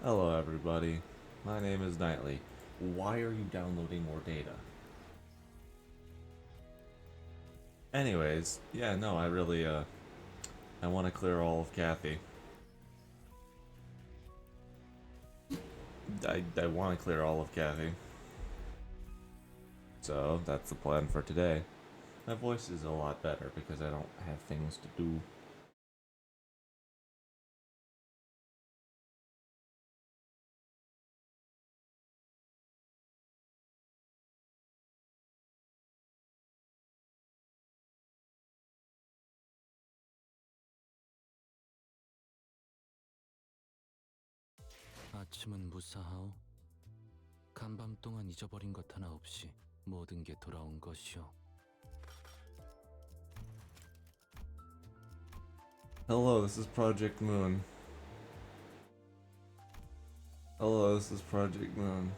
Hello everybody, my name is Knightley. Why are you downloading more data? Anyways, yeah, no, I want to clear all of Cathy. I want to clear all of Cathy. So, that's the plan for today. My voice is a lot better because I don't have things to do. 아침은 무사하오. 간밤 동안 잊어버린 것 하나 없이 모든 게 돌아온 것이오. Hello, this is Project Moon. Hello, this is Project Moon.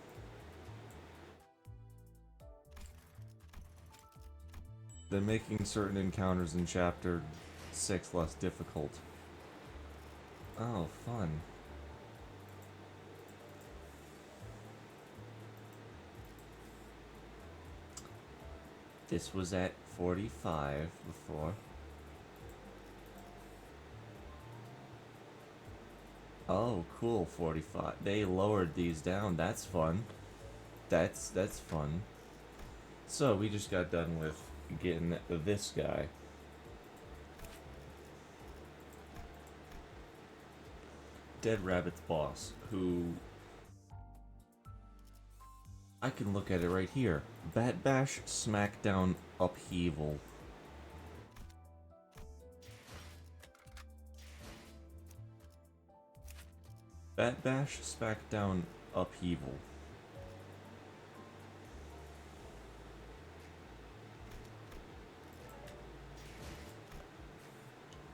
They're making certain encounters in Chapter 6 less difficult. Oh, fun. This was at 45 before. Oh, cool, 45. They lowered these down. That's fun. That's fun. So, we just got done with getting this guy. Dead Rabbit's boss, who... I can look at it right here. Bat Bash, Smackdown, Upheaval. Bat Bash, Smackdown, Upheaval.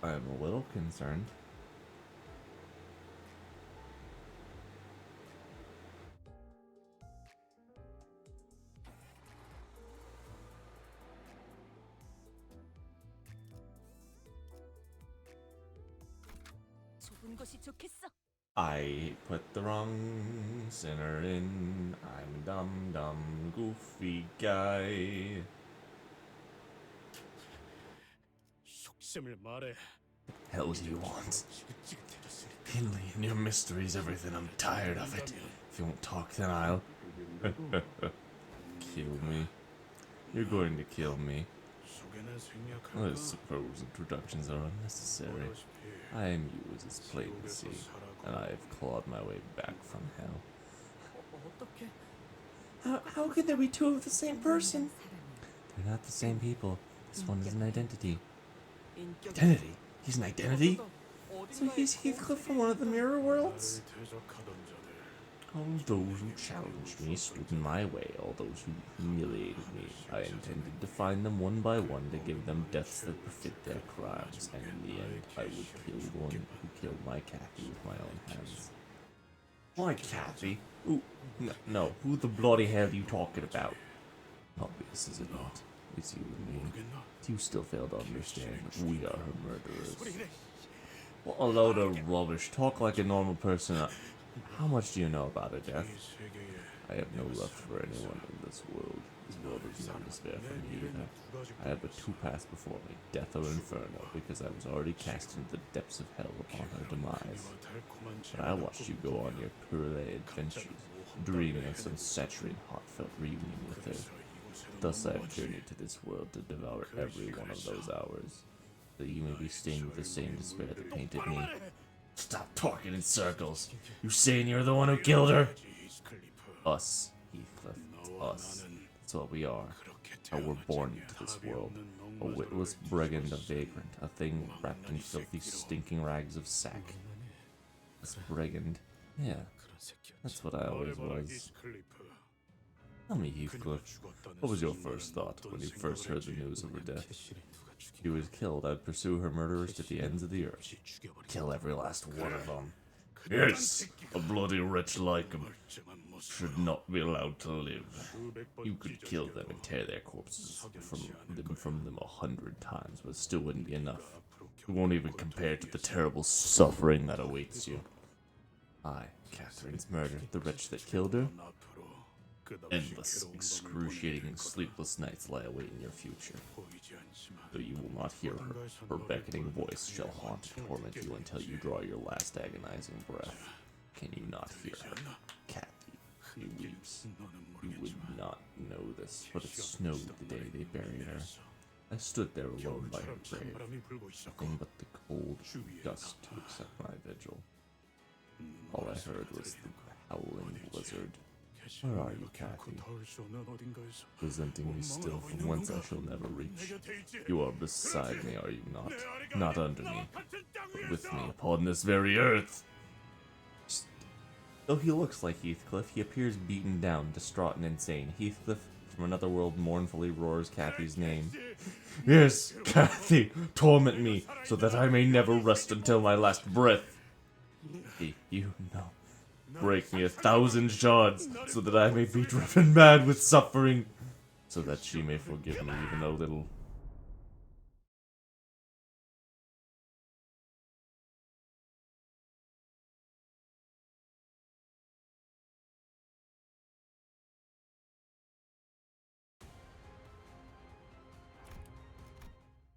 I'm a little concerned. 좁은 것이 좋겠어. I put the wrong sinner in. I'm a dumb, goofy guy. 속셈을 말해. Hell do you want? Finley and your mysteries, everything. I'm tired of it. If you won't talk, then I'll kill me. You're going to kill me. I suppose introductions are unnecessary. I am you, as is plain to see, and I have clawed my way back from hell. How could there be two of the same person? They're not the same people. This one is an identity. Identity? He's an identity? So he's Heathcliff from one of the mirror worlds? All those who challenged me stood in my way, all those who humiliated me. I intended to find them one by one to give them deaths that befit their crimes, and in the end, I would kill one who killed my Cathy with my own hands. Why Cathy? Who? No, who the bloody hell are you talking about? Obvious, is it not? It's you and me. You still fail to understand that we are her murderers. What a load of rubbish. Talk like a normal person. How much do you know about her death? I have no love for anyone in this world. This world is not despair for me either. I have but two paths before me, death or inferno, because I was already cast into the depths of hell upon her demise. But I watched you go on your purely adventures, dreaming of some saturate, heartfelt reunion with her. Thus I have journeyed to this world to devour every one of those hours, that you may be stained with the same despair that painted me. Stop talking in circles. You saying you're the one who killed her? Us, Heathcliff. It's us. That's what we are. How we're born into this world. A witless brigand, a vagrant, a thing wrapped in filthy, stinking rags of sack. This brigand. Yeah, that's what I always was. Tell me, Heathcliff, what was your first thought when you first heard the news of her death? If she was killed, I'd pursue her murderers to the ends of the earth. Kill every last one of them. Yes, a bloody wretch like him should not be allowed to live. You could kill them and tear their corpses from them 100 times, but it still wouldn't be enough. It won't even compare to the terrible suffering that awaits you. I, Catherine's murdered the wretch that killed her. Endless, excruciating, sleepless nights lie awaiting your future. Though you will not hear her beckoning voice shall haunt and torment you until you draw your last agonizing breath. Can you not hear her? Cathy, she weeps. You would not know this, but it snowed the day they buried her. I stood there alone by her grave, nothing but the cold dust to accept my vigil. All I heard was the howling blizzard. Where are you, Cathy? Presenting me still from whence I shall never reach. You are beside me, are you not? Not under me, but with me upon this very earth. Though he looks like Heathcliff, he appears beaten down, distraught, and insane. Heathcliff from another world mournfully roars Cathy's name. Yes, Cathy, torment me, so that I may never rest until my last breath. You know. Break me 1,000 shards, so that I may be driven mad with suffering, so that she may forgive me even a little.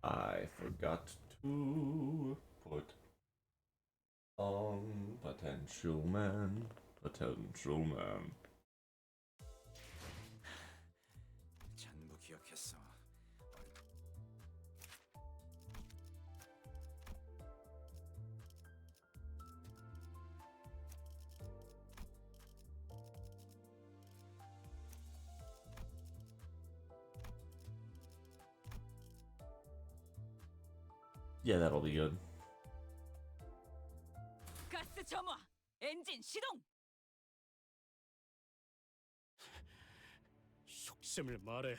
I forgot to put on potential man. Potential man. 전부 기억했어. Yeah, that'll be good. 가스 점화, 엔진 시동. 속셈을 말해.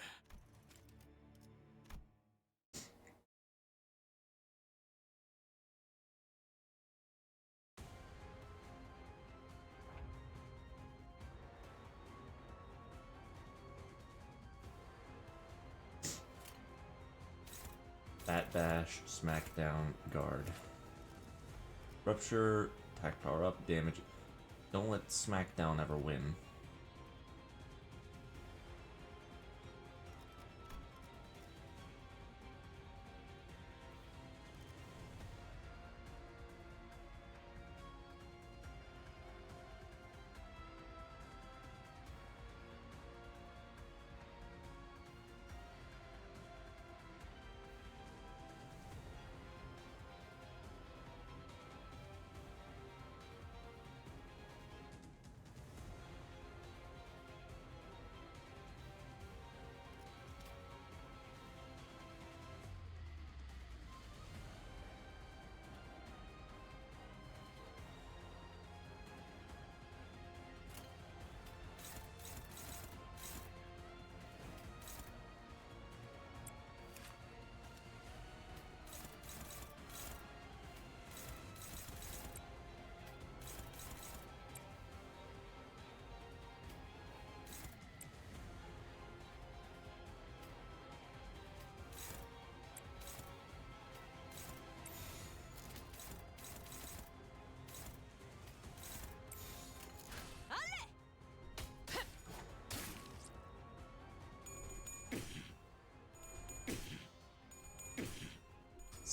Bat Bash, Smackdown, Guard. Rupture, attack power up, damage. Don't let Smackdown ever win.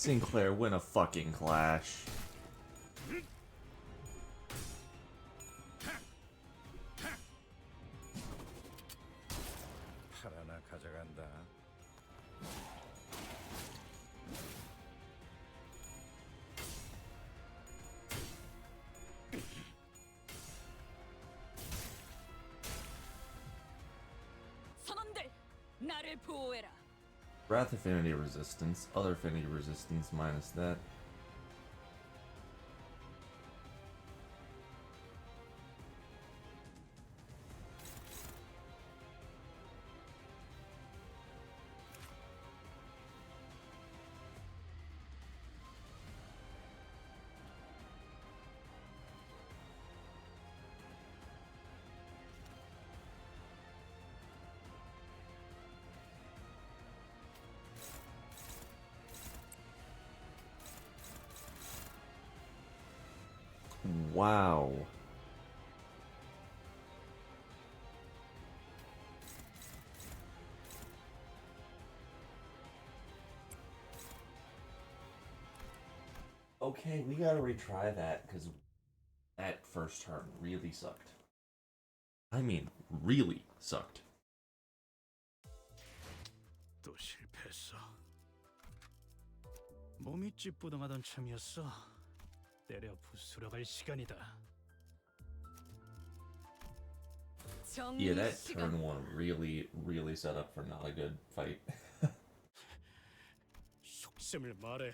Sinclair, win a fucking clash. 팔 하나 가져간다. 선원들, 나를 보호해라. Wrath affinity resistance, other affinity resistance minus that. Wow. Okay, we gotta retry that because that first turn really sucked. I mean, really sucked. 또 실패했어. 몸이 찌뿌둥하던 참이었어. 때려 부수러 갈 시간이다. Yeah, 정리 that 시간. turn one really set up for not a good fight. 속셈을 말해.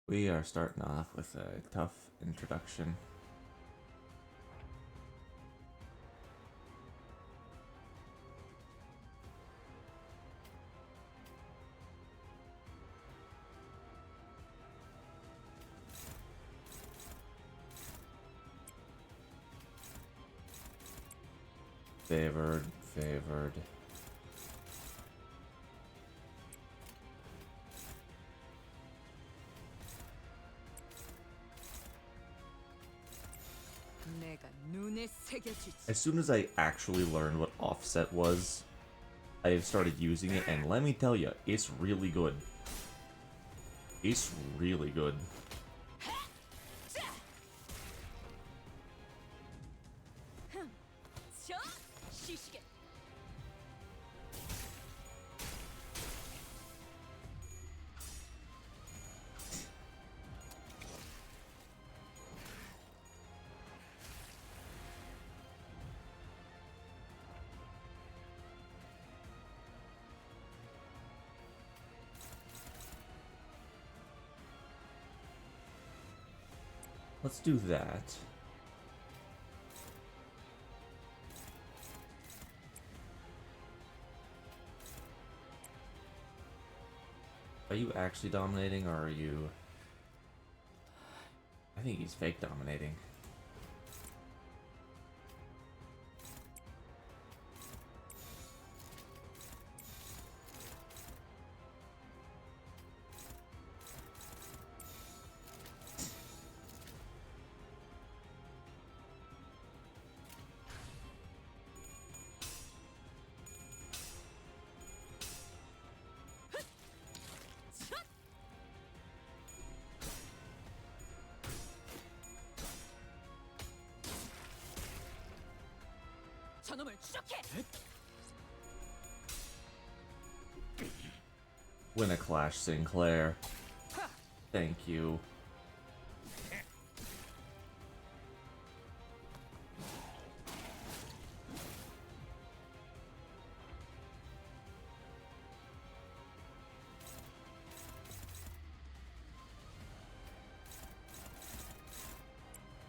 We are starting off with a tough introduction. Favored, favored. 내가 눈에 새겨주지. As soon as I actually learned what offset was, I started using it, and let me tell you, it's really good. It's really good. 자, 시시게. Let's do that. Are you actually dominating, or are you... I think he's fake dominating. 저놈을 추적해. Win a Clash, Sinclair. Thank you.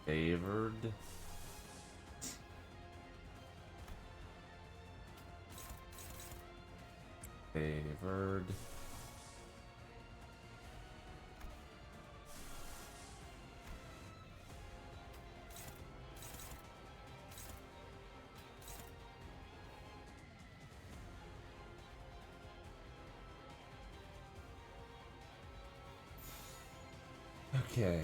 Favored. Favored. Okay.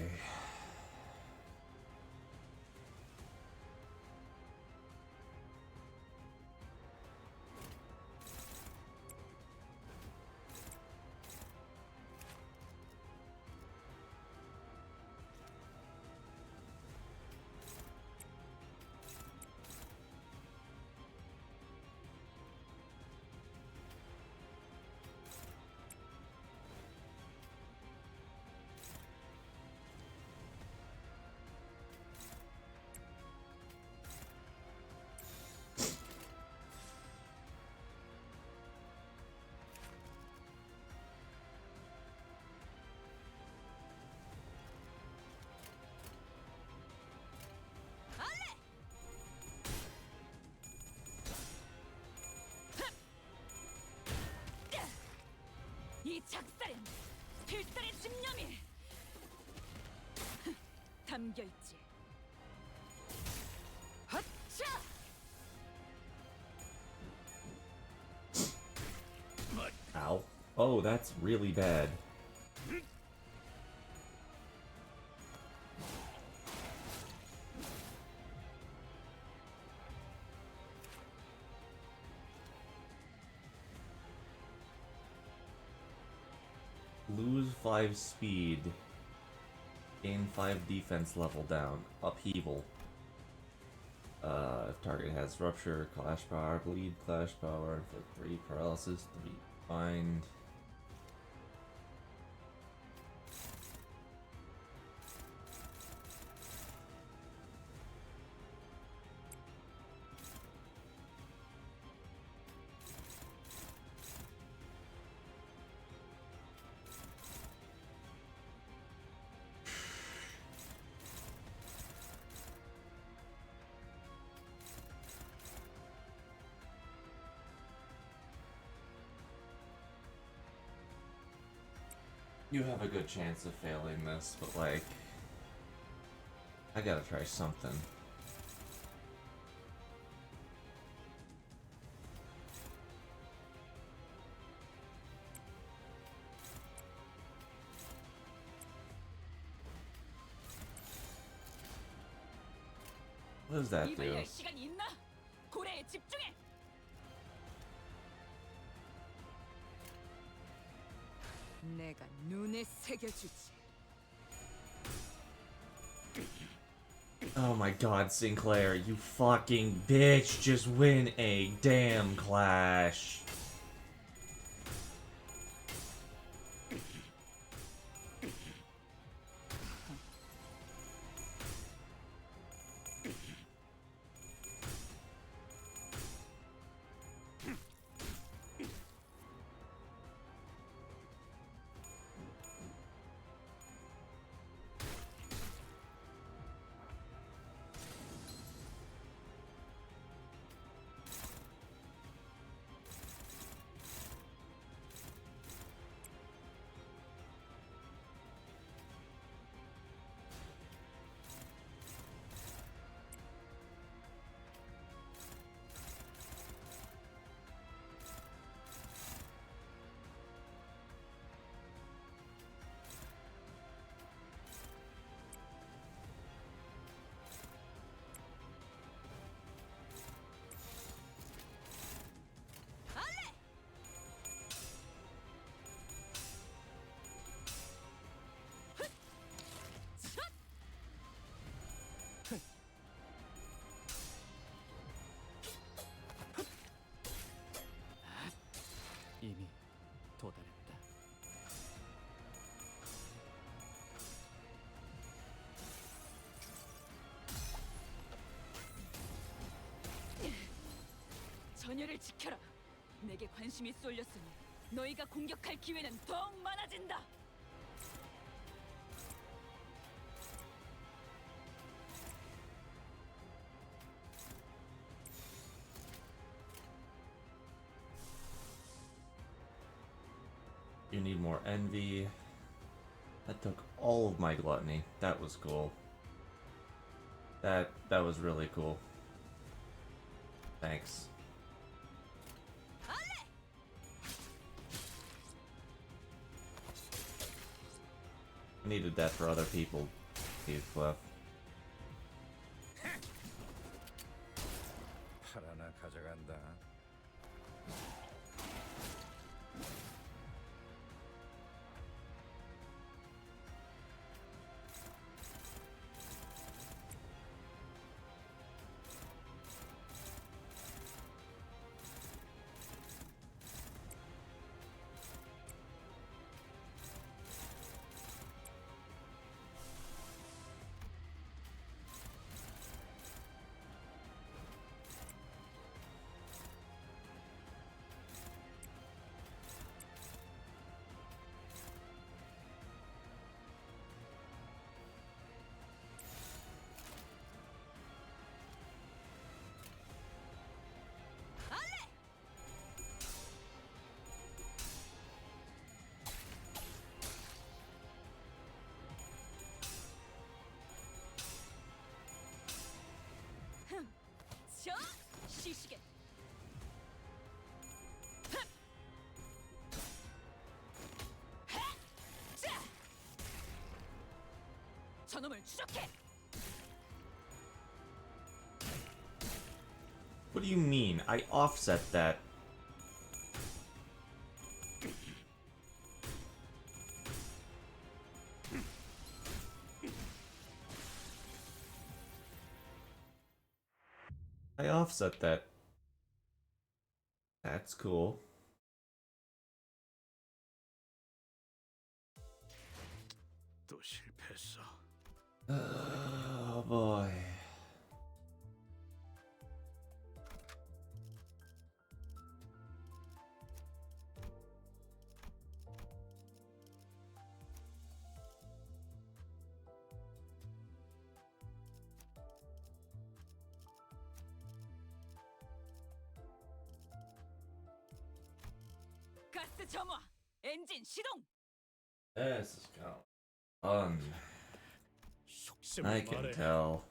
이 작살엔 필살의 집념이 담겨 있지. 헛차! Ow. Oh, that's really bad. Lose 5 speed. Gain 5 defense level down. Upheaval. If target has rupture, clash power, bleed, clash power, inflict 3 paralysis, 3 bind. You have a good chance of failing this, but like, I gotta try something. What does that 입을 do? 열 시간이 있나? 고래에 집중해. 내가 눈에 새겨주지. Oh my god, Sinclair, you fucking bitch, just win a damn clash. 이미 도달했다. 전열을 지켜라. 내게 관심이 쏠렸으니 너희가 공격할 기회는 더욱 많아진다. You need more envy. That took all of my gluttony. That was cool. That was really cool. Thanks. I needed that for other people, Heathcliff. 팔 하나 가져간다. 저 시시게. 저놈을 추적해. What do you mean? I offset that. I offset that. That's cool. 또 실패했어. Oh boy. 가스 점화. 엔진 시동. This is kind of fun. 속셈을 I can 말해. tell.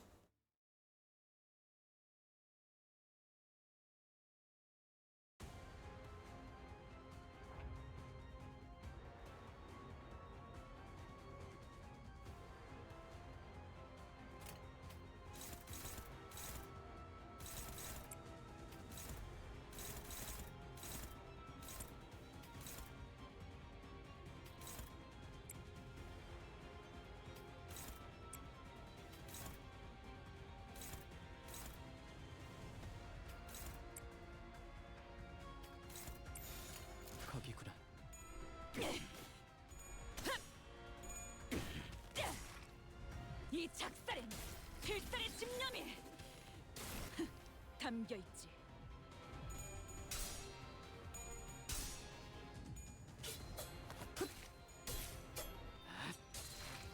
거기구나. 이 작살엔 필살의 집념이 담겨 있지.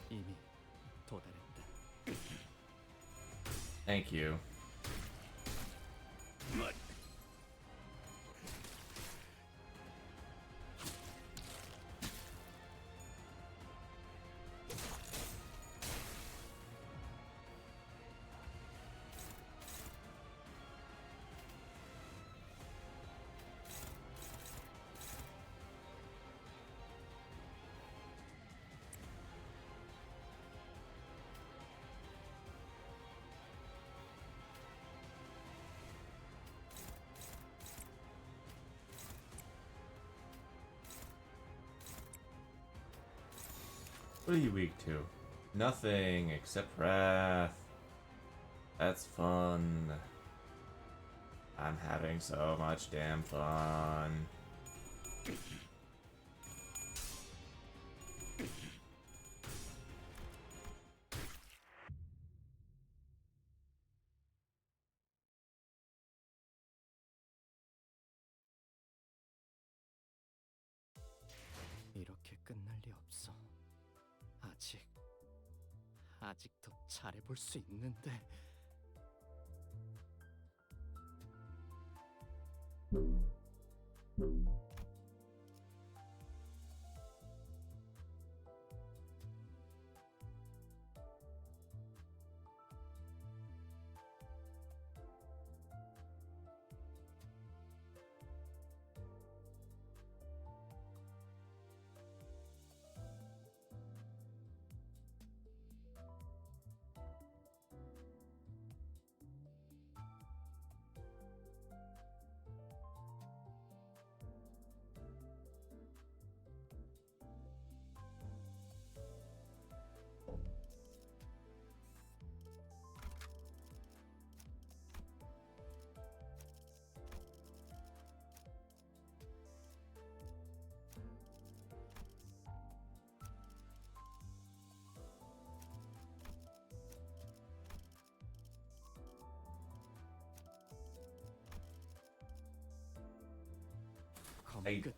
이미 도달했다. Thank you. What are you weak to? Nothing except wrath. That's fun. I'm having so much damn fun. 이렇게 끝날 리 없어. 아직 더 잘해볼 수 있는데.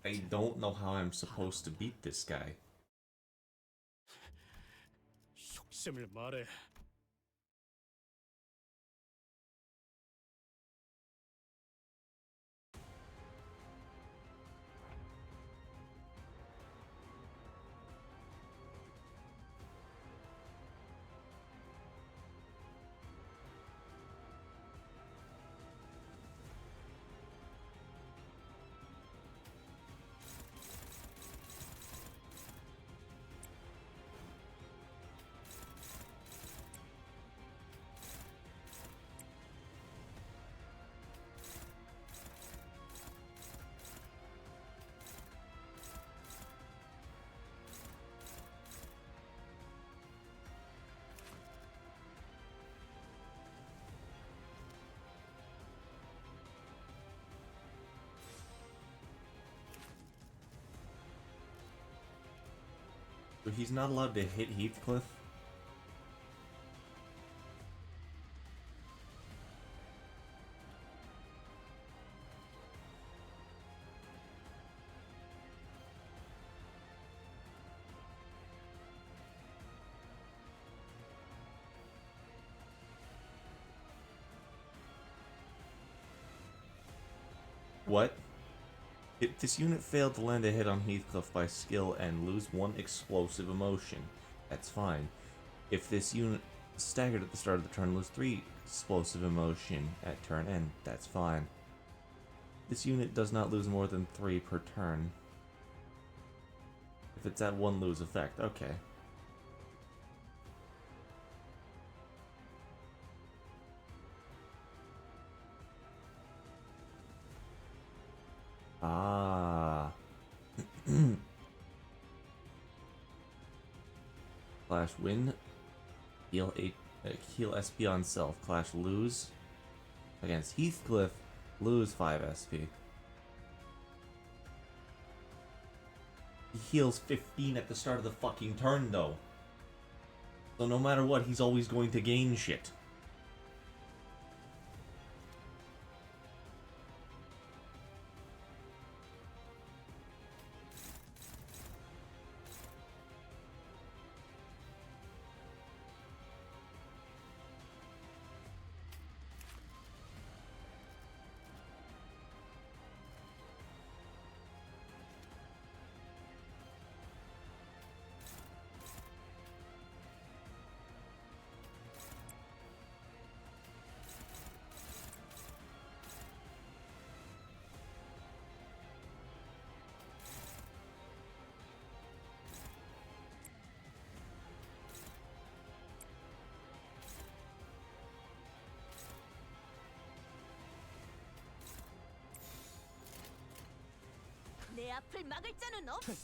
I don't know how I'm supposed to beat this guy. 속셈을 말해. So he's not allowed to hit Heathcliff? What? If this unit failed to land a hit on Heathcliff by skill and lose one explosive emotion, that's fine. If this unit staggered at the start of the turn, lose 3 explosive emotion at turn end, that's fine. This unit does not lose more than 3 per turn. If it's at 1 lose effect, okay. Ah. Clash win. Heal SP on self. Clash lose. Against Heathcliff, lose 5 SP. He heals 15 at the start of the fucking turn, though. So no matter what, he's always going to gain shit. 내 앞을 막을 자는 없어.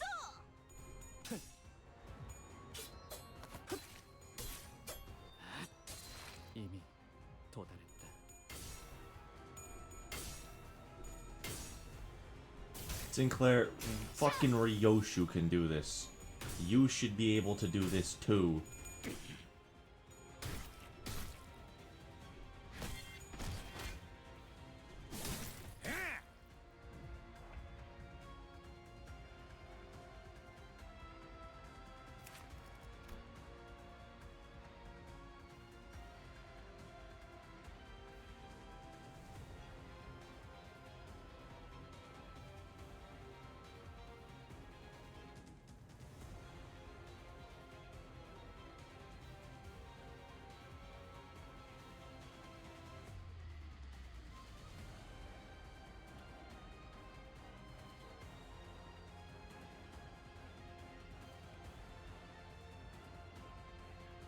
이미 도달했다. Sinclair, fucking Ryoshu can do this. You should be able to do this too.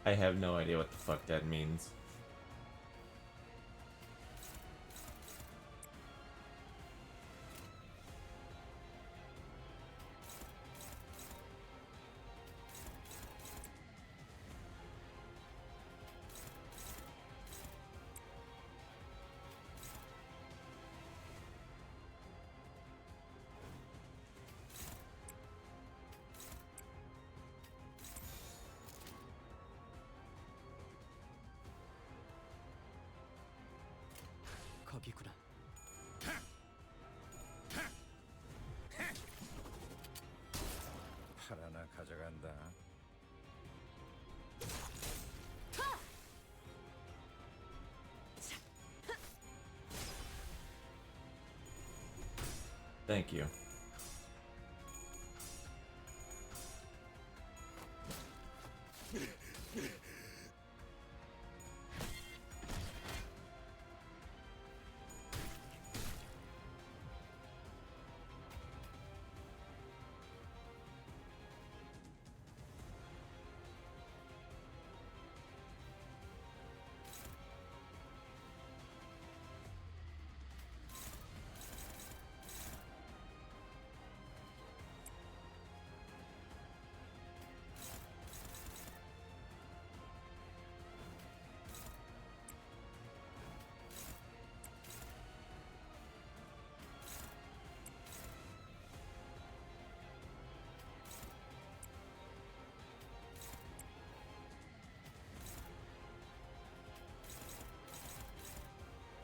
I have no idea what the fuck that means. 거기구나. 팔 하나 가져간다. Thank you.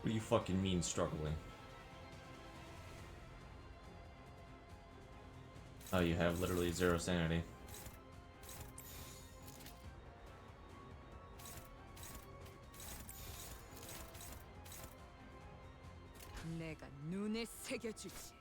What do you fucking mean struggling? Oh, you have literally 0 sanity. 내가 눈에 새겨주지.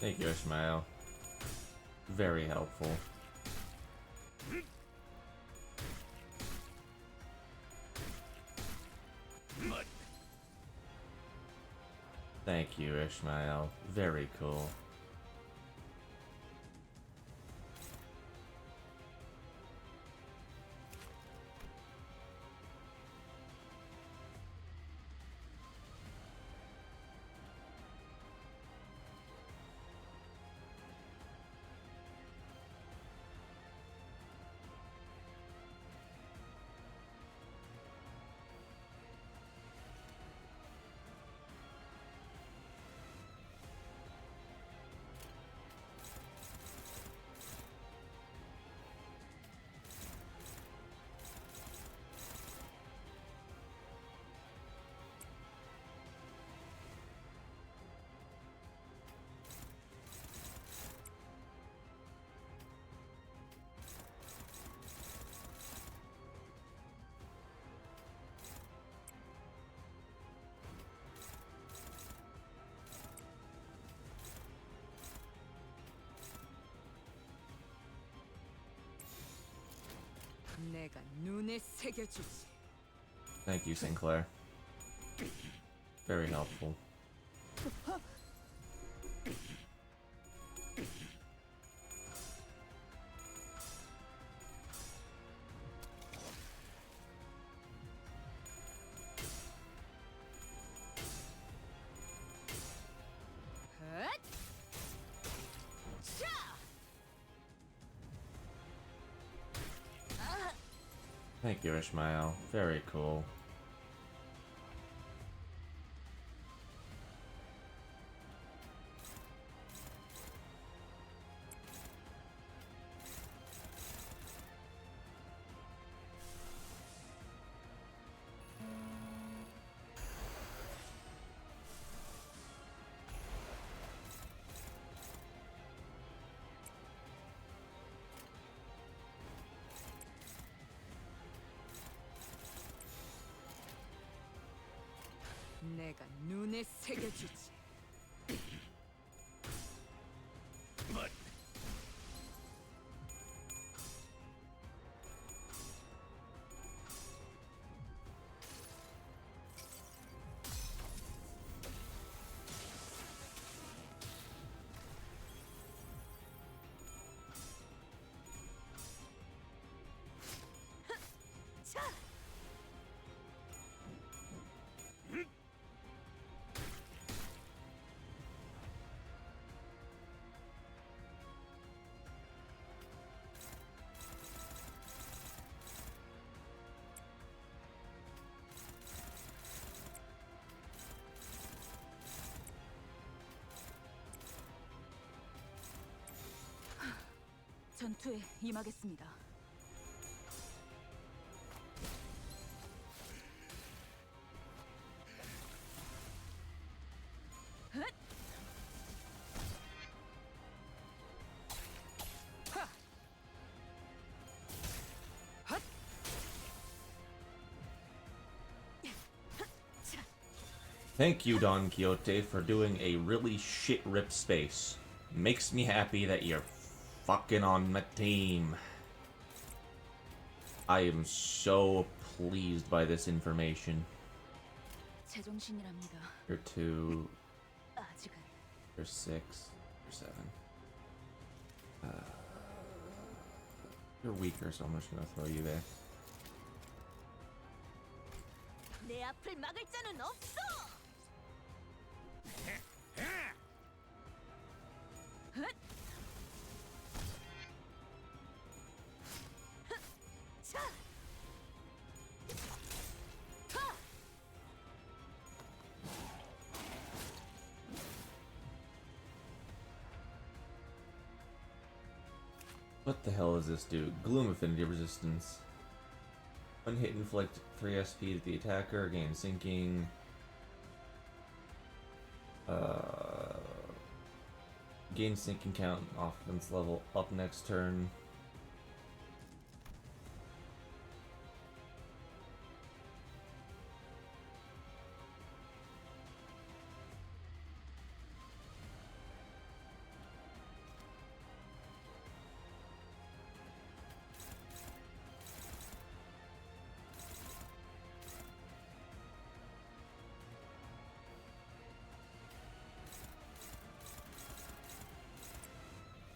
Thank you, Ishmael. Very helpful. Thank you, Ishmael. Very cool. 내가 눈에 새겨주지. Thank you, Sinclair. Very helpful. 헛! 차! Thank you, Ishmael. Very cool. 내가 눈에 새겨주지. 차! 전투에 임하겠습니다. Thank you, Don Quixote, for doing a really shit rip space. Makes me happy that you're fucking on my team. I am so pleased by this information. 제정신이랍니다. You're 2, 아직은 you're 6, you're 7. You're weaker, so I'm just gonna throw you there. 내 앞을 막을 자는 없어. 차! What the hell does this do? Gloom affinity resistance. One hit inflict 3 SP to the attacker, gain sinking. Gain sinking count, offense level up next turn.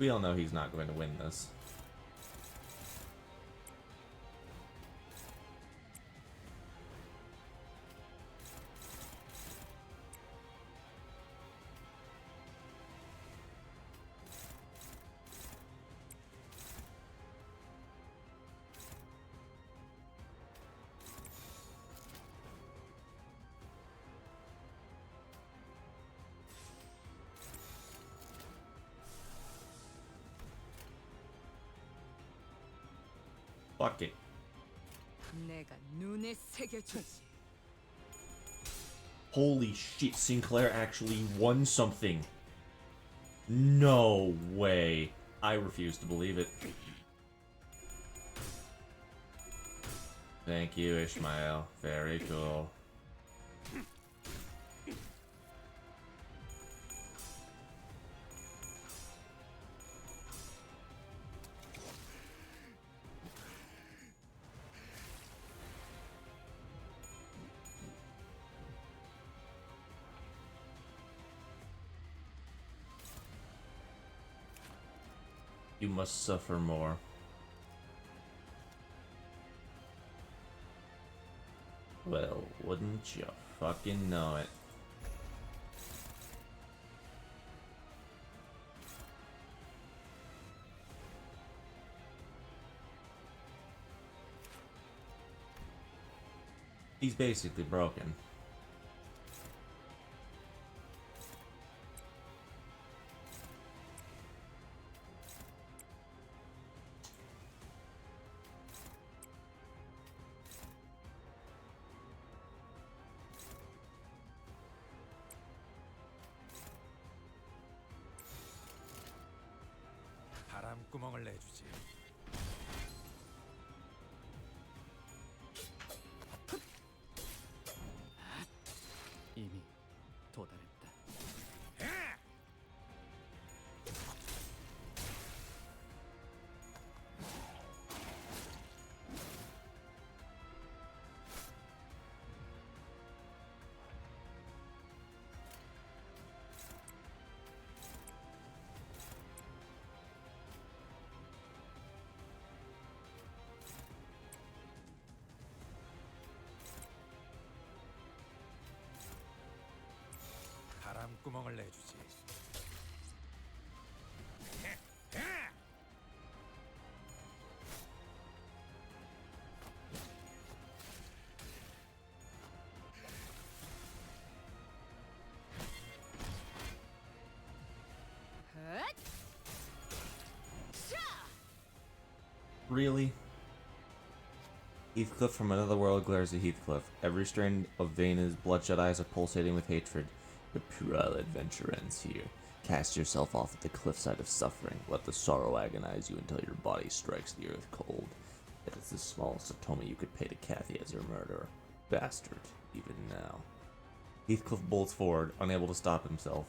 We all know he's not going to win this. Fuck it. 내가 눈에 새겨주지. Holy shit, Sinclair actually won something. No way. I refuse to believe it. Thank you, Ishmael. Very cool. You must suffer more. Well, wouldn't you fucking know it? He's basically broken. 바람구멍을 내주지. 이미 도달했다. 바람구멍을 내주지. Really? Heathcliff from another world glares at Heathcliff. Every strand of vein in his bloodshot eyes are pulsating with hatred. Your puerile adventure ends here. Cast yourself off at the cliffside of suffering. Let the sorrow agonize you until your body strikes the earth cold. It is the smallest atonement you could pay to Cathy as your murderer. Bastard, even now. Heathcliff bolts forward, unable to stop himself.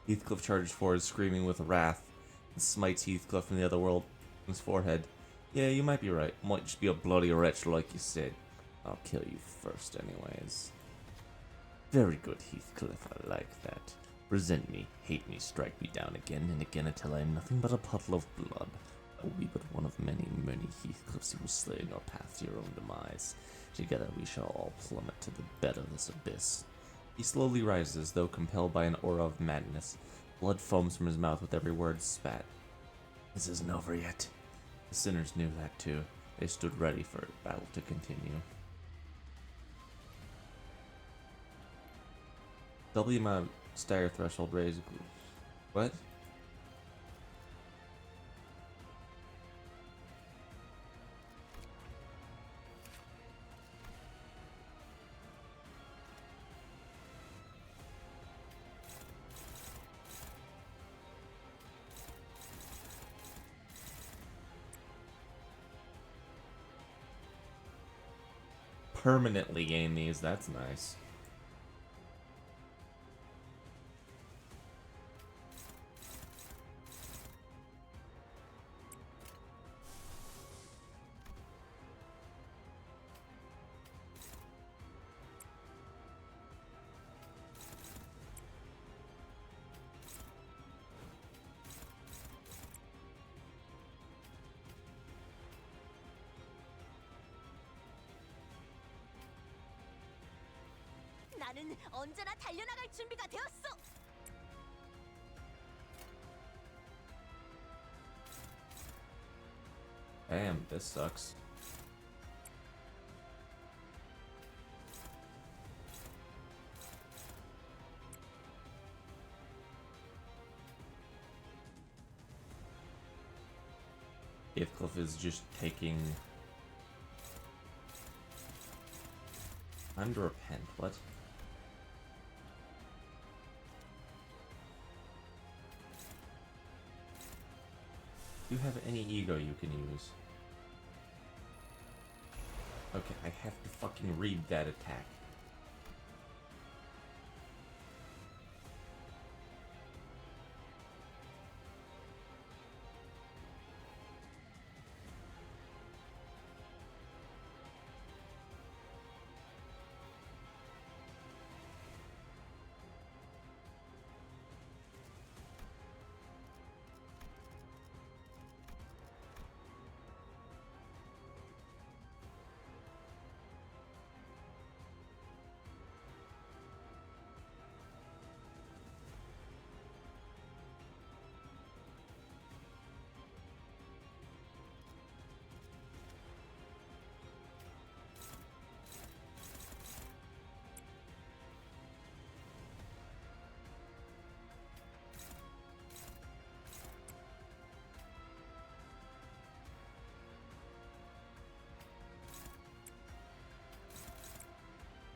Heathcliff charges forward, screaming with wrath, and smites Heathcliff from the other world in his forehead. Yeah, you might be right. Might just be a bloody wretch like you said. I'll kill you first anyways. Very good, Heathcliff, I like that. Resent me, hate me, strike me down again and again until I am nothing but a puddle of blood. I will be but one of many, many Heathcliffs who will slay in your path to your own demise. Together we shall all plummet to the bed of this abyss. He slowly rises, though compelled by an aura of madness. Blood foams from his mouth with every word spat. This isn't over yet. The sinners knew that too. They stood ready for battle to continue. Double the amount of stagger threshold raise. What? Permanently gain these, that's nice. 나는 언제나 달려나갈 준비가 되었어. Damn, this sucks. Heathcliff is just taking... Time to repent, what? Do you have any ego you can use? Okay, I have to fucking read that attack.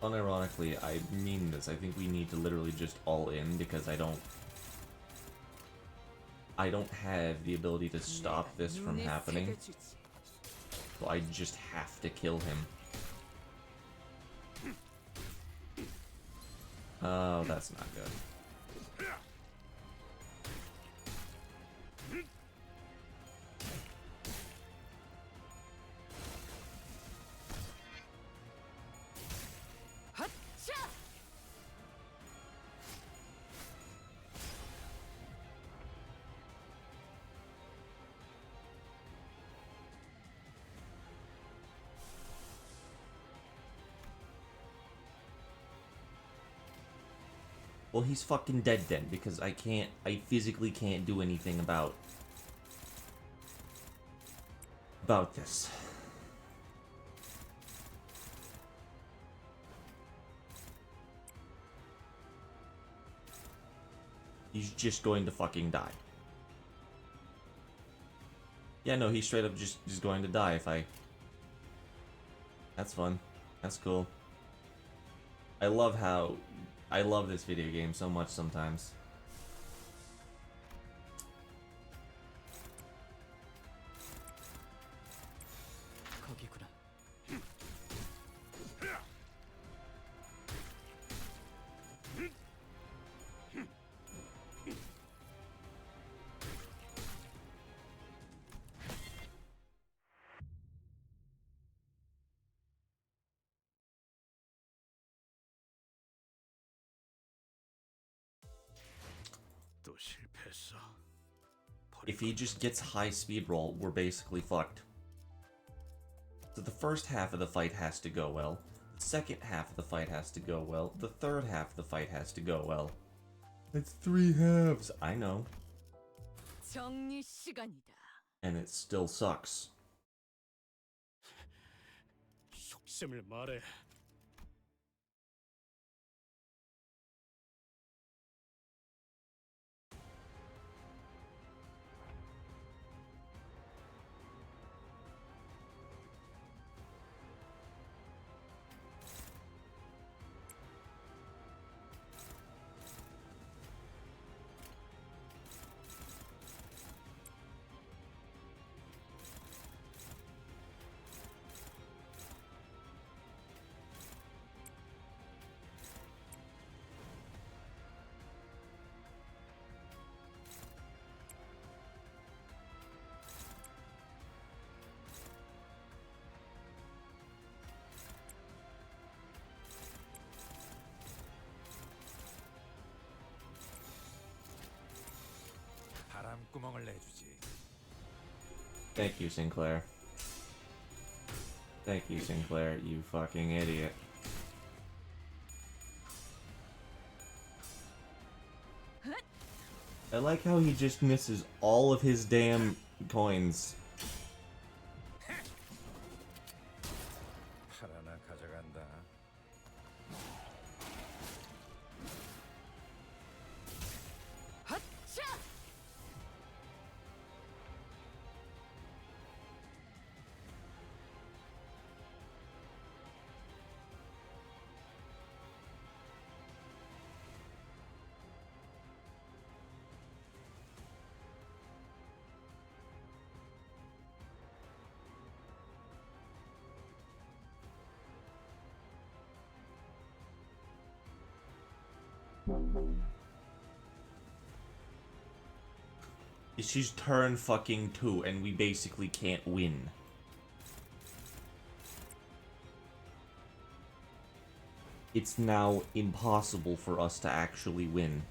Unironically, I mean this. I think we need to literally just all in because I don't have the ability to stop this from happening. So I just have to kill him. Oh, that's not good. Well, he's fucking dead then, because I physically can't do anything about this. He's just going to fucking die. Yeah, no, he's straight up just going to die if I... That's fun. That's cool. I love this video game so much sometimes. 거기구나. 또 실패했어. If he just gets high speed roll, we're basically fucked. So the first half of the fight has to go well. The second half of the fight has to go well. The third half of the fight has to go well. It's 3 halves. I know. 정리 시간이다. And it still sucks. 속셈을 말해. 바람구멍을 내주지. Thank you, Sinclair. Thank you, Sinclair, you fucking idiot. I like how he just misses all of his damn coins. 팔 하나 가져간다. 헛차! She's turn fucking 2, and we basically can't win. It's now impossible for us to actually win.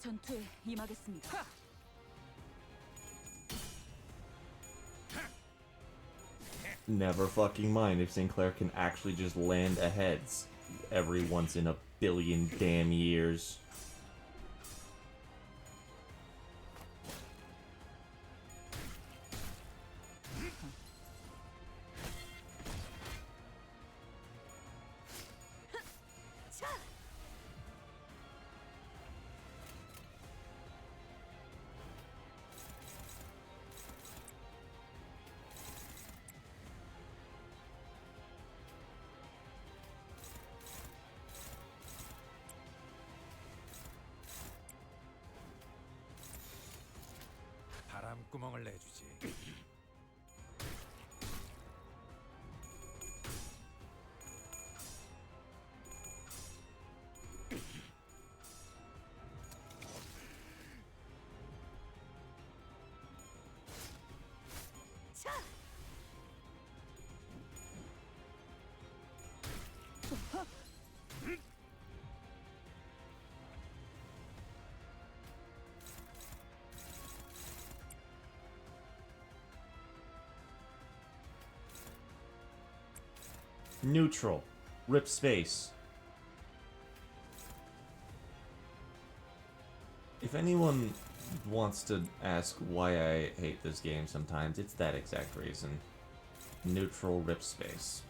전투에 임하겠습니다. Never fucking mind if Sinclair can actually just land a heads every once in a billion damn years. 바람구멍을 내주지. Neutral. Rip space. If anyone wants to ask why I hate this game sometimes, it's that exact reason. Neutral rip space.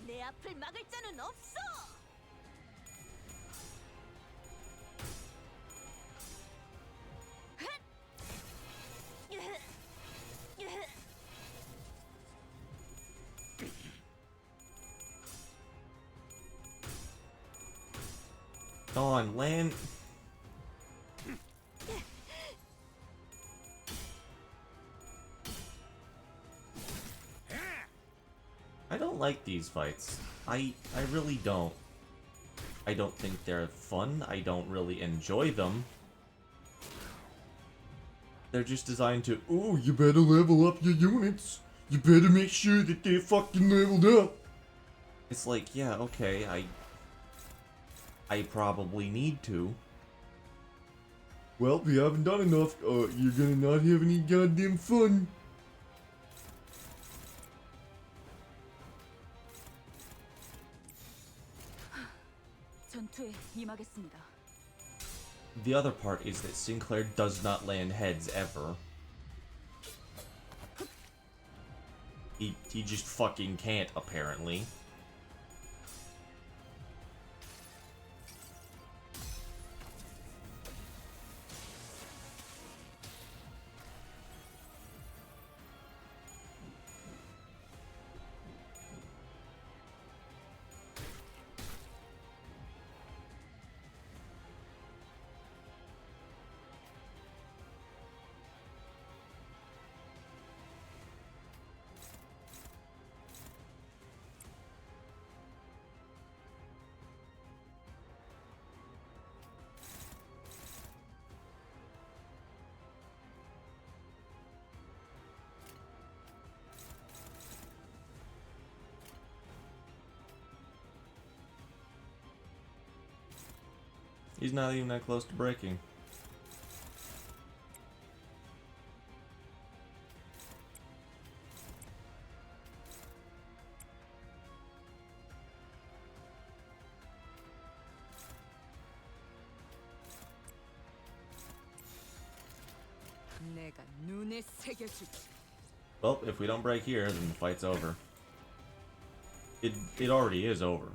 내 앞을 막을 자는 없어. Dawn, land. I don't like these fights. I really don't. I don't think they're fun. I don't really enjoy them. They're just designed to, oh, you better level up your units. You better make sure that they're fucking leveled up. It's like, yeah, okay, I probably need to. Well, if you haven't done enough, you're gonna not have any goddamn fun. 전투에 임하겠습니다. The other part is that Sinclair does not land heads ever. He just fucking can't, apparently. He's not even that close to breaking. 내가 눈에 새겨주지. Well, if we don't break here, then the fight's over. It already is over,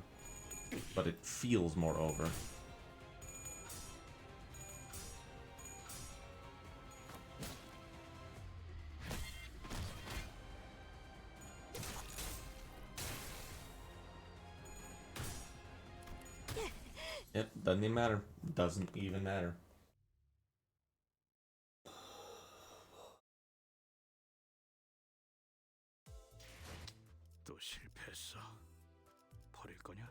but it feels more over. Yep, doesn't even matter. Doesn't even matter. 또 실패했어. 버릴 거냐?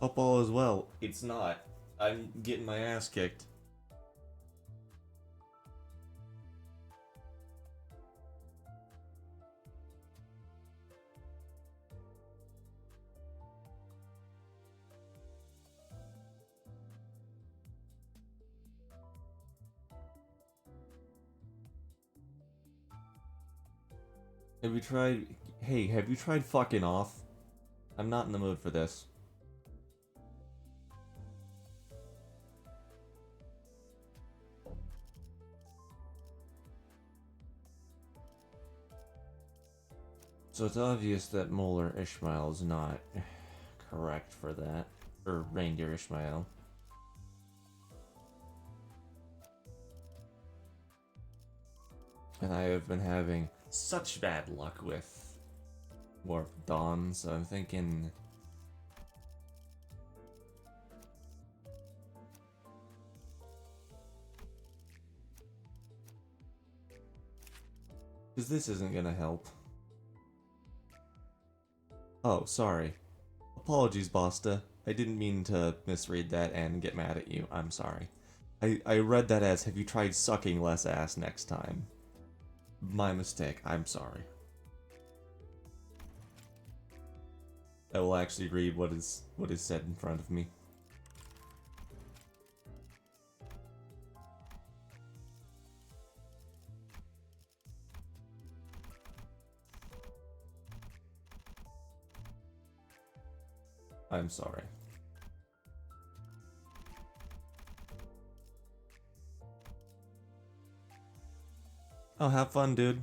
Up all as well. It's not. I'm getting my ass kicked. Have you tried... Hey, have you tried fucking off? I'm not in the mood for this. So it's obvious that Molar Ishmael is not correct for that. Or Reindeer Ishmael. And I have been having such bad luck with Warp Dawn, so I'm thinking... Because this isn't gonna help. Oh, sorry. Apologies, Basta. I didn't mean to misread that and get mad at you. I'm sorry. I read that as, have you tried sucking less ass next time? My mistake. I'm sorry. I will actually read what is said in front of me. I'm sorry. Oh, have fun, dude.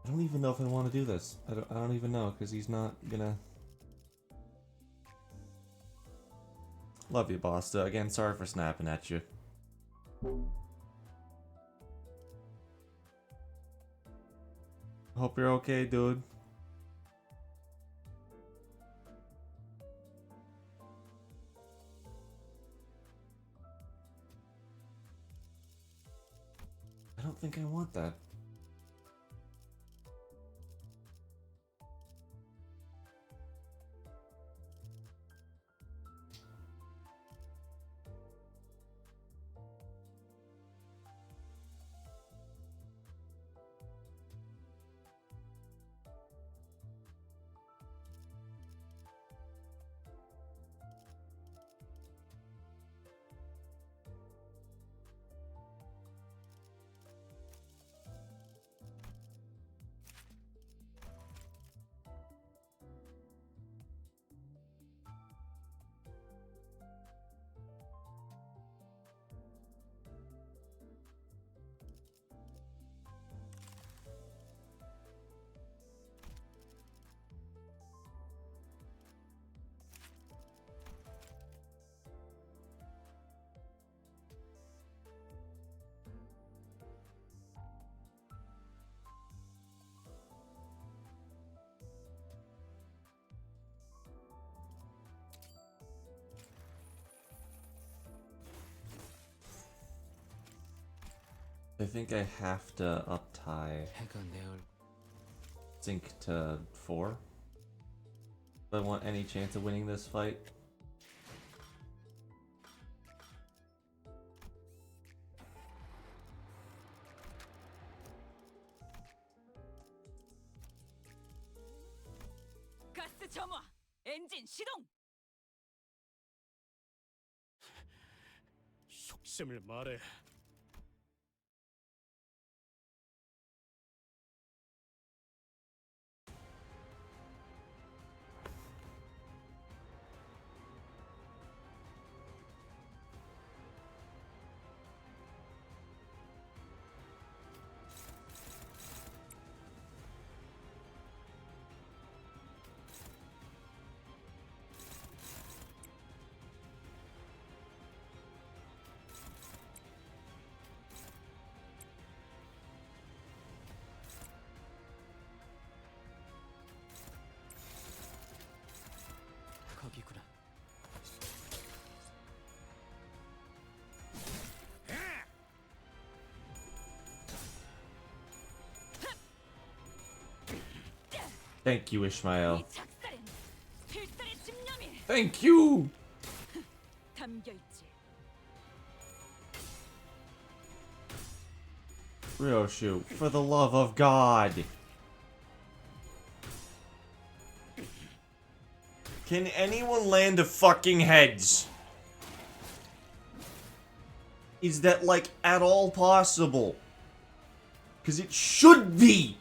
I don't even know if I want to do this. I don't even know, because he's not gonna... Love you, Basta. Again, sorry for snapping at you. Hope you're okay, dude. I don't think I want that. I think I have to up tie 해가 내 얼. sync to 4. If I want any chance of winning this fight. 가스 점화. 엔진 시동. 속셈을 말해. 거기구나. Thank you, Ishmael. 이 작살엔 필살의 집념이 Thank you! 담겨 있지. Ryoshu, for the love of God. Can anyone land a fucking heads? Is that, like, at all possible? Because it should be!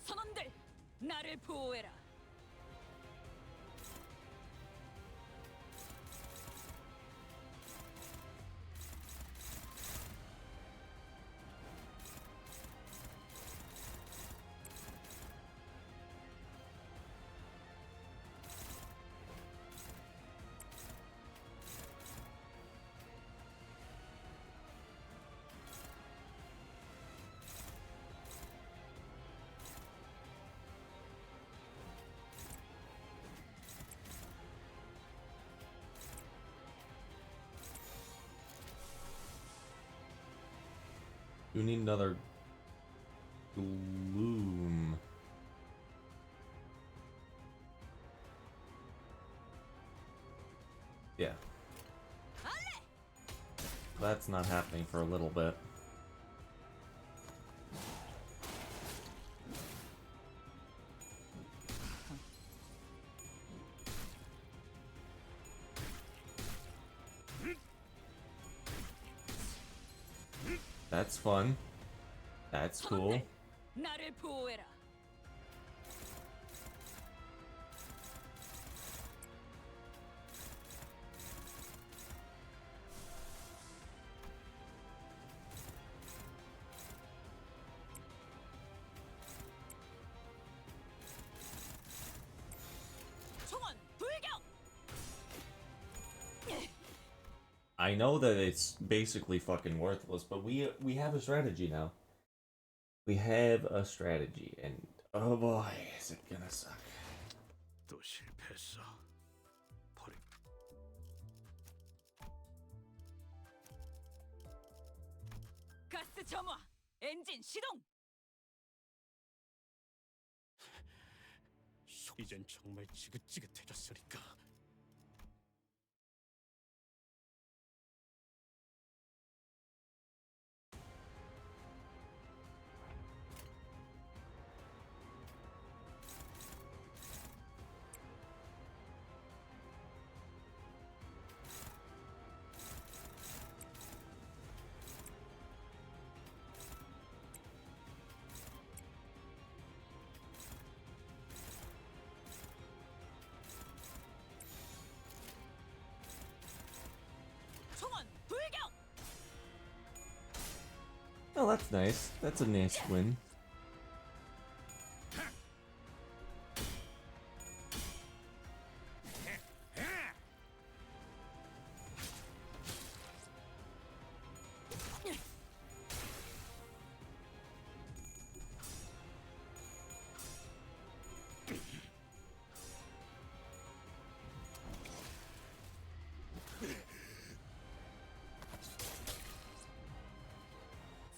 선원들, 나를 보호해라. You need another gloom. Yeah. That's not happening for a little bit. That's fun. That's cool. 선원들, 나를 보호해라. 총원 불격. I know that it's basically fucking worthless, but we have a strategy now. We have a strategy, and oh boy, is it gonna suck. 또 실패했어. 버리. 가스 점화. 엔진 시동. 이젠 정말 지긋지긋해졌으니까. Oh, that's nice. That's a nice win.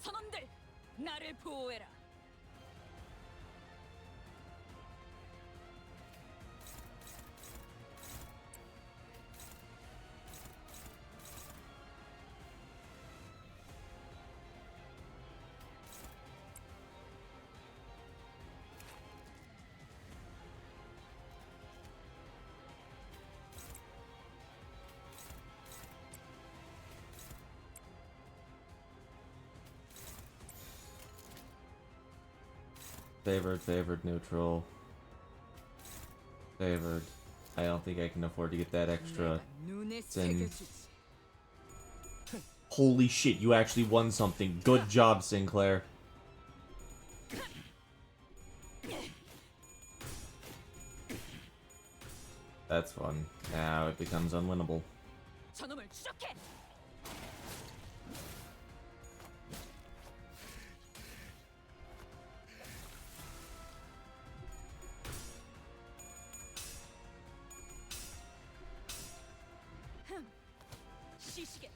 선원들, 나를 보호해라. Favored, neutral. Favored. I don't think I can afford to get that extra. 내가 눈에 Then- 새겨주지. Holy shit, you actually won something. Good job, Sinclair. That's fun. Now it becomes unwinnable. 저놈을 추적해. 시시게.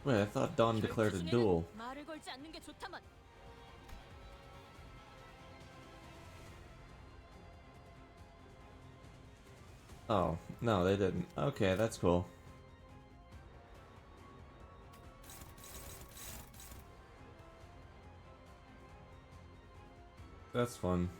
Wait, I thought Dawn declared a 결투 duel. 중에는 말을 걸지 않는 게 좋다만. Oh, no, they didn't. Okay, that's cool. That's fun.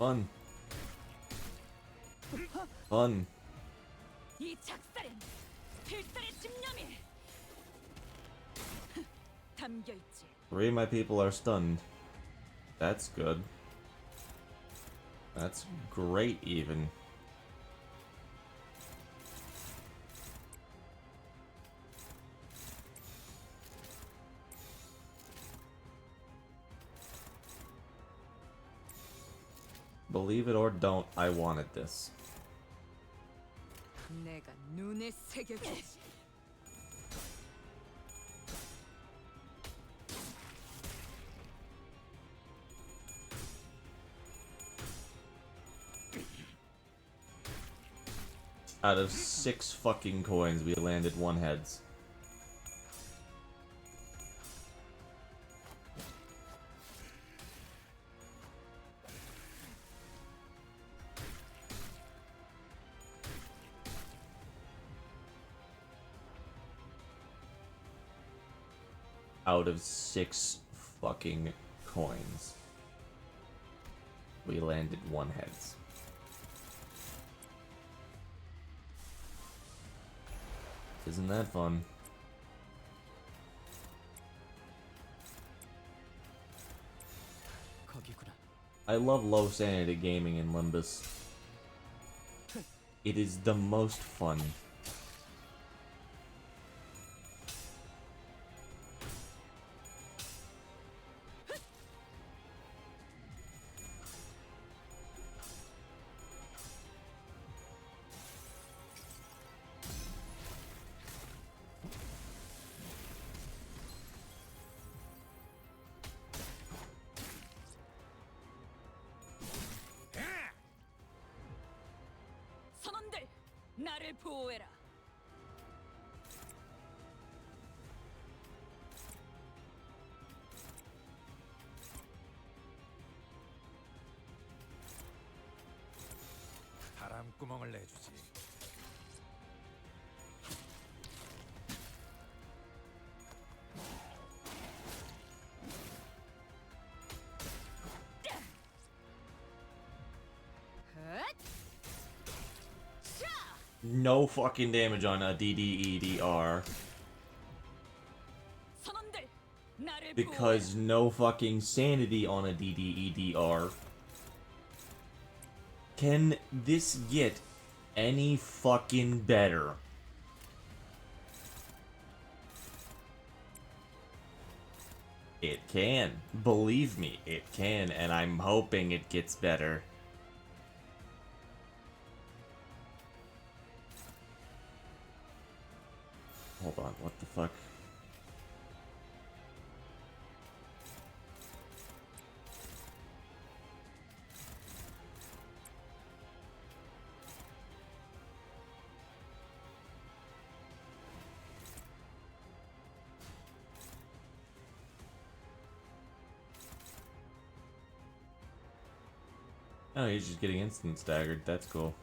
Fun. Fun. 이 작살엔 필살의 집념이 담겨 있지. 3 of my people are stunned. That's good. That's great, even. Believe it or don't, I wanted this. 내가 눈에 새겨주지. Out of 6 fucking coins, we landed 1 heads. Out of 6 fucking coins, we landed 1 heads. Isn't that fun? I love low sanity gaming in Limbus. It is the most fun. 선원들, 나를 보호해라. 바람구멍을 내주지. No fucking damage on a DDEDR. 선원들, 나를 Because 보호해라. no fucking sanity on a DDEDR. Can this get any fucking better? It can. Believe me, it can, and I'm hoping it gets better. Hold on, what the fuck? Oh, he's just getting instant staggered. That's cool.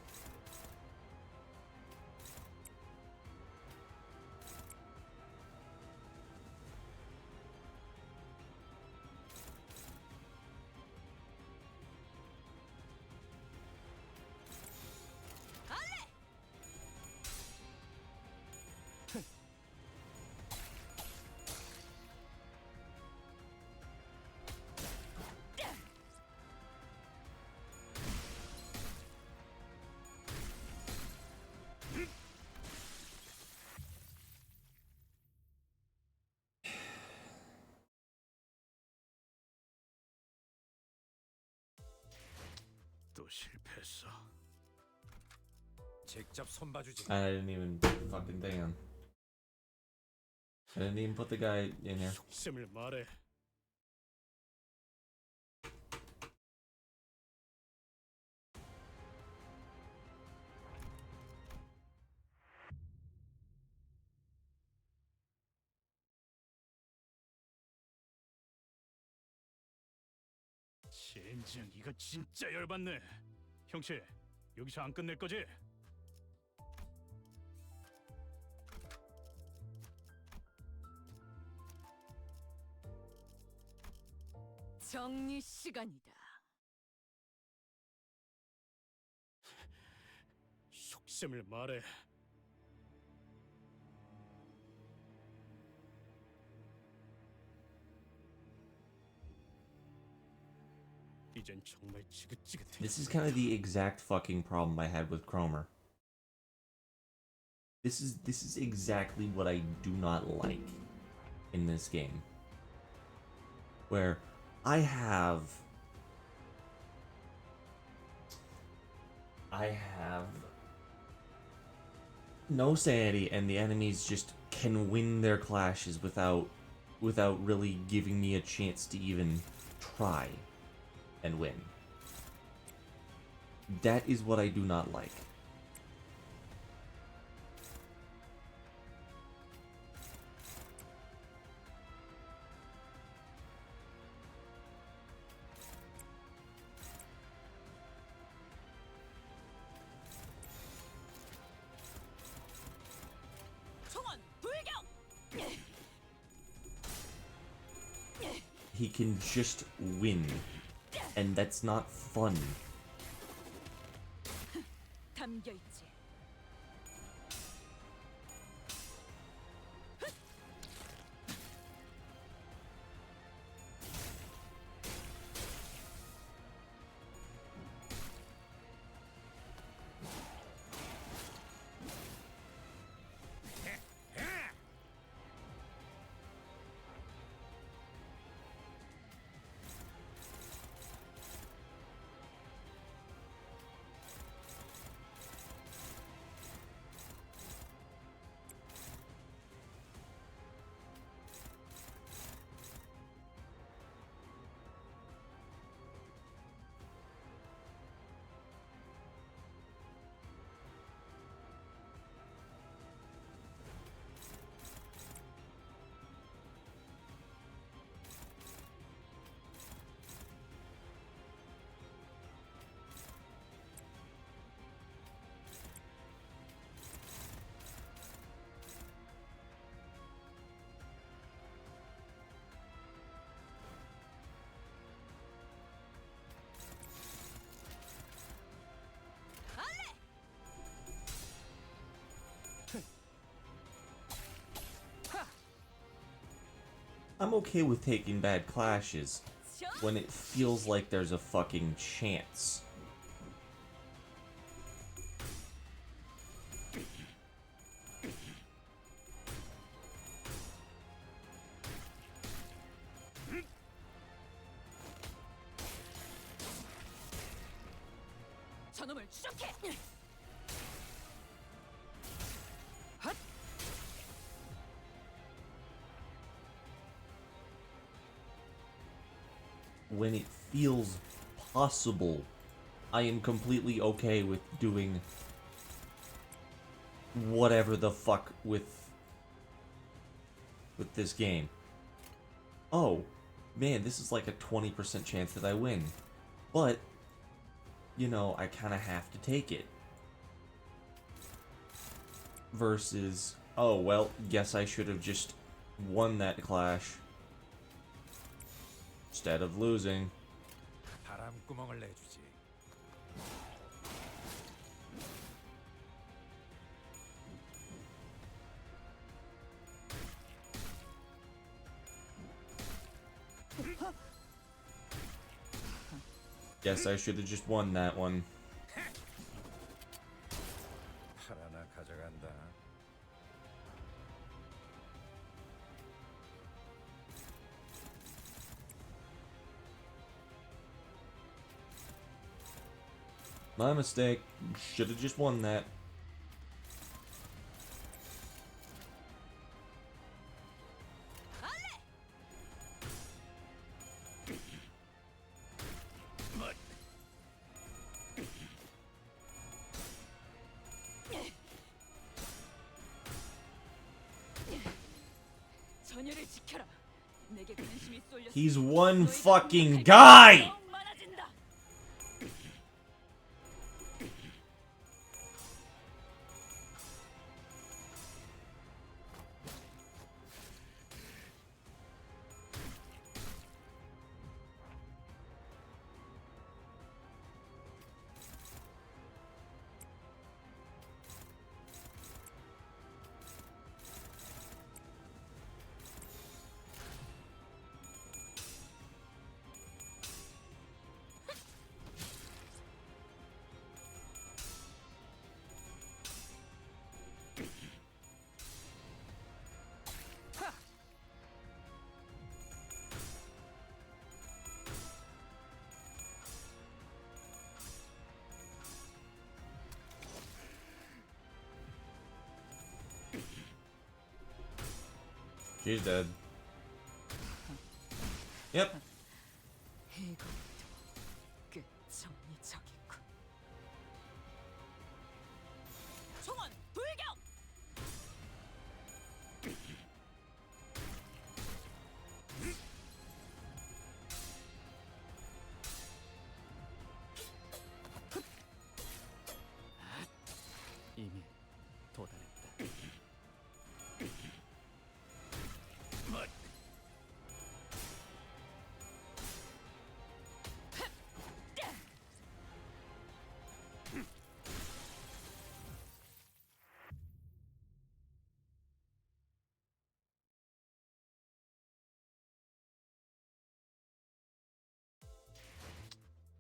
또 실패했어. 직접 손봐주지. I didn't even fucking thing on. I didn't even put the guy in here. 속셈을 말해. 젠장 이거 진짜 열받네. 형씨 여기서 안 끝낼 거지? 정리 시간이다. 속셈을 말해. 이젠 정말 지긋지긋해. This is kind of the exact fucking problem I had with Cromer. This is exactly what I do not like in this game. Where I have no sanity and the enemies just can win their clashes without really giving me a chance to even try and win. That is what I do not like. 총원 불격! He can just win, and that's not fun. 담겨 있지. I'm okay with taking bad clashes when it feels like there's a fucking chance. 저놈을 추적해. When it feels possible, I am completely okay with doing whatever the fuck with this game. Oh, man, this is like a 20% chance that I win. But, you know, I kind of have to take it. Versus, oh, well, guess I should have just won that clash instead of losing. 바람구멍을 내주지. Guess I should have just won that one. 팔 하나 가져간다. My mistake. Should have just won that. 전열을 지켜라. 내게 관심이 쏠렸으니 He's one 너희가 fucking 공격할 guy! 기회는 더욱 많아진다. She's dead. Yep. 이것도 끝정리적이군. 총원 돌격! 이미 도달했다.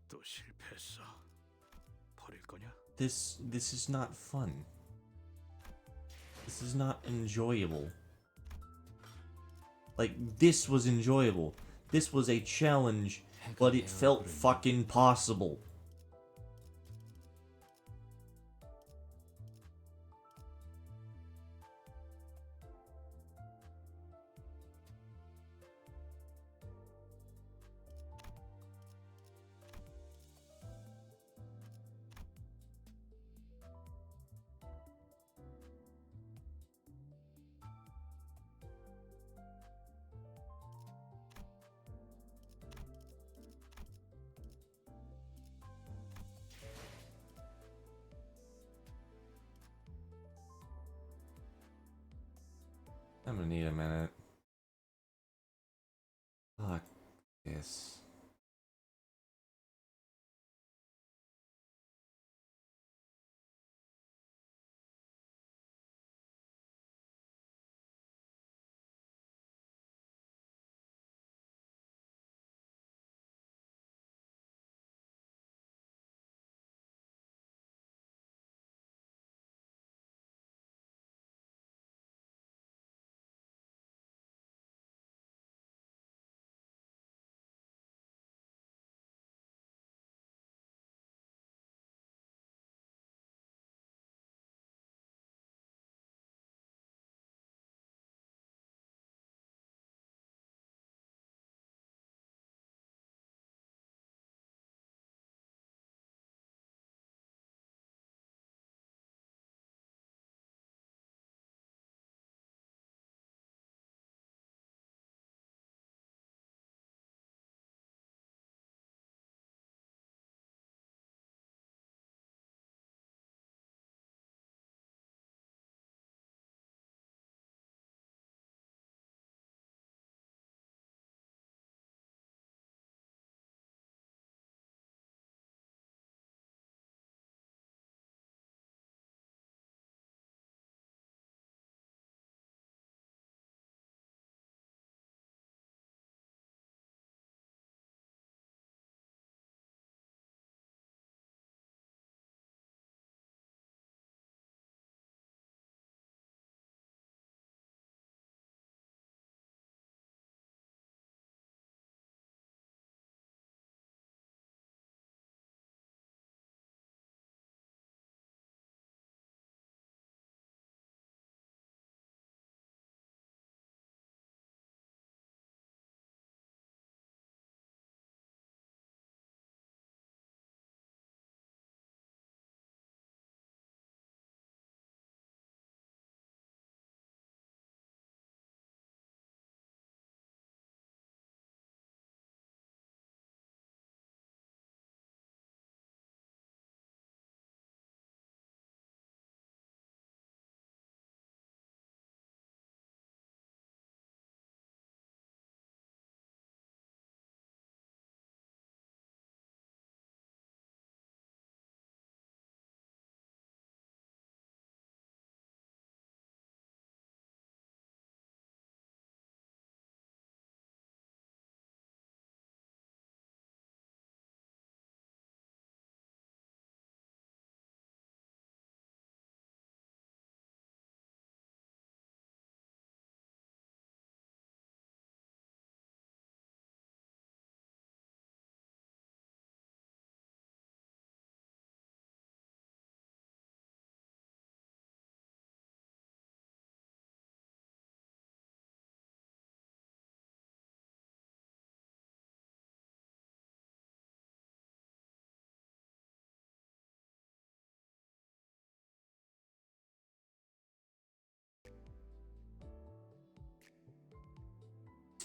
또 실패했어. 버릴 거냐? This is not fun. This is not enjoyable. Like, this was enjoyable. This was a challenge, but it felt fucking possible. I'm gonna need a minute. Fuck this.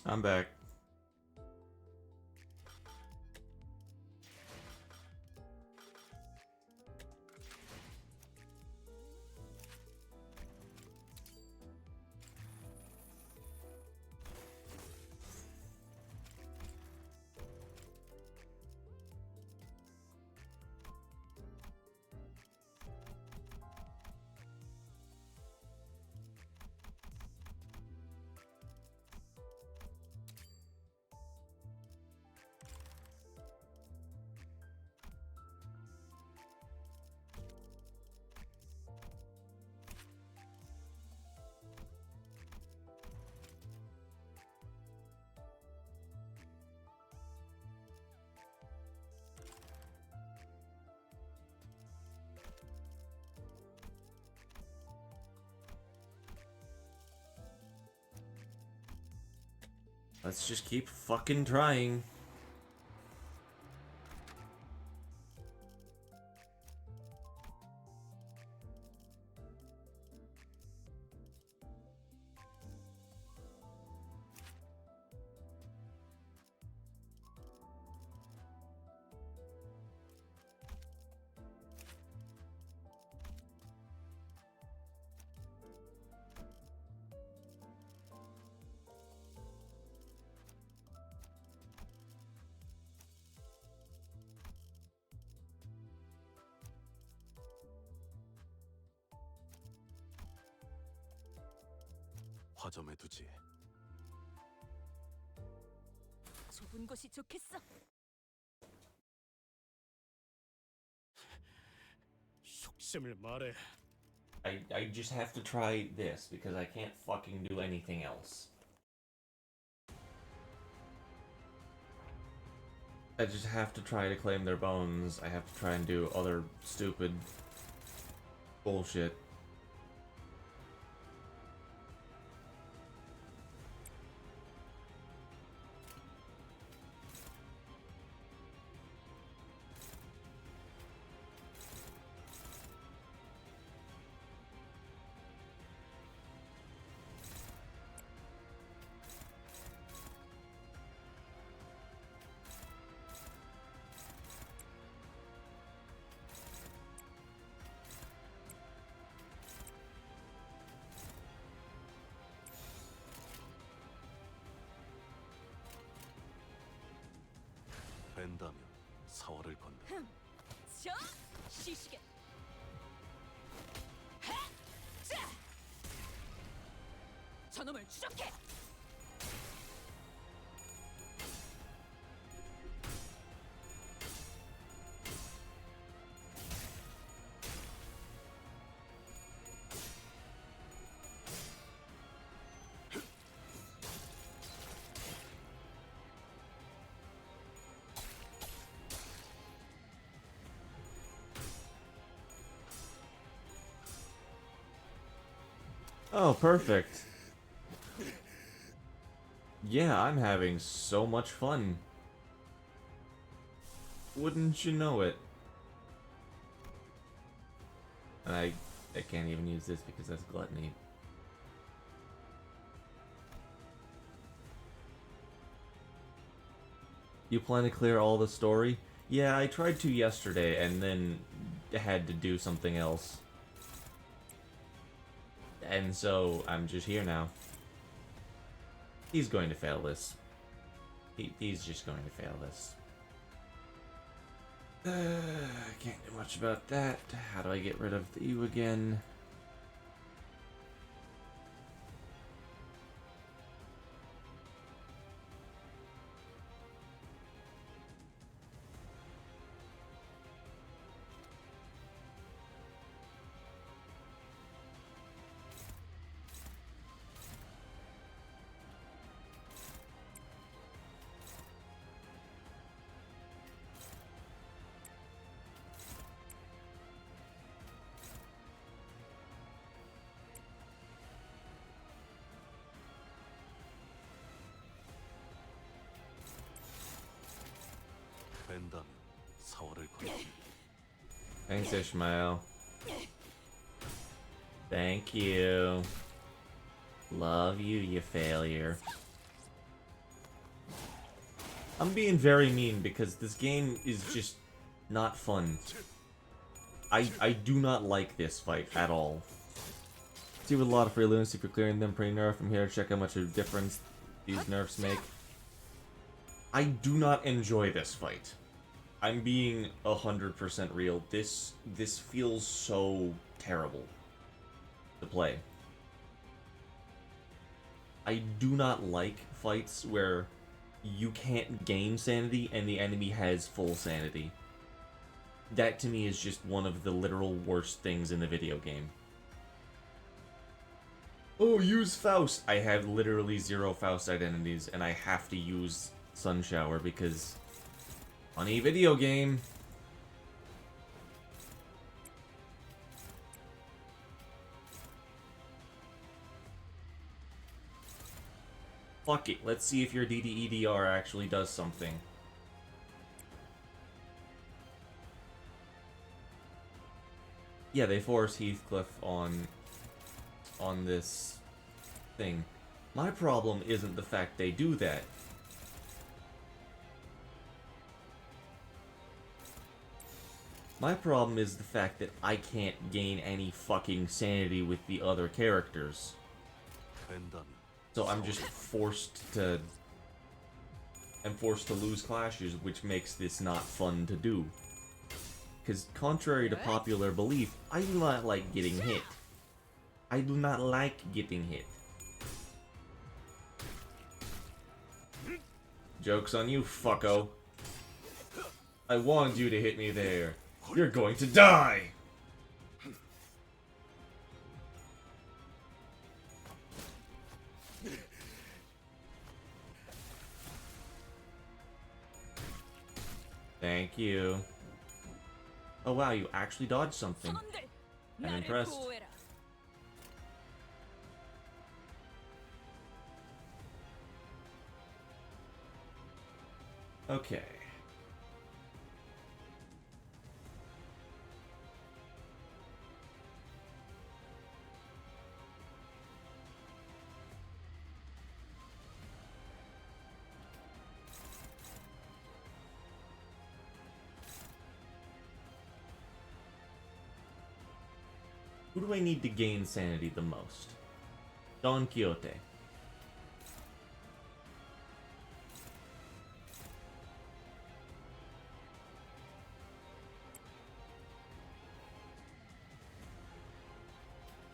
I'm back. Let's just keep fucking trying. 화점에 두지. 좁은 곳이 좋겠어. 속셈을 말해. I just have to try this because I can't fucking do anything else. I just have to try to claim their bones. I have to try and do other stupid bullshit. 뺀다면 사활을 건다. 저 시시게. 하! 자! 저놈을 추적해. Oh, perfect. Yeah, I'm having so much fun. Wouldn't you know it? And I can't even use this because that's gluttony. You plan to clear all the story? Yeah, I tried to yesterday and then had to do something else. And so, I'm just here now. He's going to fail this. He's just going to fail this. I can't do much about that. How do I get rid of you again? 뺀다면 사활을 건다. Thanks, Ishmael. Thank you. Love you, you failure. I'm being very mean because this game is just not fun. I do not like this fight at all. See with a lot of free lunacy for clearing them pre-nerf from here. Check how much of a difference these nerfs make. I do not enjoy this fight. I'm being 100% real. This feels so terrible to play. I do not like fights where you can't gain sanity and the enemy has full sanity. That to me is just one of the literal worst things in the video game. Oh, use Faust! I have literally 0 Faust identities and I have to use Sun Shower because... funny video game! Fuck it, let's see if your DDEDR actually does something. Yeah, they force Heathcliff on this thing. My problem isn't the fact they do that. My problem is the fact that I can't gain any fucking sanity with the other characters. So I'm just forced to... I'm forced to lose clashes, which makes this not fun to do. Because contrary to popular belief, I do not like getting hit. I do not like getting hit. Joke's on you, fucko. I wanted you to hit me there. You're going to die! Thank you. Oh wow, you actually dodged something. I'm impressed. Okay. Who do I need to gain sanity the most? Don Quixote.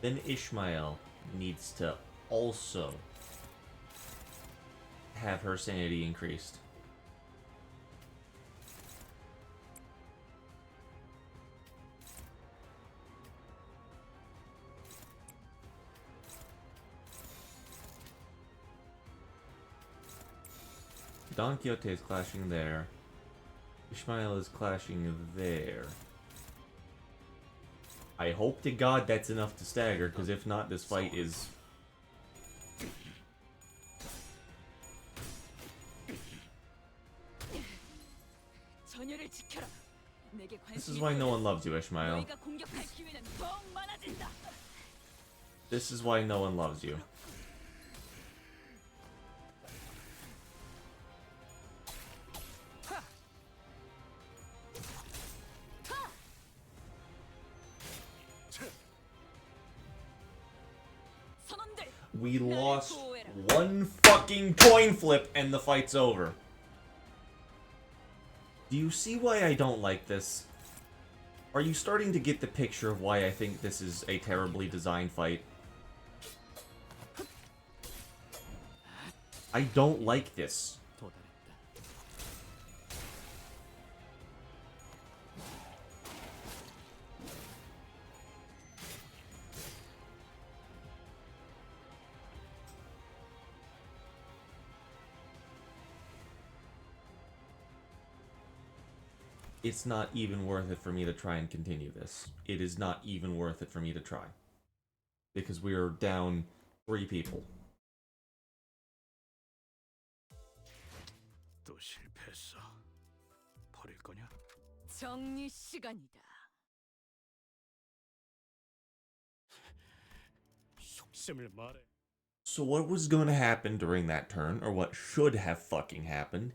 Then Ishmael needs to also have her sanity increased. Don Quixote is clashing there. Ishmael is clashing there. I hope to God that's enough to stagger, because if not, this fight is... This is why no one loves you, Ishmael. This is why no one loves you. We lost one fucking coin flip and the fight's over. Do you see why I don't like this? Are you starting to get the picture of why I think this is a terribly designed fight? I don't like this. It's not even worth it for me to try and continue this. It is not even worth it for me to try. Because we are down 3 people. 또 실패했어. 버릴 거냐? 정리 시간이다. 속셈을 말해. So what was going to happen during that turn, or what should have fucking happened,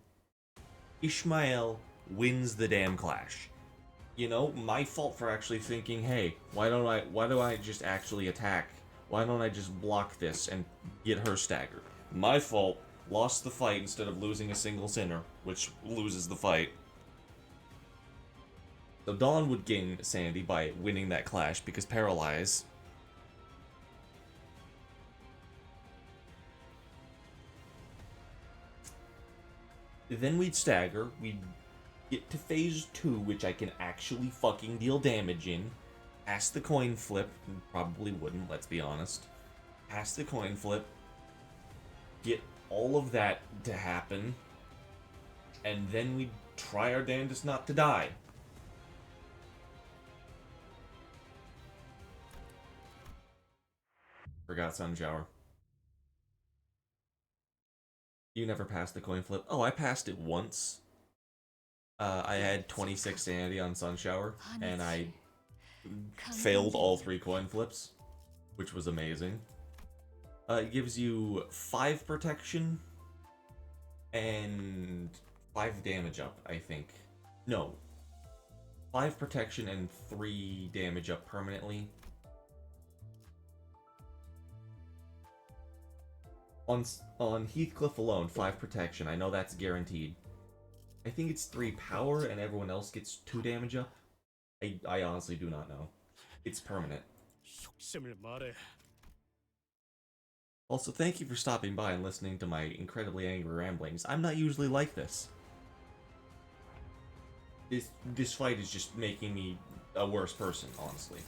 Ishmael wins the damn clash. You know, my fault for actually thinking, hey, why do I just actually attack? Why don't I just block this and get her staggered? My fault. Lost the fight instead of losing a single sinner, which loses the fight. So Dawn would gain sanity by winning that clash because paralyze. Then we'd stagger. We'd get to phase 2, which I can actually fucking deal damage in. Pass the coin flip. Probably wouldn't, let's be honest. Pass the coin flip. Get all of that to happen. And then we'd try our damnedest not to die. Forgot Sun Shower. You never passed the coin flip? Oh, I passed it once. I had 26 sanity on Sun Shower, and I failed all 3 coin flips, which was amazing. It gives you 5 protection and 5 damage up, I think. No. 5 protection and 3 damage up permanently. On Heathcliff alone, 5 protection. I know that's guaranteed. I think it's 3 power and everyone else gets 2 damage up. I honestly do not know. It's permanent. Also, thank you for stopping by and listening to my incredibly angry ramblings. I'm not usually like this. This fight is just making me a worse person, honestly.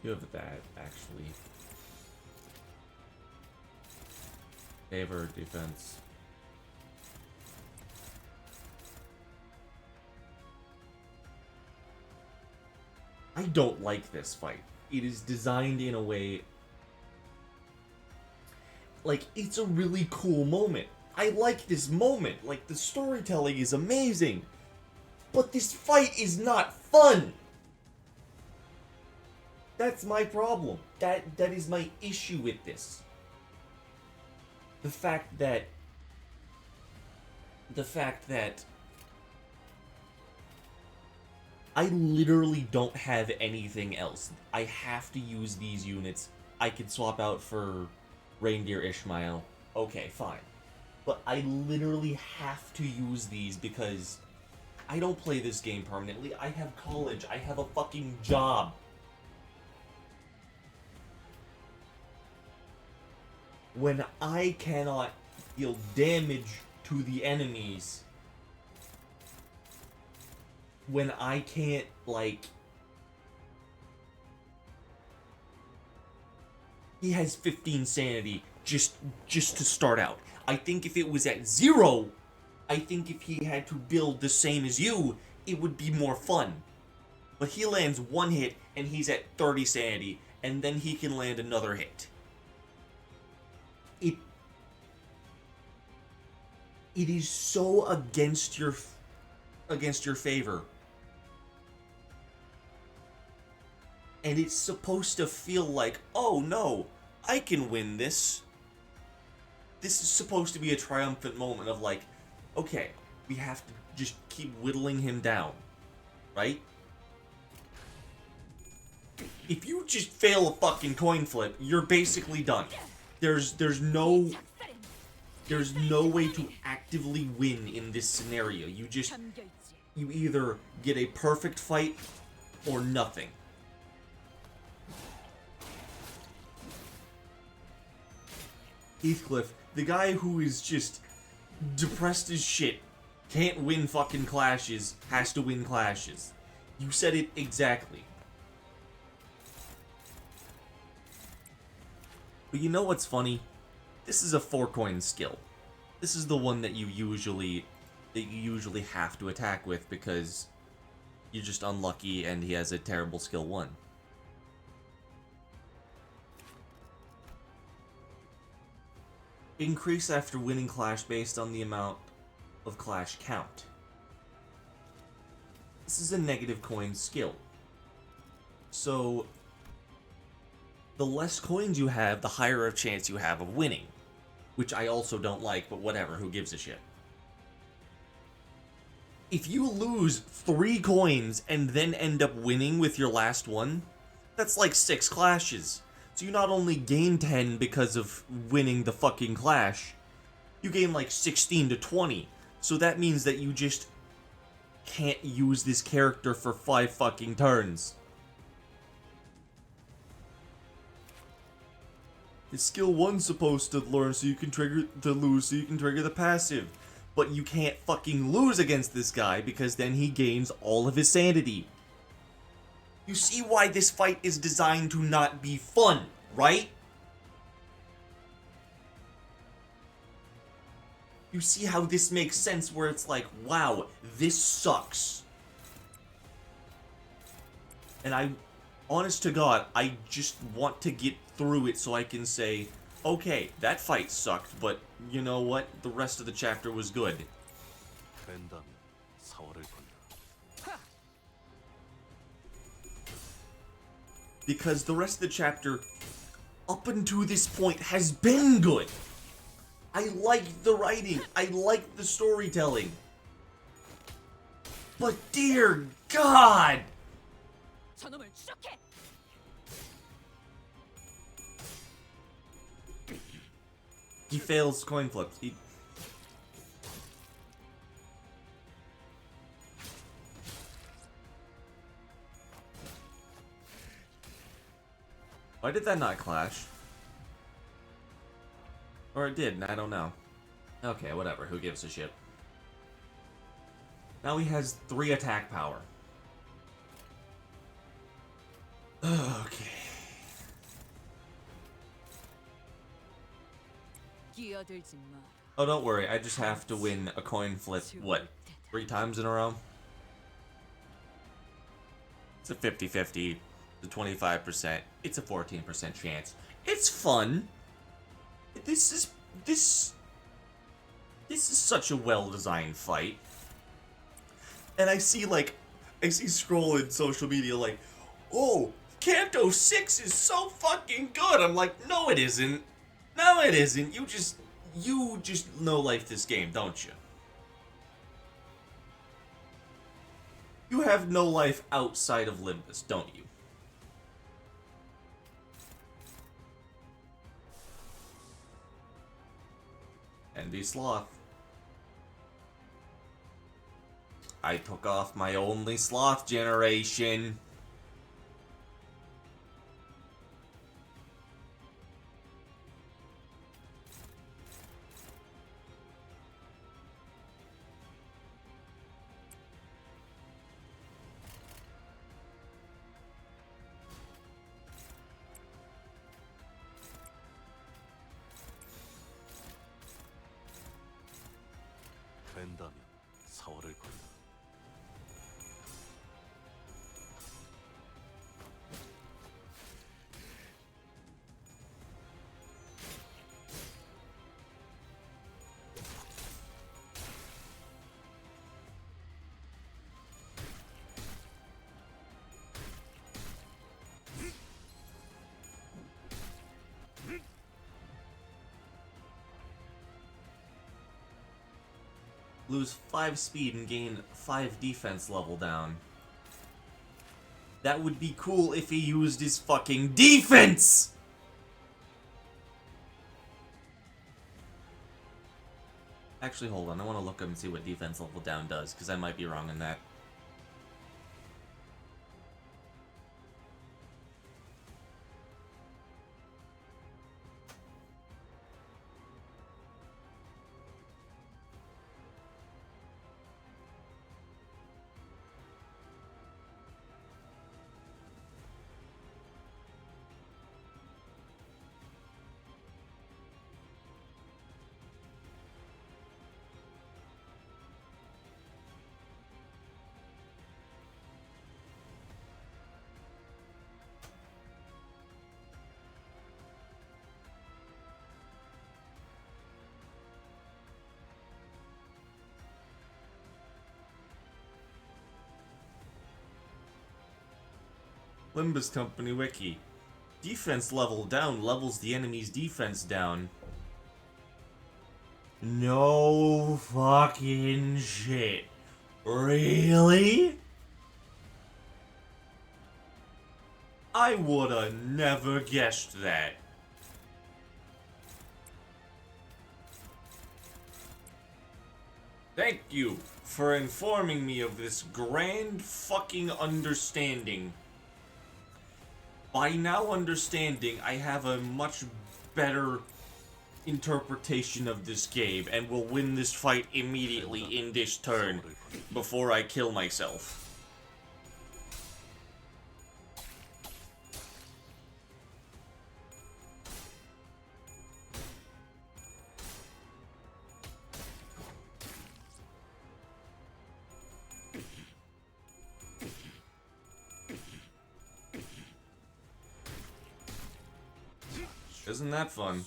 You have that, actually. Favor, defense. I don't like this fight. It is designed in a way... Like, it's a really cool moment. I like this moment. Like, the storytelling is amazing. But this fight is not fun! That's my problem. That is my issue with this. The fact that I literally don't have anything else. I have to use these units. I could swap out for Reindeer Ishmael. Okay, fine. But I literally have to use these because I don't play this game permanently. I have college. I have a fucking job. When I cannot deal damage to the enemies, when I can't, like... He has 15 sanity just to start out. I think if it was at 0, I think if he had to build the same as you, it would be more fun. But he lands 1 hit, and he's at 30 sanity, and then he can land another hit. It is so against your favor. And it's supposed to feel like, oh no, I can win this. This is supposed to be a triumphant moment of like, okay, we have to just keep whittling him down, right? If you just fail a fucking coin flip, you're basically done. There's no way to actively win in this scenario. You either get a perfect fight or nothing. Heathcliff, the guy who is just depressed as shit, can't win fucking clashes, has to win clashes. You said it exactly. But you know what's funny? This is a 4-coin skill. This is the one that you usually have to attack with because you're just unlucky and he has a terrible skill 1. Increase after winning clash based on the amount of clash count. This is a negative coin skill. So, the less coins you have, the higher a chance you have of winning. Which I also don't like, but whatever, who gives a shit? If you lose 3 coins and then end up winning with your last one, that's like 6 clashes. So you not only gain 10 because of winning the fucking clash, you gain like 16 to 20. So that means that you just can't use this character for 5 fucking turns. His skill 1's supposed to learn so you can trigger to lose so you can trigger the passive. But you can't fucking lose against this guy because then he gains all of his sanity. You see why this fight is designed to not be fun, right? You see how this makes sense where it's like, wow, this sucks. And honest to God, I just want to get through it so I can say, okay, that fight sucked, but you know what? The rest of the chapter was good. 뺀다면 4월을 건너. Because the rest of the chapter, up until this point, has been good. I like the writing. I like the storytelling. But dear God! 저놈을 추적해. He fails coin flips. Why did that not clash? Or it did, and I don't know. Okay, whatever. Who gives a shit? Now he has 3 attack power. Okay. 끼어들지 마. Oh, don't worry. I just have to win a coin flip, what, 3 times in a row? It's a 50-50. It's a 25%. It's a 14% chance. It's fun. This is such a well-designed fight. And I see scrolling social media like, oh, Kanto 6 is so fucking good. I'm like, no it isn't. No it isn't. You just no-life this game, don't you? You have no life outside of Limbus, don't you? Envy Sloth. I took off my only sloth generation. 뺀다면 4월을 건너. Lose 5 speed and gain 5 defense level down. That would be cool if he used his fucking defense! Actually, hold on. I want to look up and see what defense level down does, because I might be wrong in that. Limbus Company wiki. Defense level down levels the enemy's defense down. No fucking shit. Really? I woulda never guessed that. Thank you for informing me of this grand fucking understanding. By now understanding, I have a much better interpretation of this game and will win this fight immediately in this turn before I kill myself. Isn't that fun?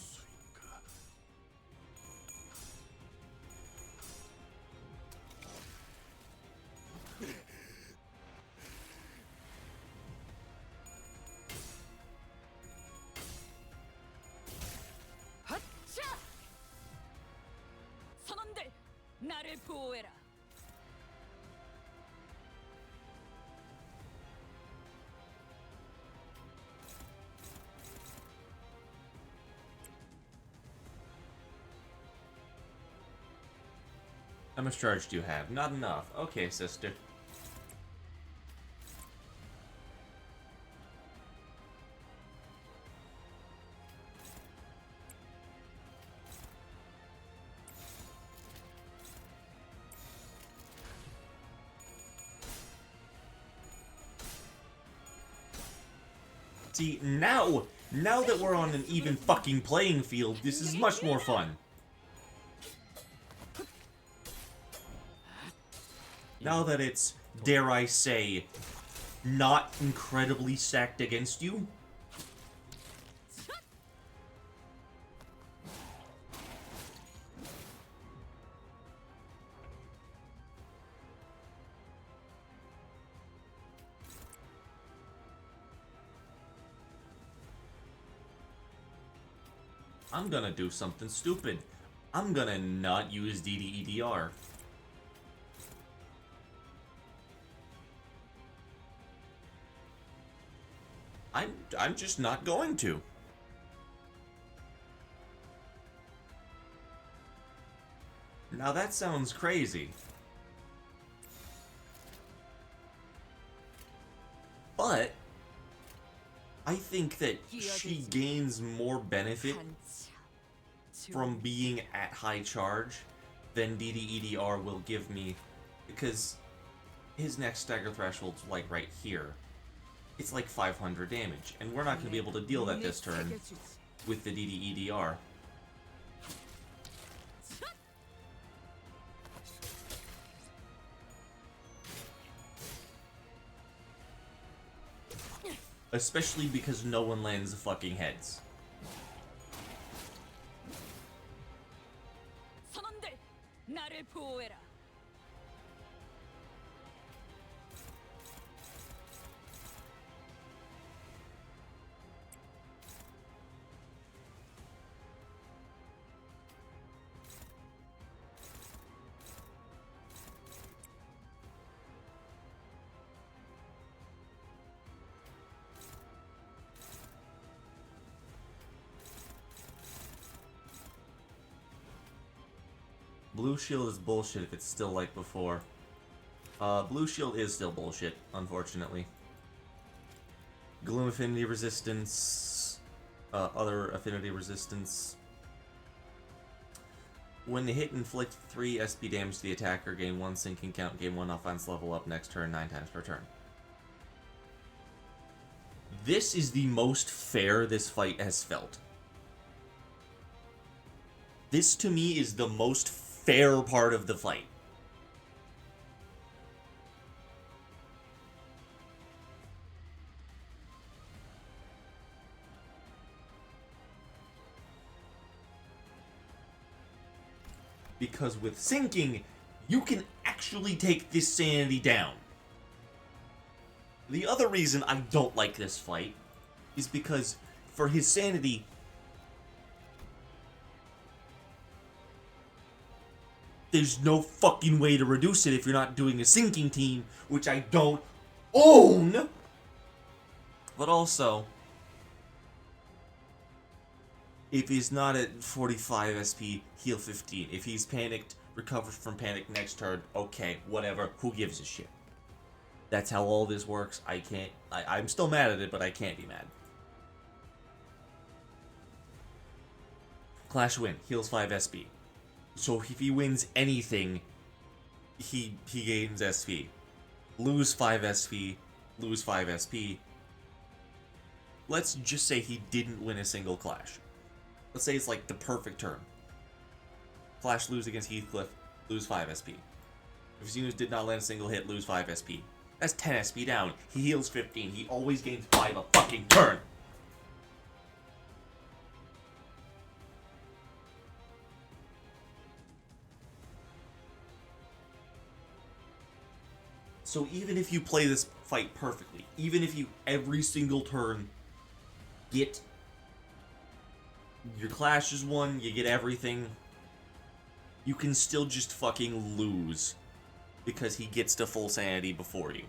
핫차! 선원들, 나를 보호해라. How much charge do you have? Not enough. Okay, sister. See, now that we're on an even fucking playing field, this is much more fun. Now that it's, dare I say, not incredibly stacked against you. I'm gonna do something stupid. I'm gonna not use DDEDR. I'm just not going to. Now that sounds crazy. But I think that she gains more benefit from being at high charge than DDEDR will give me, because his next stagger threshold's like right here. It's like 500 damage, and we're not going to be able to deal that this turn with the DDEDR. Especially because no one lands fucking heads. 선원들, 나를 보호해라. Blue shield is bullshit if it's still like before. Blue shield is still bullshit, unfortunately. Gloom affinity resistance, other affinity resistance. When the hit inflict 3 SP damage to the attacker, gain 1 sinking count, gain 1 offense level up next turn 9 times per turn. This is the most fair this fight has felt. This to me is the most fair part of the fight. Because with sinking, you can actually take this sanity down. The other reason I don't like this fight is because, for his sanity, there's no fucking way to reduce it if you're not doing a sinking team, which I don't own. But also, if he's not at 45 SP, heal 15. If he's panicked, recovers from panic next turn, okay, whatever, who gives a shit? That's how all this works. I'm still mad at it, but I can't be mad. Clash win, heals 5 SP. So if he wins anything, he gains SP. Lose 5 SP, lose 5 SP. Let's just say he didn't win a single clash. Let's say it's like the perfect turn. Clash, lose against Heathcliff, lose 5 SP. If Xenos did not land a single hit, lose 5 SP. That's 10 SP down. He heals 15. He always gains 5 a fucking turn. So even if you play this fight perfectly, even if you every single turn get your clashes won, you get everything, you can still just fucking lose because he gets to full sanity before you.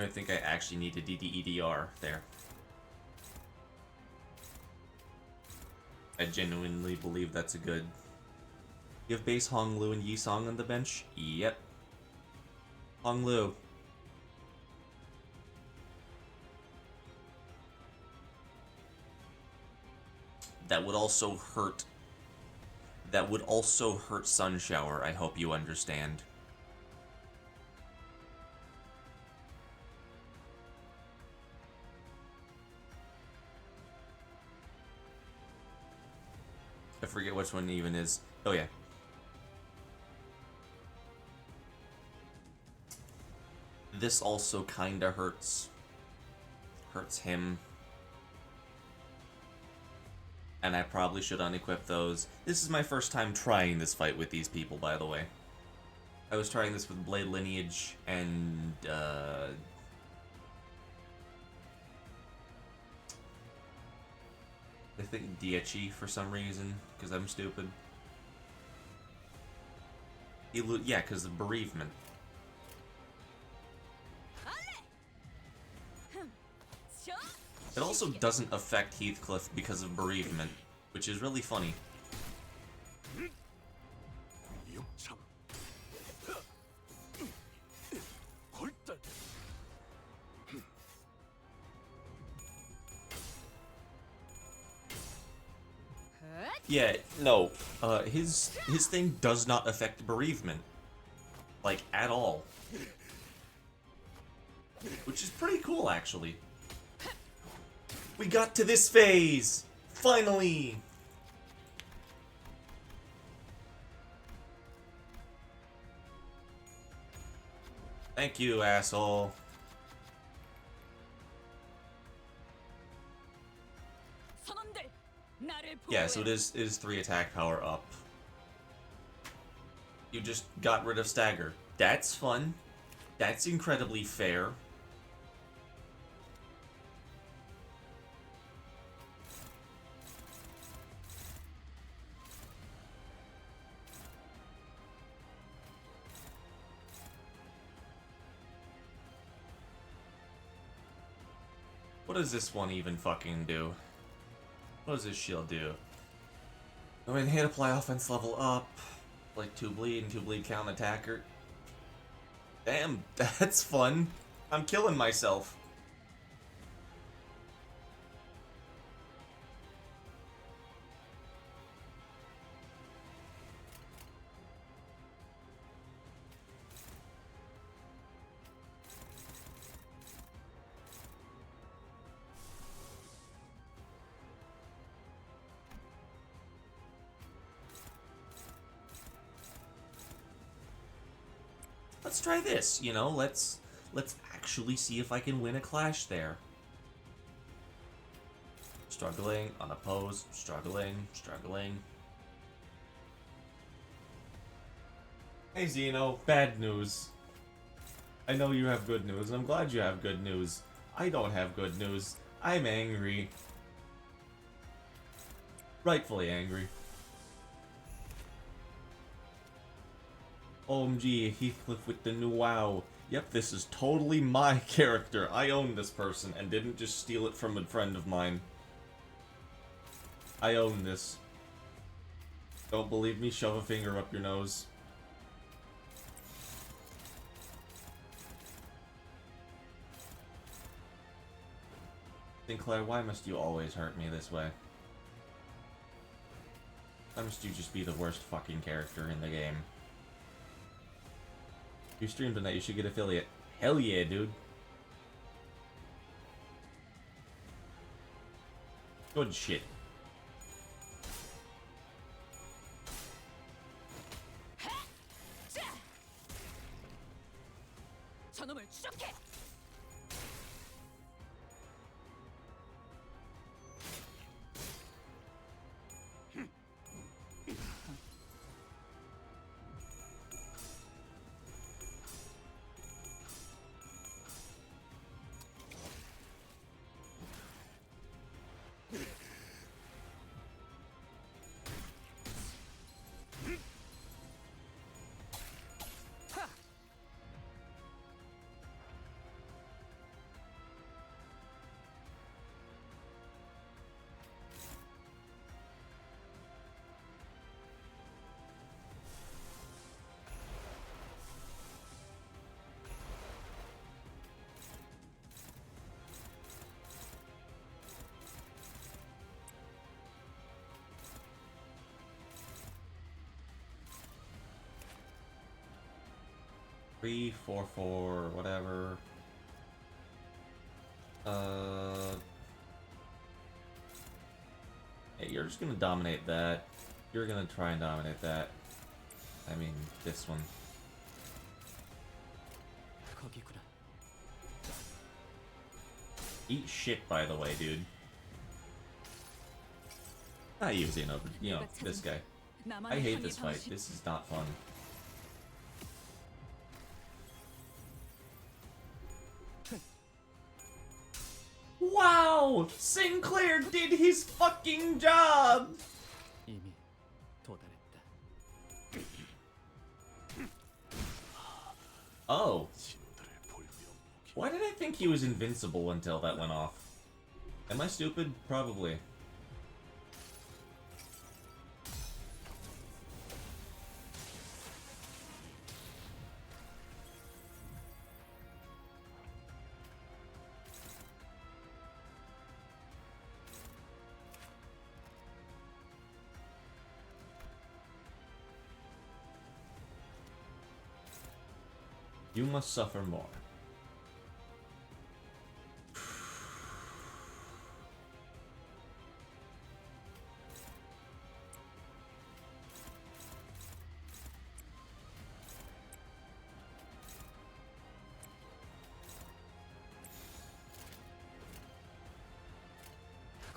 I think I actually need to DDEDR there. I genuinely believe that's a good... You have base Hong Lu and Yi Song on the bench? Yep. Hong Lu. That would also hurt... That would also hurt Sunshower, I hope you understand. I forget which one even is. Oh, yeah. This also kinda hurts. Hurts him. And I probably should unequip those. This is my first time trying this fight with these people, by the way. I was trying this with Blade Lineage and, I think Diachi for some reason, because I'm stupid. Yeah, because of bereavement. It also doesn't affect Heathcliff because of bereavement, which is really funny. Yeah, no. His thing does not affect bereavement. Like, at all. Which is pretty cool, actually. We got to this phase! Finally! Thank you, asshole. Yeah, so it is 3 attack power up. You just got rid of stagger. That's fun. That's incredibly fair. What does this one even fucking do? What does this shield do? I mean, hit apply offense level up. Like 2 bleed and 2 bleed count attacker. Damn, that's fun. I'm killing myself. let's try this, you know, let's actually see if I can win a clash there. Struggling, unopposed, struggling. Hey Zeno, bad news. I know you have good news, and I'm glad you have good news. I don't have good news. I'm angry. Rightfully angry. OMG, Heathcliff with the new WoW. Yep, this is totally my character. I own this person and didn't just steal it from a friend of mine. I own this. Don't believe me? Shove a finger up your nose. Sinclair, why must you always hurt me this way? Why must you just be the worst fucking character in the game? You stream tonight, you should get affiliate. Hell yeah, dude. Good shit. 저놈을 추적해. Three, 4, whatever. Hey, you're just gonna dominate that. You're gonna try and dominate that. I mean, this one. 거기구나. Eat shit, by the way, dude. Not you, Xeno, but, you know, this guy. I hate this fight. This is not fun. Wow! Sinclair did his fucking job! 이미 도달했다. Oh. Why did I think he was invincible until that went off? Am I stupid? Probably. You must suffer more.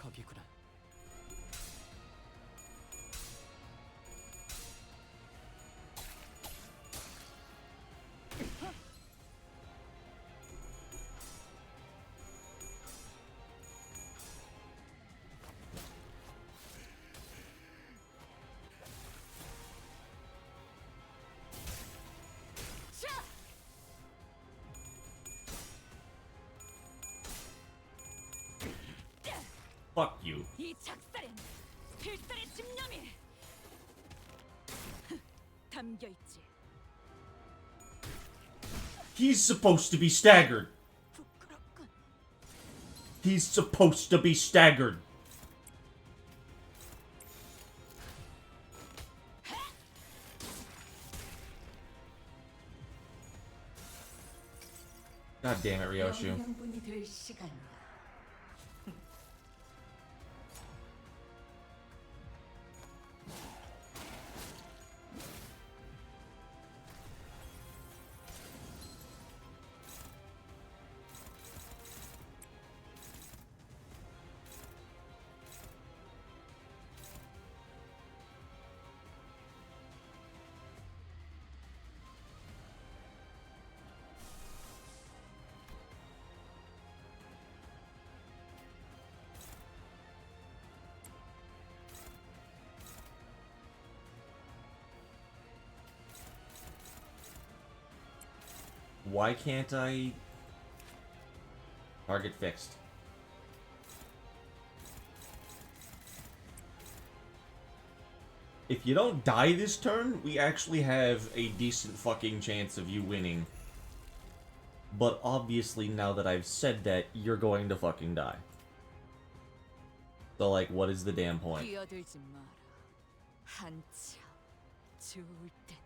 거기구나. Fuck you. 이 작살엔 필살의 집념이 담겨 있지. He's supposed to be staggered. 부끄럽군. He's supposed to be staggered. God damn it, Ryoshu. 명분이 될 시간이야. Why can't I... Target fixed. If you don't die this turn, we actually have a decent fucking chance of you winning. But obviously, now that I've said that, you're going to fucking die. So, like, what is the damn point? 뛰어들지 마라. 한참 좋을 때다.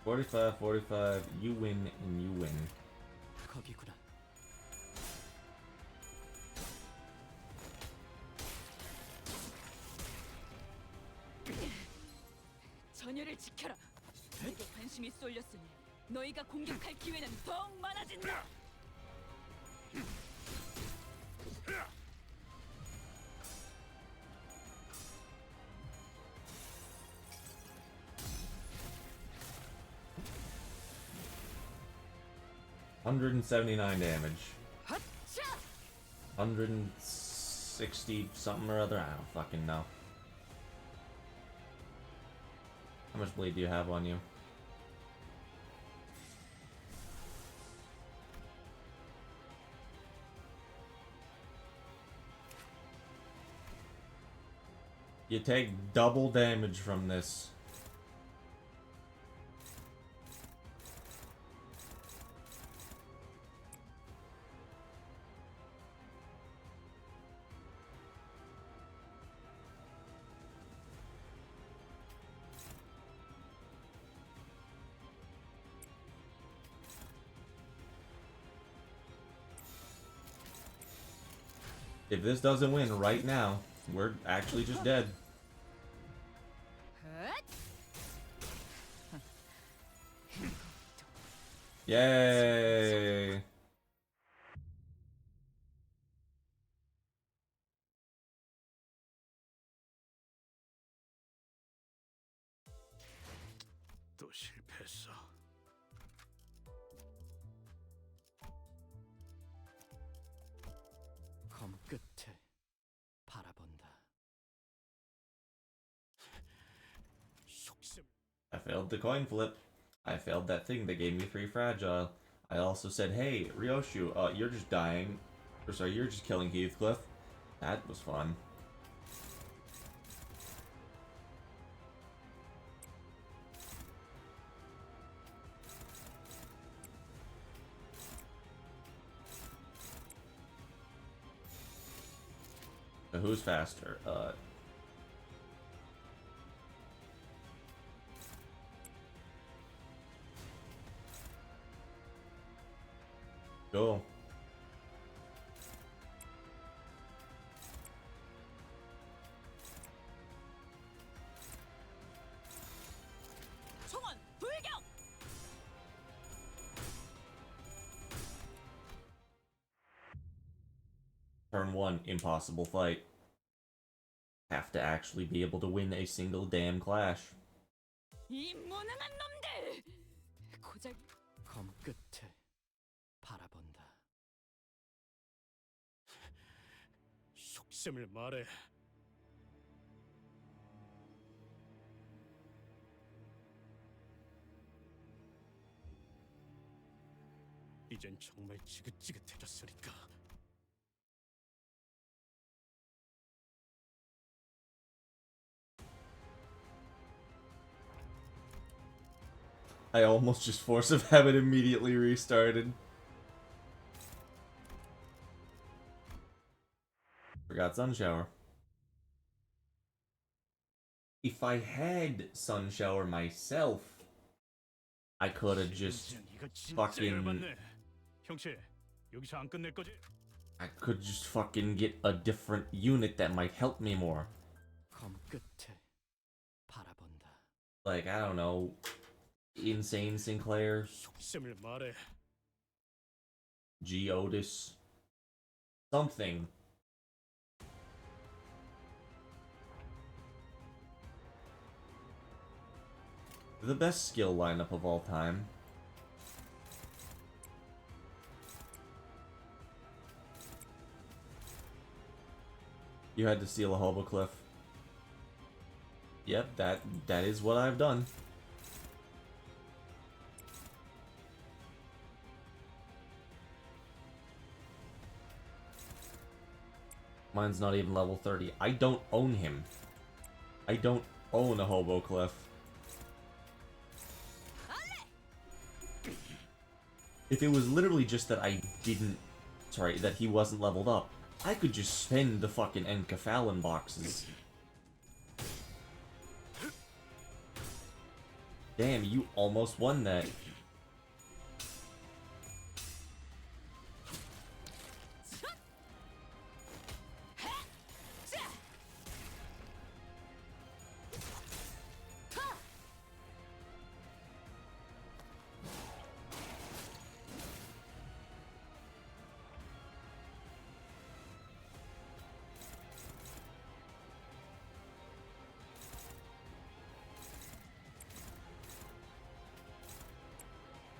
$45, you win, and you win. 거기구나. 전열을 지켜라. 내게 관심이 쏠렸으니 너희가 공격할 기회는 더욱 많아진다. $179 damage. 헛차! 160 something or other. I don't fucking know. How much bleed do you have on you? You take double damage from this. If this doesn't win right now, we're actually just dead. Yay! 또 실패했어. 검 끝에 바라본다. 속셈. I failed the coin flip. I failed that thing that gave me 3 fragile. I also said, hey, Ryoshu, you're just dying. Or sorry, you're just killing Heathcliff. That was fun. So who's faster? Go. 총원 불격! Turn 1, impossible fight. Have to actually be able to win a single damn clash. 이 무능한 놈들! 고작 검 끝에 바라본다. 속셈을 말해. 이젠 정말 지긋지긋해졌으니까. I almost just force of habit immediately restarted. Forgot Sun Shower. If I had Sun Shower myself, I could have just fucking... 형체, 여기서 안 끝낼 거지? I could just fucking get a different unit that might help me more. 검 끝에 바라본다. Like, I don't know, Insane Sinclair, 속셈을 말해. G. Otis, something. The best skill lineup of all time. You had to steal a hobo cliff. Yep, that is what I've done. Mine's not even level 30. I don't own him. I don't own a hobo cliff. If it was literally just that I didn't... Sorry, that he wasn't leveled up, I could just spend the fucking Enkephalon boxes. Damn, you almost won that.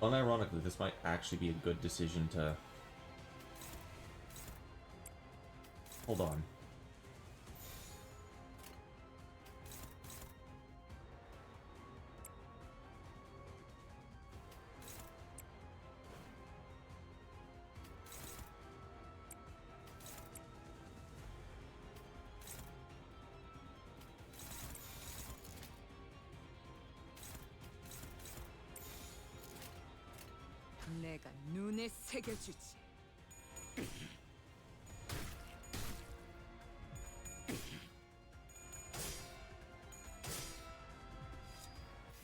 Unironically, this might actually be a good decision to... Hold on. 내가 눈에 새겨주지.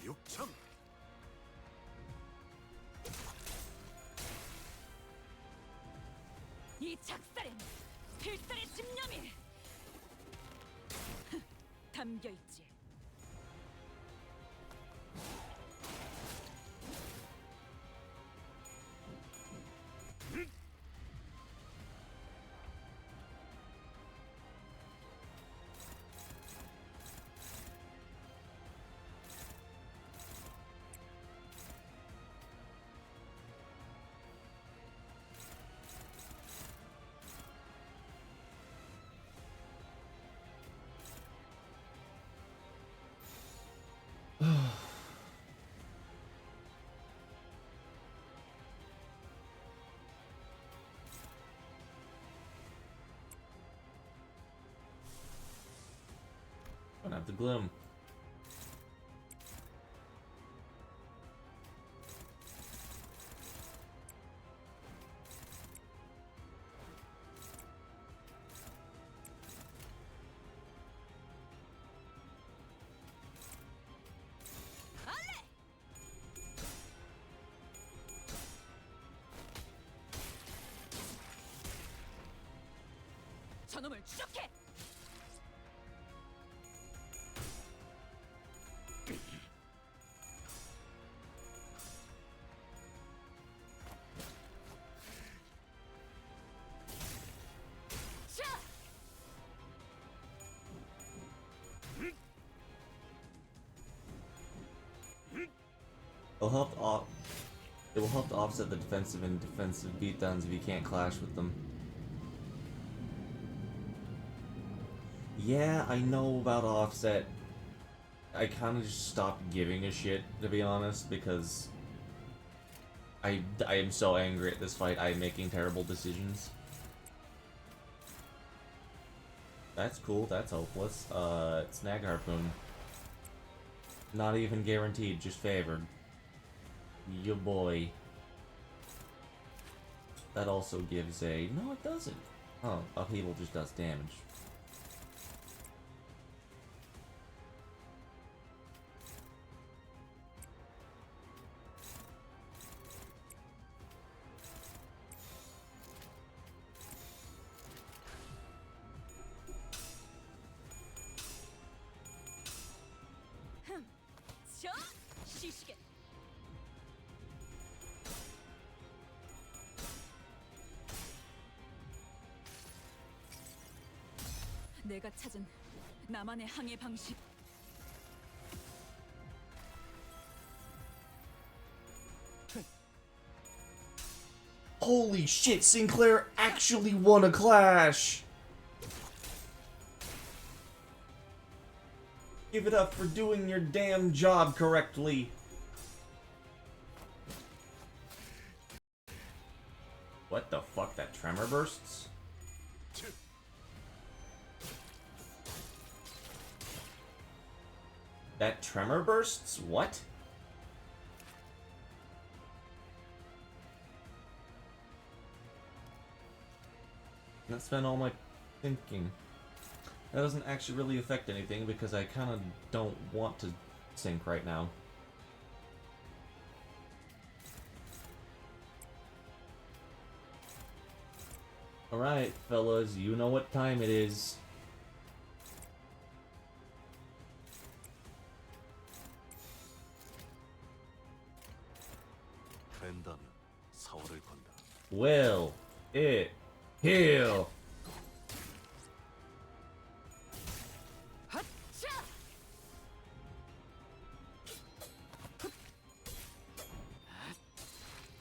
육청. 이 작살엔 필살의 집념이 담겨 있지. Don't have the gloom. 저놈을 추적해. It'll help it will help to offset the defensive and defensive beatdowns if you can't clash with them. Yeah, I know about offset. I kind of just stopped giving a shit, to be honest, because I am so angry at this fight. I'm making terrible decisions. That's cool. That's hopeless. Snag Harpoon. Not even guaranteed, just favored. Your boy. That also gives a... No, it doesn't. Oh, upheaval just does damage. 저 시시게. 내가 찾은 나만의 항해 방식. Holy shit, Sinclair actually won a clash! Give it up for doing your damn job correctly. What the fuck, that tremor bursts? That tremor bursts? What? That spent all my thinking. That doesn't actually really affect anything because I kind of don't want to sync right now. Alright, fellas, you know what time it is. 된다면 사활을 건다. Will it heal?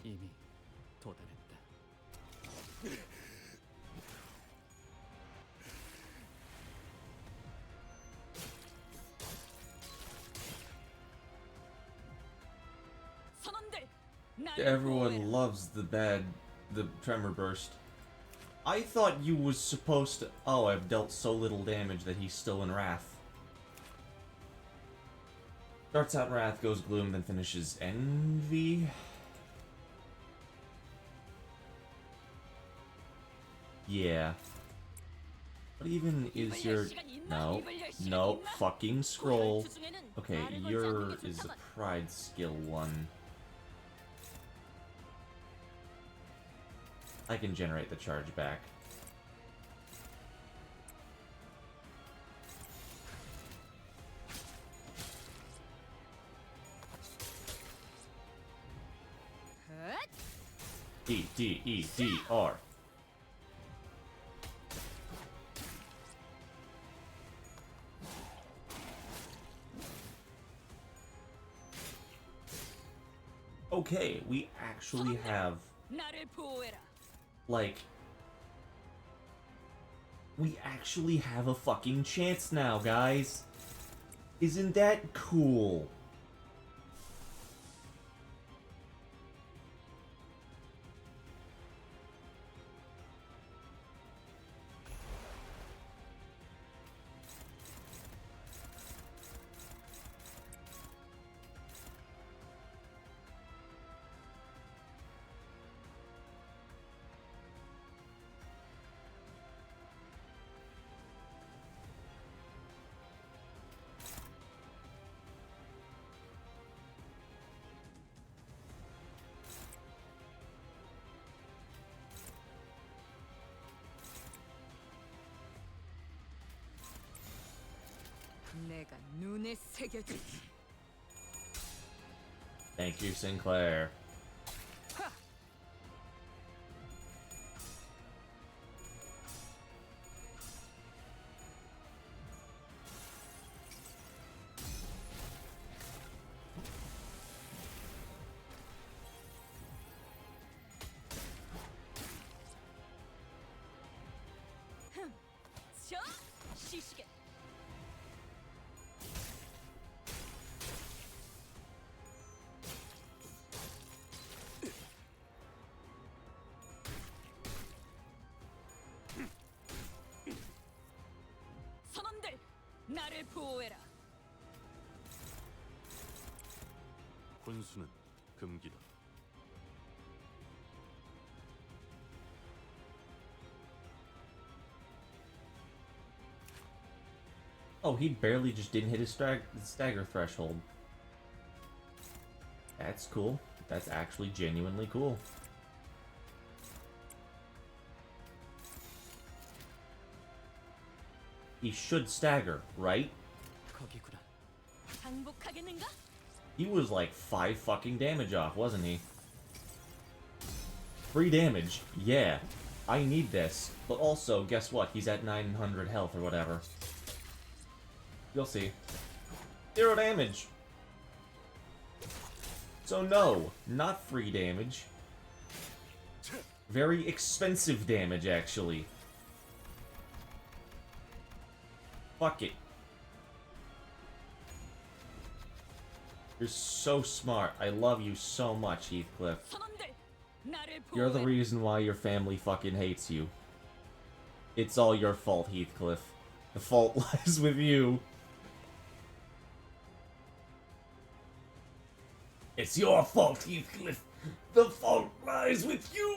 이미 도달했다. 선원들, 나를 Everyone 보호해라. loves the tremor burst. I thought you was supposed to... Oh, I've dealt so little damage that he's still in Wrath. Starts out Wrath, goes Gloom, then finishes Envy? Yeah. What even is your... No. No. Fucking scroll. Okay, your is a Pride skill 1. I can generate the charge back. D-D-E-D-R. Okay, we actually have, 나를 보호해라. like... We actually have a fucking chance now, guys. Isn't that cool? 내가 눈에 새겨주지. Thank you, Sinclair. 저 시시게. 선원들, 나를 보호해라. 혼수는 금기다. Oh, he barely just didn't hit his stagger threshold. That's cool. That's actually genuinely cool. He should stagger, right? 거기구나. 항복하겠는가? He was like 5 fucking damage off, wasn't he? 3 damage. Yeah. I need this. But also, guess what? He's at 900 health or whatever. You'll see. 0 damage. So no, not free damage. Very expensive damage, actually. Fuck it. You're so smart. I love you so much, Heathcliff. 선원들, 나를 You're the 보호해. reason why your family fucking hates you. It's all your fault, Heathcliff. The fault lies with you. It's your fault, Heathcliff. The fault lies with you.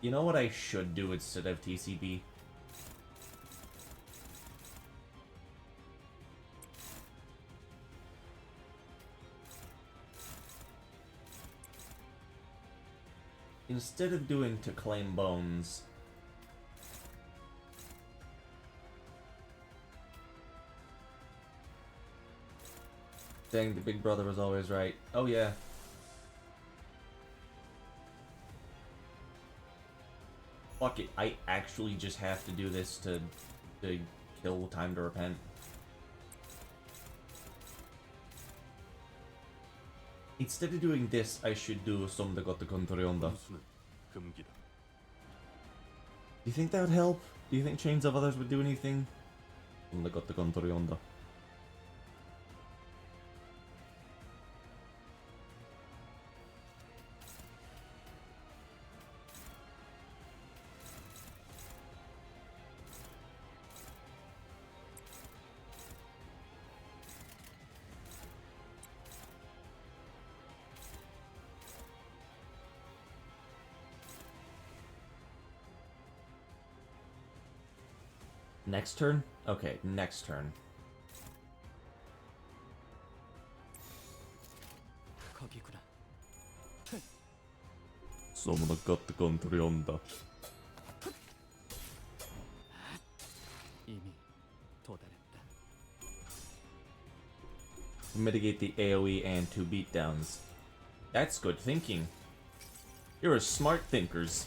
You know what I should do instead of TCB? Instead of doing to claim bones, dang, the big brother was always right. Oh yeah. Fuck it, I actually just have to do this to kill Time to Repent. Instead of doing this, I should do some de Gotta Contorionda. 분수는 금기다. Do you think that would help? Do you think Chains of Others would do anything? Some de Gotta Contorionda. Next turn? Okay, next turn. 거기구나. Some de Gotta Contorionda. 이미 도달했다. Mitigate the AoE and 2 beatdowns. That's good thinking. You're a smart thinkers.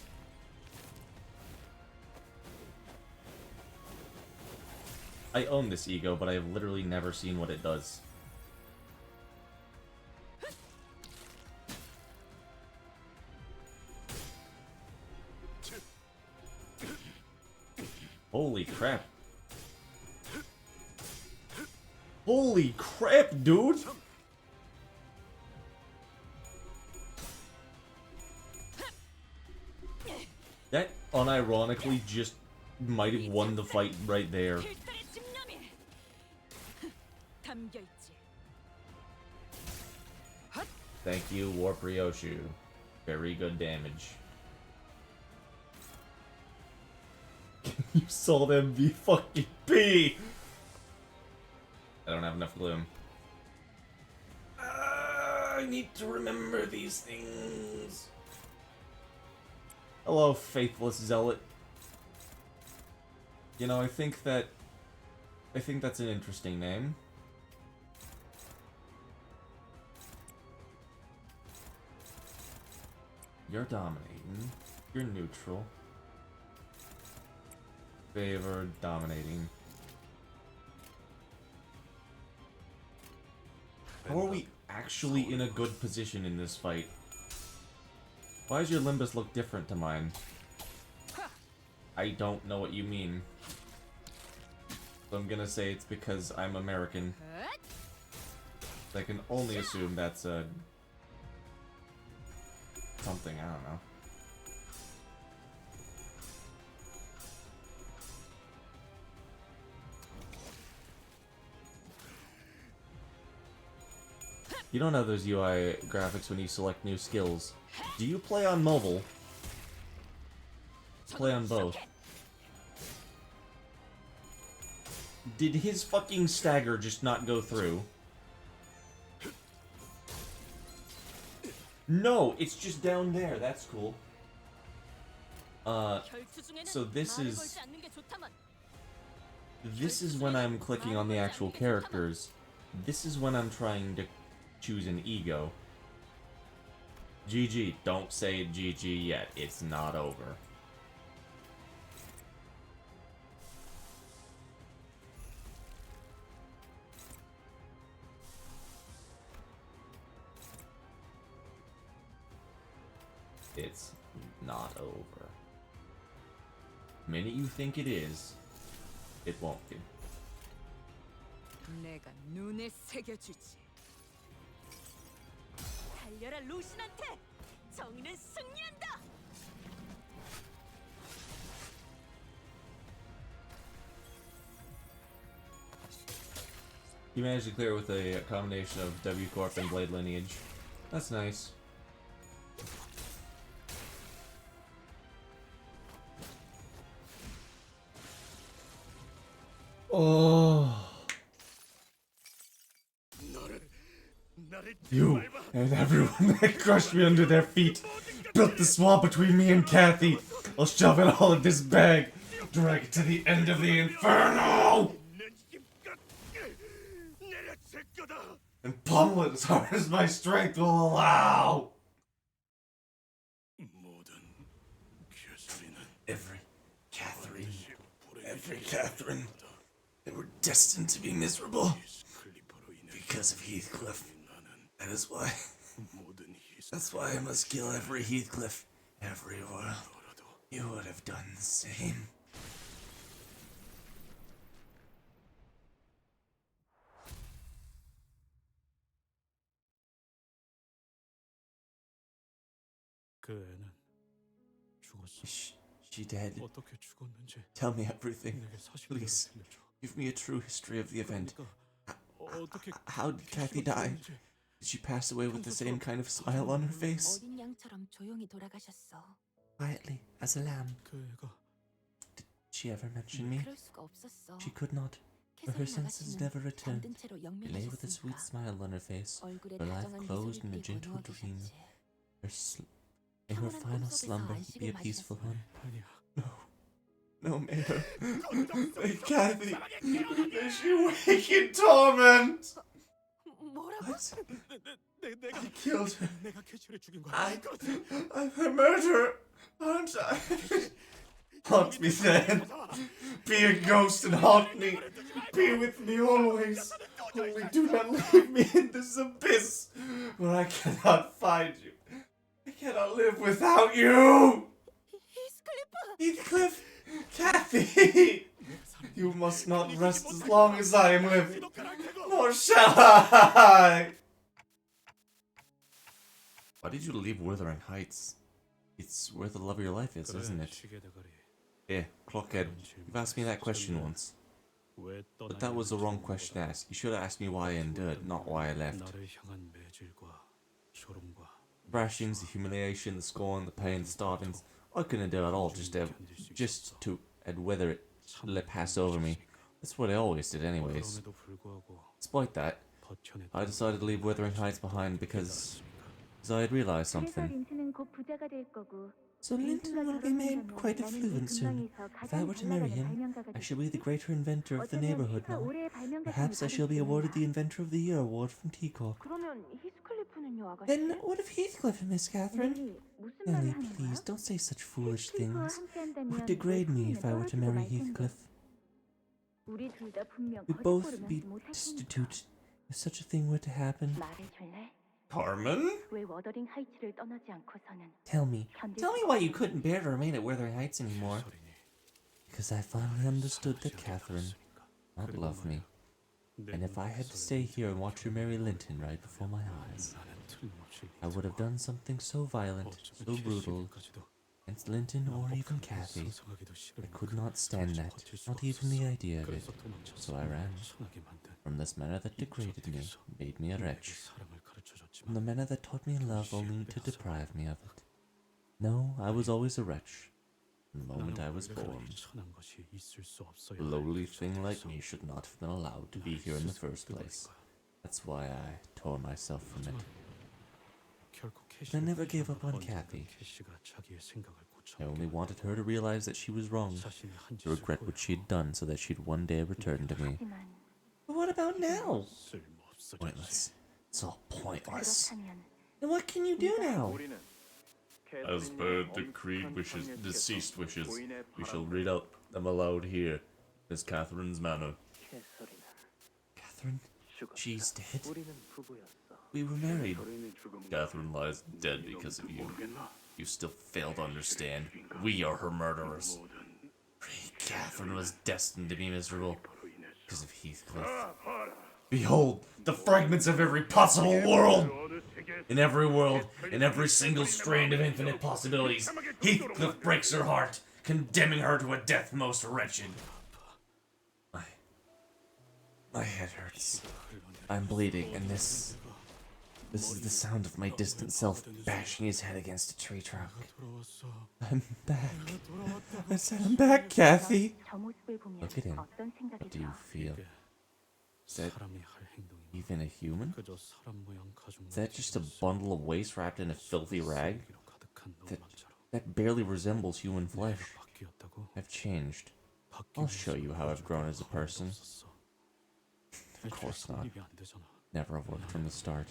I own this ego, but I have literally never seen what it does. Holy crap. Holy crap, dude! That unironically just might have won the fight right there. 필살의 집념이 담겨 있지. Thank you, Warp Ryoshu. Very good damage. You saw them be fucking P! I don't have enough gloom. I need to remember these things. Hello, faithless zealot. You know, I think that's an interesting name. You're dominating. You're neutral. Favored, dominating. How are we actually in a good position in this fight? Why does your Limbus look different to mine? I don't know what you mean. So I'm gonna say it's because I'm American. I can only assume that's a... something, I don't know. You don't have those UI graphics when you select new skills. Do you play on mobile? Play on both. Did his fucking stagger just not go through? No, it's just down there. That's cool. So this is when I'm clicking on the actual characters. This is when I'm trying to choose an ego. GG. Don't say GG yet. It's not over. It's not over. The minute you think it is, it won't be. 내가 눈에 새겨주지. 달려라 루신한테! 정의는 승리한다! You managed to clear it with a combination of W Corp and Blade Lineage. That's nice. Oh. You and everyone that crushed me under their feet built the wall between me and Cathy. I'll shove it all in this bag, drag it to the end of the inferno, and pummel it as hard as my strength will allow. Every Catherine, they were destined to be miserable because of Heathcliff. That's why I must kill every Heathcliff everywhere. You would have done the same. 그 애는 죽었어. She dead. 어떻게 죽었는지 Tell me everything. 내게 사실을 Please. 들려줘. Give me a true history of the event. 어떻게 How did Cathy die? Did she pass away with the same kind of smile on her face? 어린 양처럼 조용히 돌아가셨어. Quietly, as a lamb. 그 애가 Did she ever mention me? 그럴 수가 없었어. She could not. For her 캐서린 senses never 아가씨는 returned. 잠든 채로 She lay with a sweet 영면하셨으니까 smile on her face, 얼굴에 her life 다정한 closed in 미소를 a 띠고 gentle 누워 dream. 계셨지. In her 평온한 final 꿈속에서 slumber, he'd be a 안식을 peaceful 맞이했어. home. 아니야. No, Mayor. May Cathy, may she wake in torment. 뭐라고? What? 내가 I killed her. 내가 캐치를 죽인 거야. I'm a murderer, aren't I? Haunt me then. Be a ghost and haunt me. Be with me always. Only do not leave me in this abyss where I cannot find you. I cannot live without you. Heathcliff, Cathy, you must not rest as long as I am living, nor shall I. Why did you leave Wuthering Heights? It's where the love of your life is, isn't it? 시계 대가리. Yeah, Clockhead, you've asked me that question once. 왜 But that was the wrong question to ask. You should have asked me why I endured, not why I left. 나를 향한 매질과 조롱과 The brashings, the humiliation, the scorn, the pain, the starvings. I couldn't endure it all just to weather it, let it pass over me. That's what I always did anyways. 그럼에도 불구하고 Despite that, 버텨냈다. I decided to leave Wuthering Heights behind because I had realized something. 린트는 곧 부자가 될 거고. So Linton will be made quite affluent soon. If I were to marry him, I shall be the greater inventor of the neighborhood now. Perhaps I shall be awarded the Inventor of the Year award from T Corp. 그러면 히스클리프는요, 아가씨? Then what of Heathcliff, Miss Catherine? 릴리, 무슨 말을 Nelly, 하는 거야? please, don't say such foolish things. 함께한다면 It would degrade me if I were to marry Heathcliff. 우리 둘 다 분명 We'd 거짓 both 고르면서 be 못할 테니까. destitute if such a thing were to happen. 말해줄래? Carmen? 왜 워더링 하이츠를 떠나지 않고서는 Tell me why you couldn't bear to remain at Wuthering Heights anymore. 소리니. Because I finally understood that Catherine did not love me. And if I had to stay here and watch her marry Linton right before my eyes, 나는 틀림없이 I would have done something so violent, so brutal, against Linton or even Cathy. I could not stand that, not even the idea of it. So I ran from this manner that degraded me, made me a wretch, from the manner that taught me love only to deprive me of it. No, I was always a wretch, from the moment I was born. A lowly thing like me should not have been allowed to be here in the first place. That's why I tore myself from it. But I never gave up on Cathy. I only wanted her to realize that she was wrong, to regret what she had done so that she'd one day return to me. 하지만 But what about now? Pointless. It's all pointless. And what can you do now? As per decreed wishes, deceased wishes, we shall read out them aloud here, Miss Catherine's manor. Catherine? She's dead? We were married. Catherine lies dead because of you. You still fail to understand. We are her murderers. Catherine was destined to be miserable because of Heathcliff. Behold, the fragments of every possible world! In every world, in every single strand of infinite possibilities, Heathcliff breaks her heart, condemning her to a death most wretched. My head hurts. I'm bleeding, and this is the sound of my distant self bashing his head against a tree trunk. I'm back. I said I'm back, Cathy. 저 모습을 보면 Look at him. 어떤 생각이 What do you 들어? feel? Is that 사람이 할 행동이 even a human? 그저 사람 모양 가죽 Is that just a bundle of waste wrapped in a filthy rag? 쓰레기로 가득한 That, 노랑자로 that barely resembles human flesh. 내가 바뀌었다고? I've changed. 바뀌기 I'll show you how I've grown as a 하나도 person. 없었어. Of course not. 성립이 안 되잖아. Never have worked from the start.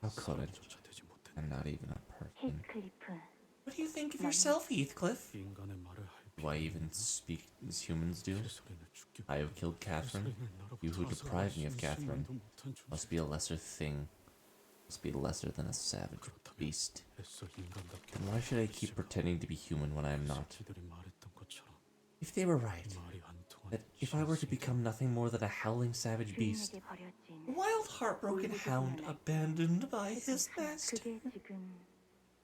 How could it? 사람조차 되지 못했네. I'm not even a person. 히스클리프, What do you think of yourself, Heathcliff? 인간의 말을 할 Do I even speak as humans do? 소리는 죽기 I have killed Catherine. You who deprived me of Catherine must be a lesser thing. Must be lesser than a savage beast. 애써 인간답게 Then why should I keep pretending to be human when I am not? 지들이 말했던 것처럼 If they were right, 말이 안 통하는 that if I were to become nothing more than a howling savage beast, 주인에게 버려진 a wild, heartbroken hound abandoned by his master, 그게 지금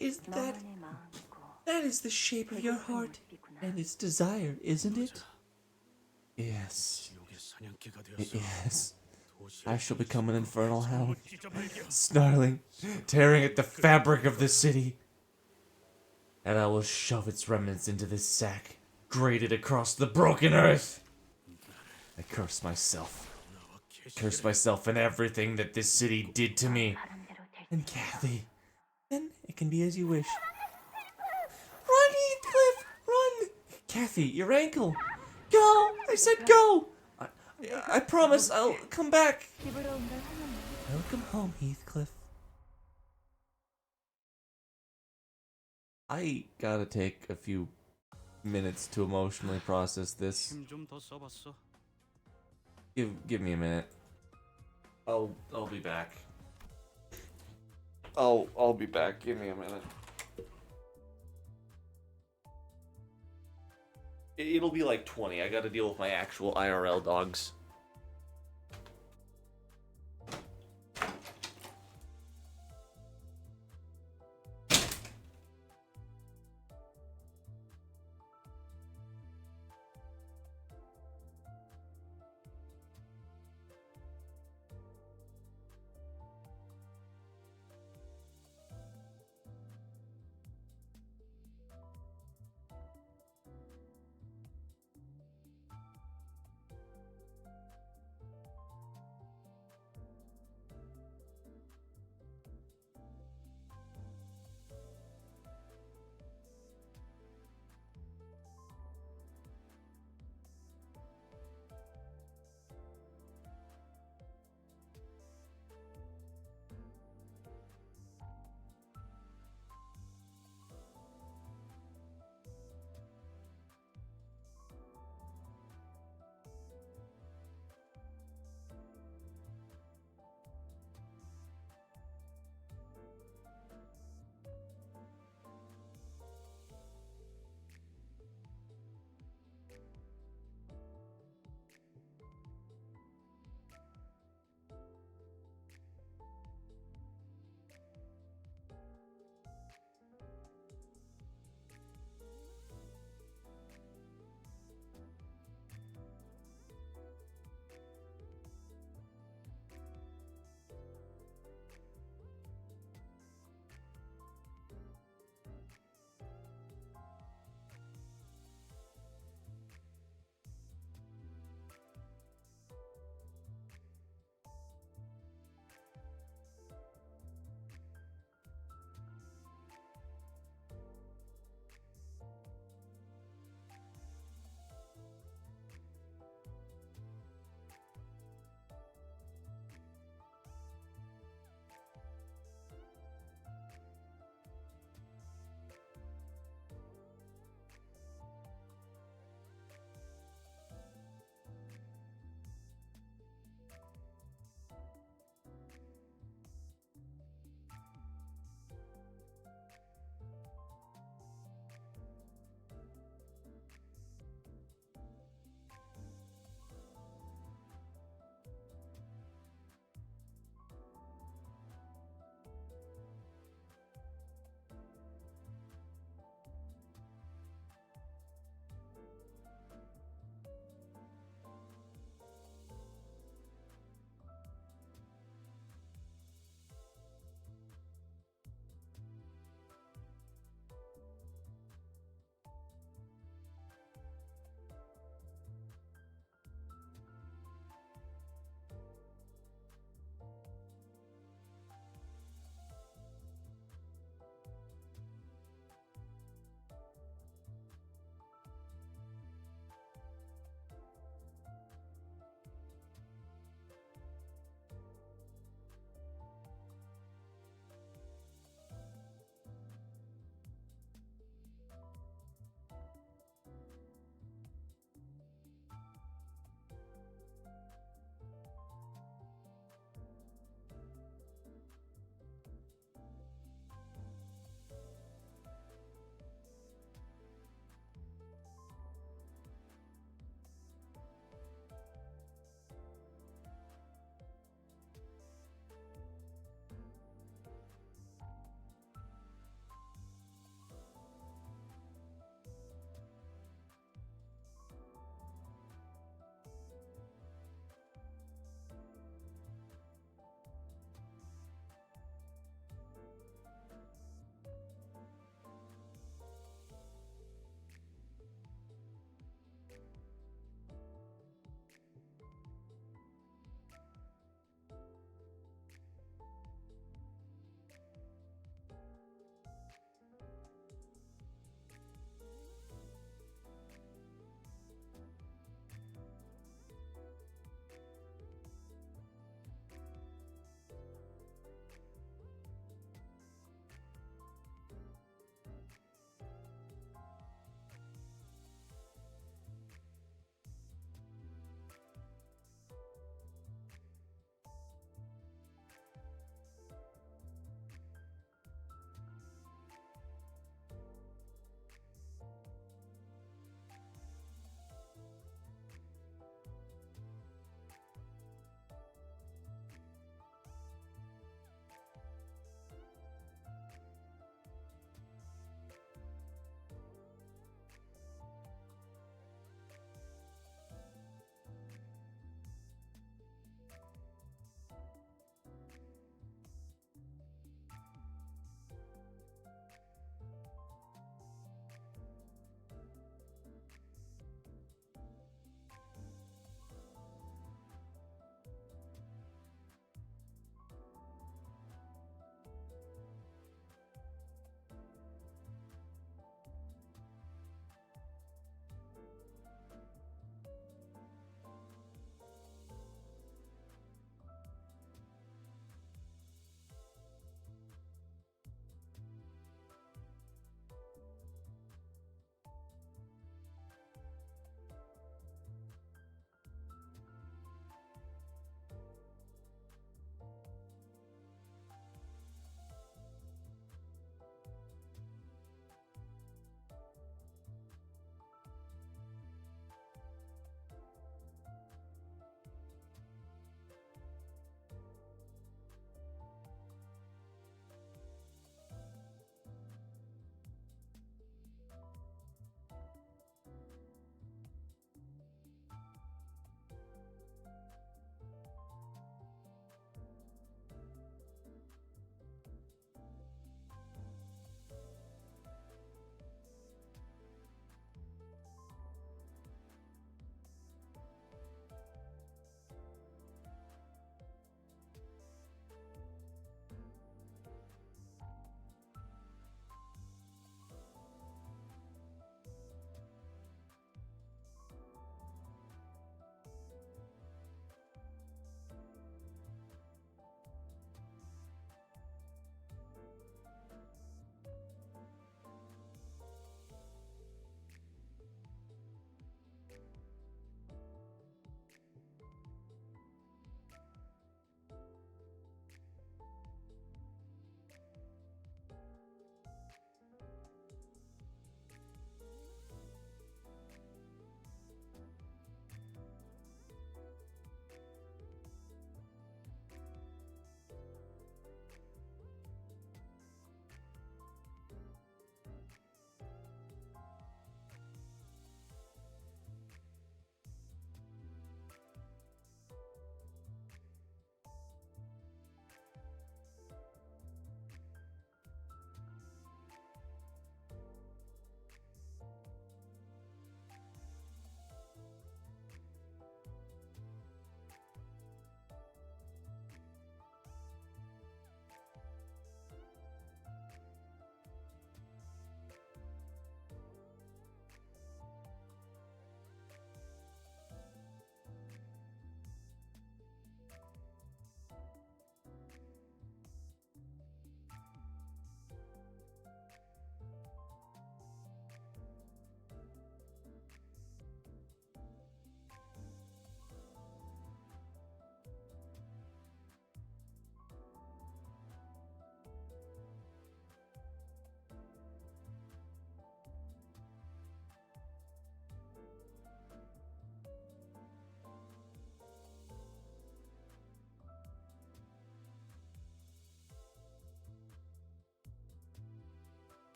is that 너만의 마음이고 that is the shape of your heart 모습이구나. and its desire, isn't it? Yes, 지옥의 사냥개가 it 되었어. is. 도시의 I shall become an infernal hound, 찢어버리게. snarling, tearing at the fabric of the city. And I will shove its remnants into this sack, grated across the broken earth. I curse myself. Curse myself and everything that this city did to me. 바람대로 될 And Cathy. Then it can be as you wish. Run, Heathcliff! Run! Cathy, your ankle! Go! I said go! I promise I'll come back. 집으로 온 걸 환영해. Welcome home, Heathcliff. I gotta take a few minutes to emotionally process this. 힘좀 더 써봤어. Give me a minute. I'll be back. I'll be back. Give me a minute. It'll be like 20. I gotta deal with my actual IRL dogs.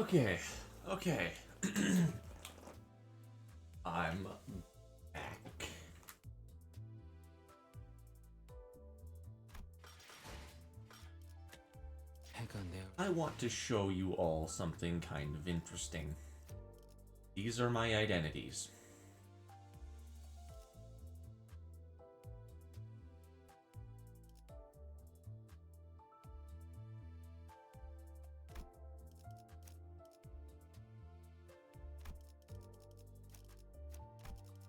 Okay. Okay. I'm back. 해가 내 I want to show you all something kind of interesting. These are my identities.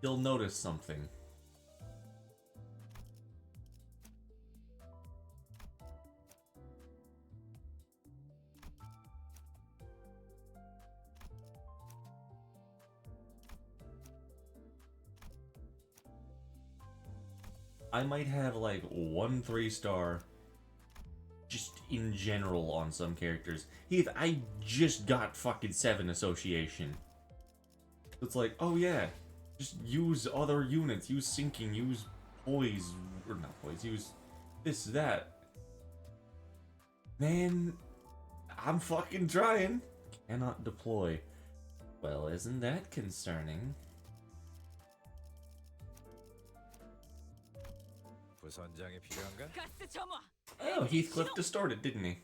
You'll notice something. I might have like 1 3-star just in general on some characters. Heath, I just got fucking 7 association. It's like, oh yeah, just use other units, use sinking, use poise, or not poise, use this, that. Man, I'm fucking trying. Cannot deploy. Well, isn't that concerning? 부선장이 필요한가? 가스 점화. Oh, Heathcliff distorted, didn't he?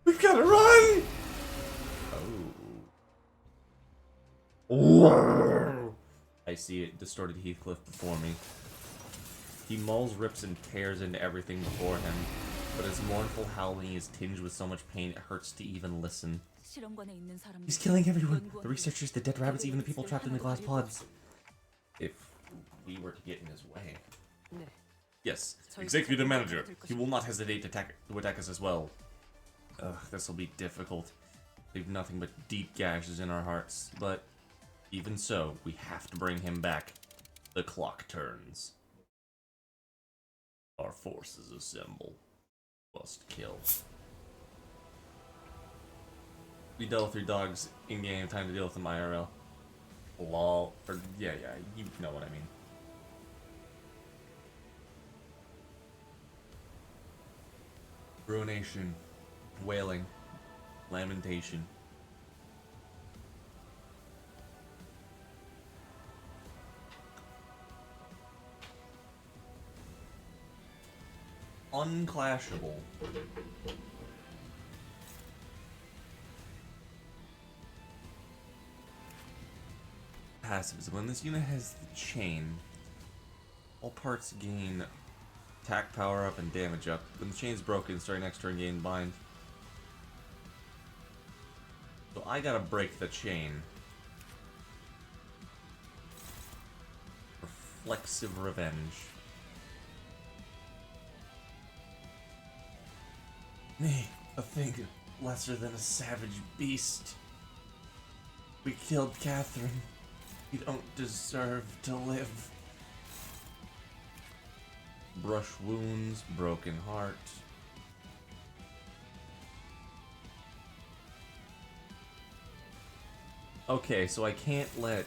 We've gotta run! Oh. I see it, distorted Heathcliff before me. He mauls, rips, and tears into everything before him, but his mournful howling is tinged with so much pain it hurts to even listen. 실험관에 있는 사람들. He's killing everyone! The researchers, the dead rabbits, even the people trapped in the glass pods. If we were to get in his way. Yes, Executive Manager. He will not hesitate to attack us as well. Ugh, this will be difficult. Leave nothing but deep gashes in our hearts, but even so, we have to bring him back. The clock turns. Our forces assemble. Must kill. We dealt with your dogs in-game, time to deal with them IRL. Lol. Or, yeah, you know what I mean. Ruination. Wailing. Lamentation. Unclashable. Passives. When this unit has the chain, all parts gain attack power up and damage up. When the chain is broken, starting next turn gain bind. So I gotta break the chain. Reflexive revenge. Me, a thing lesser than a savage beast. We killed Catherine. You don't deserve to live. Brush wounds, broken heart. Okay, so I can't let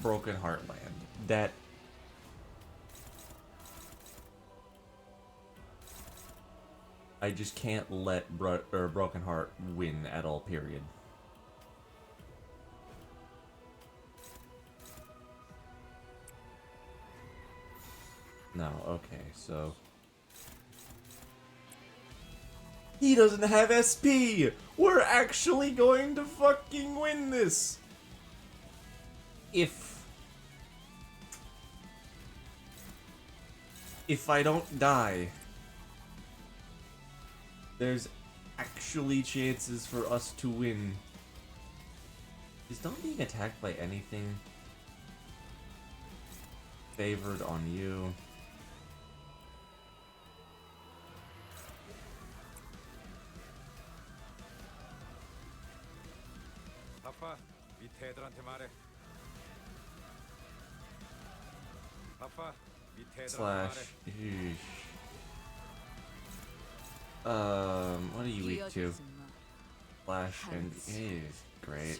broken heart land. That I just can't let broken heart win at all, period. No, okay, so he doesn't have SP! We're actually going to fucking win this! If I don't die, there's actually chances for us to win. Is Dawn being attacked by anything favored on you? 아빠, 밑에 애들한테 말해. 아빠, 밑에 애들한테 Slash. 말해. What are you weak to? Slash and great.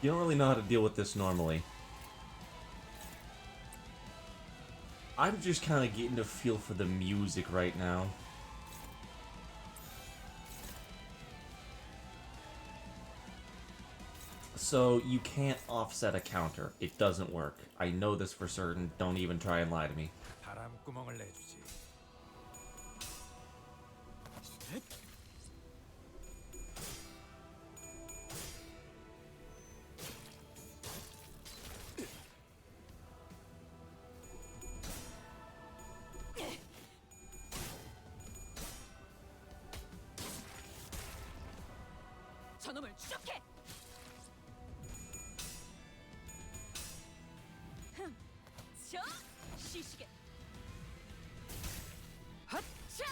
You don't really know how to deal with this normally. I'm just kind of getting a feel for the music right now. So, you can't offset a counter. It doesn't work. I know this for certain. Don't even try and lie to me. 바람구멍을 내주지. 저놈을 추적해. 저 시시게. 헛차.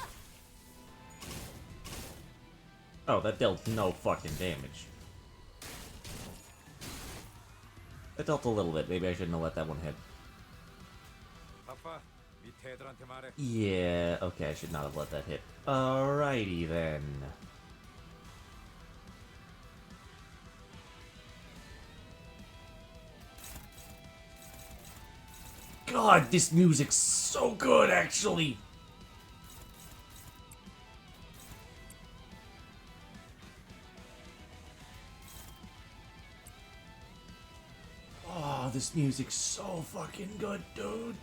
Oh, that dealt no fucking damage. That dealt a little bit. Maybe I shouldn't have let that one hit. 바빠. 밑에 애들한테 말해. Yeah, okay, I should not have let that hit. Alrighty then. God, this music's so good, actually! Oh, this music's so fucking good, dude.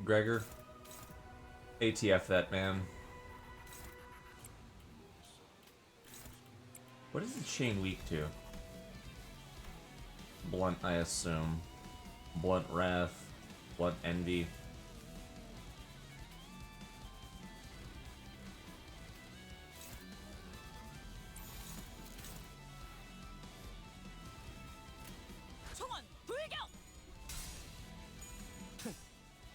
Gregor, ATF that man. What is the chain weak to? Blunt, I assume. Blunt Wrath. Blunt Envy. 총원 불격.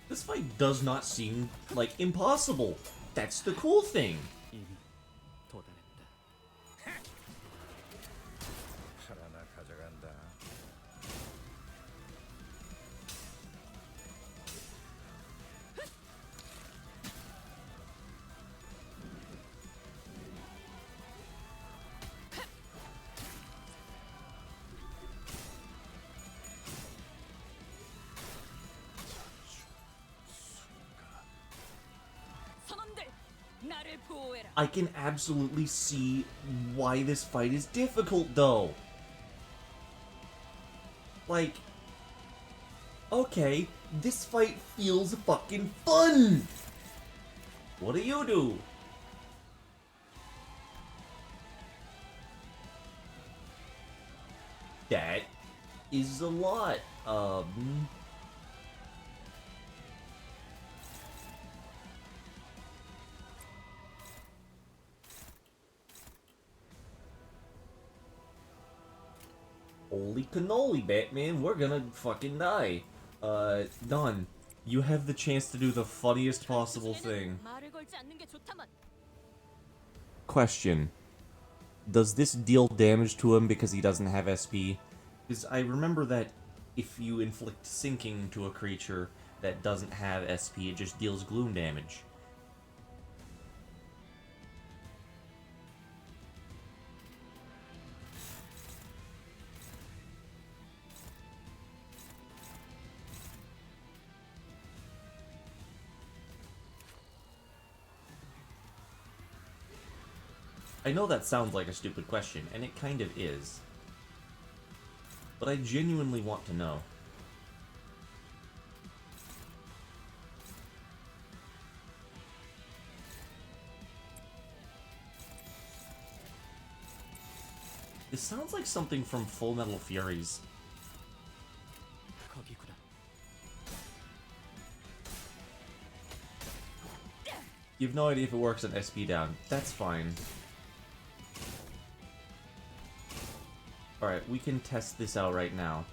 This fight does not seem, like, impossible. That's the cool thing. 이미 도달했다. 팔 하나 가져간다. 선원들 나를 보호해라. I can absolutely see why this fight is difficult, though. Like, okay, this fight feels fucking fun! What do you do? That is a lot. Holy cannoli, Batman, we're gonna fucking die. Don, you have the chance to do the funniest possible thing. 말을 걸지 않는 게 좋다만. Question. Does this deal damage to him because he doesn't have SP? Because I remember that if you inflict sinking to a creature that doesn't have SP, it just deals gloom damage. I know that sounds like a stupid question, and it kind of is. But I genuinely want to know. This sounds like something from Full Metal Furies. 거기구나. You have no idea if it works on SP down. That's fine. Alright, we can test this out right now.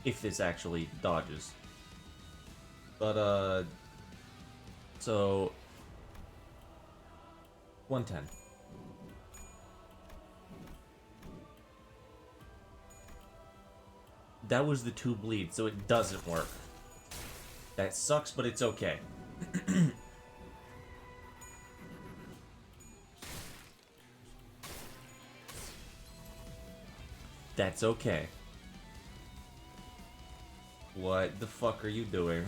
If this actually dodges. But, so... 110. That was the 2 bleed, so it doesn't work. That sucks, but it's okay. That's okay. What the fuck are you doing?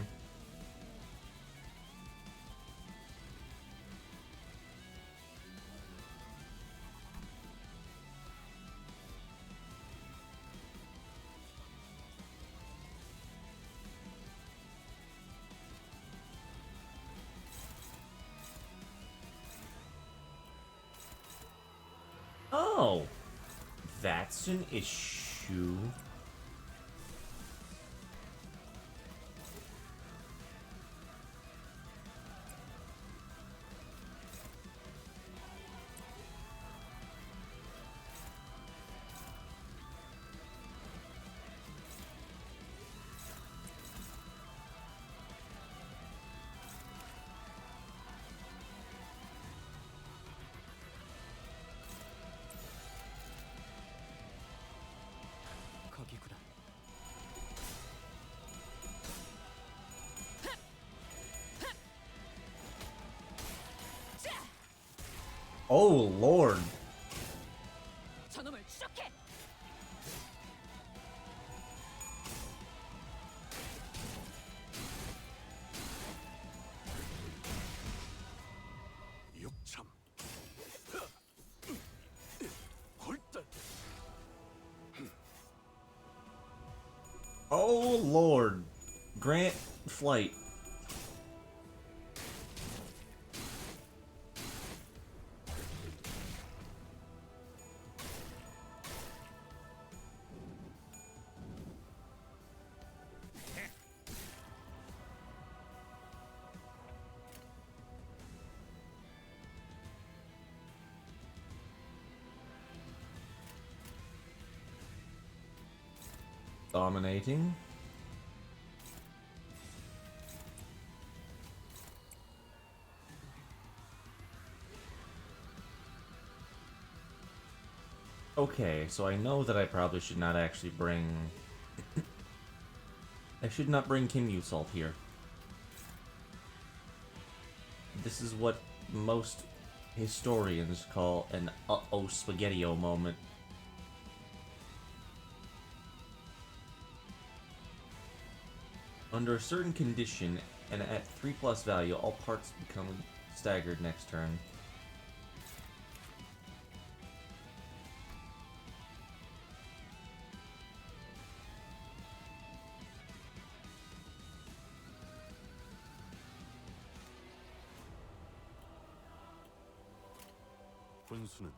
Oh, that's an issue. 거기구나. Oh, Lord. 저놈을 추적해. 육참. 골단. Oh, Lord. Grant flight. Dominating. Okay, so I know that I probably should not actually bring... I should not bring Kinyu Salt here. This is what most historians call an uh-oh spaghetti-o moment. Under a certain condition, and at 3+ value, all parts become staggered next turn. 분수는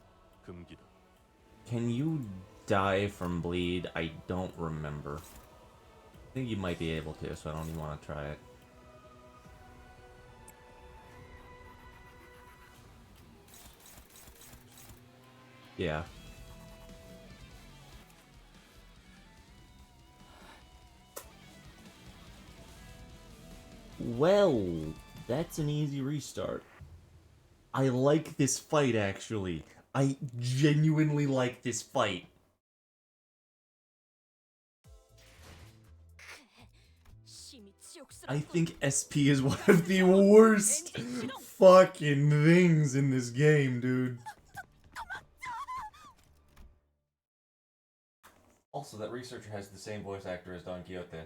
금기다. Can you die from bleed? I don't remember. I think you might be able to, so I don't even want to try it. Yeah. Well, that's an easy restart. I like this fight, actually. I genuinely like this fight. I think SP is one of the worst fucking things in this game, dude. Also, that researcher has the same voice actor as Don Quixote.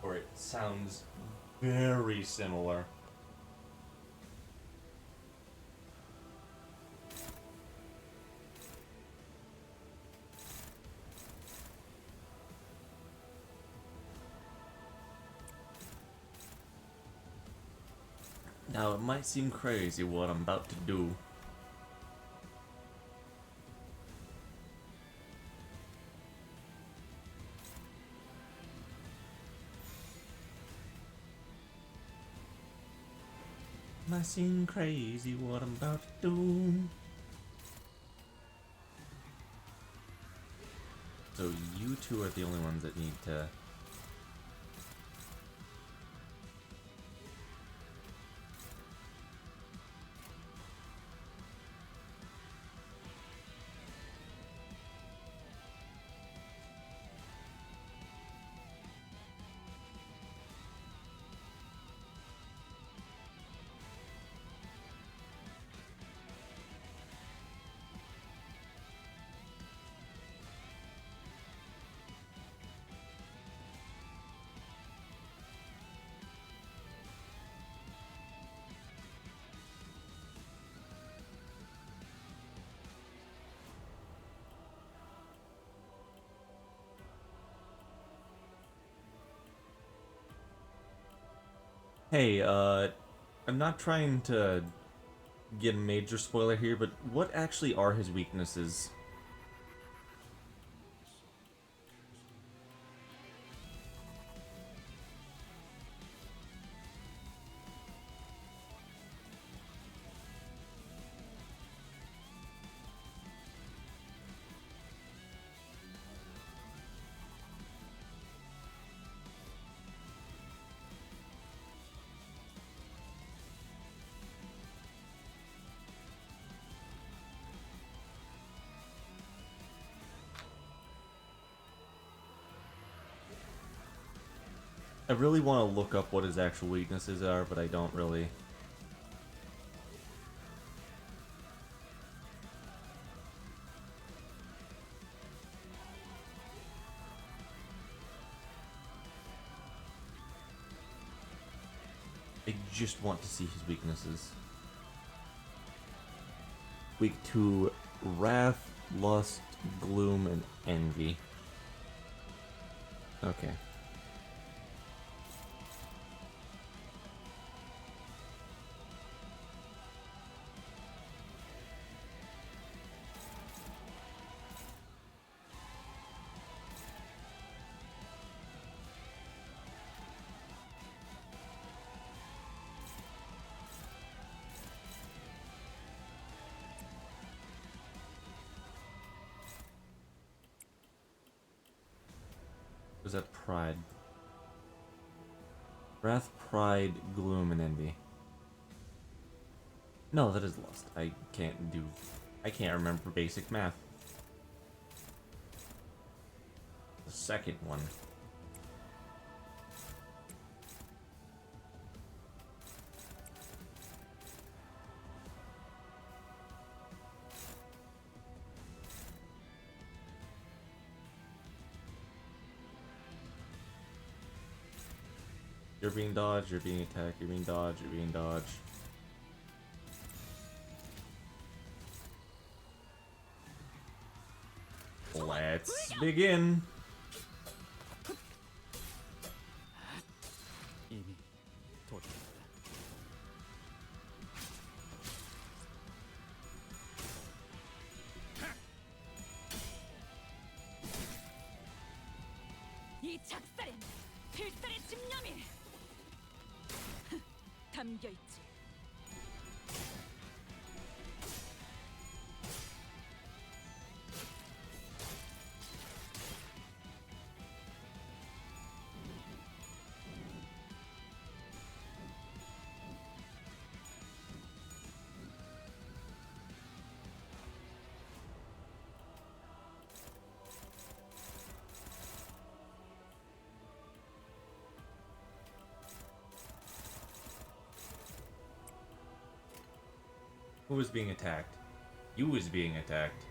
Or it sounds very similar. Now, it might seem crazy what I'm about to do. Might seem crazy what I'm about to do. So you two are the only ones that need to... Hey, I'm not trying to get a major spoiler here, but what actually are his weaknesses? I really want to look up what his actual weaknesses are, but I don't really. I just want to see his weaknesses. Weak to wrath, lust, gloom, and envy. Okay. Was that pride? Wrath, pride, gloom, and envy. No, that is lust. I can't remember basic math. The second one. You're being dodged, you're being attacked, you're being dodged, you're being dodged. Let's begin. 이미 도착. 이 작살엔 필살의 집념이 담겨 있지. Who was being attacked? You was being attacked.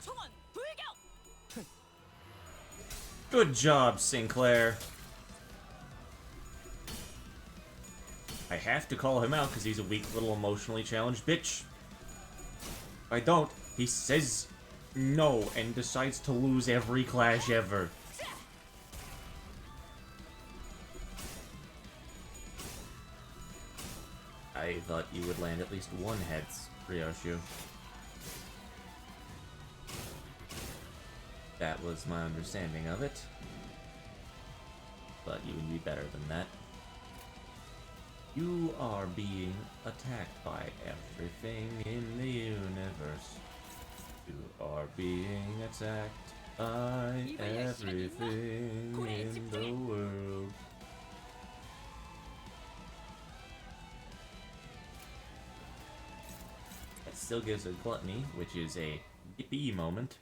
총원 불격! Good job, Sinclair. I have to call him out because he's a weak little emotionally challenged bitch. If I don't, he says no and decides to lose every clash ever. I thought you would land at least one heads, Ryoshu. That was my understanding of it. But you would be better than that. You are being attacked by everything in the universe. You are being attacked by everything in the world. That still gives a gluttony, which is a yippee moment.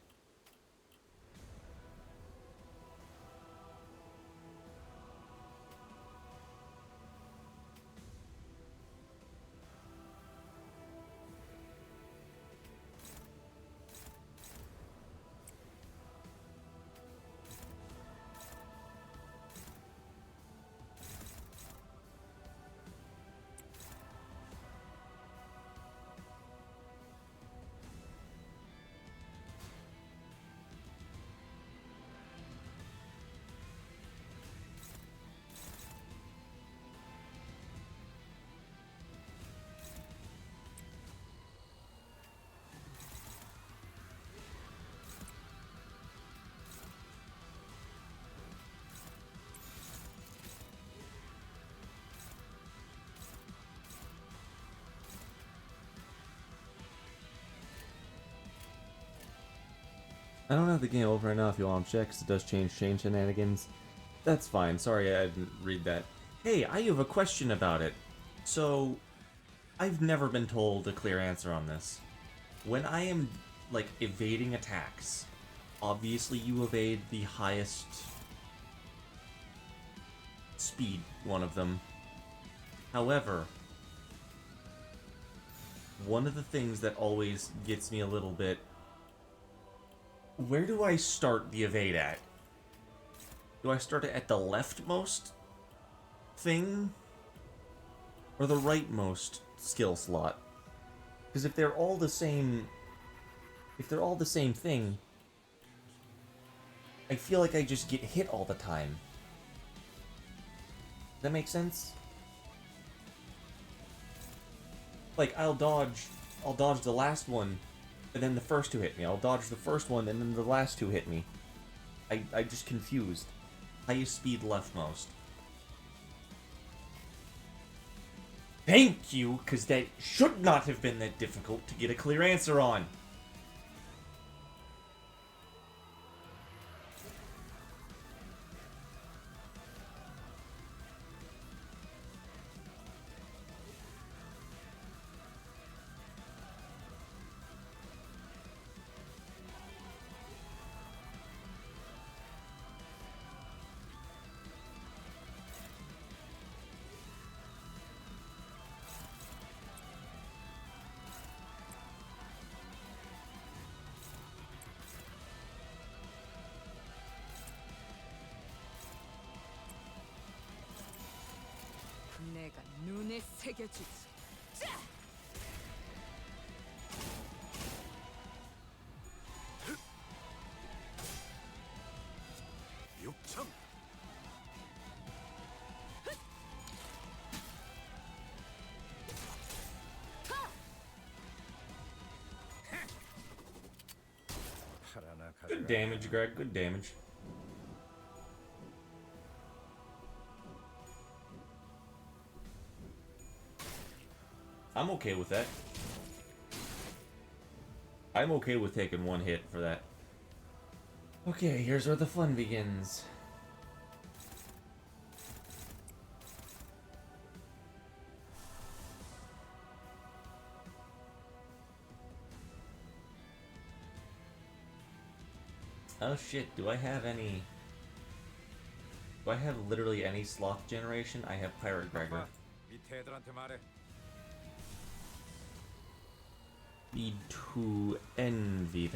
I don't have the game over right now if you want to check, 'cause it does change shenanigans. That's fine. Sorry I didn't read that. Hey, I have a question about it. So, I've never been told a clear answer on this. When I am, like, evading attacks, obviously you evade the highest speed one of them. However, one of the things that always gets me a little bit... Where do I start the evade at? Do I start it at the leftmost thing? Or the rightmost skill slot? Because if they're all the same... If they're all the same thing, I feel like I just get hit all the time. Does that make sense? Like, I'll dodge the last one, and then the first two hit me. I'll dodge the first one, and then the last two hit me. I just confused. Highest speed leftmost. Thank you, because that should not have been that difficult to get a clear answer on. 내가 눈에 새겨주지. 자! 육참. 팔 하나 Good 가져가. damage, Greg. Good damage. I'm okay with that. I'm okay with taking one hit for that. Okay, here's where the fun begins. Oh shit, do I have any... Do I have literally any sloth generation? I have Pirate Gregor. 아빠, 밑에 애들한테 말해. Need to envy.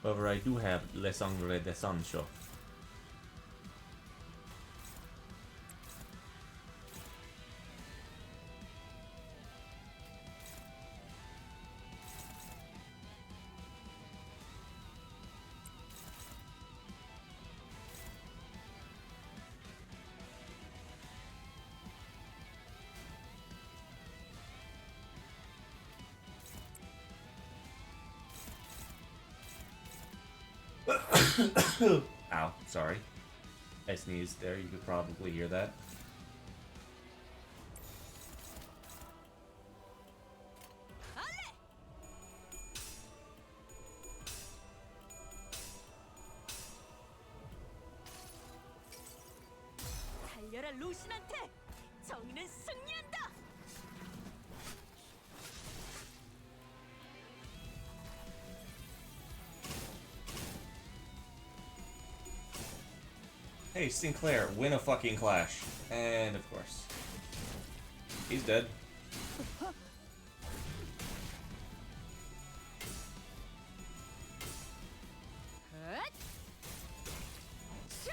However, I do have Le Sangre de Sancho. Ow, sorry. I sneezed there, you could probably hear that. 달려라 루신한테! 정의는 승리한다! Hey, Sinclair, win a fucking clash. And of course, he's dead. 헛! 차!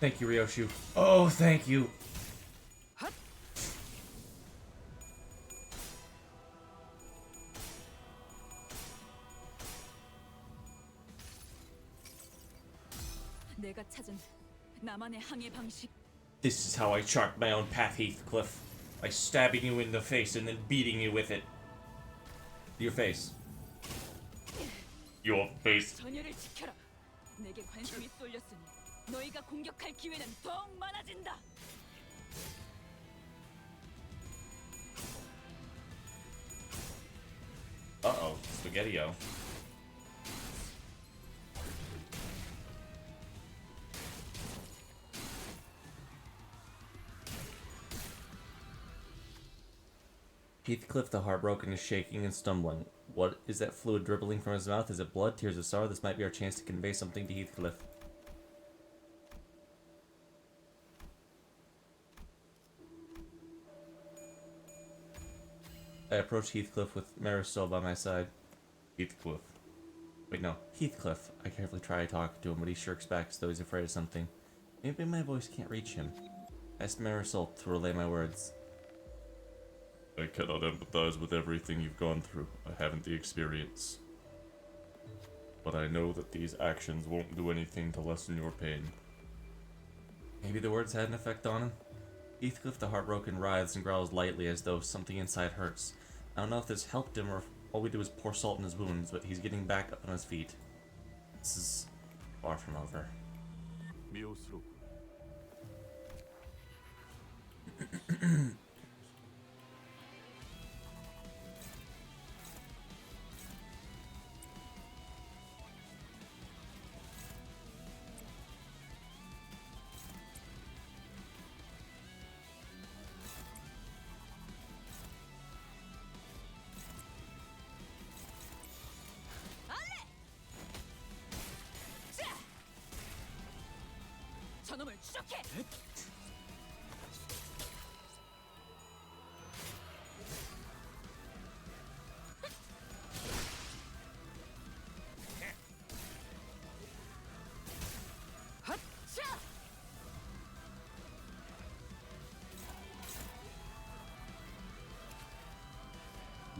Thank you, Ryoshu. Oh, thank you. 내가 찾은 나만의 항해 방식. This is how I chart my own path, Heathcliff. By stabbing you in the face and then beating you with it. Your face. Your face. 전열을 지켜라. 내게 관심이 쏠렸으니 너희가 공격할 기회는 더욱 많아진다. Uh-oh, Spaghetti-O. Heathcliff the Heartbroken is shaking and stumbling. What is that fluid dribbling from his mouth? Is it blood? Tears of sorrow? This might be our chance to convey something to Heathcliff. I approach Heathcliff with Marisol by my side. Heathcliff. Wait, no. Heathcliff. I carefully try to talk to him, but he shirks back as though he's afraid of something. Maybe my voice can't reach him. I asked Marisol to relay my words. I cannot empathize with everything you've gone through. I haven't the experience. But I know that these actions won't do anything to lessen your pain. Maybe the words had an effect on him? Heathcliff the Heartbroken writhes and growls lightly as though something inside hurts. I don't know if this helped him or if all we did was pour salt in his wounds, but he's getting back up on his feet. This is far from over. 미호스로 저놈을 추적해.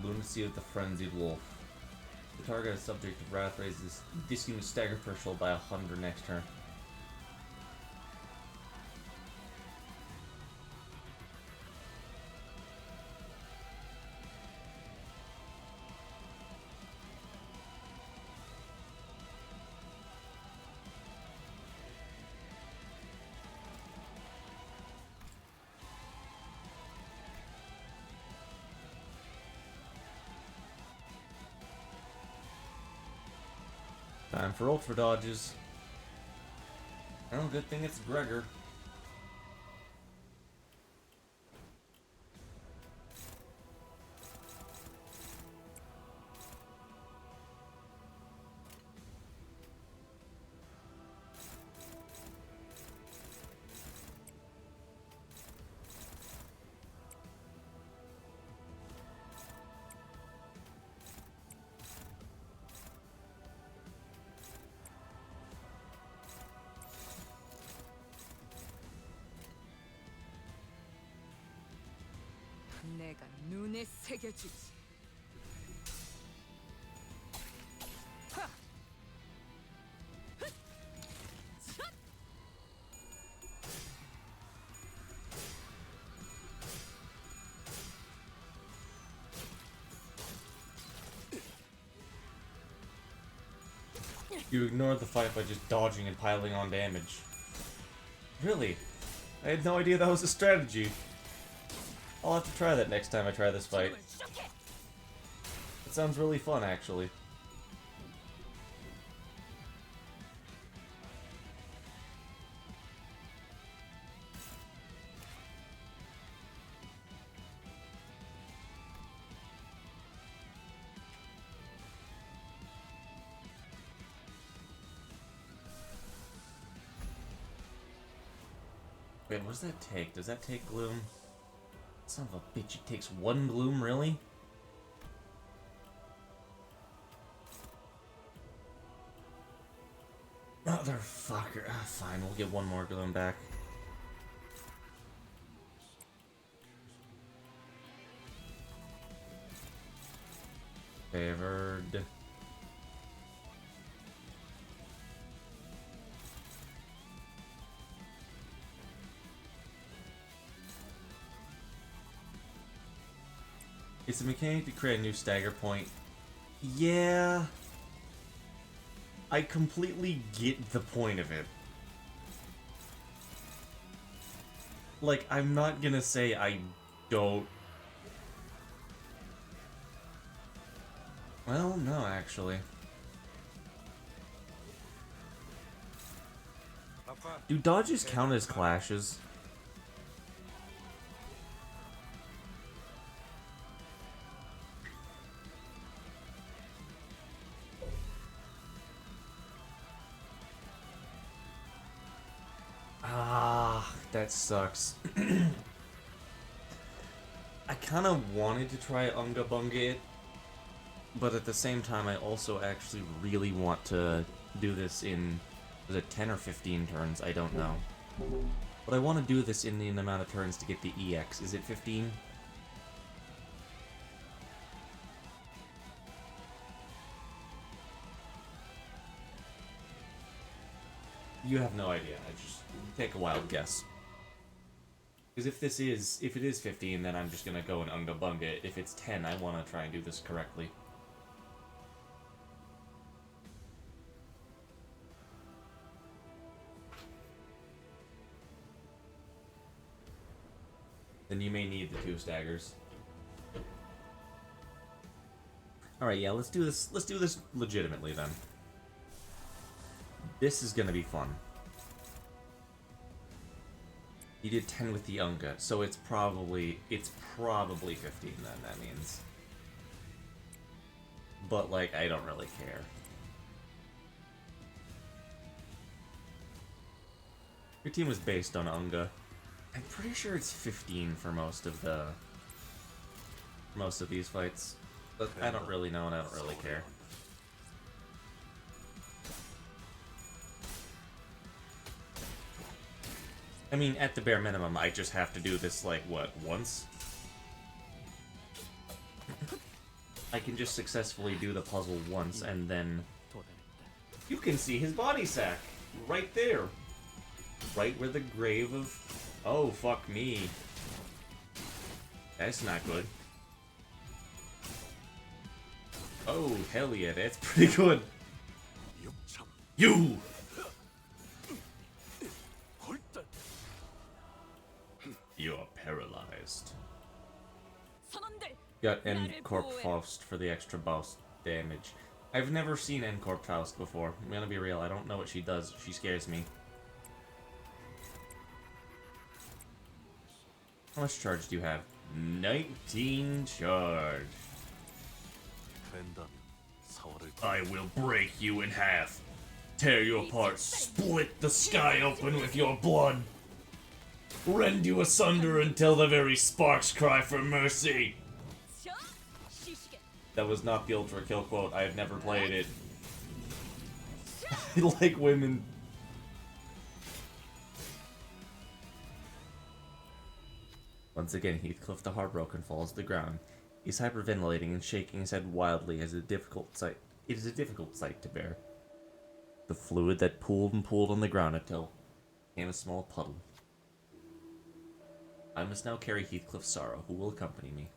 Lunacy of the Frenzied Wolf. The target is subject of wrath raises this unit's stagger threshold by 100 next turn. Time for ultra dodges. Oh, good thing it's Gregor. 내가 눈에 새겨주지. You ignored the fight by just dodging and piling on damage. Really? I had no idea that was a strategy. I'll have to try that next time I try this fight. It sounds really fun, actually. Wait, what does that take? Does that take Gloom? Son of a bitch, it takes one Gloom, really? Motherfucker. Ah, fine, we'll get one more going back. Favored. It's a mechanic to create a new stagger point. Yeah. I completely get the point of it. Like, I'm not gonna say I don't. Well, no, actually. 아빠. Do dodges count as clashes? Ah, that sucks. I kind of wanted to try Unga Bunga it, but at the same time, I also actually really want to do this in, was it 10 or 15 turns? I don't know. But I want to do this in the amount of turns to get the EX. Is it 15? You have no idea. I just take a wild guess. Because if it is 15, then I'm just gonna go and Unga Bunga it. If it's 10, I want to try and do this correctly. Then you may need the 2 staggers. Alright, yeah, let's do this. Let's do this legitimately then. This is gonna be fun. You did 10 with the Unga, so it's probably 15 then, that means. But, like, I don't really care. Your team was based on Unga. I'm pretty sure it's 15 for most of these fights. But I don't really know and I don't really care. I mean, at the bare minimum, I just have to do this, like, what, once? I can just successfully do the puzzle once, and then... You can see his body sack! Right there! Right where the grave of... Oh, fuck me. That's not good. Oh, hell yeah, that's pretty good. You! You're paralyzed. 선원들, Got Endcorp Faust for the extra boss damage. I've never seen Endcorp Faust before. I'm gonna be real, I don't know what she does. She scares me. How much charge do you have? 19 charge. I will break you in half. Tear you apart. Split the sky open with your blood. Rend you asunder until the very sparks cry for mercy. 셔! 시시게. That was not the Ultra Kill quote. I have never played it. I like women. Once again, Heathcliff the Heartbroken falls to the ground. He's hyperventilating and shaking his head wildly as it is a difficult sight to bear. The fluid that pooled and pooled on the ground until it became a small puddle. I must now carry Heathcliff's sorrow, who will accompany me.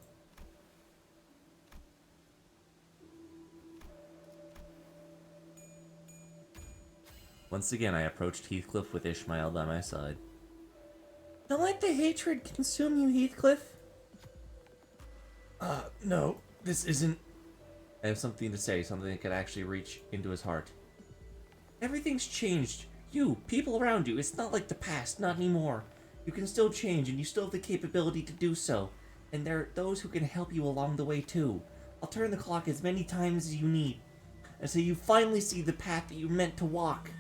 Once again, I approached Heathcliff with Ishmael by my side. Don't let the hatred consume you, Heathcliff. No, this isn't... I have something to say, something that could actually reach into his heart. Everything's changed. You, people around you, it's not like the past, not anymore. You can still change, and you still have the capability to do so. And there are those who can help you along the way, too. I'll turn the clock as many times as you need, until you finally see the path that you're meant to walk.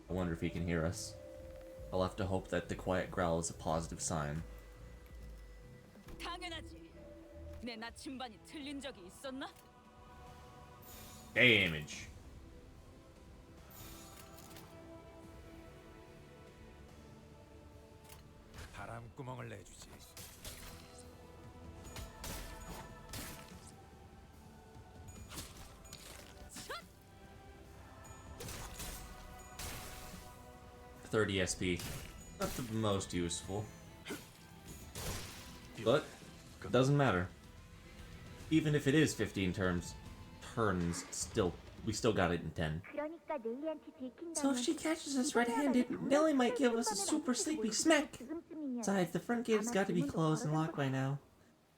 I wonder if he can hear us. I'll have to hope that the quiet growl is a positive sign. 당연하지. 내 나침반이 틀린 적이 있었나? Damage. 마음구멍을 내주지. $30 SP. Not the most useful. But it doesn't matter. Even if it is 15 turns, we still got it in 10. So if she catches us red-handed, Nellie might give us a super sleepy smack. Besides, the front gate has got to be closed and locked by now.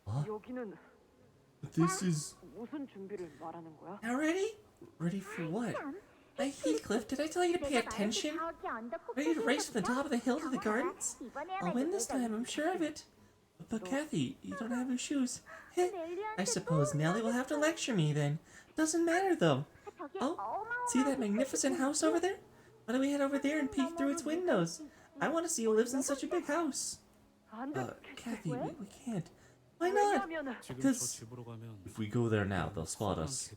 What? This is... Now ready? Ready for what? Hey, Heathcliff, did I tell you to pay attention? Ready to race from the top of the hill to the gardens? I'll win this time, I'm sure of it. But Cathy, you don't have your shoes. Heh, I suppose Nellie will have to lecture me then. Doesn't matter though. Oh, see that magnificent house over there? Why don't we head over there and peek through its windows? I want to see who lives in such a big house. Cathy, we can't. Why not? Because if we go there now, they'll spot us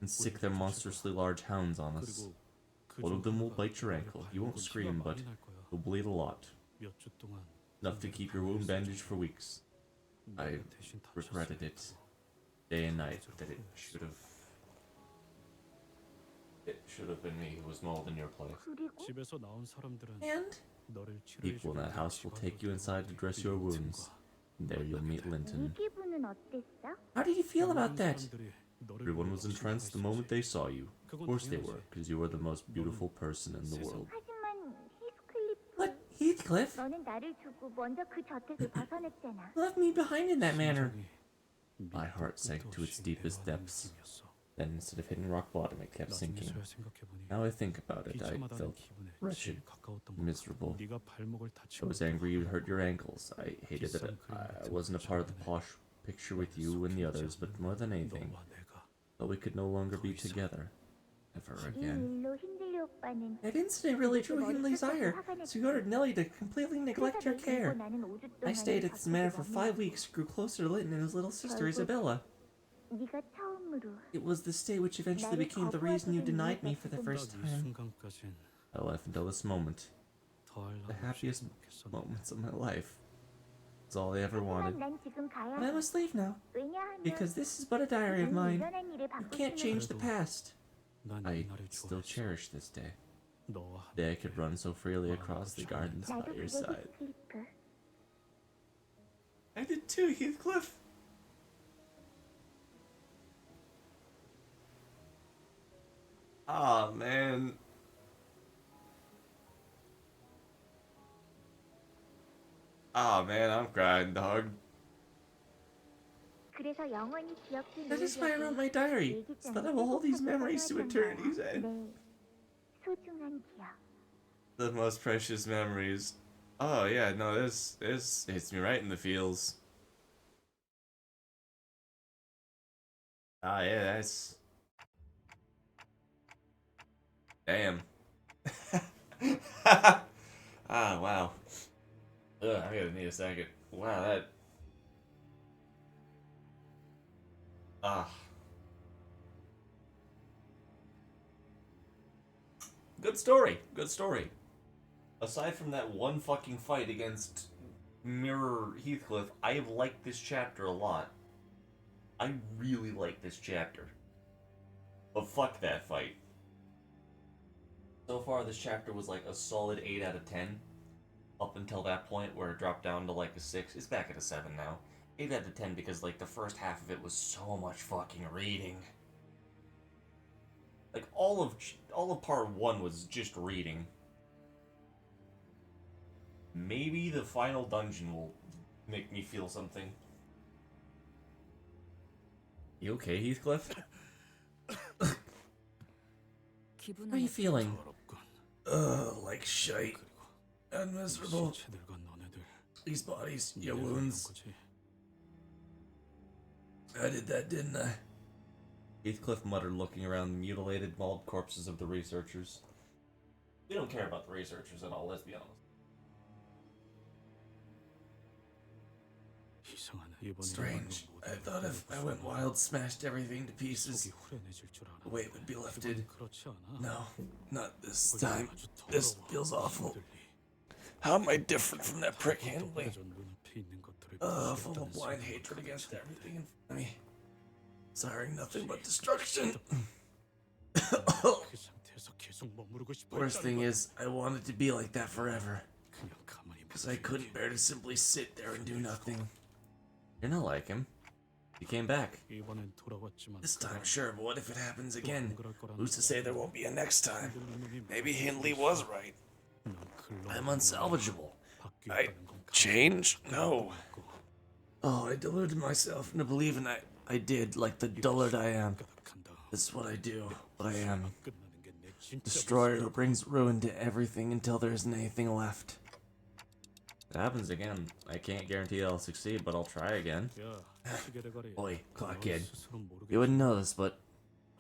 and sick their monstrously large hounds on us. One of them will bite your ankle. You won't scream, but you'll bleed a lot. Enough to keep your wound bandaged for weeks. I regretted it day and night that it should have been me who was mauled in your place. And people in that house will take you inside to dress your wounds. And there you'll meet Linton. How did you feel about that? Everyone was entranced the moment they saw you. Of course they were, because you were the most beautiful person in the world. But Heathcliff left me behind in that manner. My heart sank to its deepest depths. Then instead of hitting rock bottom, it kept sinking. Now I think about it, I felt wretched, miserable. I was angry you hurt your ankles. I hated that I wasn't a part of the posh picture with you and the others, but more than anything, that we could no longer be together. Ever again. That incident really drew Hindley's ire, so he ordered Nellie to completely neglect her care. I stayed at this manor for 5 weeks, grew closer to Linton and his little sister Isabella. It was the stay which eventually became the reason you denied me for the first time. My life until this moment. The happiest moments of my life. It's all I ever wanted. But I must leave now, because this is but a diary of mine. You can't change the past. I still cherish this day. The day I could run so freely across the gardens by your side. I did too, Heathcliff. Ah, man. Ah, man, I'm crying, dog. That is why I wrote my diary, so that I will hold these memories to eternity's end. The most precious memories. Oh, yeah, no, this hits me right in the feels. Ah, yeah, that's... Damn. Ah, wow. Ugh, I gotta need a second. Wow, that... Ah. Good story. Good story. Aside from that one fucking fight against Mirror Heathcliff, I have liked this chapter a lot. I really like this chapter. But fuck that fight. So far, this chapter was like a solid 8 out of 10. Up until that point where it dropped down to like a 6. It's back at a 7 now. 8 out of 10 because like the first half of it was so much fucking reading. Like all of part 1 was just reading. Maybe the final dungeon will make me feel something. You okay, Heathcliff? How are you feeling? Like shite. And miserable. These bodies, your wounds. I did that, didn't I? Heathcliff muttered, looking around the mutilated, mauled corpses of the researchers. We don't care about the researchers at all, let's be honest. Strange. I thought if I went wild, smashed everything to pieces, the weight would be lifted. No, not this time. This feels awful. How am I different from that prick Hindley? 똑똑해져 눈앞에 있는 것들을 볼 수 Full of 없다는 blind 생각을 hatred against 가졌다. everything in front of me. Desiring nothing but destruction. 그 상태에서 계속 머무르고 싶어 Worst 했다는 thing 거야. is, I wanted to be like that forever. 그냥 가만히 Because I couldn't bear to simply sit there and do nothing. You're not like him. He came back. 이번엔 돌아왔지만 This 그가 time, sure, but what if it happens 또 again? 안 그럴 거라는 Who's to say there won't be a next time? 흔들림이 Maybe Hindley was right. 난 글로 I'm unsalvageable. 바뀌었다는 건 Change? No. 가능하고 Oh, I deluded myself into believing I did, like the dullard I am. 가득한다. This is what I do, what I am. 끝나는 게 내 진짜 Destroyer who brings ruin to everything until there isn't anything left. If it happens again, I can't guarantee I'll succeed, but I'll try again. 야, 시계 대가리. Boy, clock 너 kid. 스스로 모르겠지. You wouldn't know this, but,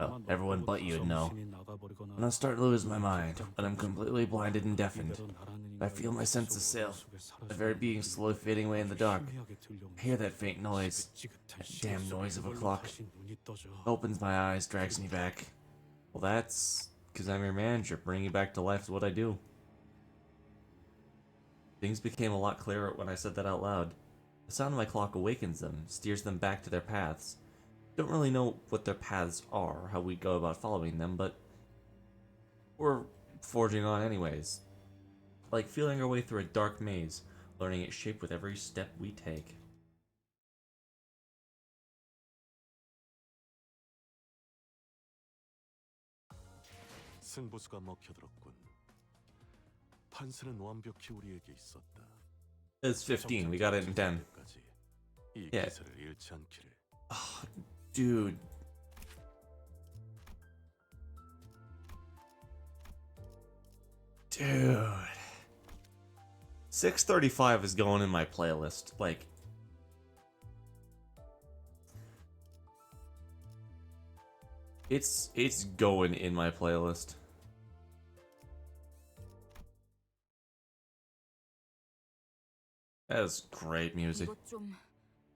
well, 아마 everyone 너보고 but you'd know. 정신이 나가버리거나 When I start to lose my mind, when I'm completely blinded and deafened, 이대로 나라는 I feel my senses 인간의 sail, 속에 my 사라지는 very being slowly fading away in the dark. 희미하게 들려오는 I hear that faint noise, 지긋한 that 시계 damn 속에 noise of a 그걸로 clock. 다시 눈이 떠져. Opens my eyes, drags me back. Well, that's because I'm your manager. Bringing you back to life is what I do. Things became a lot clearer when I said that out loud. The sound of my clock awakens them, steers them back to their paths. Don't really know what their paths are, how we go about following them, but we're forging on anyways. Like feeling our way through a dark maze, learning its shape with every step we take. 승부수가 먹혀들었군. 판세는 완벽히 우리에게 있었다. It's 15, we got it in 10. 이 Yeah. 기세를 잃지 않기를. Dude. Dude. 635 is going in my playlist. Like, it's going in my playlist. That is great music. 이것 좀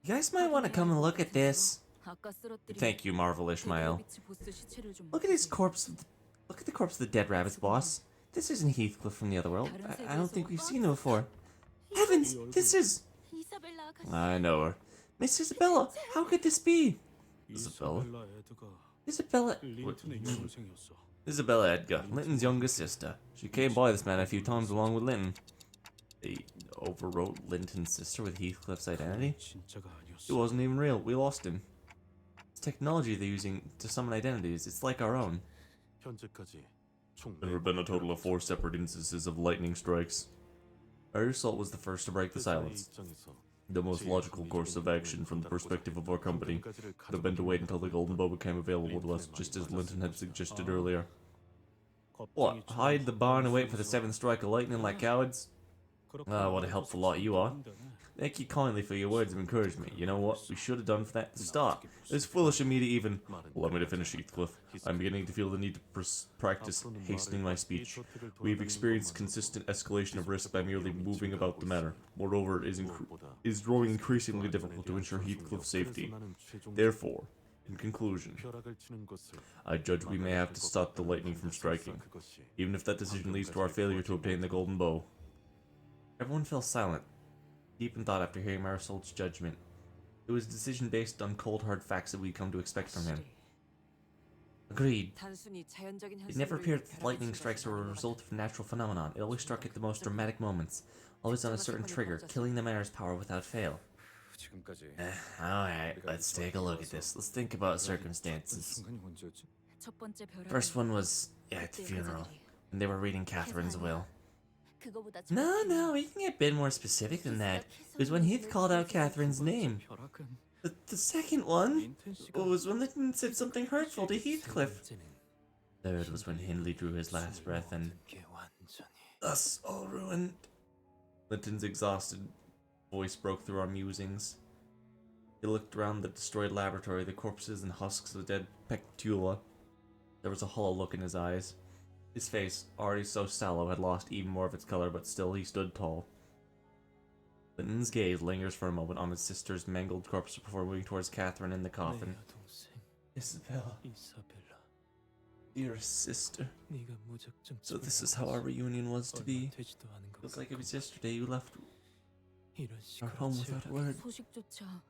You guys might want to come and look at this. 아까 쓰러뜨린 Thank you, Marvel Ishmael. 데빌비치 보스 시체를 좀 Look at his corpse. Look at the corpse of the dead rabbit's boss. This isn't Heathcliff from the other world. I don't think we've seen him before. Heavens, this is... 이사벨라 아가씨. I know her. Miss Isabella, how could this be? Isabella? 이사벨라 에드가 Isabella... 린튼의 여동생이었어. Isabella Edgar, Linton's younger sister. She came by this man a few times along with Linton. They overwrote Linton's sister with Heathcliff's identity? 진짜가 It 아니었어. wasn't even real. We lost him. It's technology they're using to summon identities. It's like our own. 현재까지 총 There have been a total of 4 separate instances of lightning strikes. Our assault was the first to break the silence. The most logical course of action from the perspective of our company would have been to wait until the golden bow became available to us, just as Linton had suggested earlier. What, hide the barn and wait for the 7th strike of lightning like cowards? Ah, what a helpful lot you are. Thank you kindly for your words of encouragement. You know what? We should have done for that at the start. It was foolish of me to even... Allow me to finish, Heathcliff. I'm beginning to feel the need to practice hastening my speech. We've experienced consistent escalation of risk by merely moving about the matter. Moreover, it is growing increasingly difficult to ensure Heathcliff's safety. Therefore, in conclusion, I judge we may have to stop the lightning from striking, even if that decision leads to our failure to obtain the golden bow. Everyone fell silent, deep in thought after hearing Marisol's judgment. It was a decision based on cold hard facts that we'd come to expect from him. Agreed. It never appeared that lightning strikes were a result of a natural phenomenon. It always struck at the most dramatic moments, always on a certain trigger, killing the manor's power without fail. Alright, let's take a look at this. Let's think about circumstances. 첫 번째 벼락. First one was at the funeral, when they were reading Catherine's will. 그거보다 No, we can get a bit more specific than that. It was when Heath called out Catherine's name. The second one was when Linton said something hurtful to Heathcliff. Third was when Hindley drew his last breath and... Thus all ruined. Linton's exhausted voice broke through our musings. He looked around the destroyed laboratory, the corpses and husks of the dead Pectula. There was a hollow look in his eyes. His face, already so sallow, had lost even more of its color, but still he stood tall. Linton's gaze lingers for a moment on his sister's mangled corpse before moving towards Catherine in the coffin. Isabella. Dear sister, 네가 무작정 so this 집에 is how our reunion was to 얼마 be. 되지도 않은 것 Feels like it was 같고. yesterday you left 이런 our 식으로 home without a word. 소식조차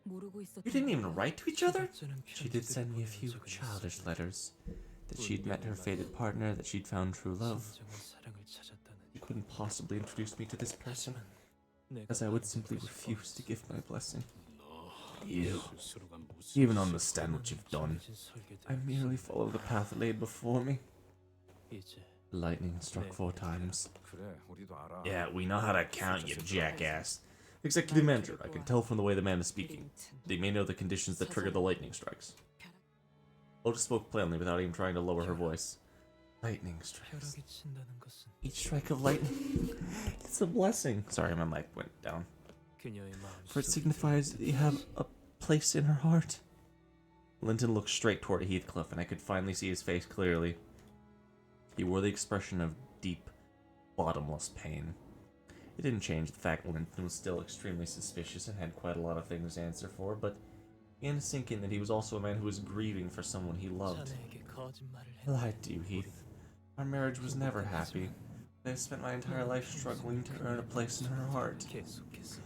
모르고 있었던 You didn't even 건가? write to each other? 시덥잖은 She did 편지들을 send me a 보내온 few 적은 childish 있었는데 letters. That she'd met her fated partner, that she'd found true love. 진정한 사랑을 찾았다는. You couldn't possibly introduce me to this person, 하지만 내가 as I would 받은 simply 것이 refuse to give my blessing. 너 You 스스로가 무슨 even understand what you've done. 정해진 설계대로 I merely followed the path laid before me. 이제 The lightning struck 4 times. 그래, 우리도 알아. Yeah, we know how to count, you jackass. Executive manager, I can tell from the way the man is speaking. They may know the conditions that trigger the lightning strikes. Oda spoke plainly without even trying to lower her voice. Lightning strikes. 벼락이 친다는 것은 Each strike of lightning, it's a blessing. Sorry, my mic went down. 그녀의 For it 마음속에 signifies that you have a place in her heart. Linton looked straight toward Heathcliff, and I could finally see his face clearly. He wore the expression of deep, bottomless pain. It didn't change the fact Linton was still extremely suspicious and had quite a lot of things to answer for, but began to sink in that he was also a man who was grieving for someone he loved. 자네에게 거짓말을 I lied to you, Heath. Our marriage was never happy. I have spent my entire life struggling to earn a place in her heart. 계속해서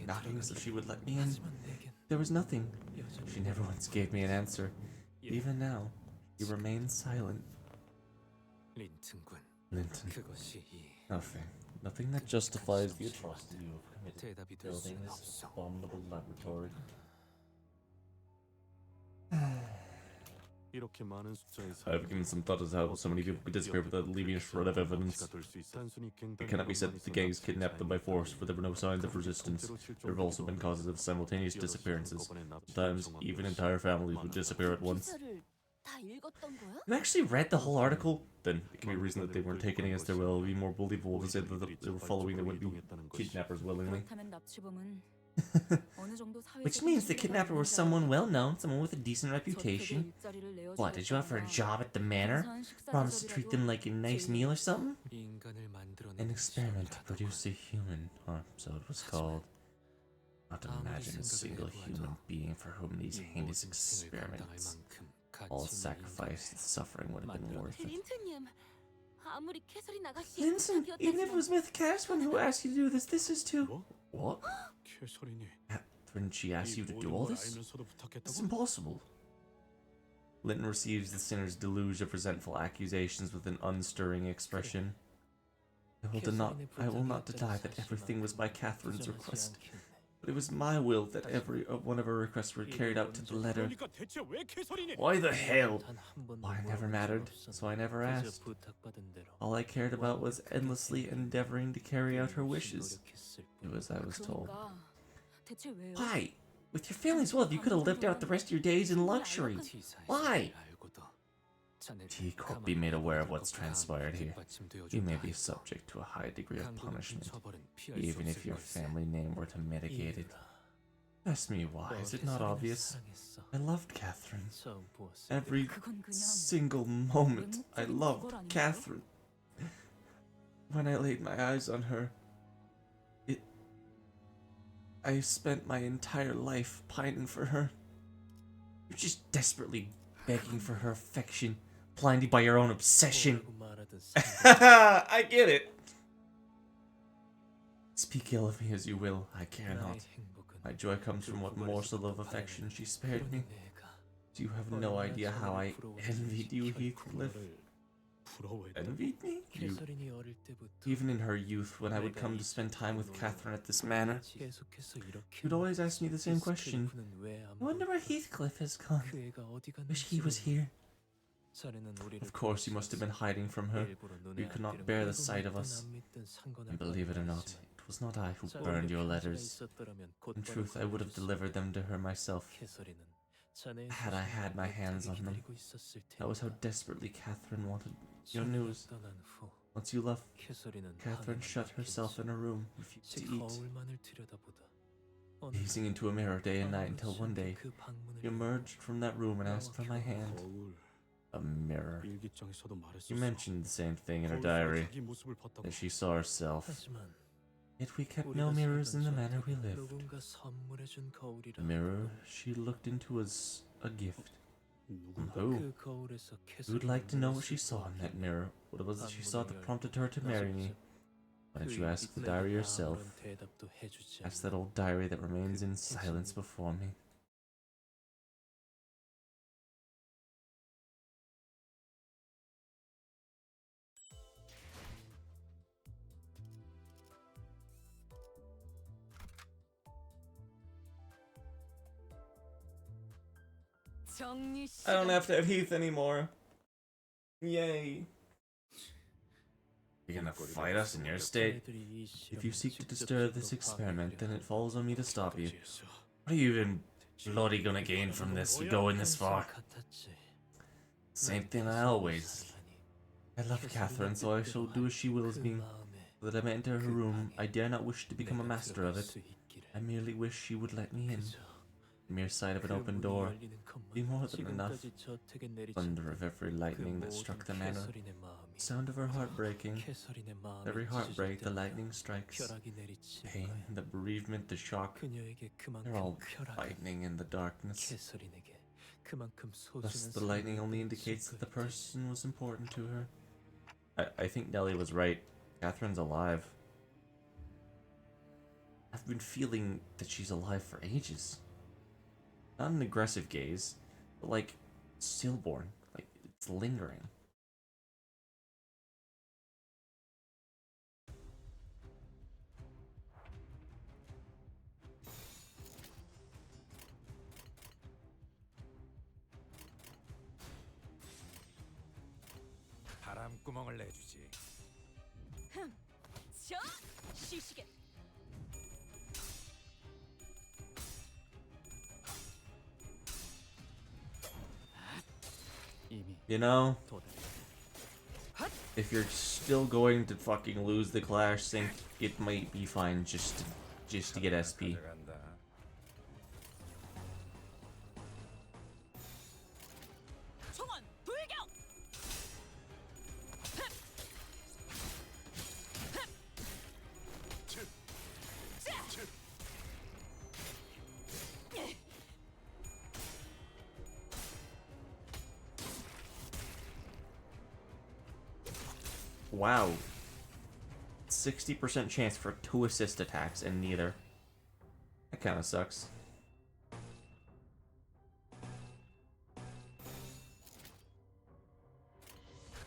Knocking so she would let me in. 하지만 내겐 There was nothing. 여전히 She never once gave me an answer. Even now, he remains silent. 린튼군 Linton, 그것이 이 nothing. Nothing that justifies the atrocity you have committed. 대답이 될 Building 수는 this 없어. abominable laboratory. 이렇게 많은 숫자의 I have given some thought as to how so many people could disappear without leaving a shred of evidence. It cannot be said that the gangs kidnapped them by force, for there were no signs of resistance. There have also been causes of simultaneous disappearances. Sometimes, even entire families would disappear at once. 기사를 다 읽었던 거야? I actually read the whole article. Then it can be a reason that they weren't taken against their will. It would be more believable to say that they were following the would-be kidnappers willingly. 그렇다면 납치범은 어느 정도 Which 사회적인 means the 신뢰가 kidnapper was 있는 someone 자라고 well-known, someone with a decent 저택에 reputation. 일자리를 내어주겠다거나 What, did you offer a job at the manor? 근사한 식사 Promise to treat them like a nice meal or something? 인간을 만들어내는 An experiment to 시험이라더군. produce a human, or so it was called. Not to imagine a single human being for whom these heinous 모든 생을 감당할 experiments, 만큼 가치 all 있는 sacrifice and suffering would have been worth it. 린트님, 아무리 캐서린 아가씨 Linton, even if it was Myth Caswin who asked you to do this, this is too. What? 캐서린이 Didn't she ask 이 you to do 모든 all 걸 this? 알면서도 It's 부탁했다고? impossible. Linton receives the sinner's deluge of resentful accusations with an unstirring expression. I will not deny that everything was by Catherine's request, but it was my will that every one of her requests were carried out to the letter. 그러니까 대체 왜 캐서린이? Why the hell? 단한 번도 Well, I never 물어본 적 mattered, 없었는데 so I never 그저 asked. 부탁받은 대로 All I cared about was endlessly endeavoring to carry out her wishes. 노력했을 It was I was told. 그러니까 대체 왜요? Why? With your family's wealth, you could have lived out the rest of your days in luxury. Why? He could be made aware of what's transpired here. You may be subject to a high degree of punishment, even if your family name were to mitigate it. Ask me why. Is it not obvious? I loved Catherine. Every 그건 그냥 single moment I loved Catherine. When I laid my eyes on her, I spent my entire life pining for her. You're just desperately begging for her affection, blinded by your own obsession. I get it. Speak ill of me as you will, I care not. My joy comes from what morsel of affection she spared me. Do you have no idea how I envied you, Heathcliff? Envied me? You, even in her youth, when I would come to spend time with Catherine at this manor, you'd always ask me the same question. I wonder where Heathcliff has gone. Wish he was here. Of course, you must have been hiding from her. You could not bear the sight of us. And believe it or not, it was not I who burned your letters. In truth, I would have delivered them to her myself, had I had my hands on them. That was how desperately Catherine wanted your news. Once you left, Catherine shut herself in her room, refused to eat, gazing into a mirror day and night until one day, she emerged from that room and asked for my hand. A mirror. You mentioned the same thing in her diary, that she saw herself. Yet we kept no mirrors in the manor we lived. The mirror she looked into was a gift. 누군가 Who? 그 거울에서 Who'd 캐서린을 like to know what she 보았을까? saw in that mirror? What was it she saw that 안문을 prompted her to marry me? Why don't you ask the diary yourself? 아무런 대답도 해주지 That's 않는 that old diary that remains in 그 silence 혜진이. before me. 정리 I don't 시간. have to have Heath anymore. Yay. You're gonna fight us in your state? If you seek to disturb this experiment, then it falls on me to stop you. What are you even bloody gonna gain from this, you going this far? Same thing I always. I love Catherine, so I shall do as she wills me. So that I may enter her room, I dare not wish to become a master of it. I merely wish she would let me in. The mere sight of an open door be more than enough. Thunder of every lightning that struck the manor. Sound of her heart breaking. Every heartbreak the lightning strikes. Pain, the bereavement, the shock. They're all lightning in the darkness. Thus the lightning only indicates that the person was important to her. I think Nellie was right. Catherine's alive. I've been feeling that she's alive for ages. Not an aggressive gaze, but like stillborn. Like it's lingering. 바람구멍을 내주지. 저 시시게. You know, if you're still going to fucking lose the Clash sync, it might be fine just to get SP. 가져간다. 총원 불격. Wow. 60% chance for 2 assist attacks and neither. That kinda sucks.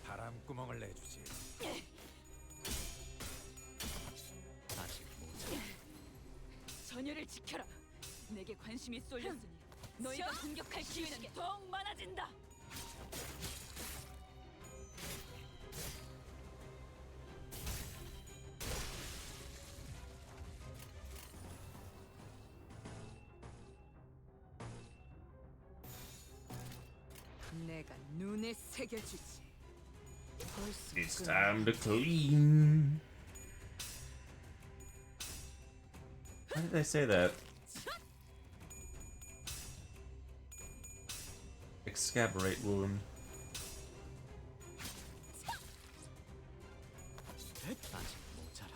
바람구멍을 내주지. 아직 모자라. 전열을 지켜라. 내게 관심이 쏠렸으니 너희가 공격할 기회는 더욱 많아진다. 내가 눈에 새겨주지. It's time to clean. Why did I say that? Excaborate wound. 아직 모자라.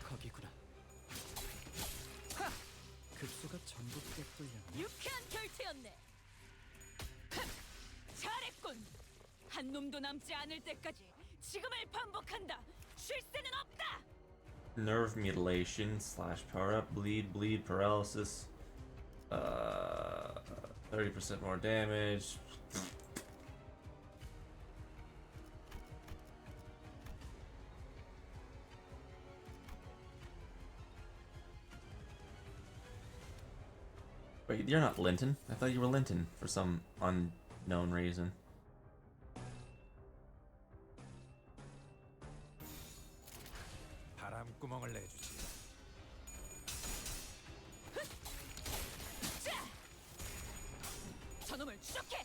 거기구나. 급소가 전부 꿰뚫렸네. 유쾌한 결투였네. 잘했군. 한 놈도 남지 않을 때까지 지금을 반복한다. 쉴 새는 없다. Nerve mutilation slash power up, bleed, paralysis. 30% more damage. Wait, you're not Linton? I thought you were Linton for some unknown reason. 바람구멍을 내주지. 저놈을 추적해.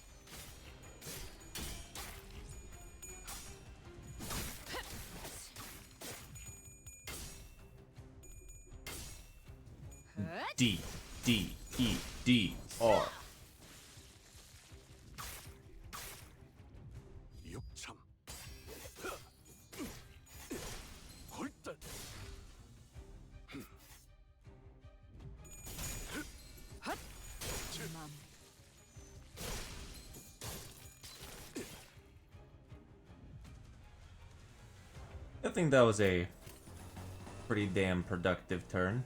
헛! D, D, E, D, R. 욕참. 헐떡. I think that was a pretty damn productive turn.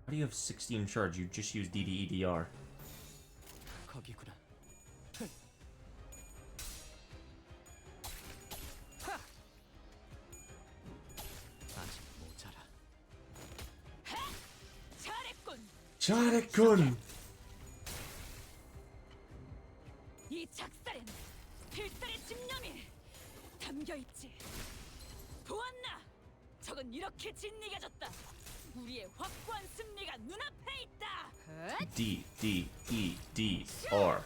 How do you have 16 charge? You just used DDEDR. 거기구나. 아직 모자라. 잘했군. 잘했군! 이 작살엔 필살의 집념이 담겨있지. 보았나? 적은 이렇게 진리겨졌다. 우리의 확고한 승리가 눈앞에 있다. D, D, E, D, R.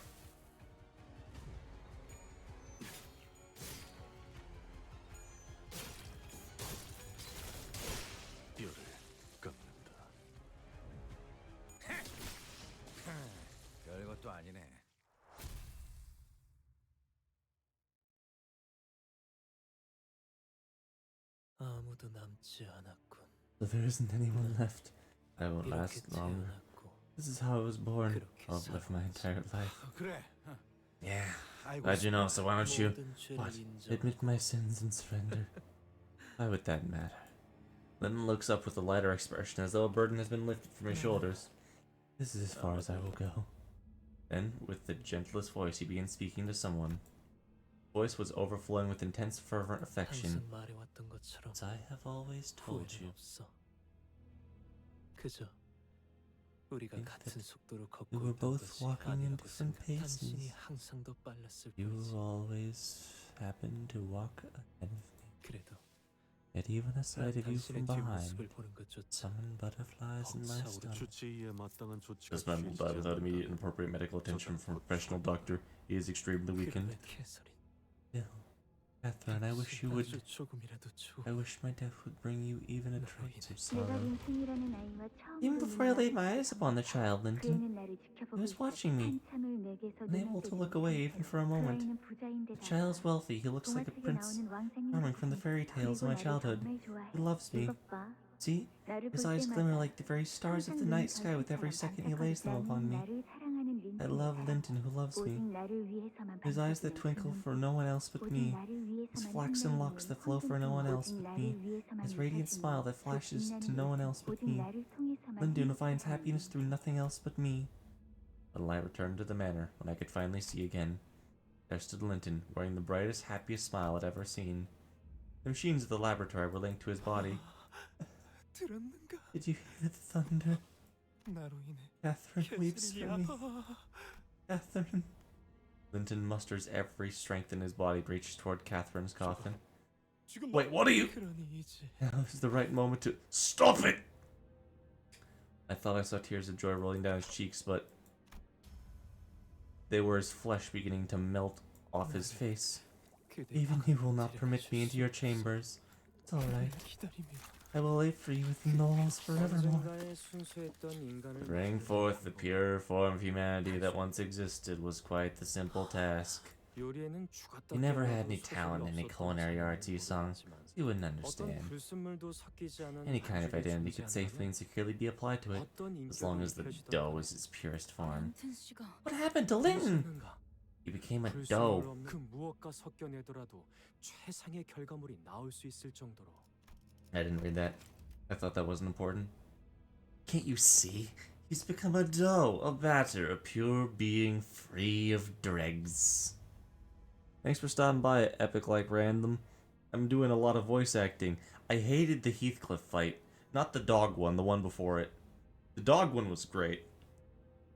뼈를 깎는다. 별것도 아니네. 아무도 남지 않았군. So there isn't anyone left. I won't last long. This is how I was born. I'll live my entire life. 그래. Yeah. 아이고, Glad you know, so why don't you 모든 죄를 what? 인정하고 Admit my sins and surrender. Why would that matter? Linton looks up with a lighter expression as though a burden has been lifted from his shoulders. This is as far as I will go. Then, with the gentlest voice, he began speaking to someone. His voice was overflowing with intense, fervent affection. 항상 말해왔던 것처럼 As I have always told 후회는 you, 없어. 그저 우리가 think 같은 that 속도로 걷고 we were 있던 both 것이 walking in 아니라고 different 생각. 당신이 paces. 항상 더 빨랐을 you 뿐이지. always happen to walk ahead of me. 그래도 Yet even a sight of you from 당신의 behind 뒷모습을 보는 것조차 summoned butterflies in my 벅차오르 stomach. 주치의에 마땅한 조치가 This man will die 취해지지 without immediate and 않는다면 appropriate medical attention from a professional doctor. He is extremely weakened. 그럼에도 캐서린, Still, Catherine, I wish you would. 아주 조금이라도 좋아. I wish my death would bring you even a trace of 내가 sorrow. 린슨이라는 아이와 처음 Even before I laid my eyes upon the child, 그 Linton, 애는 나를 지켜보고 he was watching me, 한참을 내게서 unable to look away even for a 그 moment. 아이는 부자인데다가 The child's wealthy. He looks like a 동화 속에 prince, 나오는 왕자님 charming from the fairy tales of my 그리고 나를 childhood. 정말 좋아해. He loves me. 이것 봐. See, 나를 his 볼 eyes 때마다 glimmer like the very stars of the 항상 night 눈이 sky with every 별빛처럼 second he lays them 반짝거리지 upon 않는 me. 나를 사랑하는 I 린슨을 love 사랑. Linton, who loves me. 오직 나를 위해서만 His eyes that 반짝이는 twinkle 그 for no one else but 오직 me. 나를 His 위해서만 flaxen 흔들리는 locks that flow for no one else 오직 but 나를 me. 위해서만 His radiant 웃어주는 smile that 그 flashes 빛나는 to no one else but 오직 me. 나를 통해서만 Linton who finds 행복하게 happiness 하는 through nothing else but me. The light returned to the manor when I could finally see again. There stood Linton, wearing the brightest, happiest smile I'd ever seen. The machines of the laboratory were linked to his body. 들었는가? Did you hear the thunder? 나로 인해 Catherine weeps 캐서린이 for me. 아파. Catherine. Linton musters every strength in his body to reach toward Catherine's coffin. Wait, what are you? 그러니 이제 Now is the right moment to stop it! I thought I saw tears of joy rolling down his cheeks, but they were his flesh beginning to melt off his face. 그대 Even you will not permit me into your chambers. It's alright. 기다리며 I will wait for you within the walls forevermore. To bring forth the pure form of humanity that once existed was quite the simple task. He never had any talent in any culinary arts, Yusong, so you wouldn't understand. Any kind of identity could safely and securely be applied to it, as long as the dough is its purest form. 린튼 씨가 What happened to Linton? He became a dough. 그 무엇과 섞여내더라도 최상의 결과물이 나올 수 있을 정도로. I didn't read that. I thought that wasn't important. Can't you see? He's become a dough, a batter, a pure being free of dregs. Thanks for stopping by, Epic Like Random. I'm doing a lot of voice acting. I hated the Heathcliff fight. Not the dog one, the one before it. The dog one was great.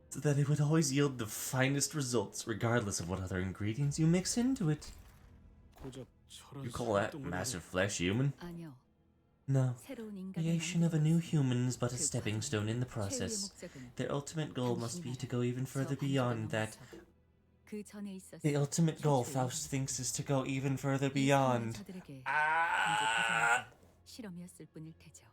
So that it would always yield the finest results, regardless of what other ingredients you mix into it. You call that massive flesh human? 아니요. No. 새로운 인간을 Creation of a new 만들어서 human is but a 그 stepping stone in the 최후의 process. 목적은 Their ultimate goal must be to go even 저 further 반대가 beyond that. 넘어서 그 전에 있었을 The ultimate goal, 최초의 Faust thinks, is to go even further 이 beyond. 사람들에게 Ah! 실험이었을 뿐일 테죠.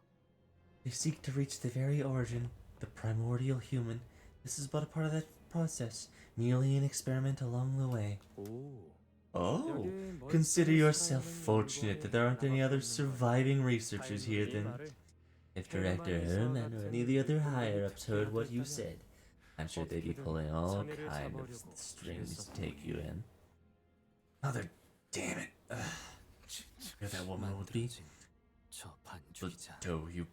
They seek to reach the very origin, the primordial human. This is but a part of that process, merely an experiment along the way. Oh, consider yourself fortunate that there aren't any other surviving researchers here then. If Director Herman or any of the other higher-ups heard what you said, I'm sure they'd be pulling all kind of strings to take you in. Mother, damn it. Where that woman would be? 만들어진 저 The 반죽이자 doe you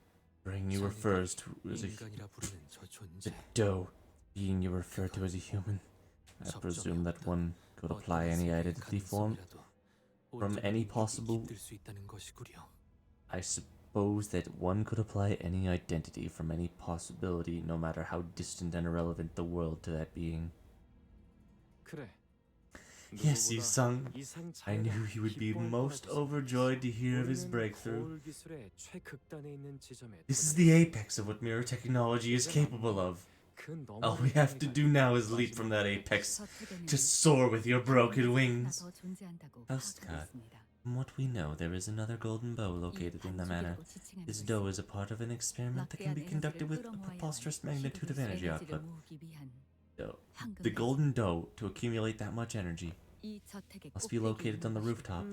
refers to as a 인간이라 부르는 저 the 존재. doe being you refer to as a human. I presume that one could apply any identity form from any possible. 들 수 있다는 것이구려. I suppose that one could apply any identity from any possibility, no matter how distant and irrelevant the world to that being. 그래. Yes, Yi-sung. I knew you would be most overjoyed to hear of his breakthrough. This is the apex of what mirror technology is capable of. All we have to do now is leap from that apex to soar with your broken wings. Postcard. From what we know, there is another golden bow located in the manor. This doe is a part of an experiment that can be conducted with a preposterous magnitude of energy output. The golden doe, to accumulate that much energy, must be located on the rooftop.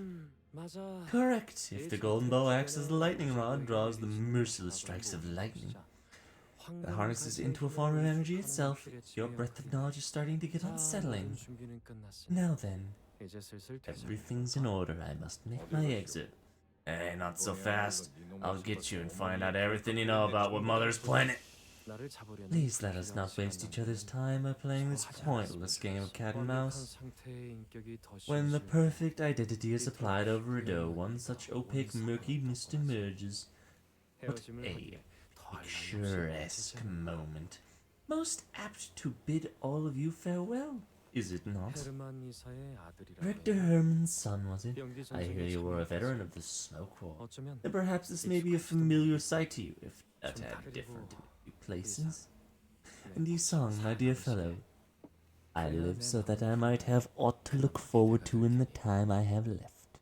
Correct. If the golden bow acts as the lightning rod, draws the merciless strikes of lightning, that harnesses into a form of energy itself, your breadth of knowledge is starting to get unsettling. Now then, everything's in order. I must make my exit. Hey, not so fast. I'll get you and find out everything you know about what Mother's planet. Please let us not waste each other's time by playing this pointless game of cat and mouse. When the perfect identity is applied over a doe, one such opaque, murky mist emerges. What a picturesque moment. Most apt to bid all of you farewell, is it not? Director Herman's son, was it? I hear you were a veteran of the Smoke War. Then perhaps this may be a familiar sight to you, if a tad different in places. And Yi-sung, my dear fellow, I live so that I might have aught to look forward to in the time I have left.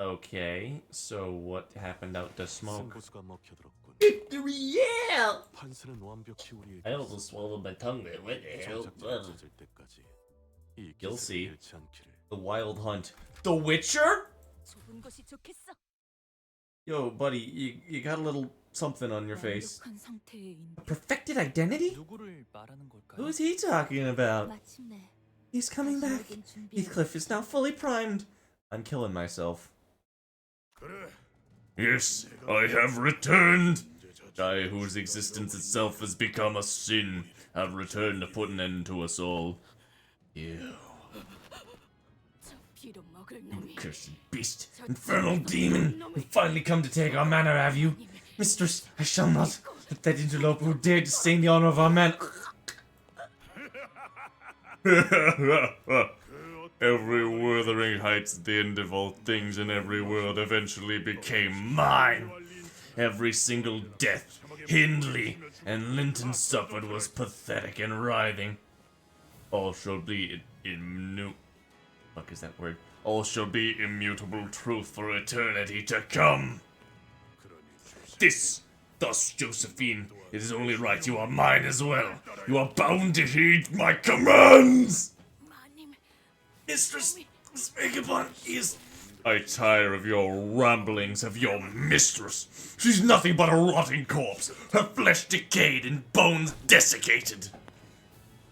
Okay, so what happened out to Smoke? Victory, yeah! I almost swallowed my tongue there. What the hell? You'll see. The Wild Hunt. The Witcher? 좁은 것이 좋겠어. Yo, buddy, you got a little something on your face. 완벽한 상태인. A perfected identity? 누구를 말하는 걸까요? Who's he talking about? 마침내 He's coming back. 다시 오긴 준비해. Heathcliff is now fully primed. I'm killing myself. Yes, I have returned. I, whose existence itself has become a sin, have returned to put an end to us all. You 저 피도 먹을 놈이. cursed beast, infernal demon, you finally come to take our manor, have you? Mistress, I shall not let that interloper who dared to stain the honor of our man. Every Wuthering Heights at the end of all things in every world eventually became mine. Every single death Hindley and Linton suffered was pathetic and writhing. All shall be fuck is that word? All shall be immutable truth for eternity to come. Thus, Josephine, it is only right you are mine as well. You are bound to heed my commands! 마님, Mistress, this vagabond is... I tire of your ramblings of your mistress. She's nothing but a rotting corpse, her flesh decayed and bones desiccated.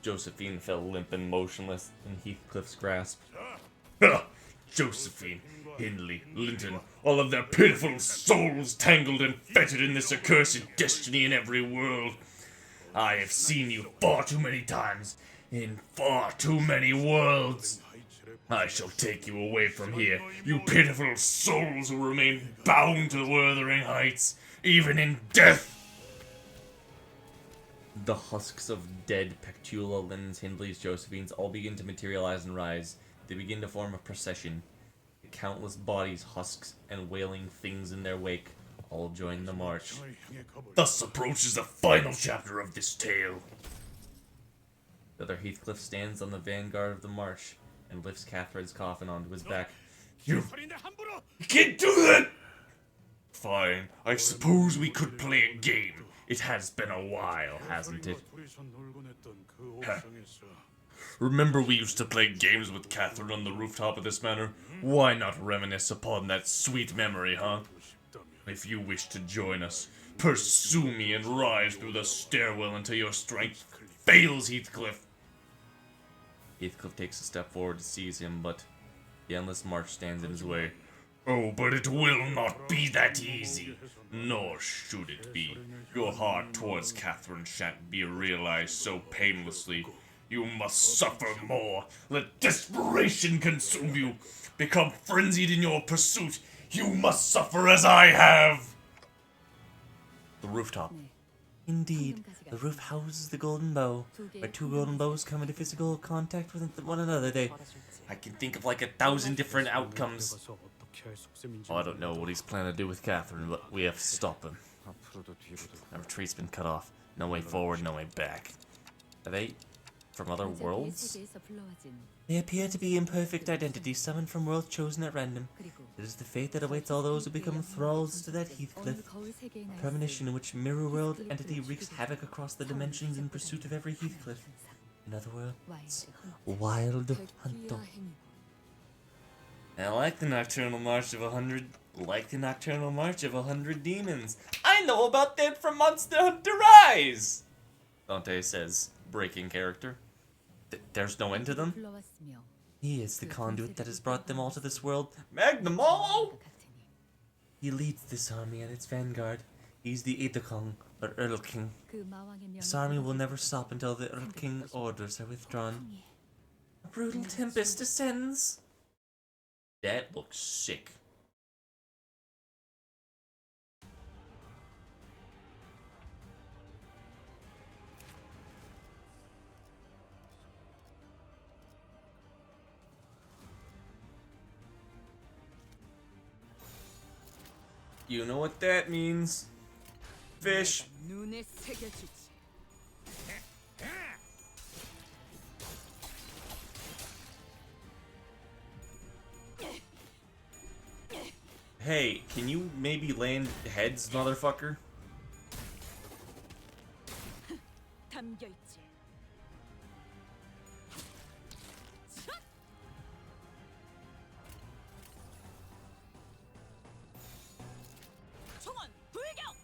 Josephine fell limp and motionless in Heathcliff's grasp. Josephine, Hindley, Linton, all of their pitiful souls tangled and fettered in this accursed destiny in every world. I have seen you far too many times, in far too many worlds. I shall take you away from here, you pitiful souls who remain bound to Wuthering Heights, even in death. The husks of dead Pectula, Lindens, Hindleys, Josephines all begin to materialize and rise. They begin to form a procession. The countless bodies, husks, and wailing things in their wake all join the march. Thus approaches the final chapter of this tale. Brother Heathcliff stands on the vanguard of the march and lifts Catherine's coffin onto his back. You can't do that! Fine. I suppose we could play a game. It has been a while, hasn't it? Remember we used to play games with Catherine on the rooftop of this manor? Why not reminisce upon that sweet memory, huh? If you wish to join us, pursue me and rise through the stairwell until your strength fails, Heathcliff. Heathcliff takes a step forward to seize him, but the endless march stands in his way. Oh, but it will not be that easy. Nor should it be. Your heart towards Catherine shan't be realized so painlessly. You must suffer more. Let desperation consume you. Become frenzied in your pursuit. You must suffer as I have. The rooftop. Indeed, the roof houses the golden bow. Where two golden bows come into physical contact with one another, I can think of like 1,000 different outcomes. Oh, I don't know what he's planning to do with Catherine, but we have to stop him. Our retreat's been cut off. No way forward, no way back. Are they from other worlds? They appear to be imperfect identities summoned from worlds chosen at random. It is the fate that awaits all those who become thralls to that Heathcliff. A premonition in which mirror world entity wreaks havoc across the dimensions in pursuit of every Heathcliff. In other words, wild hunter. I like the nocturnal march of 100. Like the nocturnal march of 100 demons. I know about that from Monster Hunter Rise! Dante says, breaking character. There's no end to them? He is the conduit that has brought them all to this world. Magnamalo! He leads this army at its vanguard. He's the Edekong, or Earl King. This army will never stop until the Earl King orders are withdrawn. A brutal tempest descends. That looks sick. You know what that means. Fish. 눈에 새겨주지. Hey, can you maybe land heads, motherfucker? 담겨 있지. 총원 불격.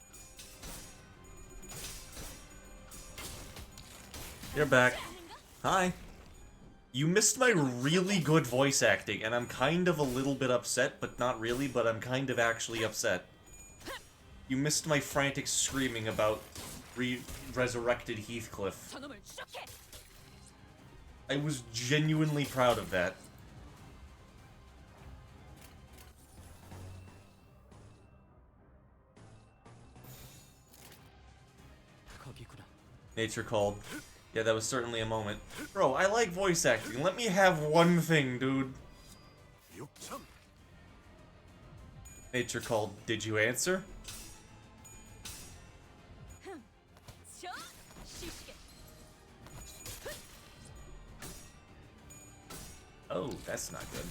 You're back. Hi. You missed my really good voice acting, and I'm kind of a little bit upset, but not really, but I'm kind of actually upset. You missed my frantic screaming about resurrected Heathcliff. 저놈을 쇼케. I was genuinely proud of that. 거기구나. Nature called. Yeah, that was certainly a moment. Bro, I like voice acting. Let me have one thing, dude. Nature called. Did you answer? 저 시시게. Oh, that's not good.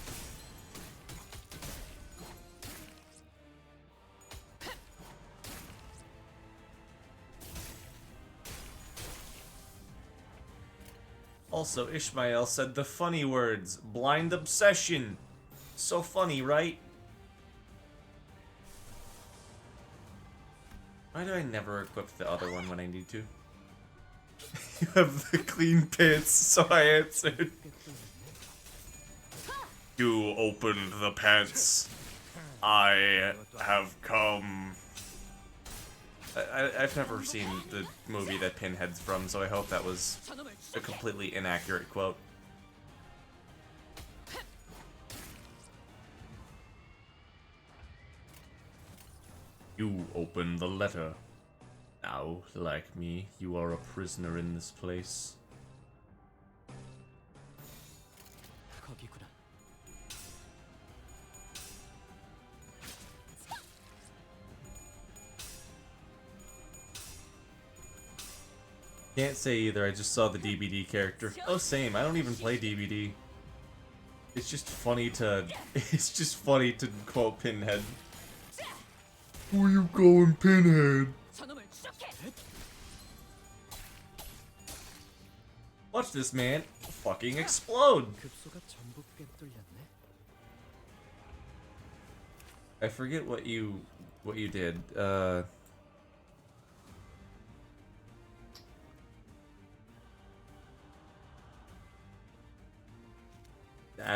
Also, Ishmael said the funny words. Blind obsession. So funny, right? Why do I never equip the other one when I need to? You have the clean pants, so I answered. You opened the pants. I have come. I've never seen the movie that Pinhead's from, so I hope that was a completely inaccurate quote. You opened the letter. Now, like me, you are a prisoner in this place. 거기구나. Can't say either, I just saw the DBD character. Oh, same, I don't even play DBD. It's just funny to quote Pinhead. Where you going, Pinhead? 저놈을 추적해. Watch this man fucking explode. 급소가 전부 꿰뚫렸네. I forget what you did. I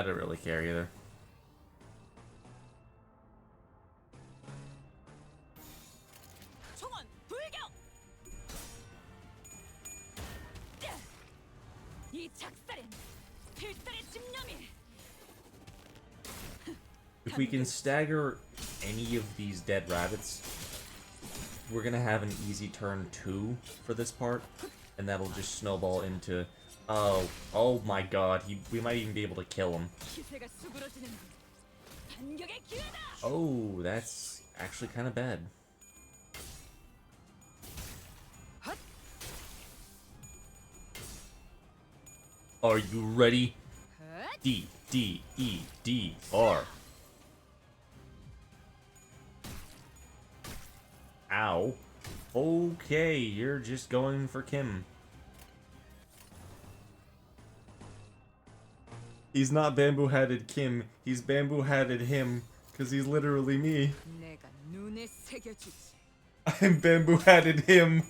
don't really care either. 총원 불격. 이 작살엔 필살의 집념이. If we can stagger any of these dead rabbits, we're gonna have an easy turn 2 for this part, and that'll just snowball into, oh my god, we might even be able to kill him. 기세가 수그러지는 반격의 기회다. Oh, that's actually kind of bad. Are you ready? D, D, E, D, R. Ow. Okay, you're just going for Kim. He's not bamboo-hatted Kim, he's bamboo-hatted him, because he's literally me. 내가 눈에 새겨주지. I'm bamboo-hatted him.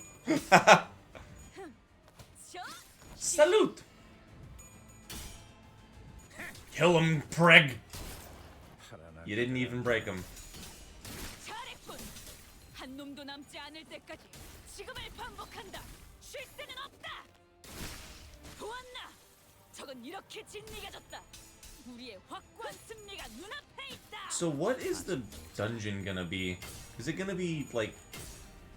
Salute! Kill him, preg! You didn't even break him. 잘했군. 한 놈도 남지 않을 때까지 지금을 반복한다. 쉴 새는 없다. 보았나? 저건 이렇게 진리가졌다. 우리의 확고한 승리가 눈앞에 있다. So what is the dungeon gonna be? Is it gonna be, like,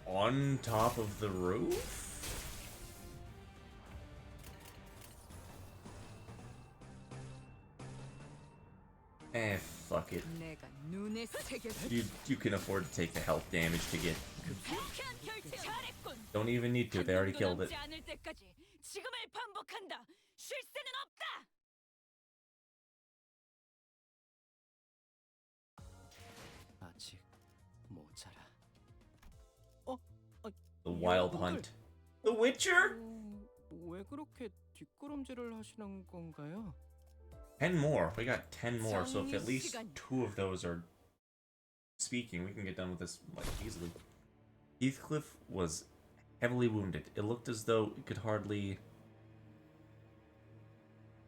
on top of the roof? Eh, fuck it. 내가 눈에 새겨주지. You can afford to take the health damage to get. 유쾌한 결제. 잘했군. Don't even need to, they already killed it. 남지 않을 때까지 지금을 반복한다. 쉴 새는 없다. 아직 모자라. The Wild Hunt. The Witcher? 왜 그렇게 뒷걸음질을 하시는 건가요? 10 more. We got 10 more, so if at least 2 of those are speaking, we can get done with this, like, easily. Heathcliff was heavily wounded. It looked as though it could hardly...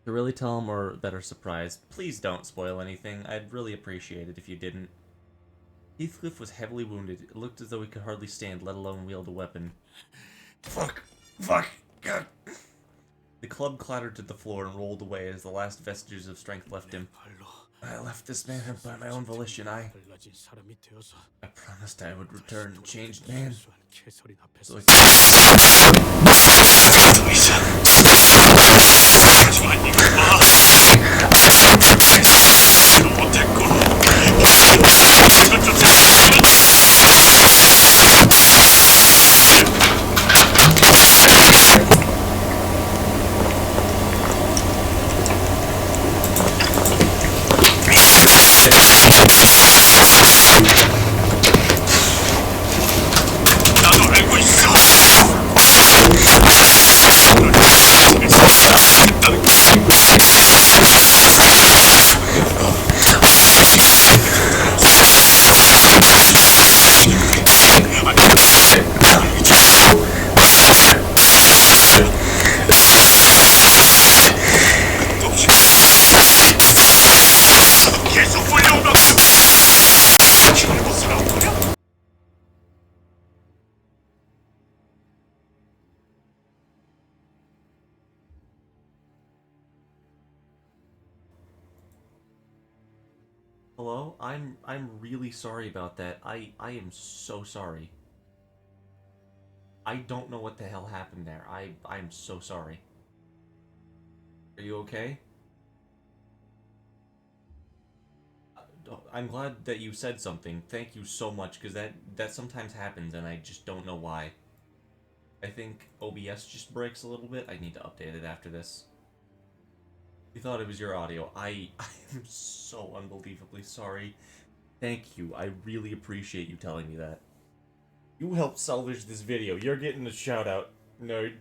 To really tell him, or better surprise, please don't spoil anything. I'd really appreciate it if you didn't. Heathcliff was heavily wounded. It looked as though he could hardly stand, let alone wield a weapon. Fuck! Fuck! God! The club clattered to the floor and rolled away as the last vestiges of strength left him. I left this man by my own volition. I promised I would return a changed man. So hello? I'm really sorry about that. I am so sorry. I don't know what the hell happened there. I'm so sorry. Are you okay? I'm glad that you said something. Thank you so much, because that sometimes happens and I just don't know why. I think OBS just breaks a little bit. I need to update it after this. You thought it was your audio. I am so unbelievably sorry. Thank you. I really appreciate you telling me that. You helped salvage this video. You're getting a shout out, nerd.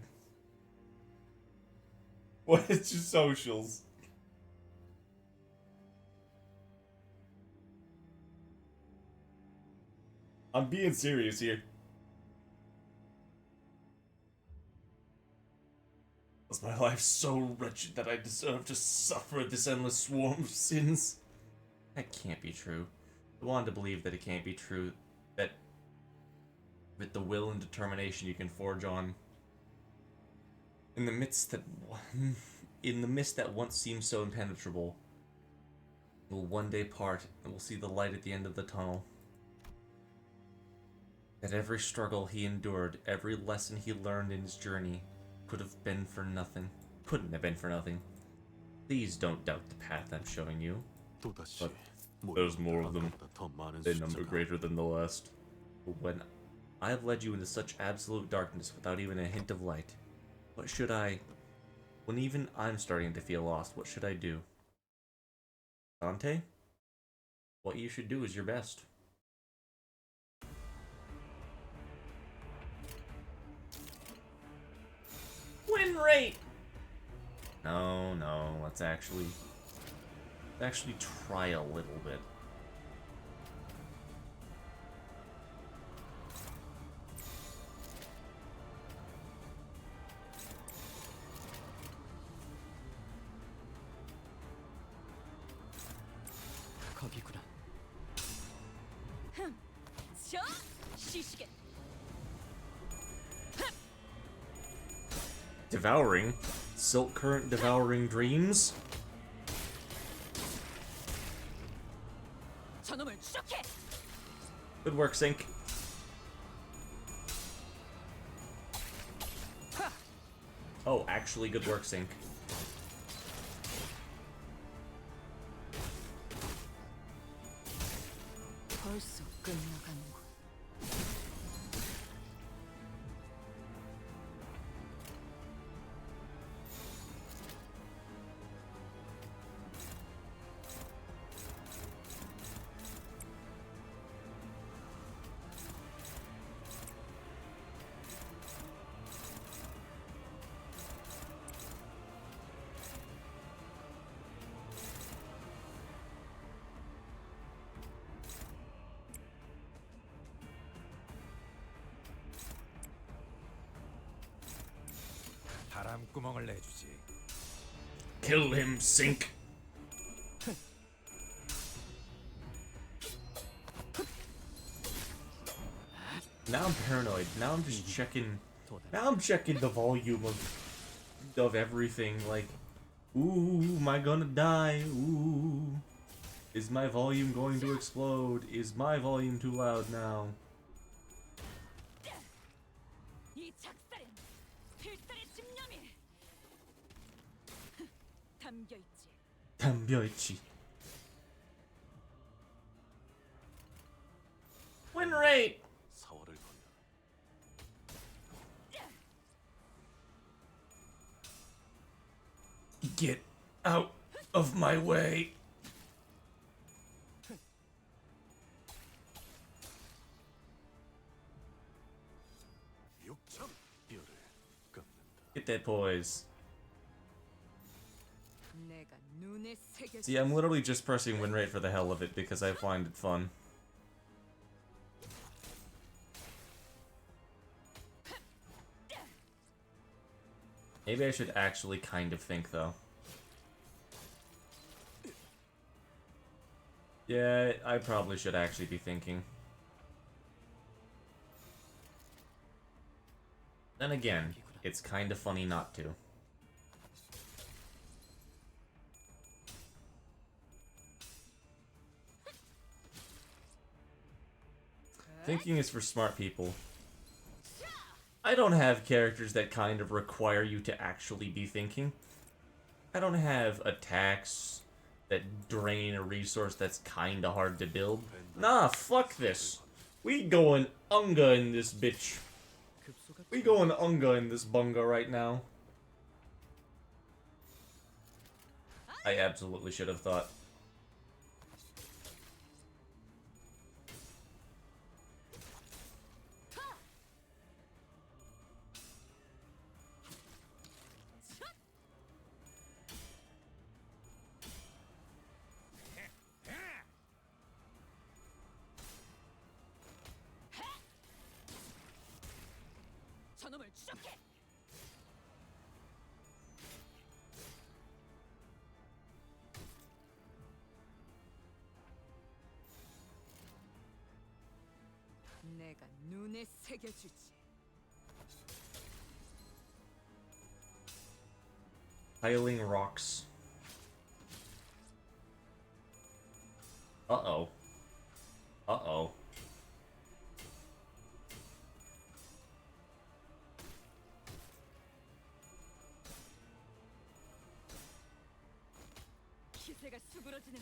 What is your socials? I'm being serious here. Was my life so wretched that I deserve to suffer this endless swarm of sins? That can't be true. I wanted to believe that it can't be true. That with the will and determination you can forge on, in the midst that once seemed so impenetrable, will one day part and we'll see the light at the end of the tunnel. That every struggle he endured, every lesson he learned in his journey, couldn't have been for nothing. Please don't doubt the path I'm showing you. But there's more of them, a number greater than the last. But when I have led you into such absolute darkness without even a hint of light, what should when even I'm starting to feel lost, what should I do? Dante? What you should do is your best. Win rate! No, let's actually try a little bit. 거기구나. 저 시시게. Devouring? Silk Current devouring dreams? 저놈을 추적해. Good work, Sync. Oh, actually, good work, Sync. 벌써 끝나가는군. 바람구멍을 내주지. Kill him, Sync. Now I'm paranoid. Now I'm just checking. Now I'm checking the volume of everything. Like, ooh, am I gonna die? Ooh, is my volume going to explode? Is my volume too loud now? 이 작살엔 필살의 집념이 담겨 있지. 담벼있지. Win rate. Get out of my way. Get that poise. 내가 눈에 새겨. See, I'm literally just pressing win rate for the hell of it because I find it fun. Maybe I should actually kind of think, though. Yeah, I probably should actually be thinking. Then again, it's kind of funny not to. Thinking is for smart people. I don't have characters that kind of require you to actually be thinking. I don't have attacks that drain a resource that's kinda hard to build. Nah, fuck this. We going unga in this bitch. We going unga in this bunga right now. I absolutely should have thought. 저놈을 추적해. 내가 눈에 새겨주지. Piling rocks. Uh-oh. Uh-oh. 기세가 수그러지는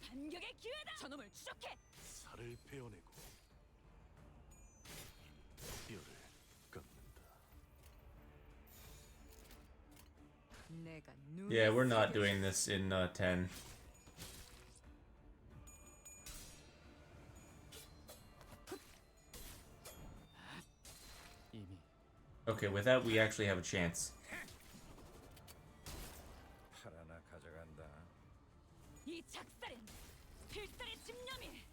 반격의 기회다. 저놈을 추적해. 살을 베어내고 뼈를 깎는다. 내가 눈에 Yeah, we're not 새겨주지. doing this in 10. 이미 Okay, with that, we actually have a chance. 팔 하나 가져간다. 이 작살엔 필살의 집념이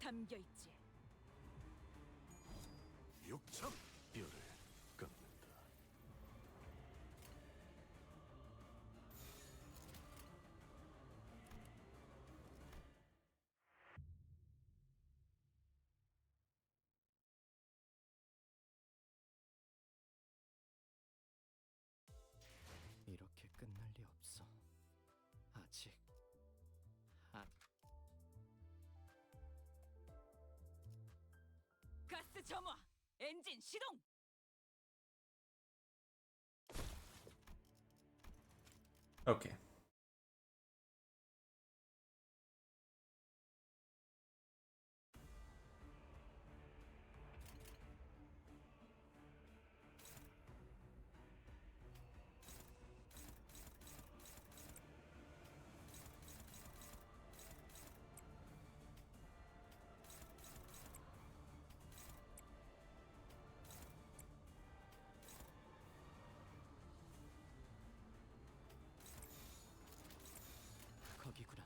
담겨 있지. 육참 뼈를 깎는다. 이렇게 끝날 리 없어. 아직 가스 점화. 엔진 시동. Okay. 거기구나.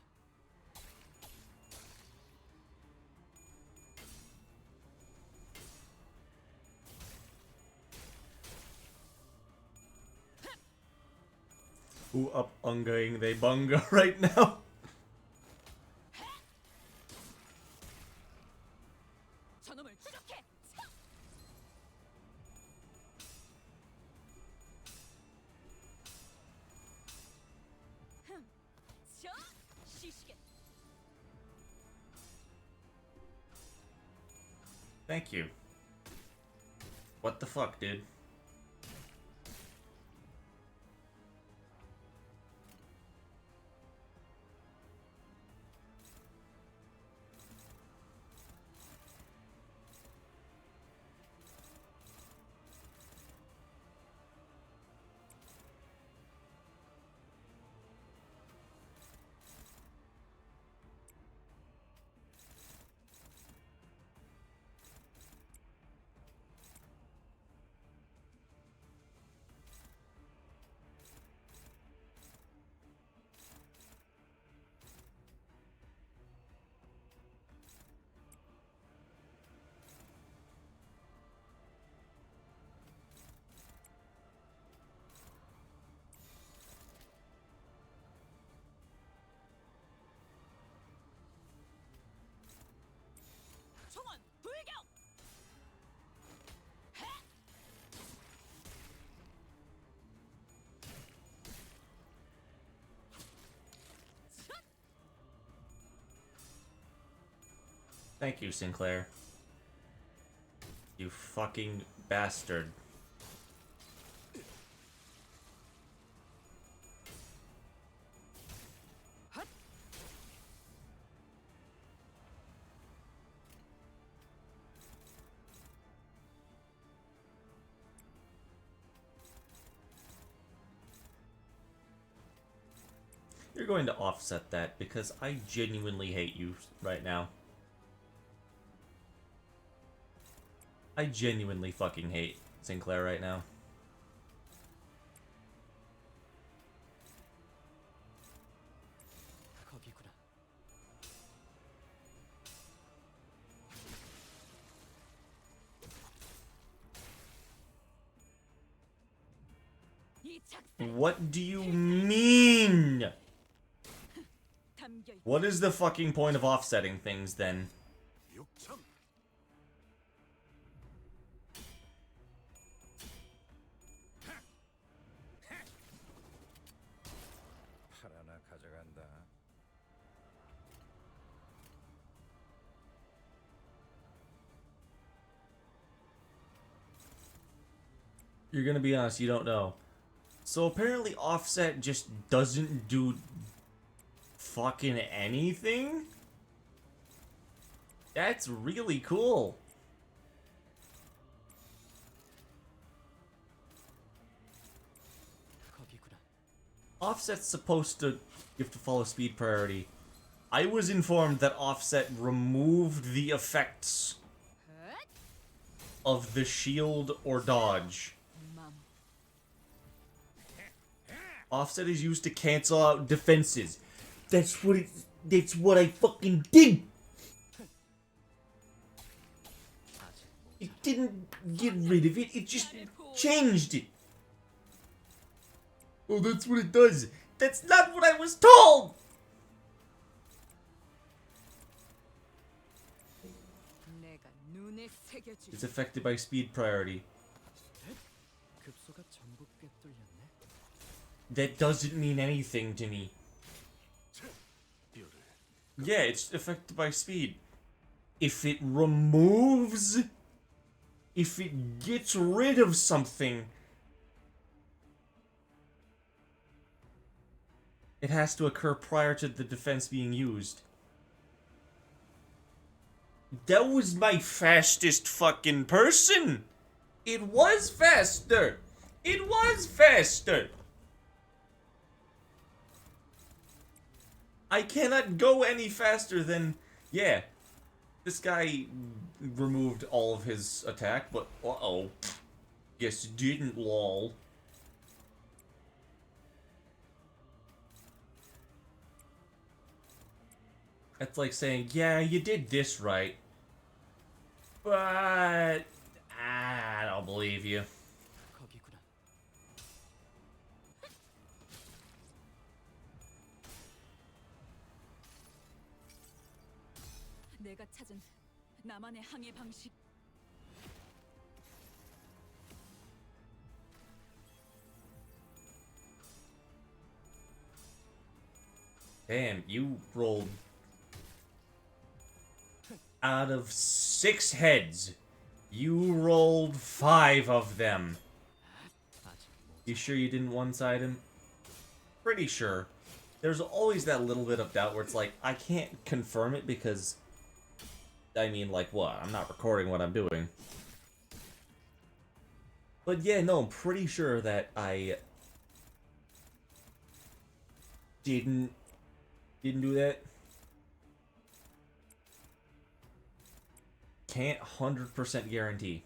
Who up ungaing they bunga right now? 저놈을 추적해. 저 시시게. Thank you. What the fuck, dude? 총원 불경. Thank you, Sinclair. You fucking bastard. You're going to offset that because I genuinely hate you right now. I genuinely fucking hate Sinclair right now. 거기구나. 이 작살에 What do you mean? 담겨 있- What is the fucking point of offsetting things then? 팔 하나 가져간다. You're gonna be honest, you don't know. So apparently offset just doesn't do fucking anything? That's really cool. 거기구나. Offset's supposed to... You have to follow speed priority. I was informed that offset removed the effects of the shield or dodge. 맘. Offset is used to cancel out defenses. That's what I fucking did! 아직 못 It didn't get rid of it, it just changed it. Oh, that's what it does. That's not what I was told! 내가 눈에 새겨줄. It's affected by speed priority. 급소가 전부 꿰뚫렸네. That doesn't mean anything to me. Yeah, it's affected by speed. If it removes... If it gets rid of something... It has to occur prior to the defense being used. That was my fastest fucking person! It was faster! It was faster! I cannot go any faster than... Yeah. This guy removed all of his attack, but... Uh-oh. Guess you didn't, lol. It's like saying, yeah, you did this right. But... I don't believe you. 거기구나. 내가 찾은 나만의 항해 방식. Damn, you rolled... Out of 6 heads, you rolled 5 of them. 아직 못 You sure you didn't one-side him? Pretty sure. There's always that little bit of doubt where it's like, I can't confirm it because... I mean, like, what? I'm not recording what I'm doing. But yeah, no, I'm pretty sure that I... Didn't do that. Can't 100% guarantee.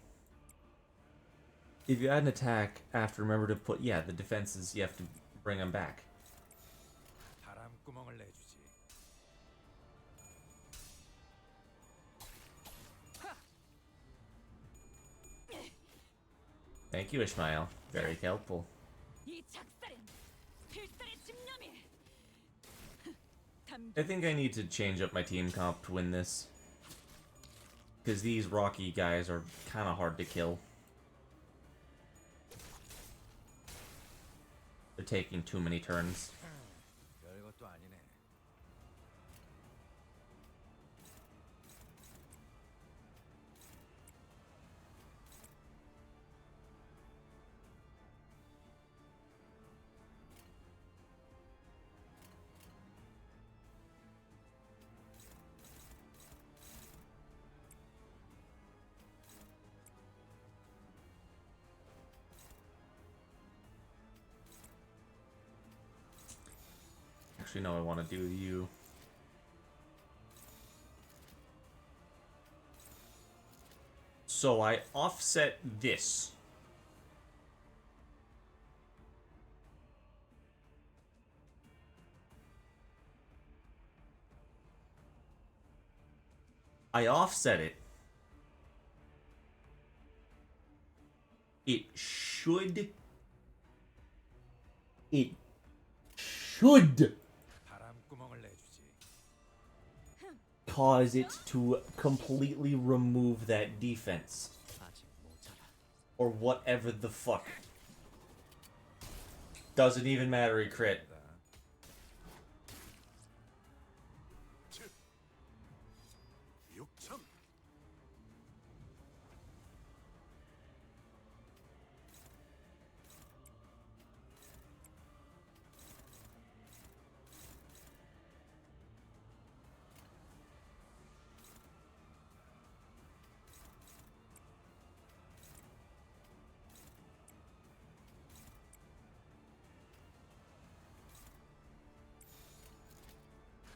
If you add an attack, after remember to put, yeah, the defenses, you have to bring them back. 바람구멍을 내주지. Thank you, Ishmael. Very helpful. 이 작살엔 필살의 집념이. I think I need to change up my team comp to win this. Because these rocky guys are kind of hard to kill. They're taking too many turns. 별것도 아니네. Actually, no, I want to do you. So I offset this. I offset it. It should it should 바람구멍을 내주지. cause it to completely remove that defense. 아직 모자라. Or whatever the fuck. Doesn't even matter, he crit.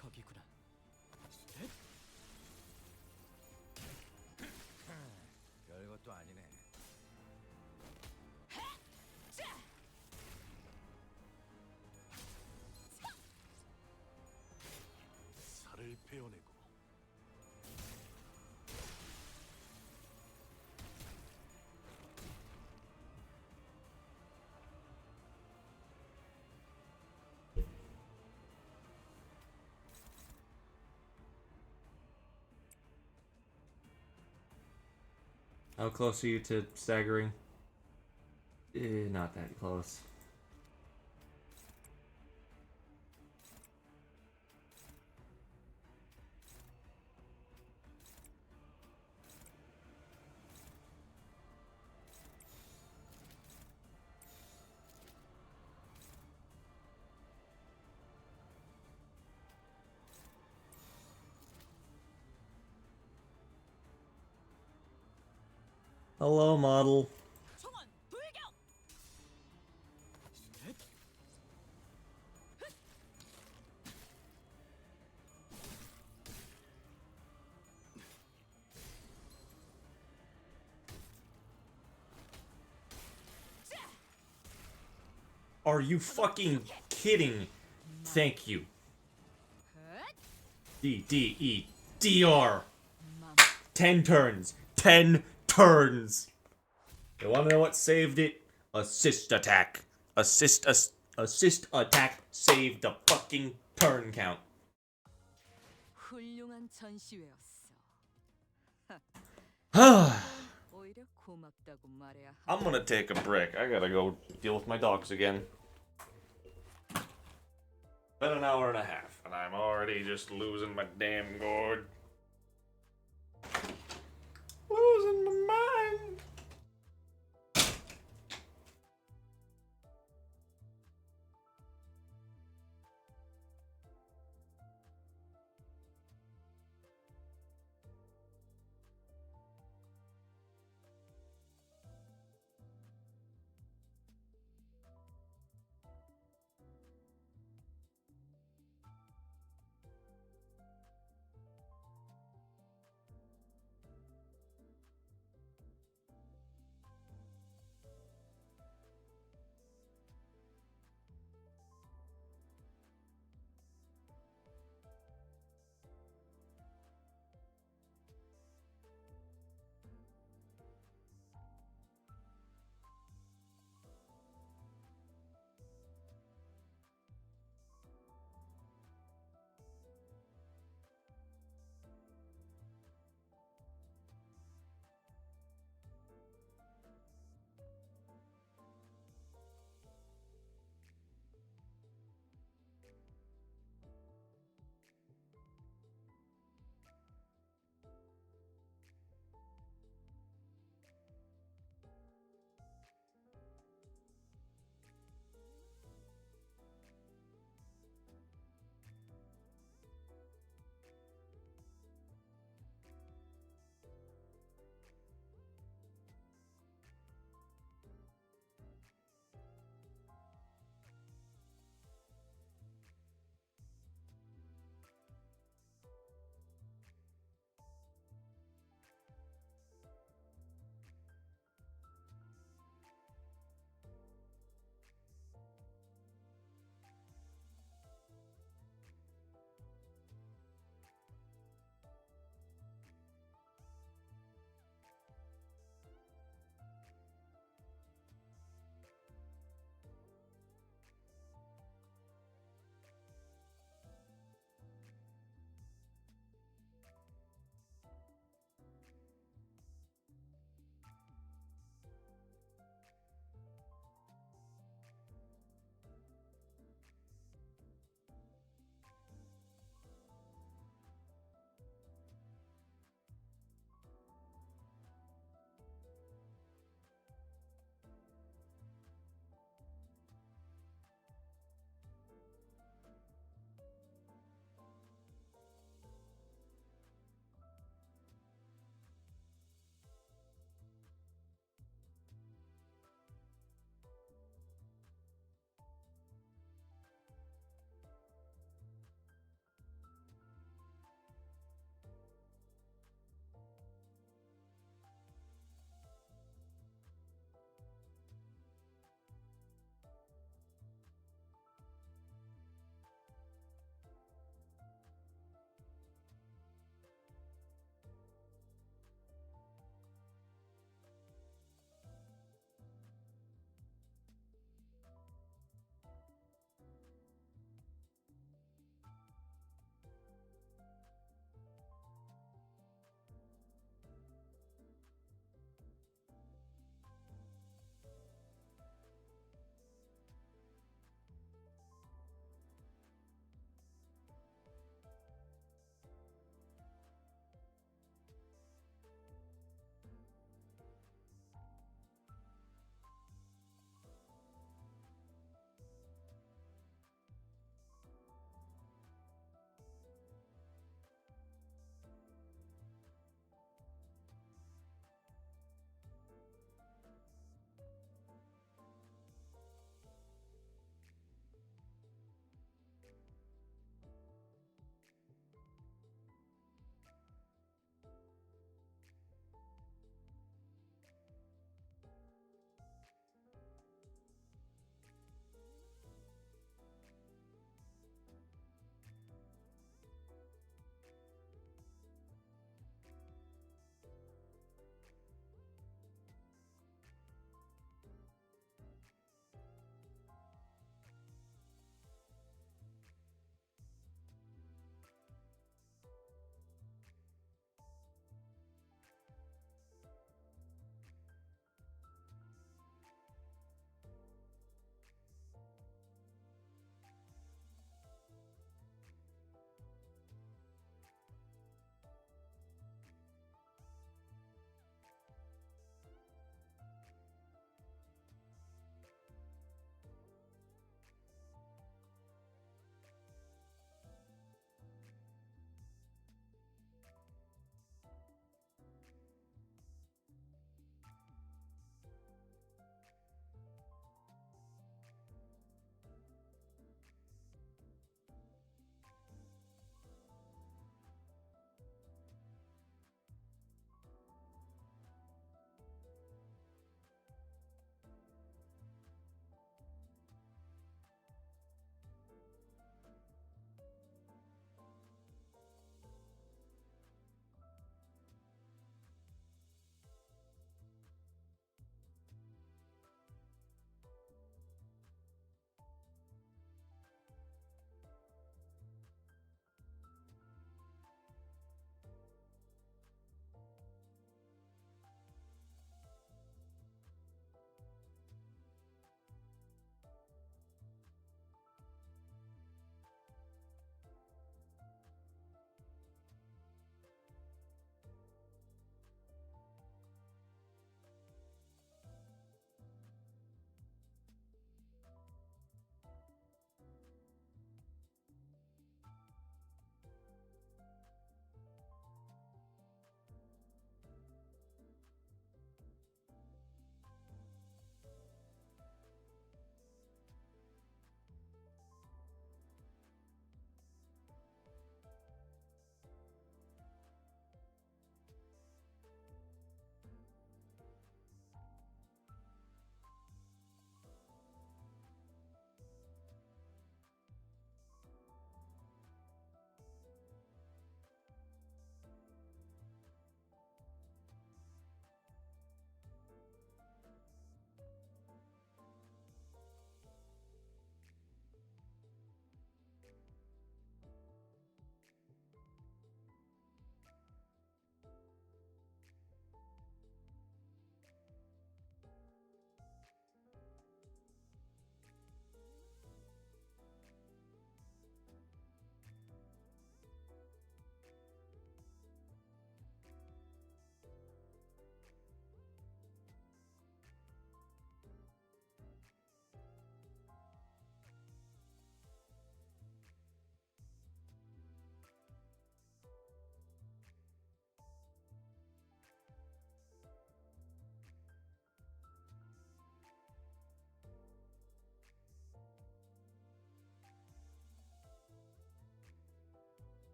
거기구나. 별것도 아니네. 살을 베어내고 How close are you to staggering? Not that close. Hello, model. 총원 돌격! Are you fucking kidding? Thank you. D-D-E-D-R. 10 turns. 10 turns. You wanna know what saved it? Assist attack. Assist attack saved the fucking turn count. 훌륭한 전시회였어. 오히려 고맙다고 말해야 하. I'm gonna take a break. I gotta go deal with my dogs again. Been an hour and a half, and I'm already just losing my damn gourd. Losing my mind.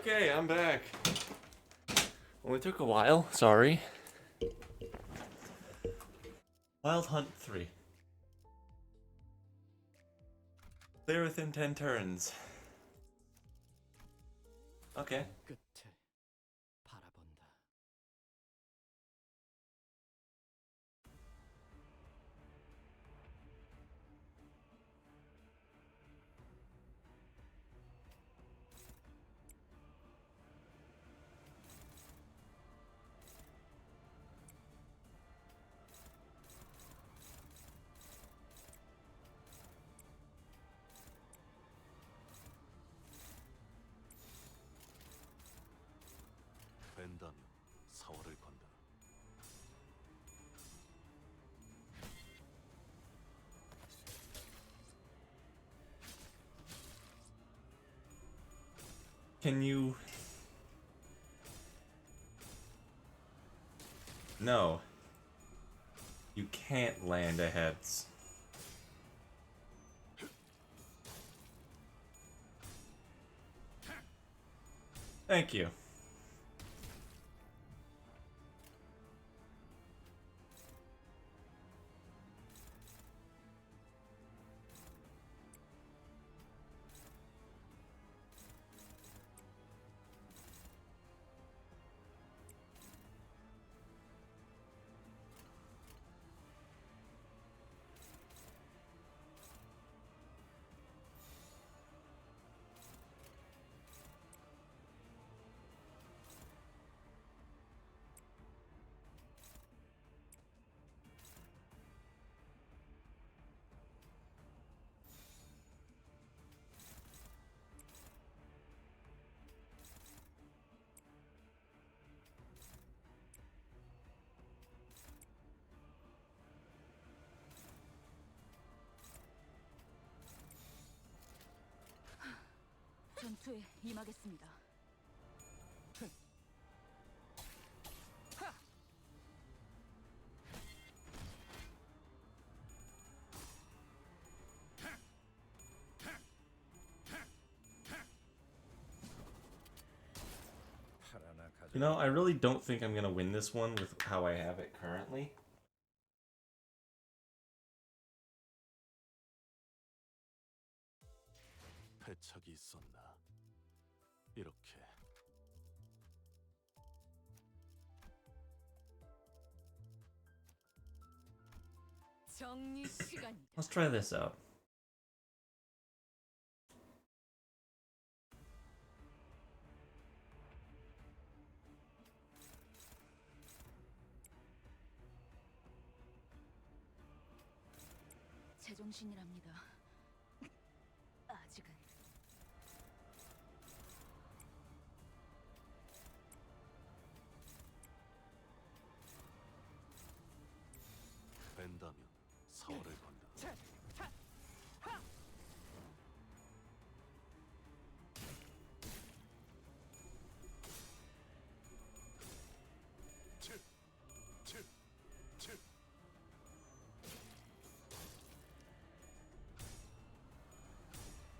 Okay, I'm back. Only took a while, sorry. Wild Hunt 3. Clear within 10 turns. Okay. 끝에 바라본다. 벤다면 사활을 건다. Can you... No. You can't land a heads. Thank you. 전투에 임하겠습니다. You know, I really don't think I'm gonna win this one with how I have it currently. 패착이 있었나? 이렇게 정리 시간이다. Let's try this out. 제정신이랍니다. 아직은. 벤다면 사활을 건다.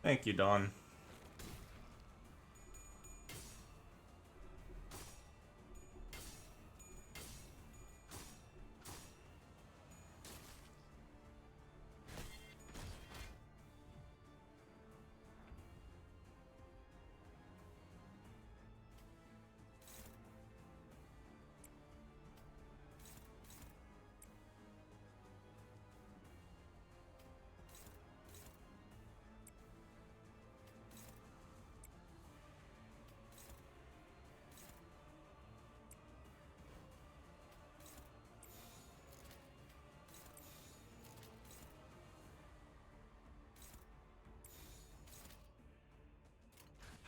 Thank you, Dawn.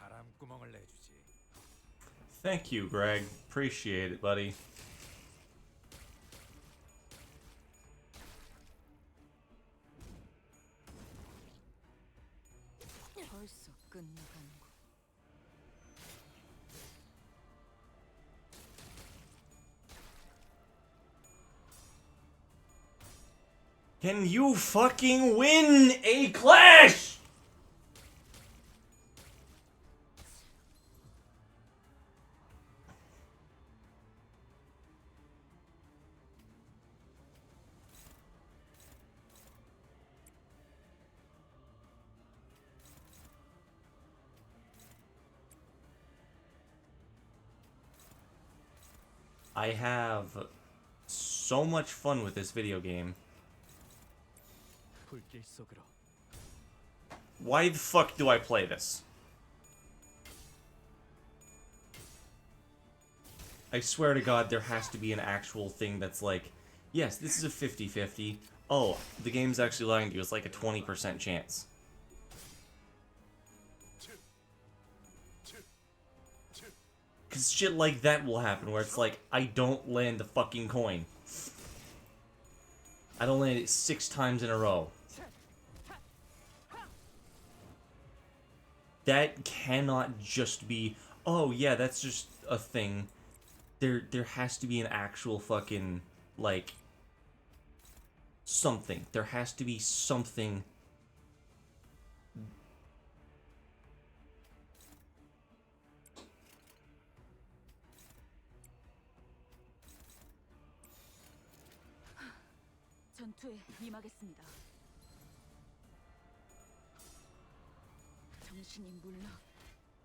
바람구멍을 내주지. Thank you, Greg. Appreciate it, buddy. 벌써 끝나가는군. Can you fucking win a clash? I have so much fun with this video game. 불길 속으로. Why the fuck do I play this? I swear to God, there has to be an actual thing that's like, yes, this is a 50-50. Oh, the game's actually lying to you. It's like a 20% chance. Because shit like that will happen, where it's like, I don't land the fucking coin. I don't land it 6 times in a row. That cannot just be, oh yeah, that's just a thing. There has to be an actual fucking, like, something. There has to be something. 전투에 임하겠습니다. 정신이 물러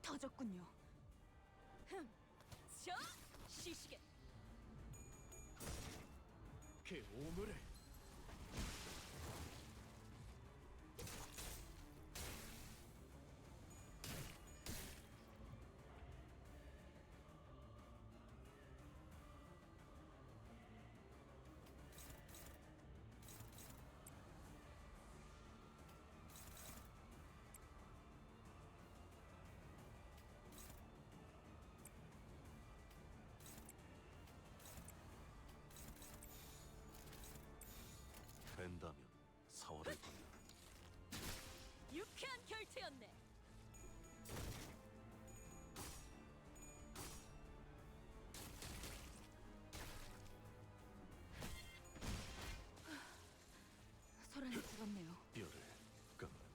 터졌군요. 저 시시게. 그 오물을. 벤다면 사월을 건다. 유쾌한 결투였네. 소란이 죽었네요. 뼈를 깎는다.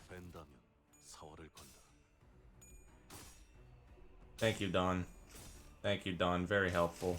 벤다면 사월을 건다. Thank you, Don. Thank you, Don. Very helpful.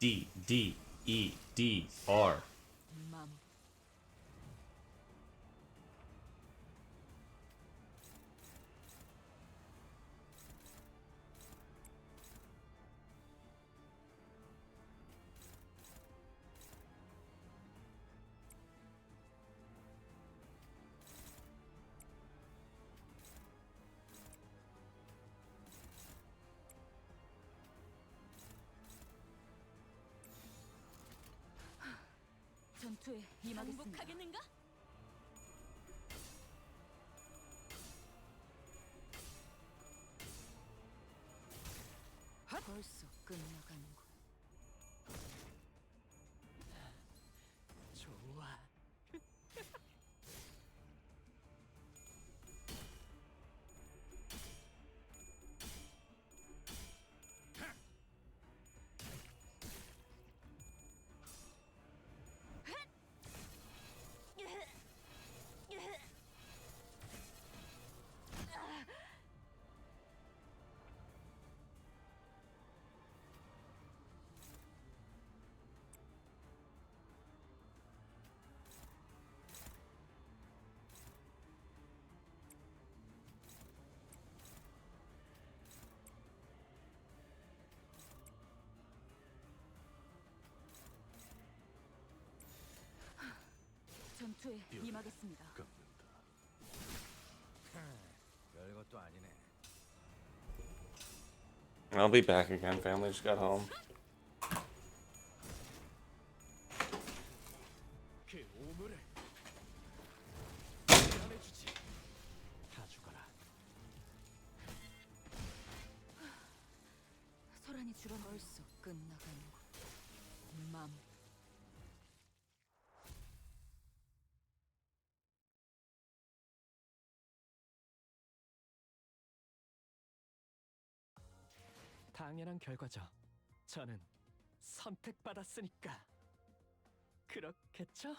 D, D, E, D, R. 맘. 전투에 임하겠습니다. 행복하겠는가? 벌써 끝나가는군. 좋아. 전투에 임하겠습니다. 깎는다. 별것도 아니네. I'll be back again. Family just got home. 오물을 해주지. 다 죽어라. 소란이 줄어 벌써 끝나가는군. 맘. 당연한 결과죠. 저는 선택받았으니까. 그렇겠죠?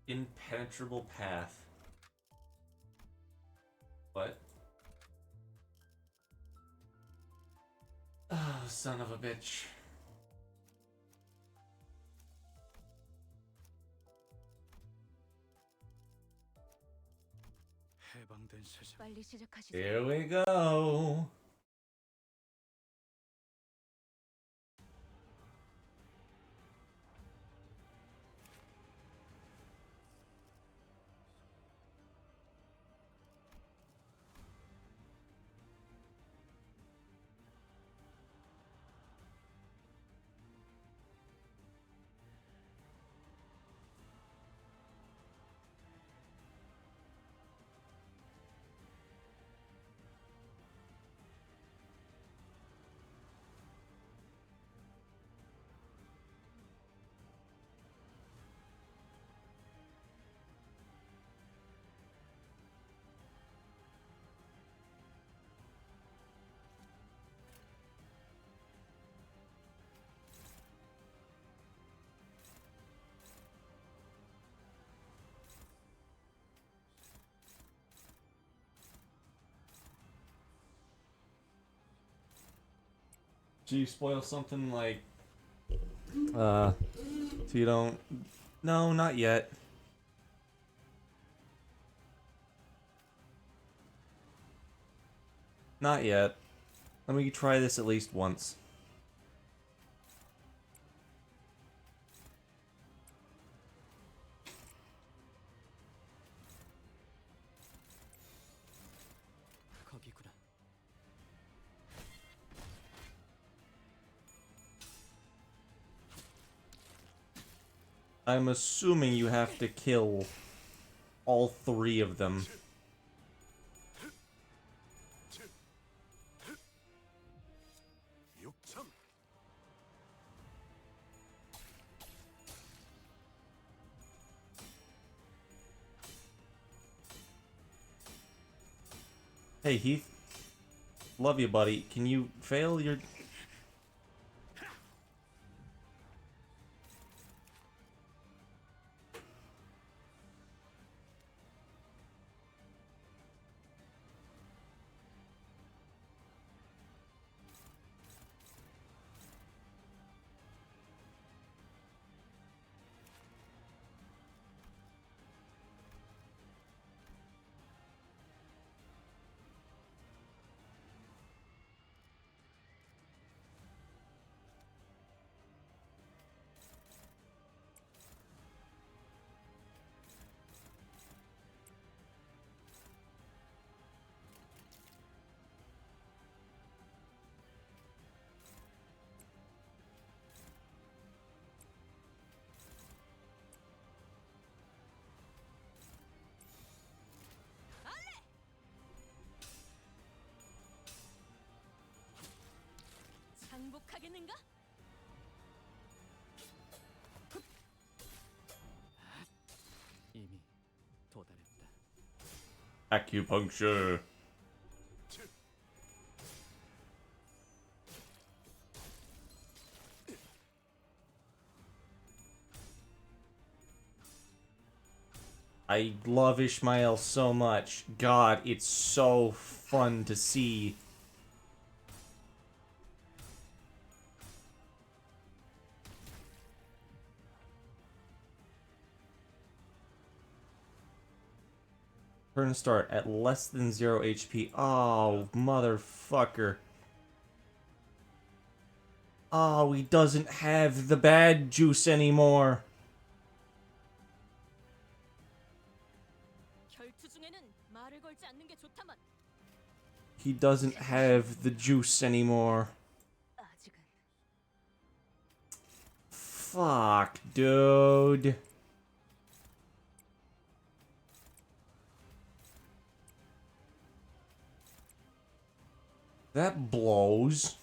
Impenetrable path. What? Oh, son of a bitch. 해방된 세상. 빨리 시작하시죠. Here we go. So you spoil something like, so you don't, no, not yet. Not yet. Let me try this at least once. 거기구나. I'm assuming you have to kill all 3 of them. 육참. Hey, Heath. Love you, buddy. Can you fail your... 장복하겠는가? 이미 도달했다. Acupuncture. I love Ishmael so much. God, it's so fun to see. Turn start at less than 0 HP. Oh, motherfucker. Oh, he doesn't have the bad juice anymore. 결투 중에는 말을 걸지 않는 게 좋다만. He doesn't have the juice anymore. 아직은. Fuck, dude. That blows.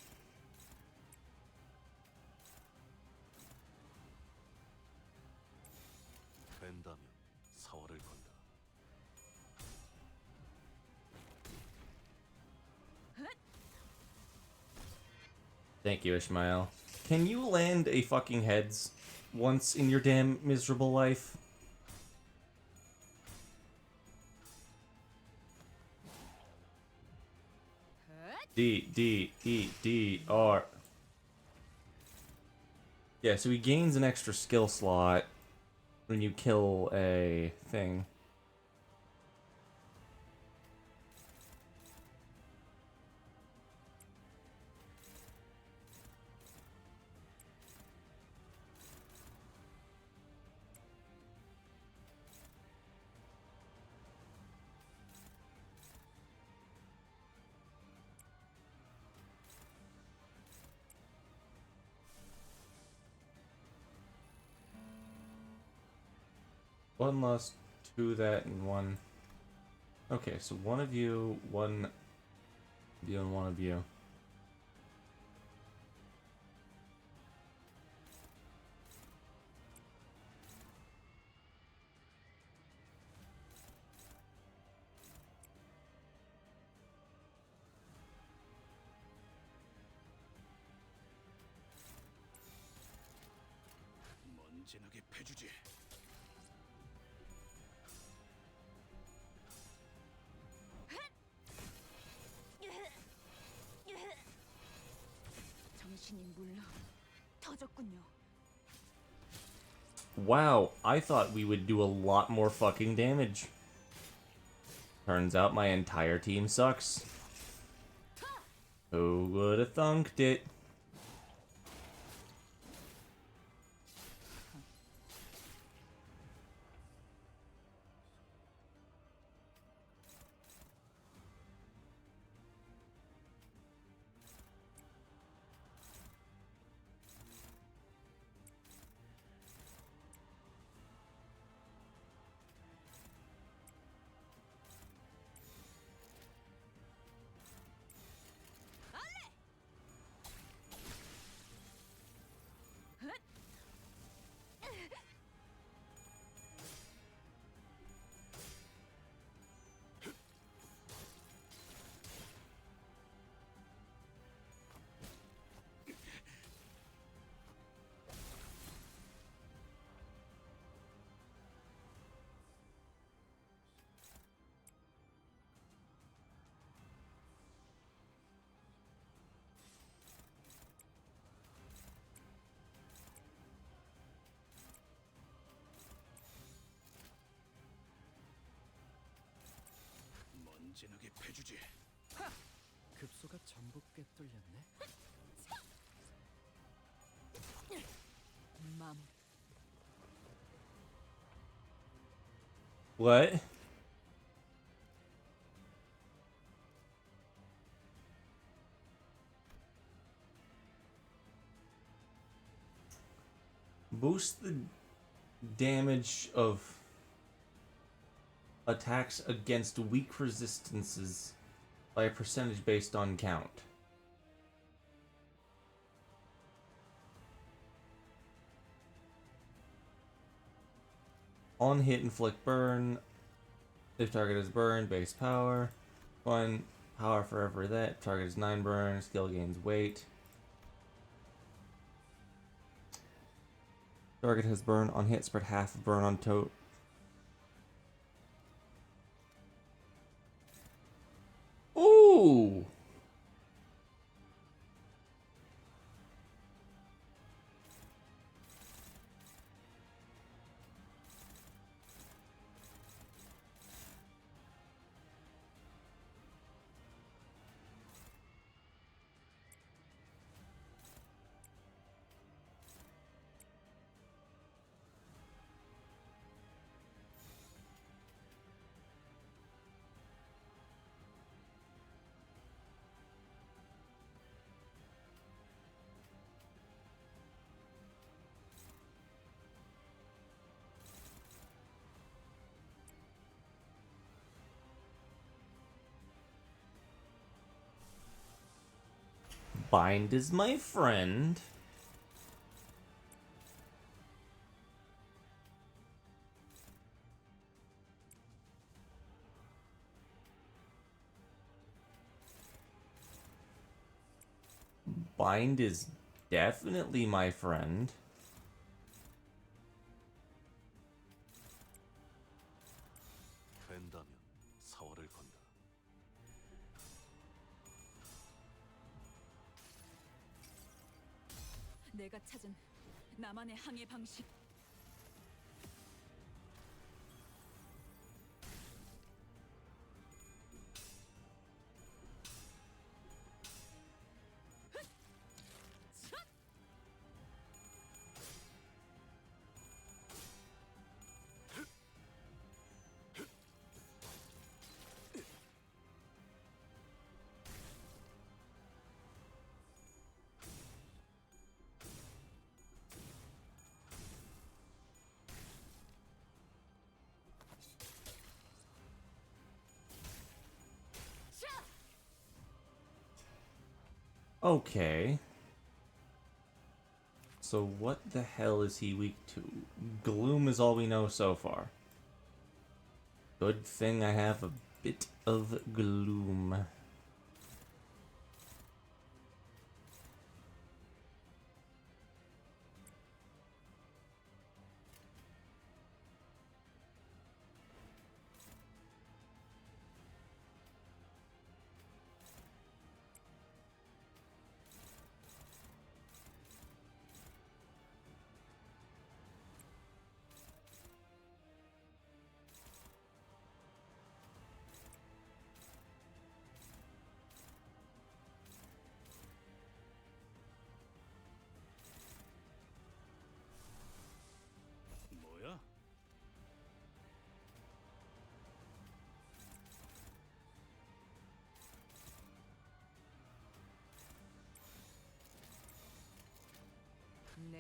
뺀다면 사활을 건다. Thank you, Ishmael. Can you land a fucking heads once in your damn miserable life? D, D, E, D, R. Yeah, so he gains an extra skill slot when you kill a thing. One lost, 2 that, and 1. Okay, so 1 of you, 1 of you, and 1 of you. 먼지나게 패주지. 자신이 물러 터졌군요. Wow, I thought we would do a lot more fucking damage. Turns out my entire team sucks. Who would have thunked it? 먼지나게 패주지. 급소가 전부 꿰뚫렸네. 맘. What? Boost the damage of attacks against weak resistances by a percentage based on count. On hit, inflict burn. If target is burned, base power. 1 power for every that. Target is 9 burn. Skill gains weight. Target has burn on hit, spread half of burn on tote. Ooh! Bind is my friend. Bind is definitely my friend. 된다면 사활을 건다. 내가 찾은 나만의 항해 방식. Okay. So what the hell is he weak to? Gloom is all we know so far. Good thing I have a bit of gloom.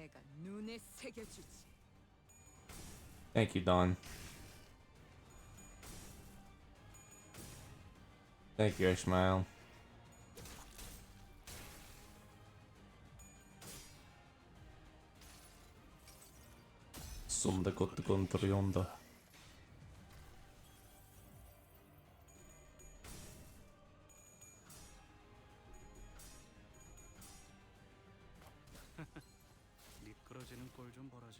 내가 눈에 새겨주지. Thank you, Dawn. Thank you, Ishmael. Sonda gott kontrionda. 미끄러지는 꼴 좀 보라지.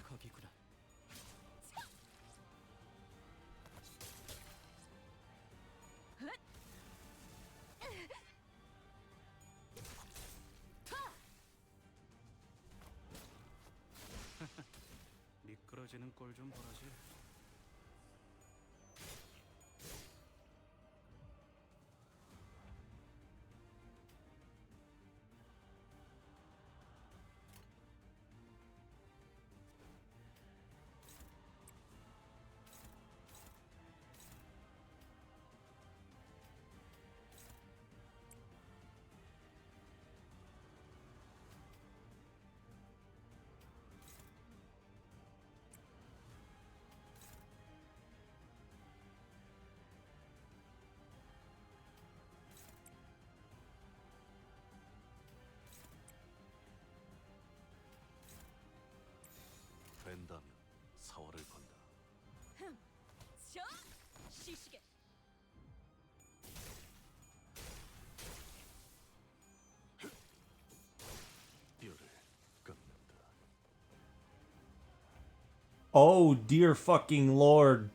거기구나. 미끄러지는 꼴 좀 보라지. 된다면 사활을 건다. 저 시시게. 뼈를 깎는다. Oh, dear fucking lord.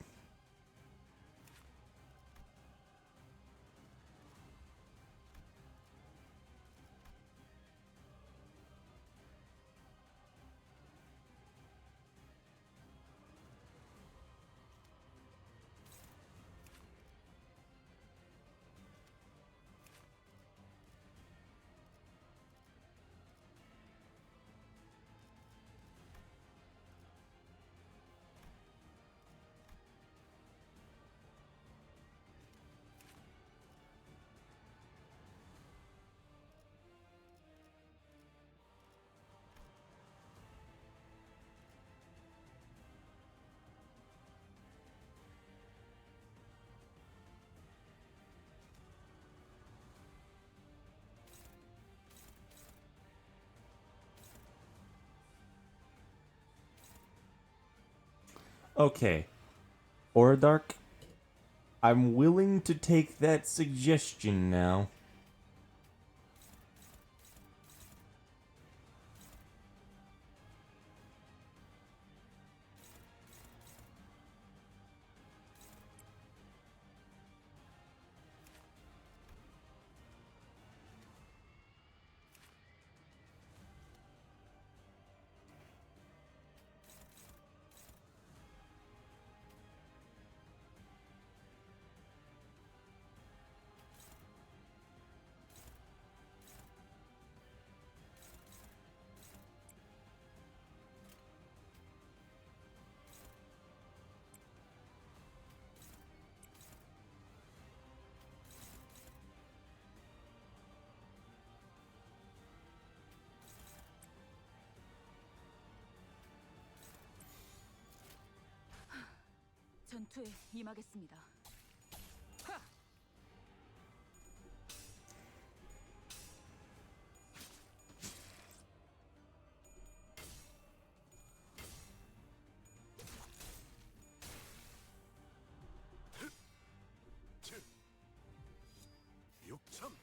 Okay. Oradark, I'm willing to take that suggestion now. 전투에 임하겠습니다. 육참.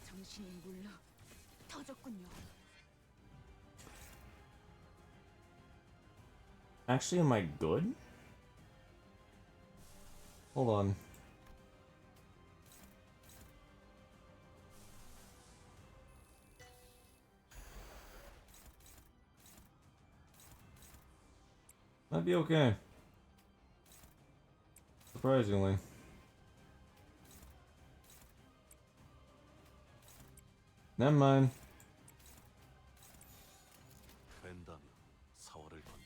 정신이 물러 터졌군요. Actually, am I good? Hold on. Might be okay. Surprisingly. Never mind. 된다면 사활을 건다.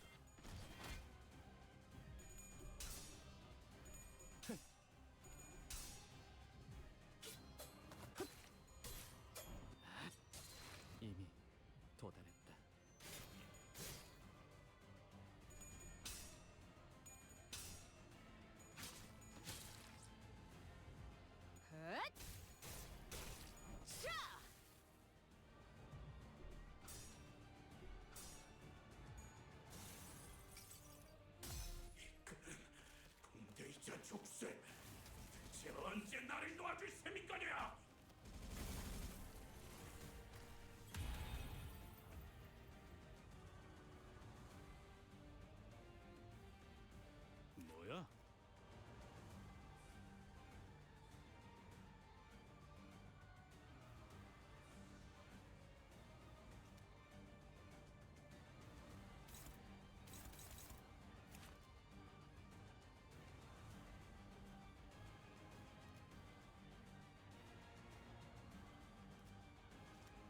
이미 도달했다. 헛! 샤! 군대이자 족쇄. 대체 언제 나를 놓아줄 셈이거냐? 뭐야?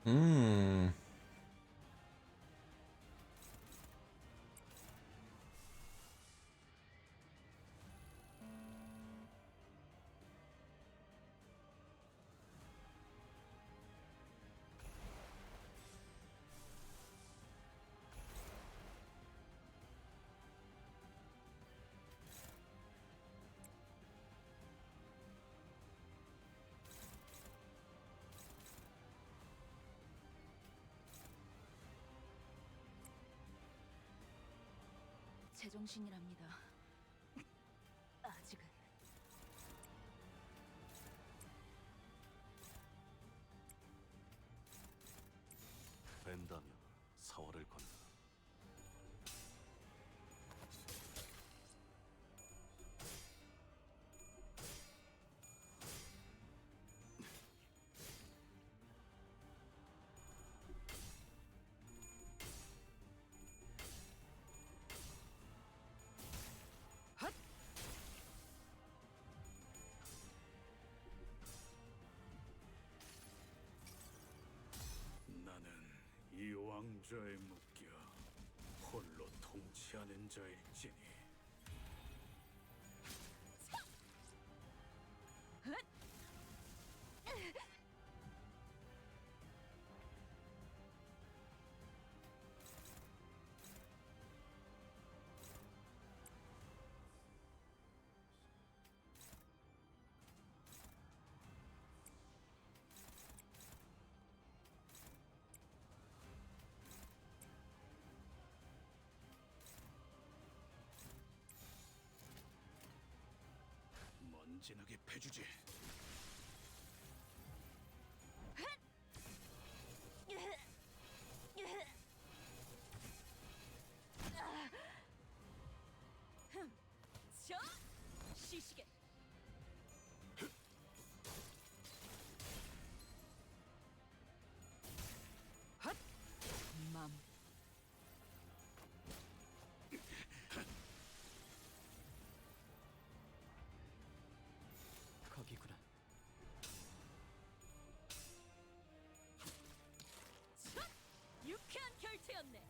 Hmm. 제정신이랍니다. 아직은. 된다면 사활을 건다. 나는 이 왕좌에 묶여 홀로 통치하는 자일지니. 먼지나게 패주지. 자! 시시게. 헛! 맘. 거기구나. 첫! 유쾌한 결투였네.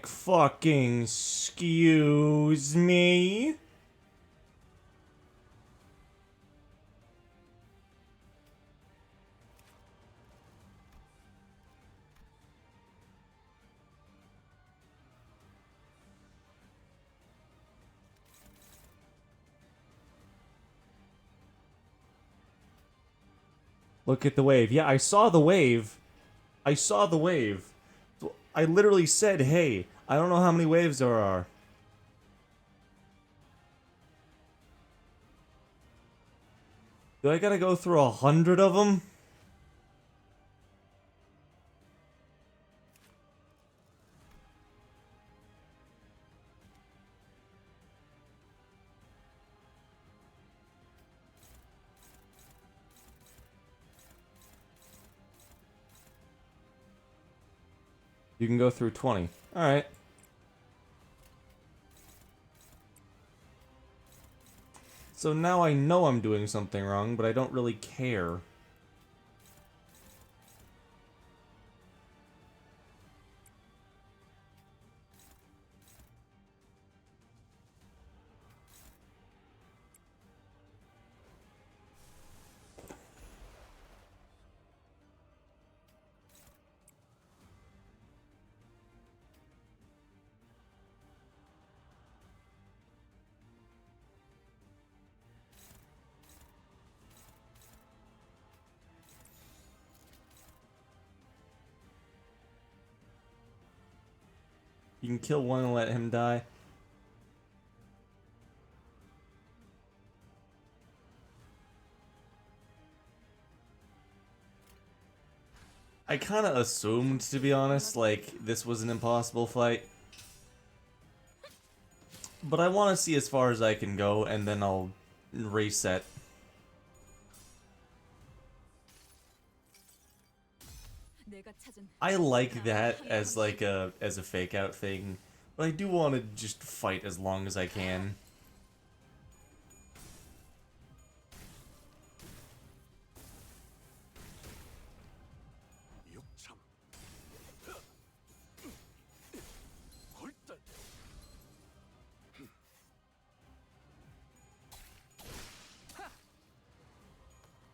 Fucking excuse me. Look at the wave. Yeah, I saw the wave. I saw the wave. I literally said, hey, I don't know how many waves there are. Do I gotta go through 100 of them? You can go through 20. Alright. So now I know I'm doing something wrong, but I don't really care. You can kill one and let him die. I kind of assumed, to be honest, like, this was an impossible fight. But I want to see as far as I can go, and then I'll reset. I like that as like a fake out thing, but I do want to just fight as long as I can.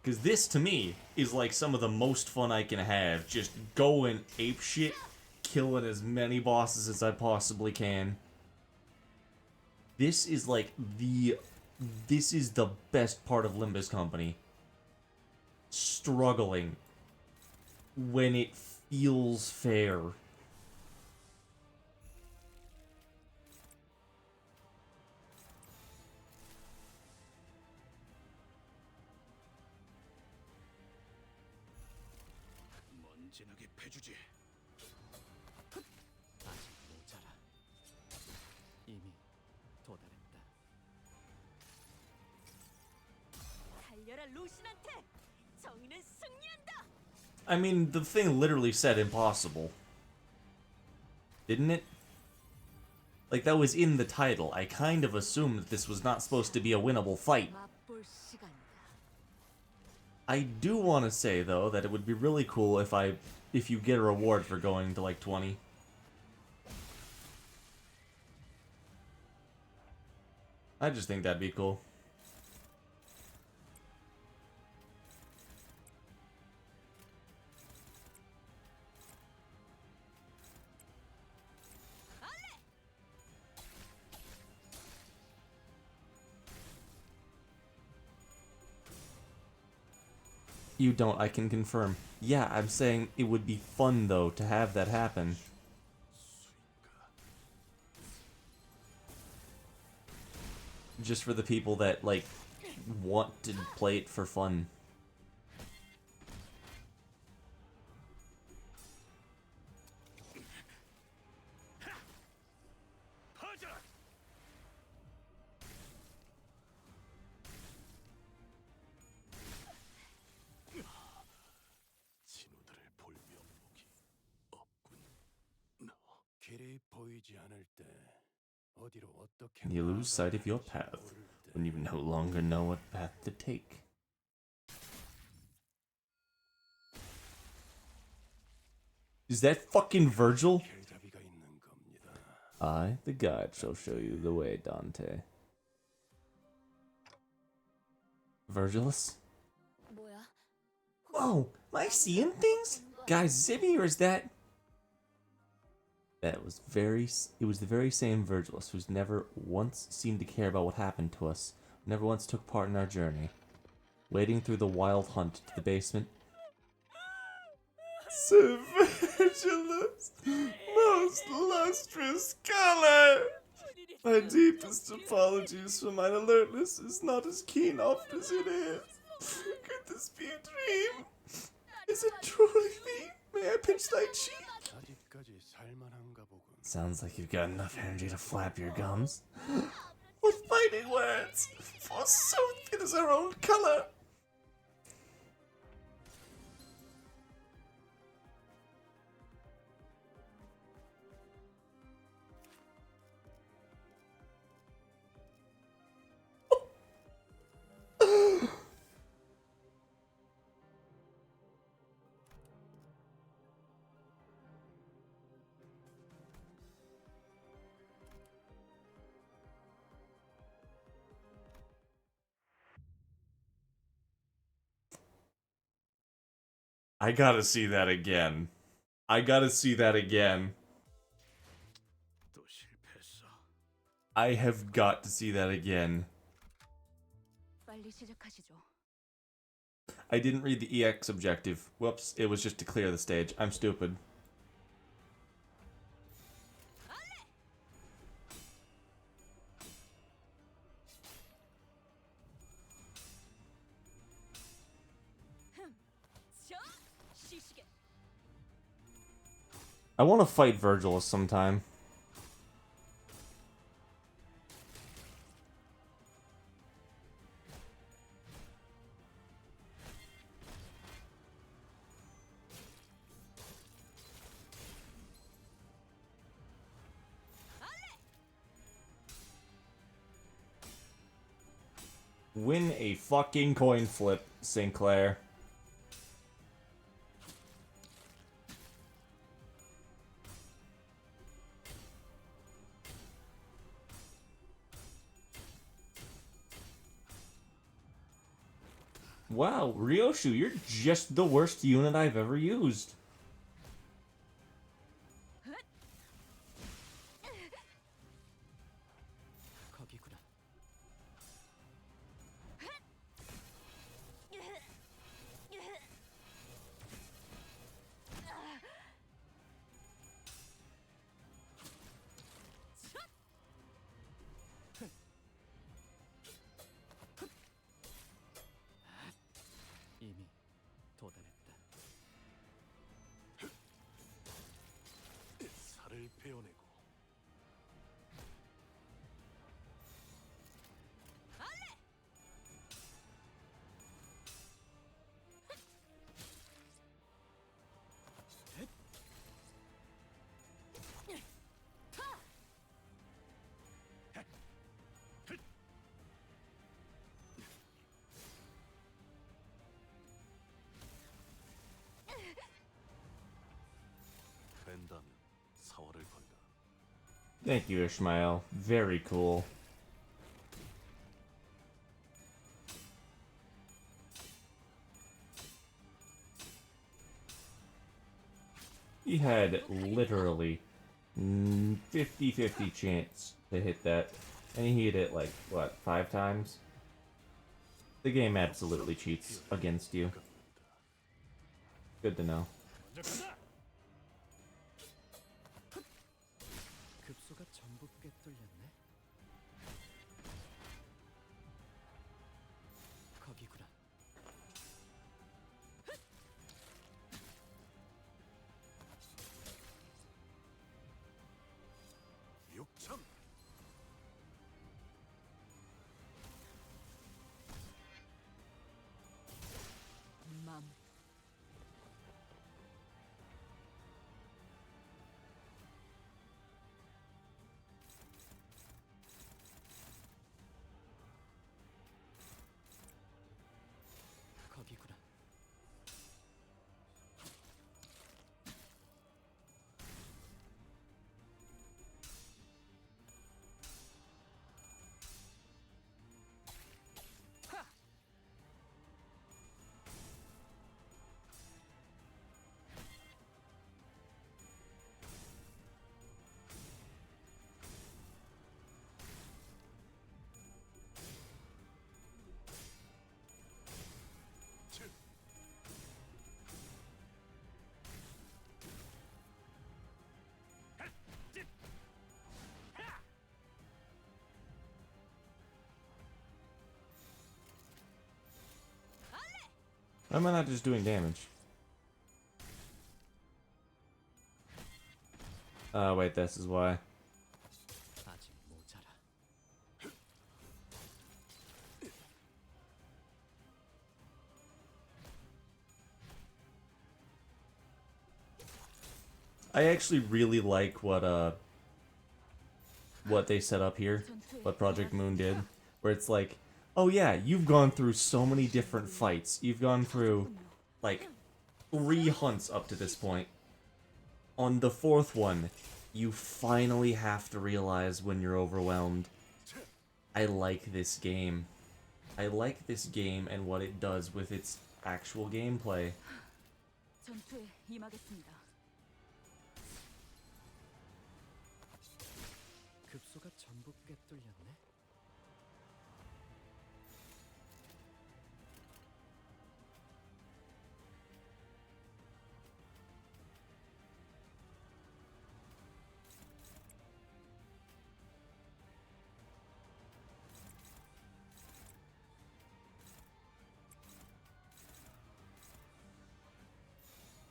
Because this, to me, is like some of the most fun I can have. Just going apeshit, killing as many bosses as I possibly can. This is like this is the best part of Limbus Company. Struggling when it feels fair. 먼지나게 패주지. 아직 모자라. 이미 도달했다. 달려라 루신한테. 정의는 승리한다. I mean, the thing literally said impossible. Didn't it? Like, that was in the title. I kind of assumed that this was not supposed to be a winnable fight. 맛볼 시간이다. I do want to say, though, that it would be really cool if you get a reward for going to, like, 20. I just think that'd be cool. You don't, I can confirm. Yeah, I'm saying it would be fun, though, to have that happen. Just for the people that, like, want to play it for fun. 진우들을 볼 면목이 없군. 너 길이 보이지 않을 때 어디로 어떻게 You lose sight of your path when you no longer know what path to take. Is that fucking Virgil? 길잡이가 있는 겁니다. I, the guide, shall show you the way, Dante. Virgilus? 뭐야? Whoa, am I seeing things? Guys, is it me or is that... It was the very same Virgilus who's never once seemed to care about what happened to us, never once took part in our journey. Wading through the wild hunt to the basement. Sir Virgilus, most lustrous color! My deepest apologies for my alertness is not as keen oft as it is. Could this be a dream? Is it truly me? May I pinch thy cheek? 아직까지 살만한가 보군. Sounds like you've got enough energy to flap your gums. What fighting words! Forsooth, it is our own color! I gotta see that again. I gotta see that again. 또 실패했어. I have got to see that again. 빨리 시작하시죠. I didn't read the EX objective. Whoops, it was just to clear the stage. I'm stupid. I want to fight Virgil sometime. Win a fucking coin flip, Sinclair. Wow, Ryoshu, you're just the worst unit I've ever used. 거기구나. 이미 도달했다. 살을 베어내고 된다면 사활을 건다. Thank you, Ishmael. Very cool. He had literally 50-50 chance to hit that, and he hit it like, what, 5 times? The game absolutely cheats against you. Good to know. 급소가 전부 꿰뚫렸네. 거기구나. 육참 맘. 거기구나. Why am I not just doing damage? Oh, wait, this is why. 아직 모자라. I actually really like what they set up here, what Project Moon did, where it's like, oh yeah, you've gone through so many different fights. You've gone through, like, 3 hunts up to this point. On the 4th one, you finally have to realize when you're overwhelmed. I like this game. I like this game and what it does with its actual gameplay. 전투에 임하겠습니다. 급소가 전부 꿰뚫렸네.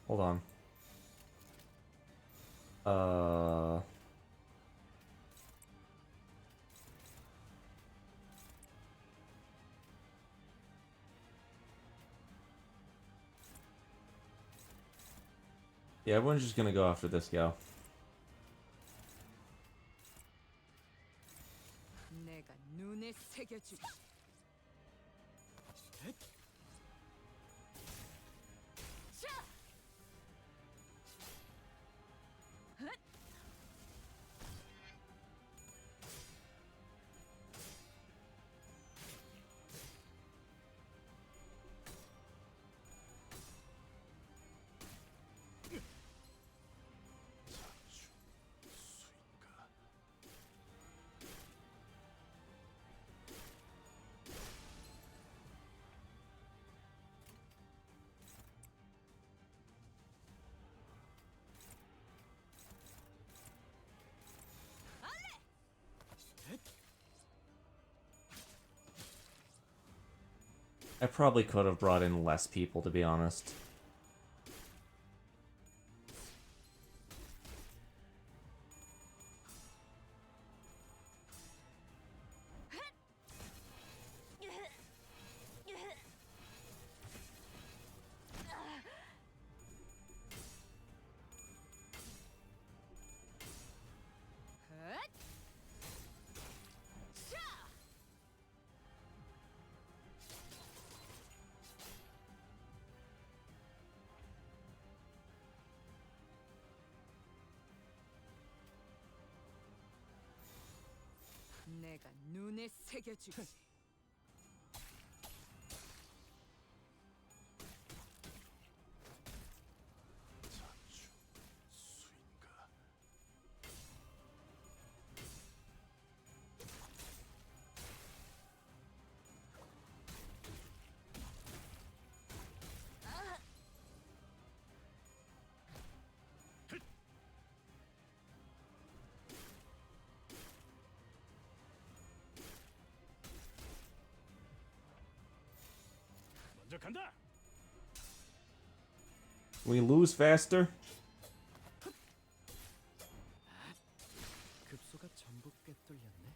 Hold on. Yeah, everyone's just gonna go after this gal. 내가 눈에 새겨주지. 자! 헛! 자주 수인가. I probably could have brought in less people, to be honest. 헛! 자! 내가 눈에 새겨주지. 자주 수인가. 먼저 간다. We lose faster? 급소가 전부 꿰뚫렸네.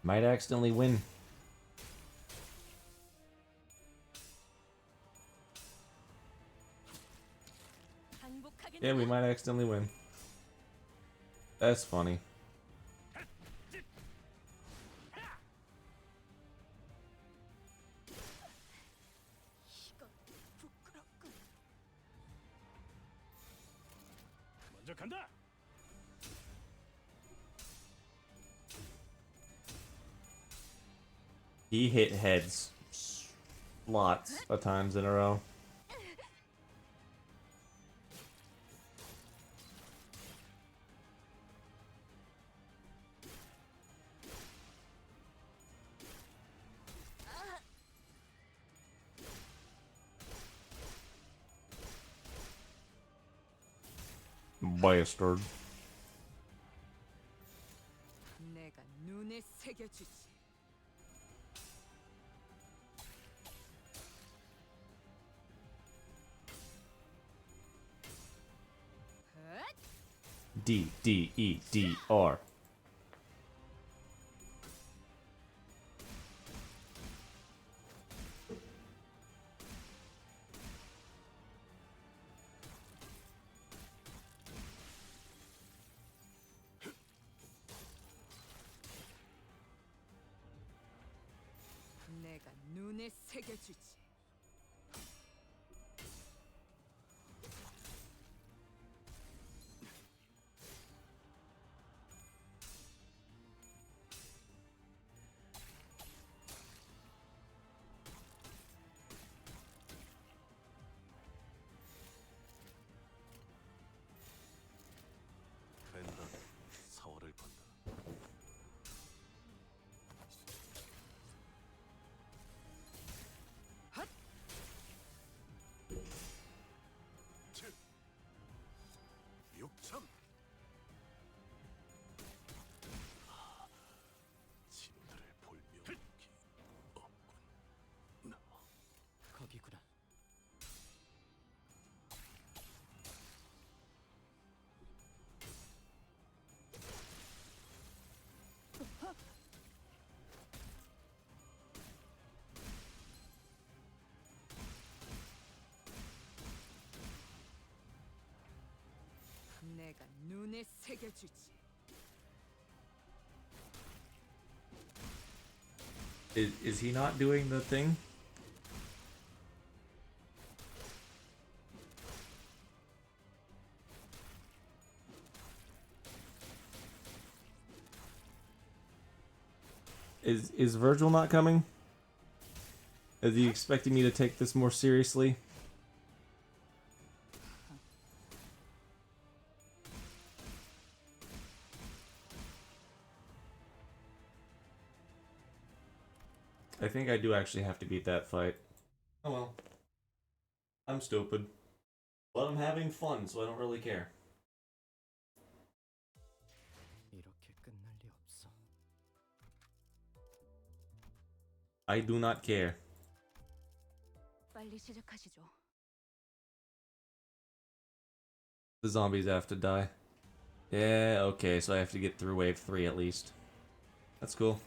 Might accidentally win. 항복하게 Yeah, we might accidentally win. That's funny. 이거 부끄럽군. 먼저 간다. He hit heads lots of times in a row. Bastard. 내가 눈에 새겨주지. 헛! D D E D R. 내가 눈에 새겨주지. 내가 눈에 새겨주지. Is he not doing the thing? Is Virgil not coming? Is he expecting me to take this more seriously? I think I do actually have to beat that fight. Oh well. I'm stupid. But I'm having fun, so I don't really care. 이렇게 끝날 리 없어. I do not care. 빨리 시작하시죠. The zombies have to die. Yeah, okay, so I have to get through wave 3 at least. That's cool.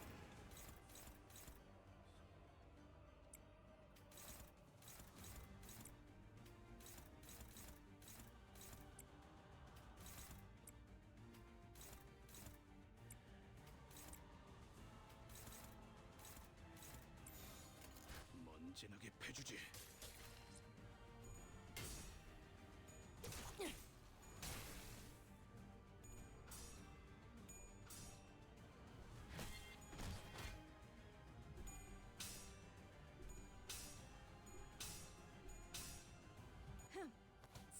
먼지나게 패주지.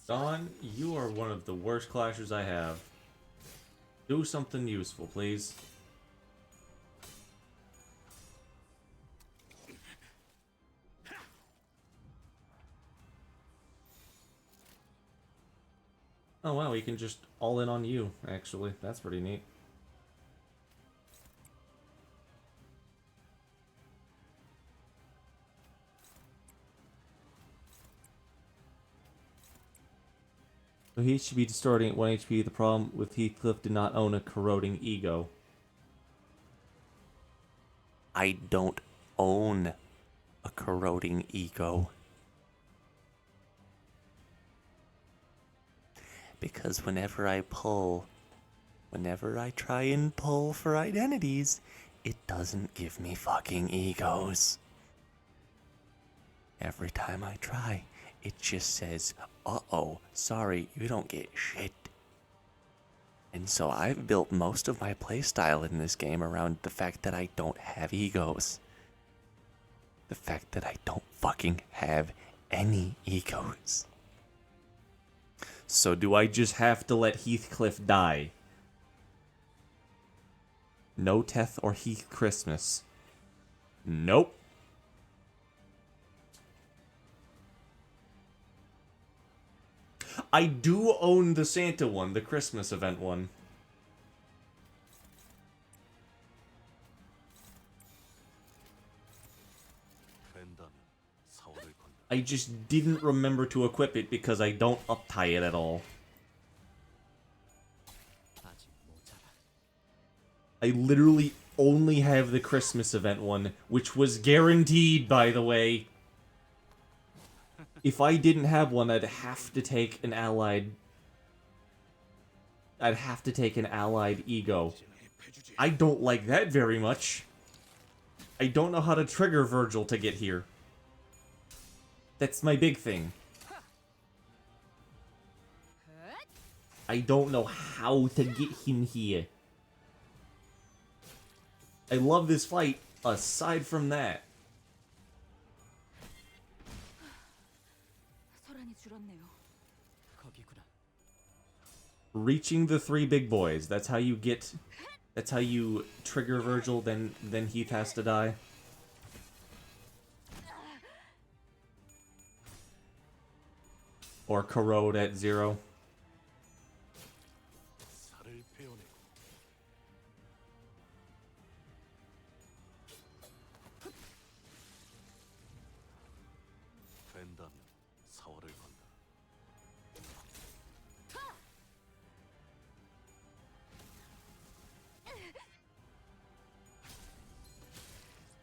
Dawn, you are one of the worst clashers I have. Do something useful, please. Oh wow, we can just all in on you, actually. That's pretty neat. So he should be distorting at 1 HP. The problem with Heathcliff did not own a corroding ego. I don't own a corroding ego. Because whenever I try and pull for identities, it doesn't give me fucking egos. Every time I try, it just says, uh-oh, sorry, you don't get shit. And so I've built most of my playstyle in this game around the fact that I don't have egos. The fact that I don't fucking have any egos. So do I just have to let Heathcliff die? No Teth or Heath Christmas. Nope. I do own the Santa one, the Christmas event one. 된다면 사활을 건다. I just didn't remember to equip it because I don't uptie it at all. 아직 모자라. I literally only have the Christmas event one, which was guaranteed, by the way. If I didn't have one, I'd have to take an allied... I'd have to take an allied ego. I don't like that very much. I don't know how to trigger Virgil to get here. That's my big thing. I don't know how to get him here. I love this fight, aside from that. 소란이 줄었네요. 거기구나. Reaching the 3 big boys. That's how you get... That's how you trigger Virgil, then Heath has to die. Or corrode at 0. 살을 베어내고 된다면 사활을 건다.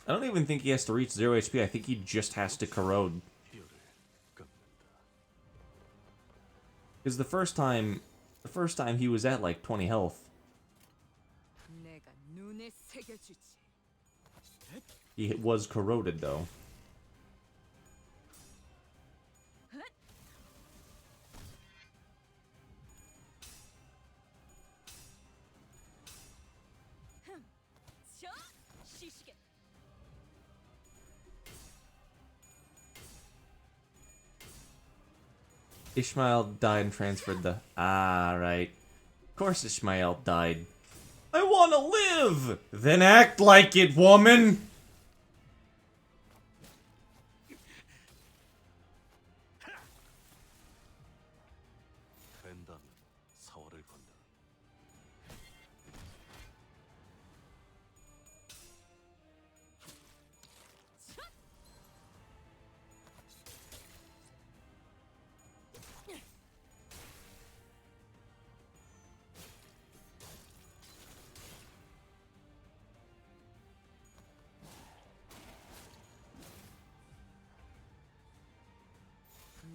I don't even think he has to reach 0 HP. I think he just has to corrode. 희열을 끊는다. Because the first time he was at like 20 health. 내가 눈에 새겨주지. He was corroded though. 자, 시시게. Ishmael died and transferred the... Ah, right. Of course Ishmael died. I wanna live! Then act like it, woman! 된다면 사활을 건다.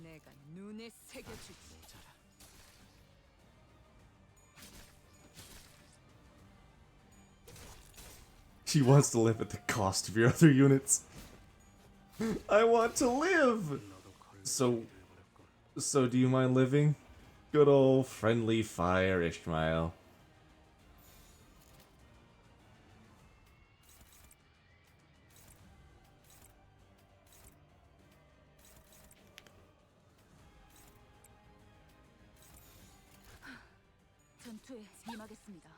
내가 눈에 새겨주지. 모자라. She wants to live at the cost of your other units. I want to live! So do you mind living? Good old friendly fire, Ishmael. 전투에 임하겠습니다.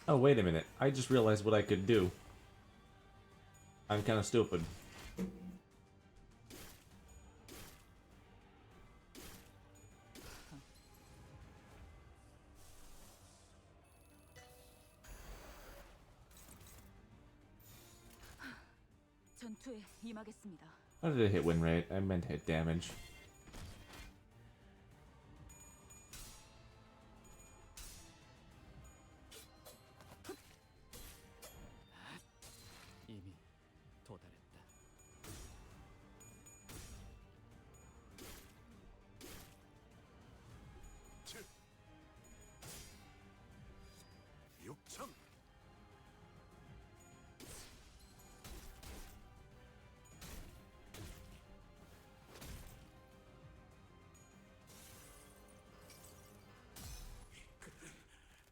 Oh, wait a minute. I just realized what I could do. I'm kind of stupid. 전투에 임하겠습니다. How did it hit win rate? I meant hit damage. 이미 도달했다. 육천.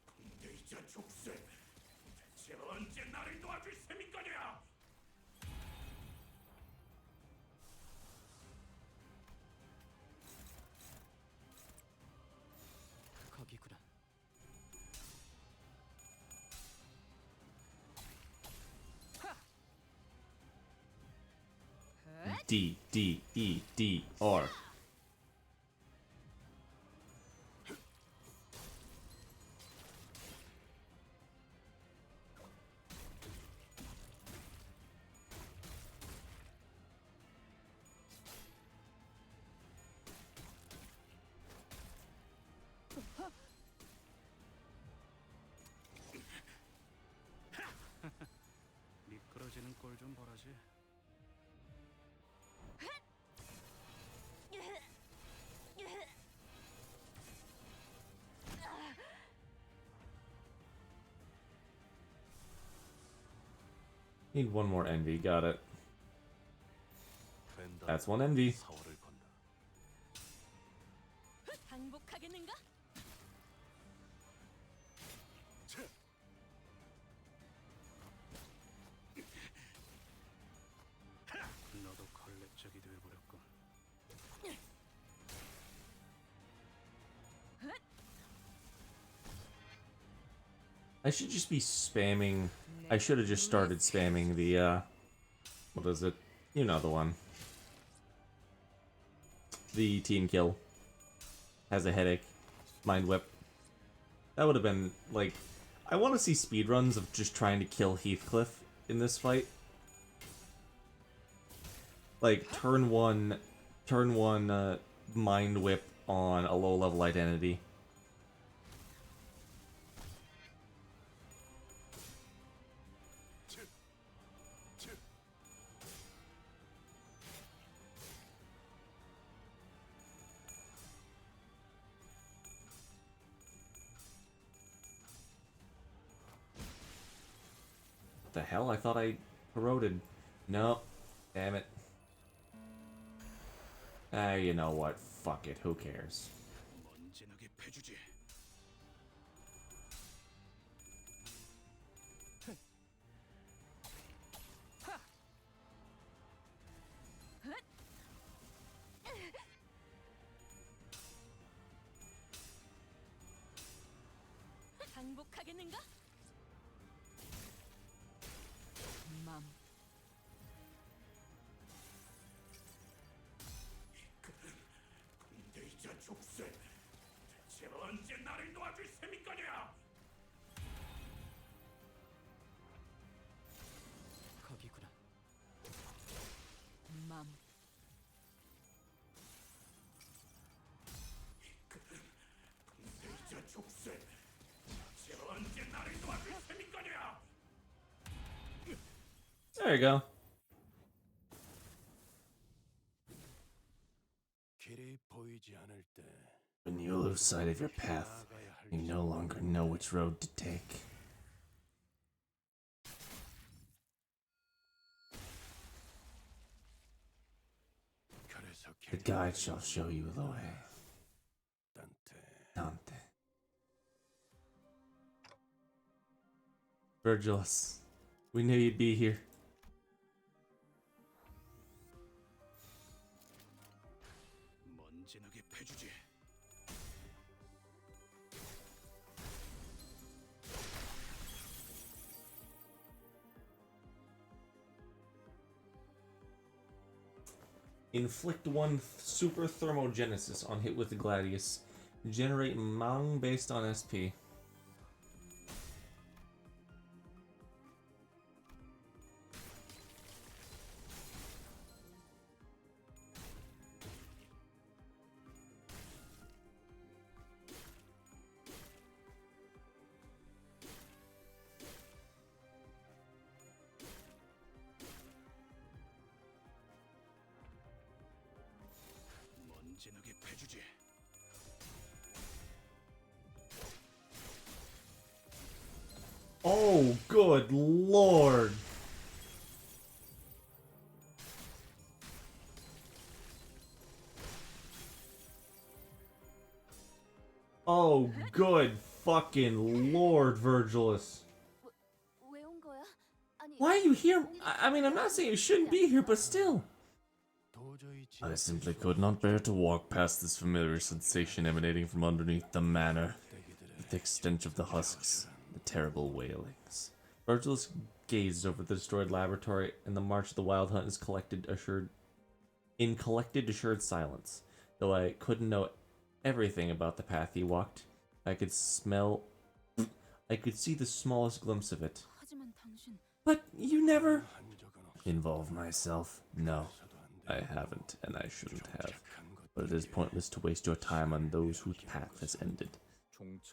군대이자 족쇄. 대체 언제 나를 도와줄 셈인 거냐? 거기구나. D, D, E, D, R. 미끄러지는 꼴 좀 보라지. Need one more envy. Got it. 된다면 That's one envy. 사활을 건다. 항복하겠는가? 너도 걸레짝이 돼버렸군. I should just be spamming. I should have just started spamming the, what is it? You know the one. The team kill. Has a headache. Mind whip. That would have been, like... I want to see speedruns of just trying to kill Heathcliff in this fight. like turn one mind whip on a low level identity. What the hell? I thought I corroded. Nope. Damn it. Ah, you know what? Fuck it. Who cares? 언제나게 패주지. 항복하겠는가? 맘. 군대이자 족쇄. 대체 언제 나를 도와줄 셈인 거냐? 거기구나. 맘. 군대이자 족쇄. 대체 언제 나를 도와줄 셈인 거냐? There you go. 길이 보이지 않을 때 When you lose sight of your path, you no longer know which road to take. 그래서 The guide shall show you the way. Dante. Virgilus, we knew you'd be here. 먼지나게 패주지. Inflict one super thermogenesis on hit with the Gladius. Generate Mang based on SP. 먼지나게 패주지. Oh, good lord. Oh, good fucking lord, Virgilus. 왜 온 거야? 아니. Why are you here? I mean, I'm not saying you shouldn't be here, but still. I simply could not bear to walk past this familiar sensation emanating from underneath the manor. The thick stench of the husks, the terrible wailings. Virgilus gazed over the destroyed laboratory, and the march of the wild hunt is collected, assured silence. Though I couldn't know everything about the path he walked, I could see the smallest glimpse of it. 하지만 당신. But you never involved myself. No, I haven't, and I shouldn't have. But it is pointless to waste your time on those whose path has ended.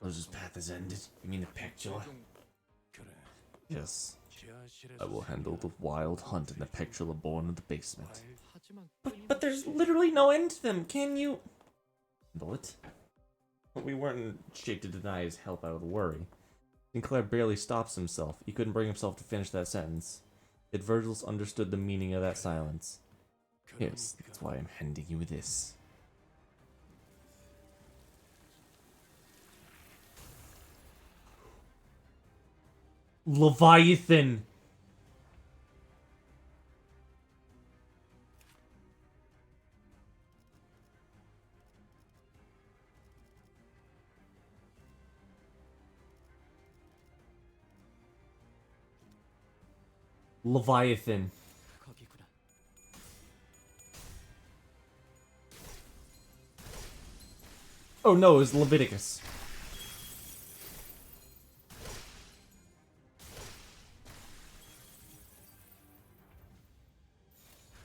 Those whose path has ended? You mean the Pectula? Yes. I will handle the wild hunt in the Pectula born in the basement. But there's literally no end to them. Can you handle it? But we weren't in shape to deny his help out of worry. Sinclair barely stops himself. He couldn't bring himself to finish that sentence. Yet Virgilus understood the meaning of that silence. Yes, that's why I'm handing you this. Leviathan! Leviathan. 거기구나. Oh no, it was Leviticus.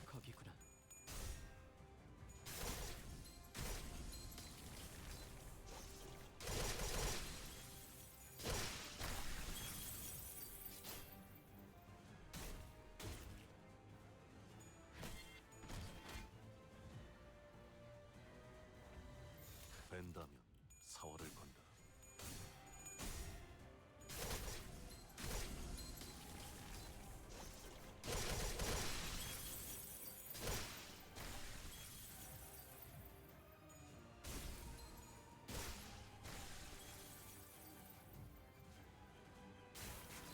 거기구나.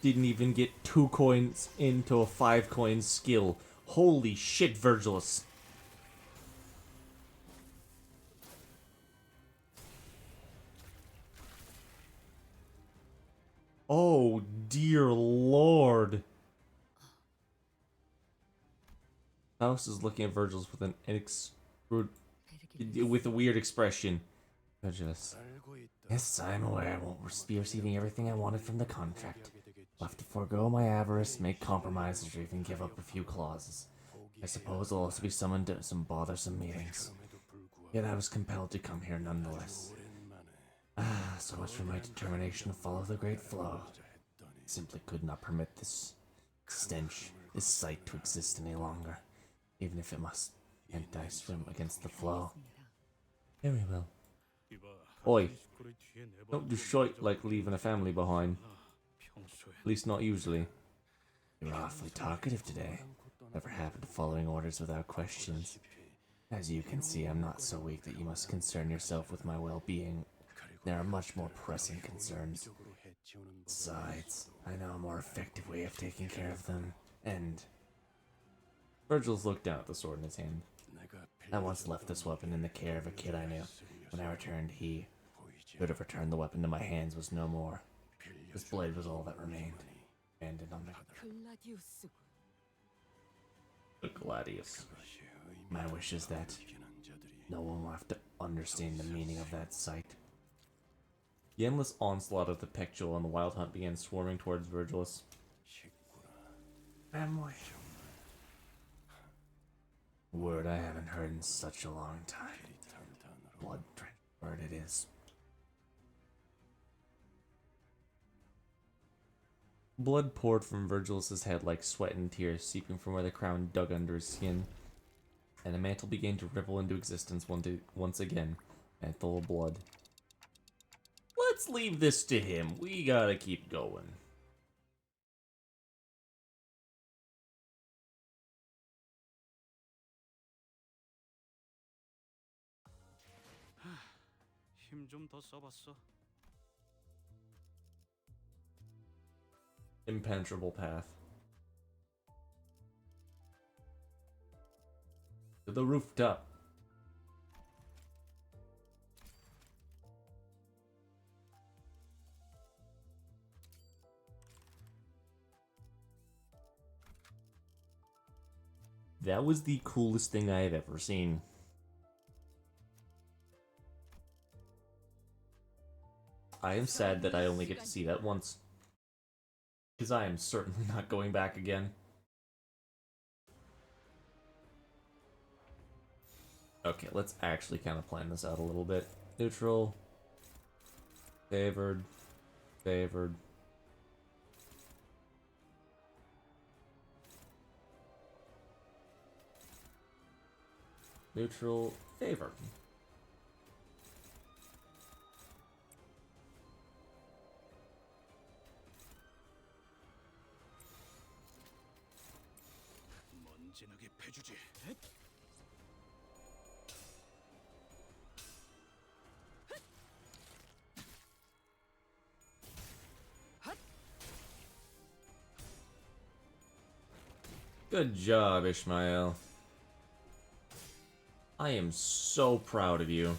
didn't even get 2 coins into a 5 coin skill. Holy shit, Virgilus. Oh, dear lord. Faust is looking at Virgilus with an with a weird expression. Virgilus. Yes, I'm aware I won't be receiving everything I wanted from the contract. I'll have to forego my avarice, make compromises, or even give up a few clauses. I suppose I'll also be summoned to some bothersome meetings. Yet I was compelled to come here nonetheless. So much for my determination to follow the great flow. I simply could not permit this stench, this sight to exist any longer, even if it must, and I swim against the flow. Very well. Oi, don't do shite like leaving a family behind. At least not usually. You're awfully talkative today. Never happened to following orders without questions. As you can see, I'm not so weak that you must concern yourself with my well-being. There are much more pressing concerns. Besides, I know a more effective way of taking care of them, and... Virgil's looked down at the sword in his hand. I once left this weapon in the care of a kid I knew. When I returned, he who would have returned the weapon to my hands was no more. This blade was all that remained. Abandoned on the Gladius. My wish is that no one will have to understand the meaning of that sight. The endless onslaught of the Pectual and the Wild Hunt began swarming towards Virgilus. Family. Word I haven't heard in such a long time. Blood-drenched word it is. Blood poured from Virgilus's head like sweat and tears seeping from where the crown dug under his skin, and the mantle began to ripple into existence once again. Mantle of blood. Let's leave this to him. We gotta keep going. 힘 좀 더 써봤어. Impenetrable path. To the rooftop. That was the coolest thing I have ever seen. I am sad that I only get to see that once. Because I am certainly not going back again. Okay, let's actually kind of plan this out a little bit. Neutral. Favored. Favored. Neutral. Favored. 먼지나게 패주지. Good job, Ishmael. I am so proud of you.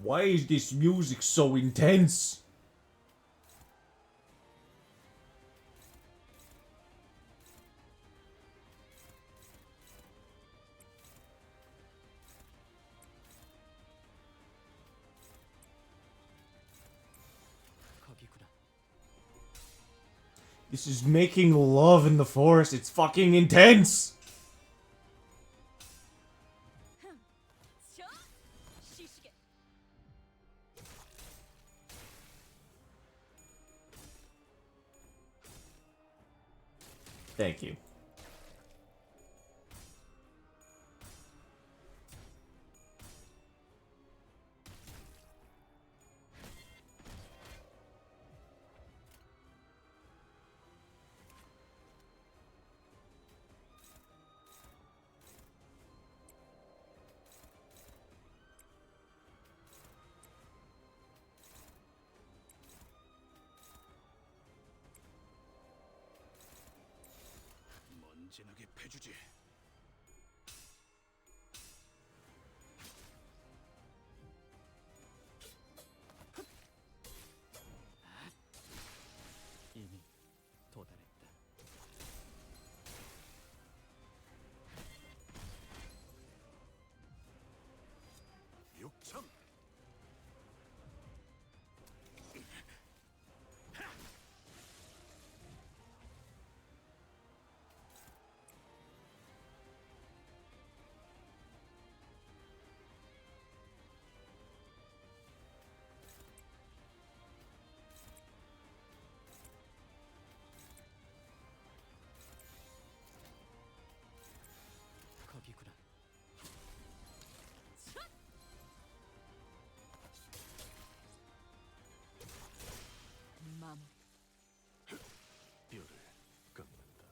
Why is this music so intense? 거기구나. This is making love in the forest. It's fucking intense. Thank you. 순진하게 패주지. 이미 도달했다. 육청. 거기구나. 맘. 뼈를 깎는다.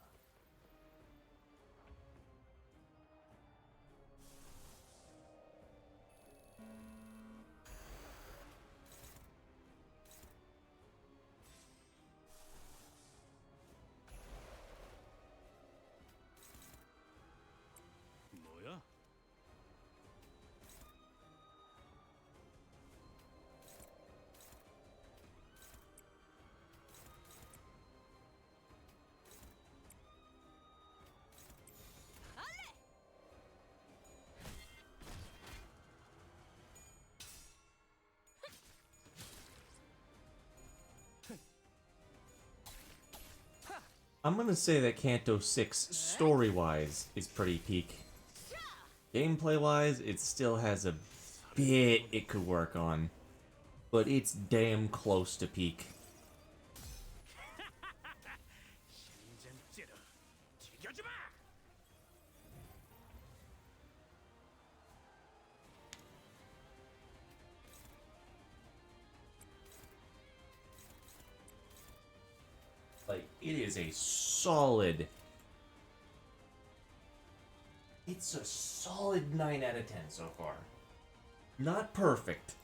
뭐야? I'm gonna say that Kanto 6, story-wise, is pretty peak. Gameplay-wise, it still has a bit it could work on. But it's damn close to peak. 신전 찌르. 튀겨주마. Like, it is a solid... It's a solid 9 out of 10 so far. Not perfect.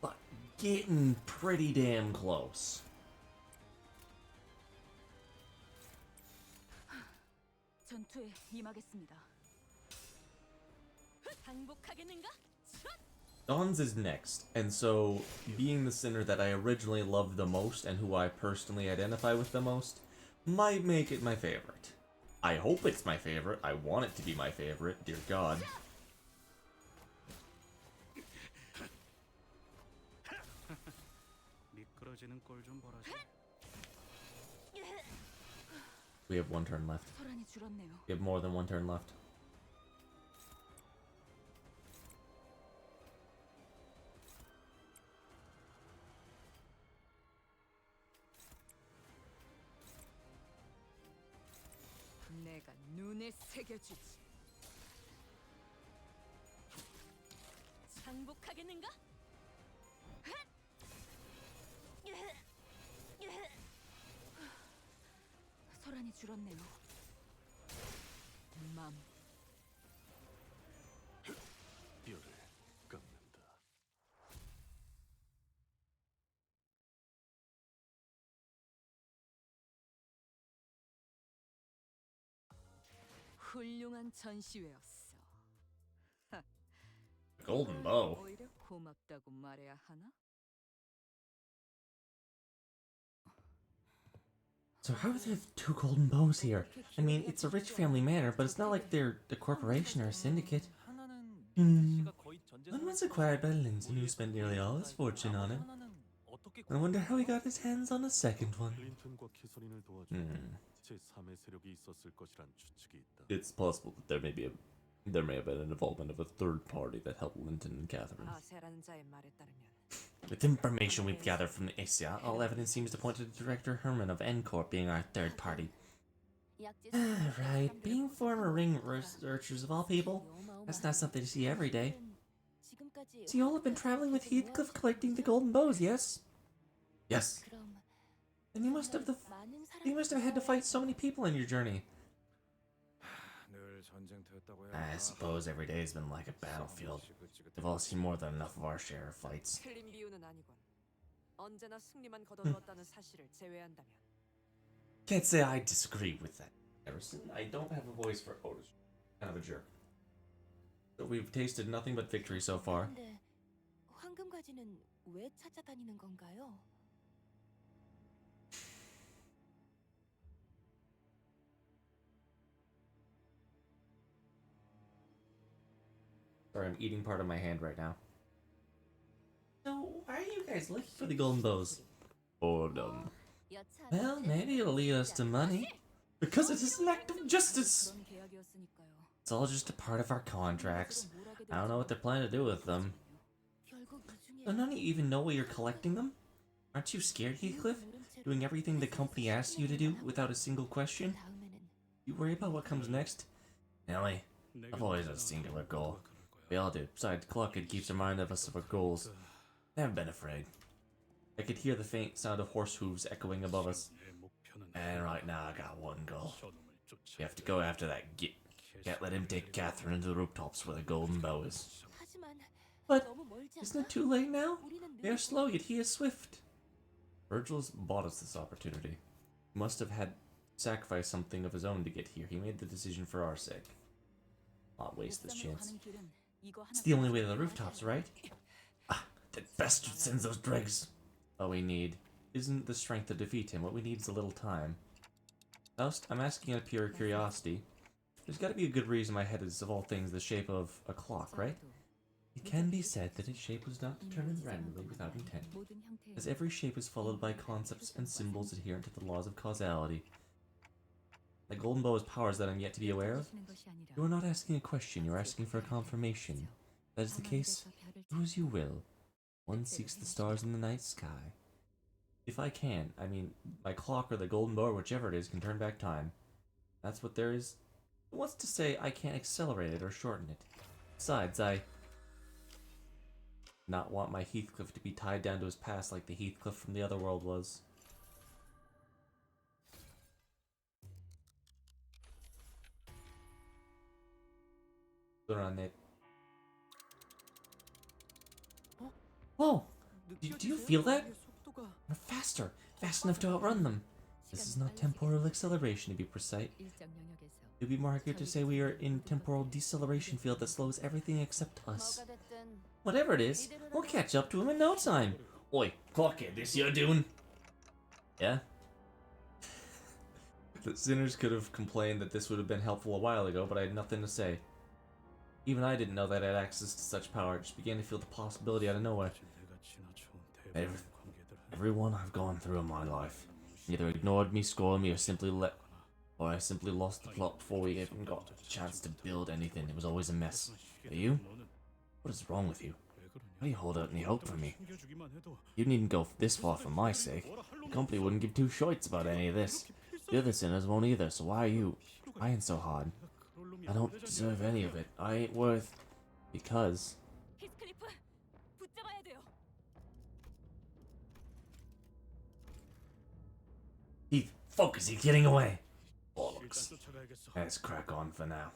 But getting pretty damn close. 전투에 임하겠습니다. 항복하겠는가? Dawn's is next, and so, being the sinner that I originally loved the most and who I personally identify with the most, might make it my favorite. I hope it's my favorite. I want it to be my favorite, dear God. 미끄러지는 꼴 좀 보라지. We have one turn left. 소란이 줄었네요. We have more than one turn left. 내가 눈에 새겨주지. 항복하겠는가? 소란이 줄었네요. 맘. 뼈를 깎는다. 훌륭한 전시회였어. Golden bow. 오히려 고맙다고 말해야 하나? So how do they have two golden bows here? I mean, it's a rich family manor, but it's not like they're a corporation or a syndicate. One was acquired by Linton, who spent nearly all his fortune on it. I wonder how he got his hands on a second one. It's possible that there may have been an involvement of a third party that helped Linton and Catherine. With information we've gathered from the ISIA, all evidence seems to point to the Director Herman of N-Corp being our third party. Right, being former ring researchers of all people, that's not something to see every day. So you all have been traveling with Heathcliff collecting the golden bows, yes? Yes. Then you must have had to fight so many people on your journey. I suppose every day has been like a battlefield. We've all seen more than enough of our share of fights. Can't say I disagree with that, Harrison. I don't have a voice for Otis. Kind of a jerk. So we've tasted nothing but victory so far. 근데 황금 가지는 왜 찾아다니는 건가요? Sorry, I'm eating part of my hand right now. So, why are you guys looking for the golden bows? Boredom. Well, maybe it'll lead us to money. Because it is an act of justice. 그런 계약이었으니까요. It's all just a part of our contracts. I don't know what they're planning to do with them. 결국 이 중에 Don't none of you even know why you're collecting them? Aren't you scared, Heathcliff? Doing everything the company asks you to do without a single question? 다음에는 You worry about what comes next? Nellie, I've always had a singular goal. We all do. Besides, Cluckhead keeps reminding us of our goals. Never been afraid. I could hear the faint sound of horse hooves echoing above us. And right now I got one goal. We have to go after that git. Can't let him take Catherine into the rooftops where the golden bow is. 하지만 But 너무 멀지 isn't 않아? it too late now? 우리는 They are slow, yet he is swift. Virgil's bought us this opportunity. He must have had sacrificed something of his own to get here. He made the decision for our sake. Not waste this 옥상으로 chance. 가는 길은 이거 It's 하나 the only way to the rooftops, right? Ah, that bastard sends those dregs. All we need isn't the strength to defeat him. What we need is a little time. Faust, I'm asking out of pure curiosity. There's got to be a good reason my head is, of all things, the shape of a clock, right? It can be said that its shape was not determined randomly without intent, 모든 형태의 as every shape is followed by concepts and symbols adherent to the laws of causality. The golden bow has powers that I'm yet to be aware of. 하시는 것이 아니라 You are not asking a question, you're asking for a confirmation. If that is the case, do as you will. One seeks the stars in the night sky. If I can, I mean, my clock or the golden bow or whichever it is can turn back time. That's what there is. What's to say I can't accelerate it or shorten it? Besides, I not want my Heathcliff to be tied down to his past like the Heathcliff from the other world was. Whoa! Do you feel that? We're faster! Fast enough to outrun them! This is not temporal acceleration, to be precise. 일정 영역에서 It would be more accurate to say we are in temporal deceleration field that slows everything except us. 뭐가 됐든 Whatever it is, we'll catch up to him in no time. Oi, Clockhead, this you're doing? Yeah? The sinners could have complained that this would have been helpful a while ago, but I had nothing to say. Even I didn't know that I had access to such power. I just began to feel the possibility out of nowhere. Everyone I've gone through in my life either ignored me, scorned me, or I simply lost the plot before we even got a chance to build anything. It was always a mess. Are you? What is wrong with you? Why do you hold out any hope for me? You needn't go this far for my sake. The company wouldn't give two shits about any of this. The other sinners won't either, so why are you trying so hard? I don't deserve any of it. I ain't worth... Because... 히스클리프 붙잡아야 돼요. Heath, focus, he's getting away! Bollocks. Let's crack on for now.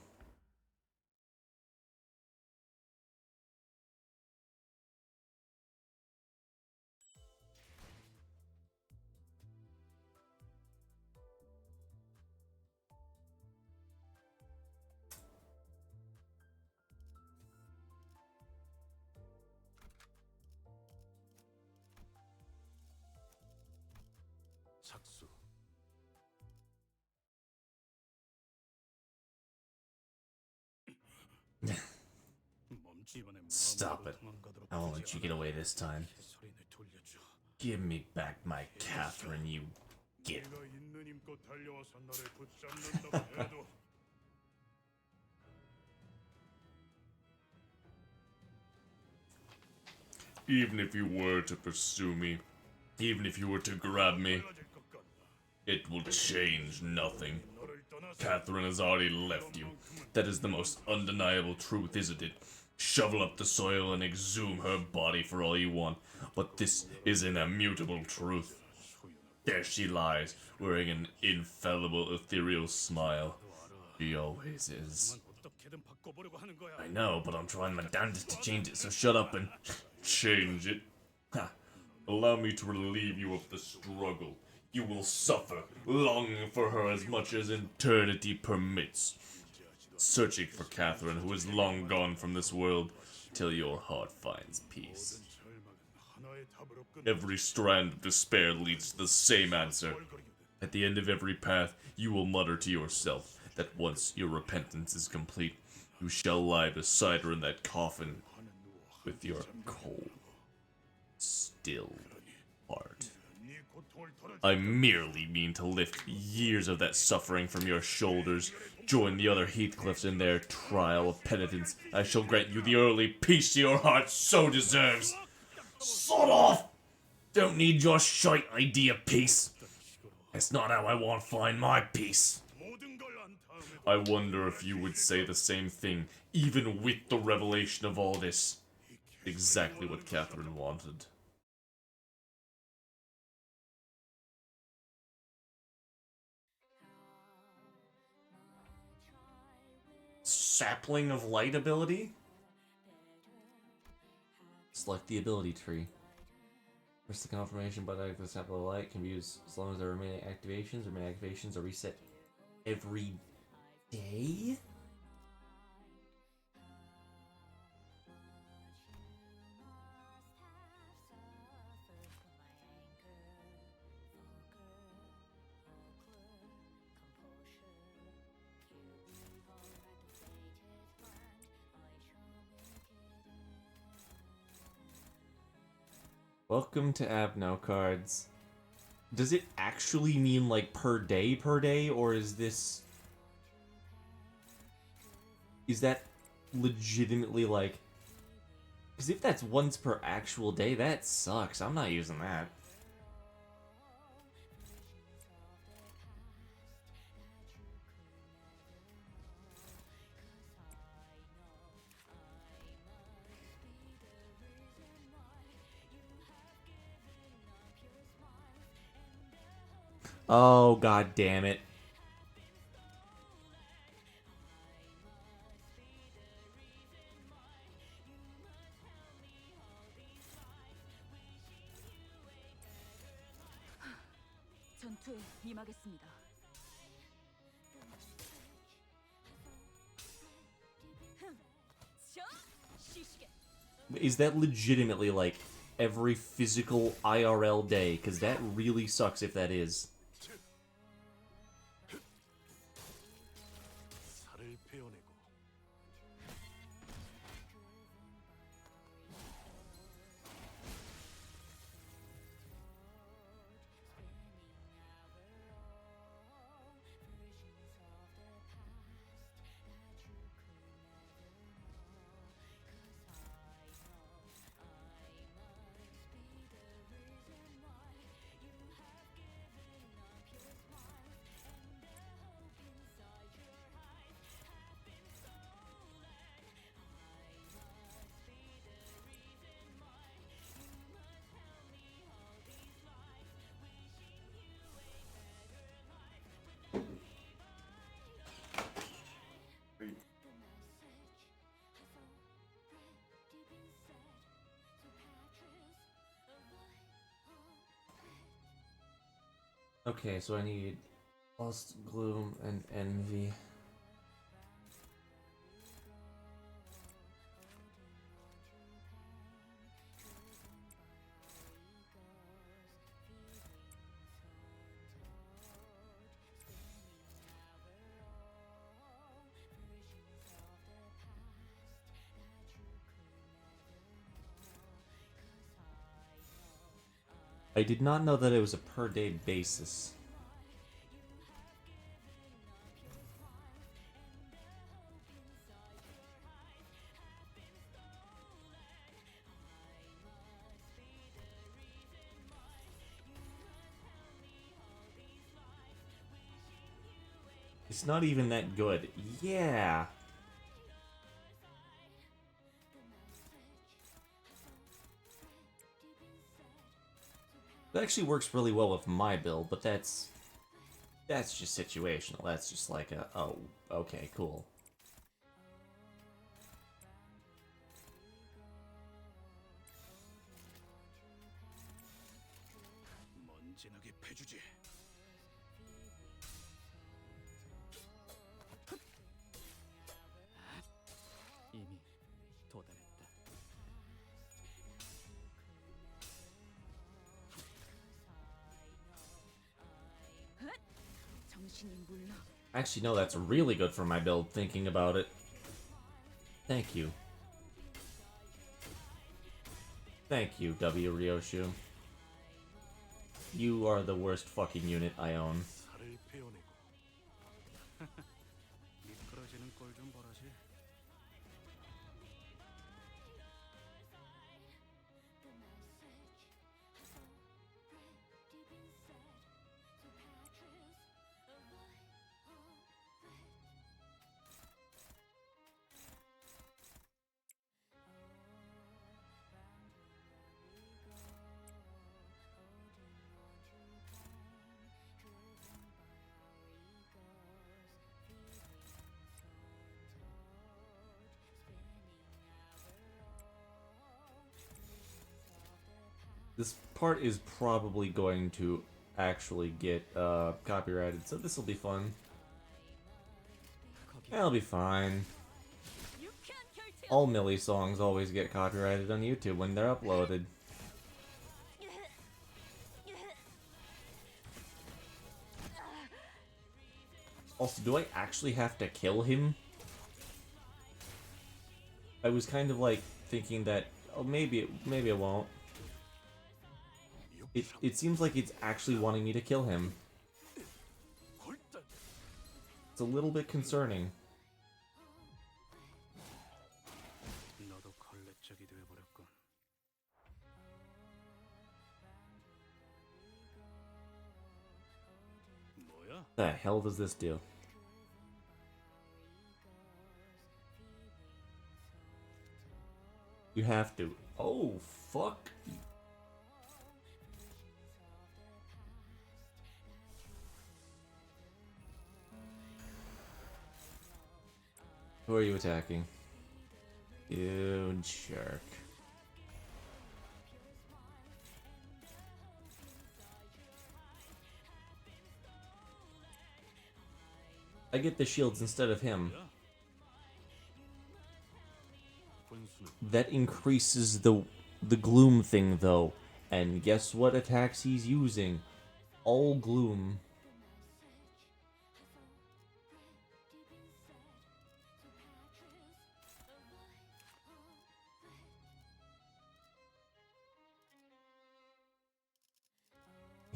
착수. Stop it. I won't let you get away this time. Give me back my Catherine, you git. 내가 있는 힘껏 달려와서 나를 붙잡는다고 해도 Even if you were to pursue me, even if you were to grab me, 달라질 것 같나? it will change nothing. 너를 떠나서 Catherine has already left you. That is the most undeniable truth, isn't it? Shovel up the soil and exhume her body for all you want, but this is an immutable truth. There she lies, wearing an infallible, ethereal smile. She always is. 어떻게든 바꿔보려고 하는 거야. I know, but I'm trying my damnedest to change it, so shut up and change it. Ha. Allow me to relieve you of the struggle. You will suffer, longing for her as much as eternity permits. Searching for Catherine, who is long gone from this world, till your heart finds peace. Every strand of despair leads to the same answer. At the end of every path, you will mutter to yourself that once your repentance is complete, you shall lie beside her in that coffin with your cold, still heart. I merely mean to lift years of that suffering from your shoulders. Join the other Heathcliffs in their trial of penitence. I shall grant you the early peace your heart so deserves. Sod off! Don't need your shite idea peace. That's not how I want to find my peace. I wonder if you would say the same thing, even with the revelation of all this. Exactly what Catherine wanted. Sapling of Light ability? Select the ability tree. Press the confirmation button for the Sapling of Light can be used as long as there are remaining activations. Remaining activations are reset every day? Welcome to Abno cards. Does it actually mean like per day, or is this... Is that legitimately like... Because if that's once per actual day, that sucks. I'm not using that. Oh, god damn it. 전투에 임하겠습니다. Is that legitimately like every physical IRL day? Because that really sucks if that is. Okay, so I need Lust, Gloom, and Envy. I did not know that it was a per day basis. It's not even that good. Yeah. That actually works really well with my build, but that's just situational. That's just like a, oh, okay, cool. 진하게 패주지. 이미 도달했다. 정신이 물러. Actually, no, that's really good for my build, thinking about it. Thank you. Thank you, W. Ryoshu. You are the worst fucking unit I own. 살을 베어내고. 미끄러지는 꼴 좀 보라지. This part is probably going to actually get copyrighted, so this will be fun. It'll be fine. All Millie songs always get copyrighted on YouTube when they're uploaded. Also, do I actually have to kill him? I was kind of like thinking that, oh, maybe I won't. It seems like it's actually wanting me to kill him. It's a little bit concerning. 너도 걸레짝이 되어버렸군. 뭐야? The hell does this do? You have to. Oh, fuck. Who are you attacking? You jerk. I get the shields instead of him. That increases the gloom thing though. And guess what attacks he's using? All gloom.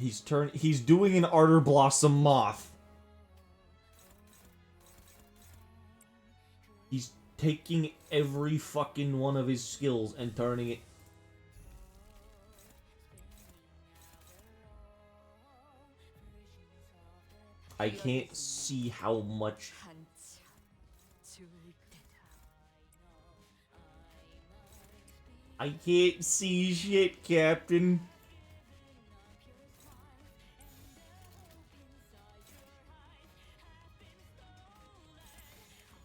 He's doing an Ardor Blossom Moth. He's taking every fucking one of his skills and turning it. I can't see how much. I can't see shit, Captain.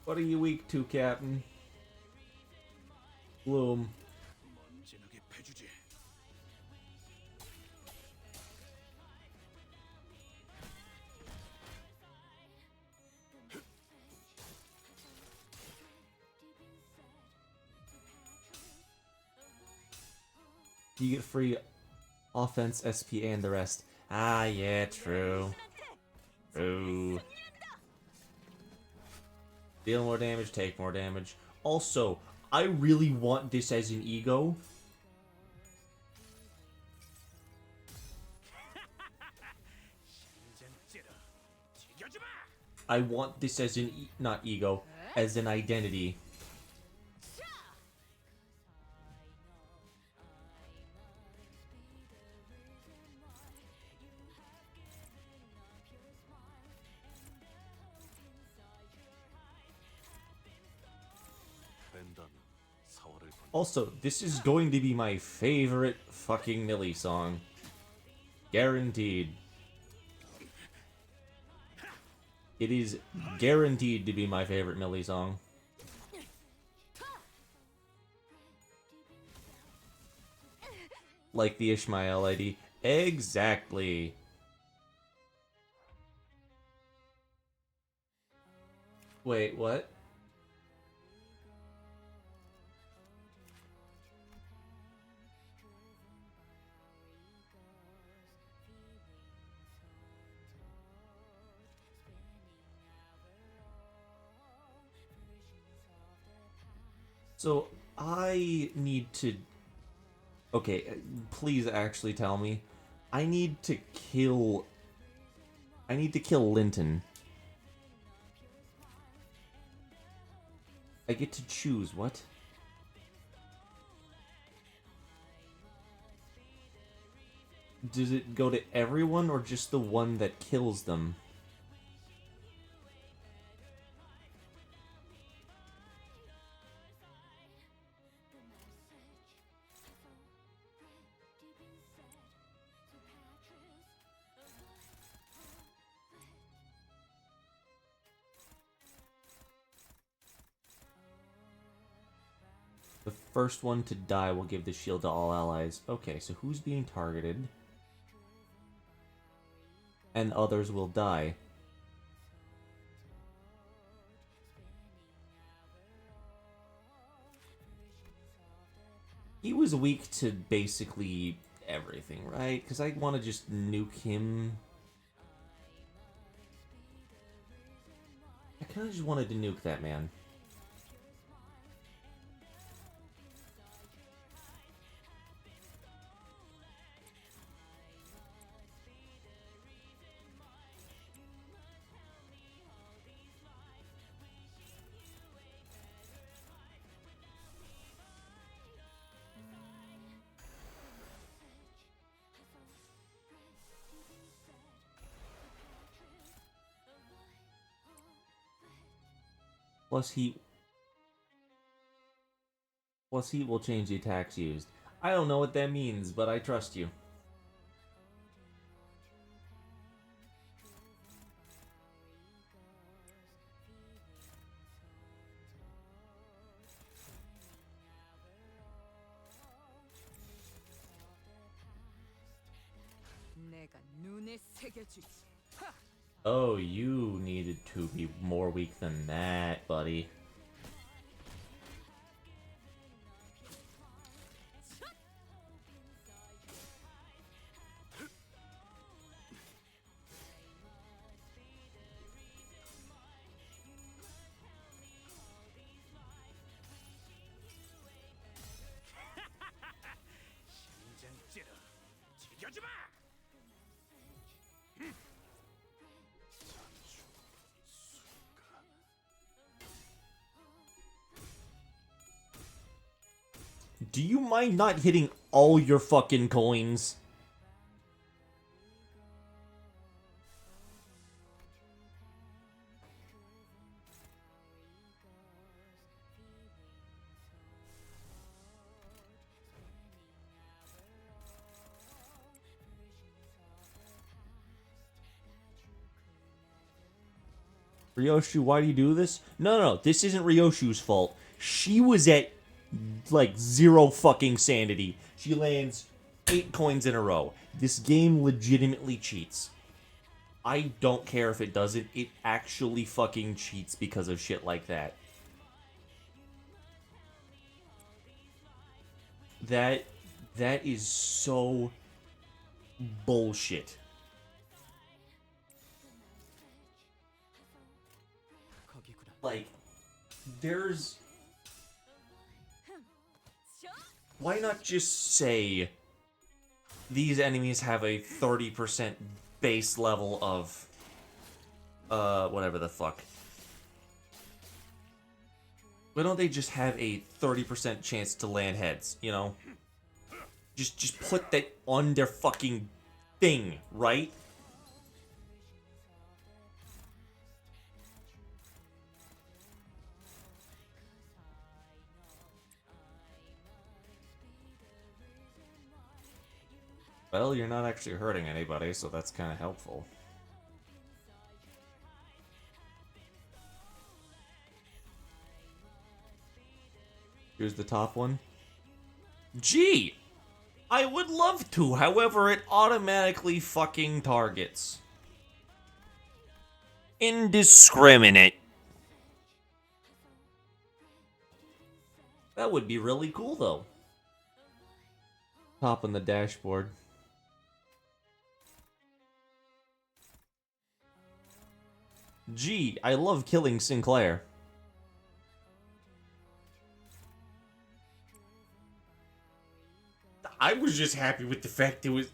What are you weak to, Captain? Bloom. 먼지나게 패주지. You get free offense, SP, and the rest. Ah, yeah, true. True. Deal more damage, take more damage. Also, I really want this as an ego. I want this as an not ego, as an identity. Also, this is going to be my favorite fucking Millie song. Guaranteed. It is guaranteed to be my favorite Millie song. Like the Ishmael lady. Exactly. Wait, what? So, I need to... Okay, please actually tell me. I need to kill... I need to kill Linton. I get to choose, what? Does it go to everyone or just the one that kills them? The first one to die will give the shield to all allies. Okay, so who's being targeted? And others will die. He was weak to basically everything, right? Because I want to just nuke him. I kind of just wanted to nuke that man. Plus heat will change the attacks used. I don't know what that means, but I trust you. Oh, you needed to be more weak than that, buddy. Do you mind not hitting all your fucking coins? Ryoshu, why do you do this? No, this isn't Ryoshu's fault. She was at, like, 0 fucking sanity. She lands 8 coins in a row. This game legitimately cheats. I don't care if it doesn't. It actually fucking cheats because of shit like that. That is so bullshit. Like, there's... Why not just say these enemies have a 30% base level of whatever the fuck. Why don't they just have a 30% chance to land heads, you know? Just put that on their fucking thing, right? Well, you're not actually hurting anybody, so that's kind of helpful. Here's the top one. Gee! I would love to, however, it automatically fucking targets. Indiscriminate. That would be really cool, though. Top on the dashboard. Gee, I love killing Sinclair. I was just happy with the fact it was...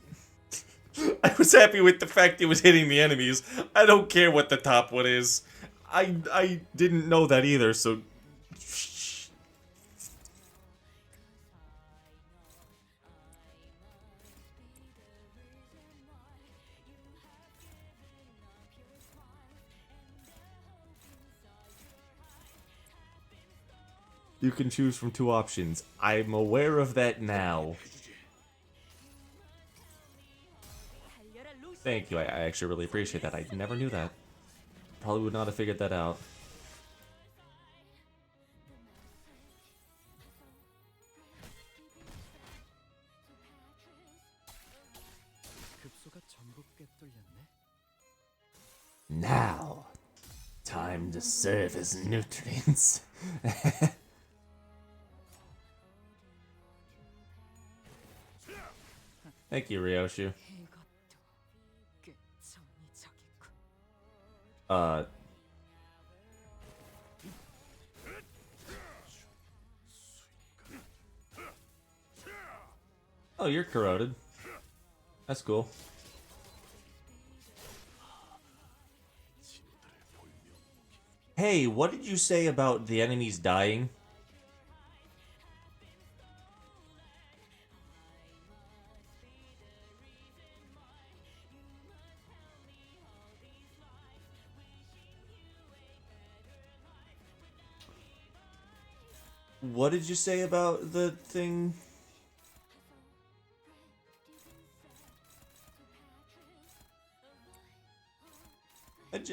I was happy with the fact it was hitting the enemies. I don't care what the top one is. I didn't know that either, so... You can choose from 2 options. I'm aware of that now. Thank you, I actually really appreciate that. I never knew that. Probably would not have figured that out. Now, time to serve as nutrients. Thank you, Ryoshu. Oh, you're corroded. That's cool. Hey, what did you say about the enemies dying? What did you say about the thing?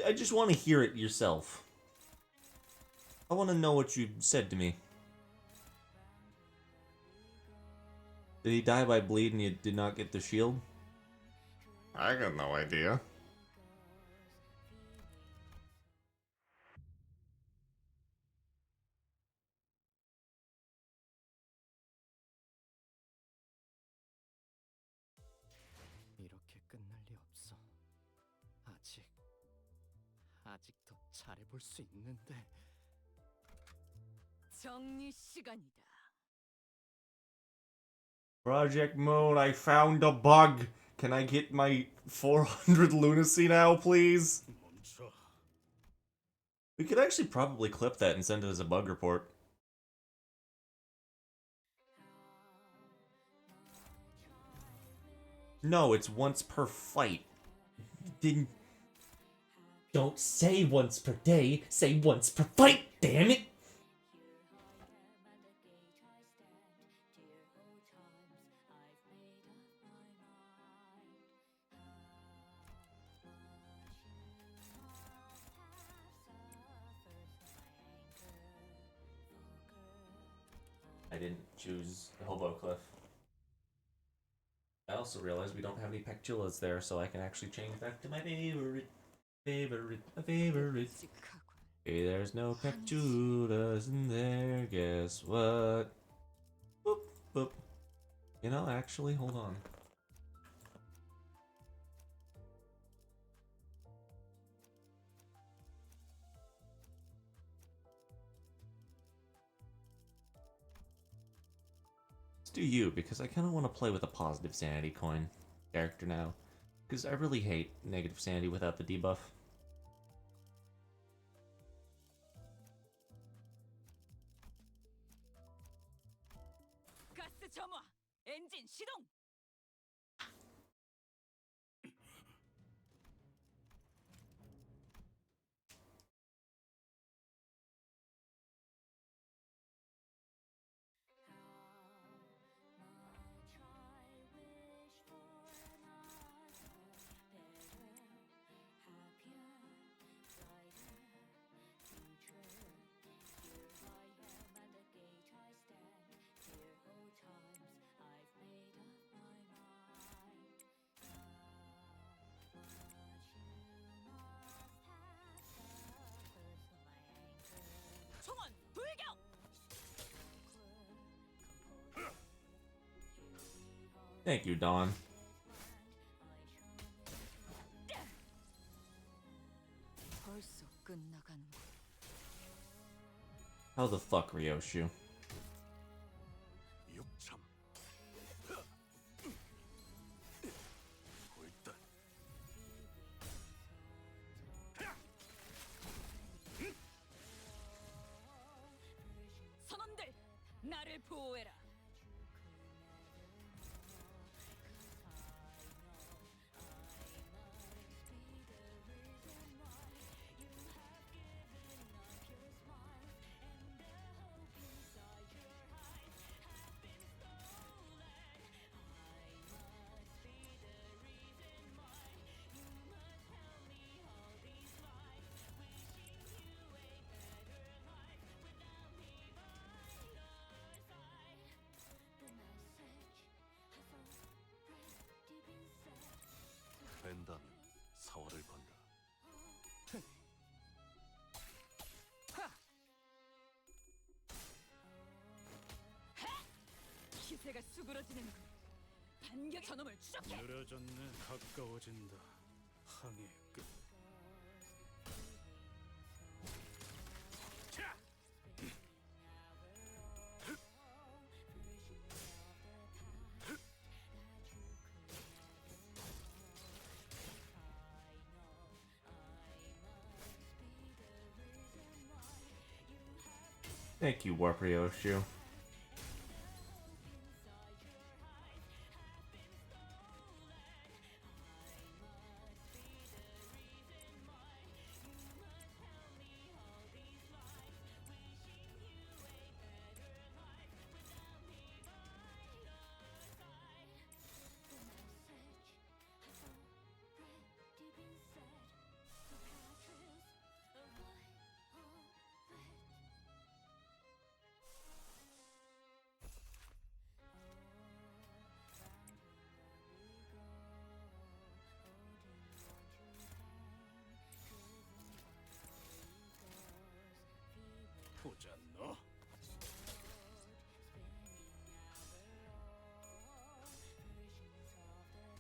I just want to hear it yourself. I want to know what you said to me. Did he die by bleed and you did not get the shield? I got no idea. 이렇게 끝날 리 없어. 아직도 잘해볼 수 있는데. 정리 시간이다. Project Moon, I found a bug. Can I get my 400 lunacy now, please? We could actually probably clip that and send it as a bug report. No, it's once per fight. Didn't... Don't say once per day, say once per fight, damn it! I didn't choose the Hobo Cliff. I also realized we don't have any Pectulas there, so I can actually change back to my favorite. Hey, there's no Pectulas in there, guess what? Boop, boop. You know, actually, hold on. Let's do you, because I kind of want to play with a positive sanity coin character now. Because I really hate negative sanity without the debuff. 가스 점화. 엔진 시동. Thank you, Dawn. 벌써 끝나가는 거. How the fuck, Ryoshu? 육참. 일단 선원들, 나를 보호해라. 된다면 사활을 건다. 기세가 수그러지는군. 반격 저놈을 추적해. 느려졌네. 가까워진다. 항해 끝. Thank you, Warp Ryoshu. 보자 너.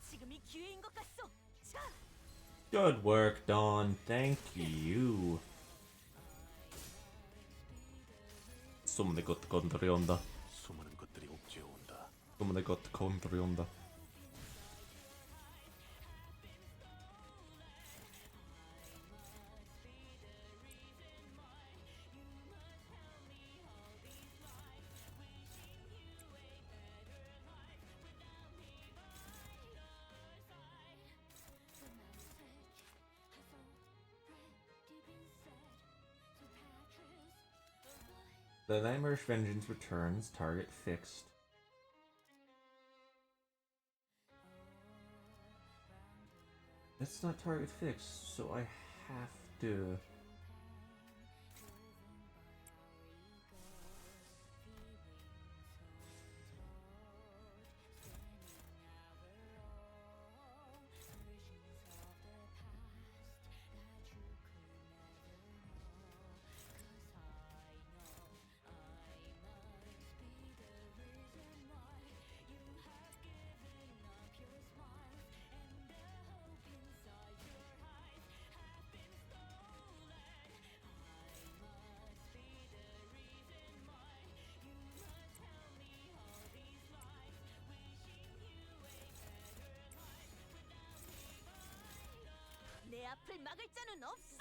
지금이 기회인 것 같소. 자, Good work, Dawn. Thank you. Summon got 건드려 온다. 수많은 것들이 옥죄어 온다. Summon got 건드려 온다. The Nightmare's Vengeance returns, target fixed. That's not target fixed, so I have to... 내 앞을 막을 자는 없어.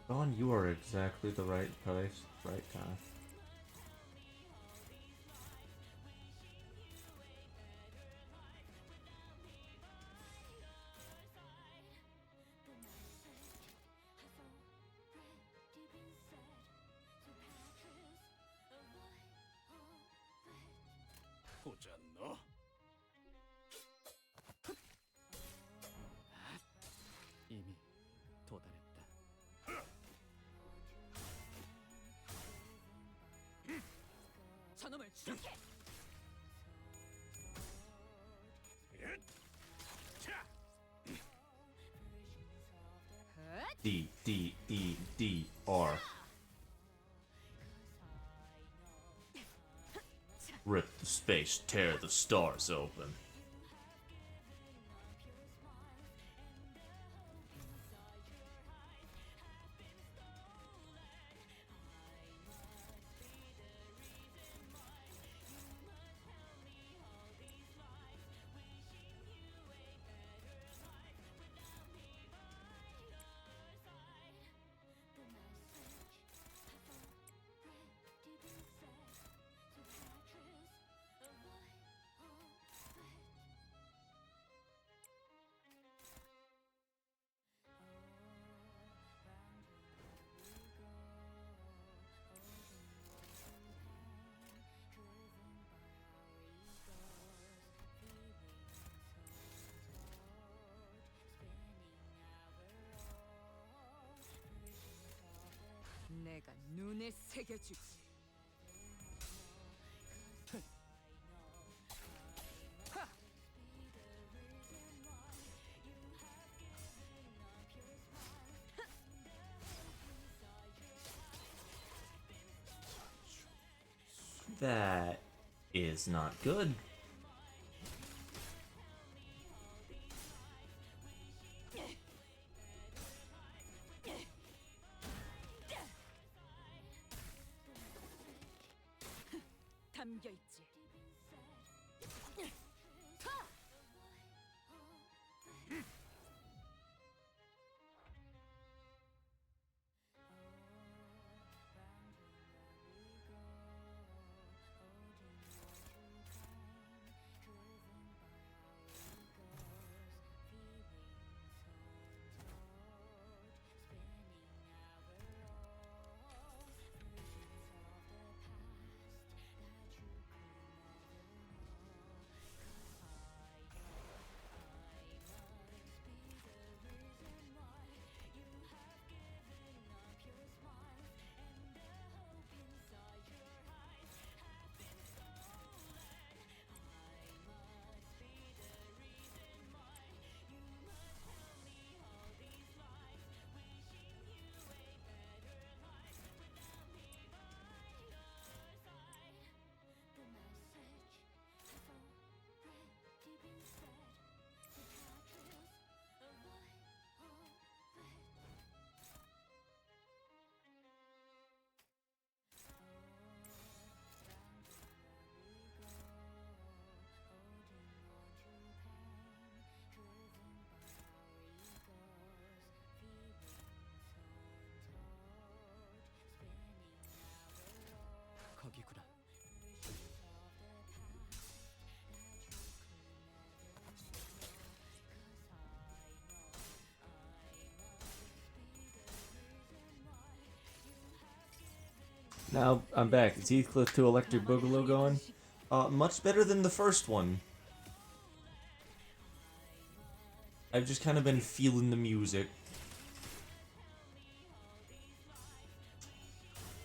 Dawn, you are exactly the right place, right time. 보자 너. 이미 도달했다. 저놈을 추적해. D D D D R. Rip the space, tear the stars open. 내가 눈에 새겨주지. That is not good. 담겨 있지. 거기구나. Now I'm back. Is Heathcliff to Electric Boogaloo going? Much better than the first one. I've just kind of been feeling the music.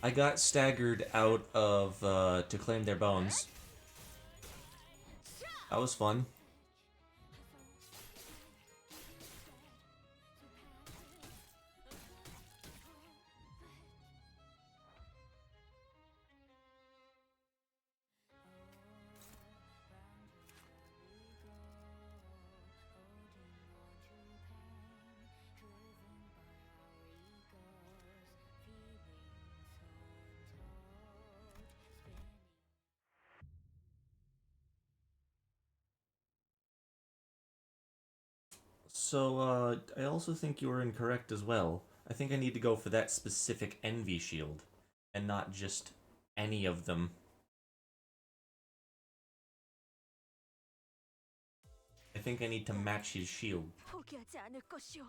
I got staggered out of To Claim Their Bones. That was fun. So, I also think you were incorrect as well. I think I need to go for that specific Envy Shield, and not just any of them. I think I need to match his shield. 포기하지 않을 것이오.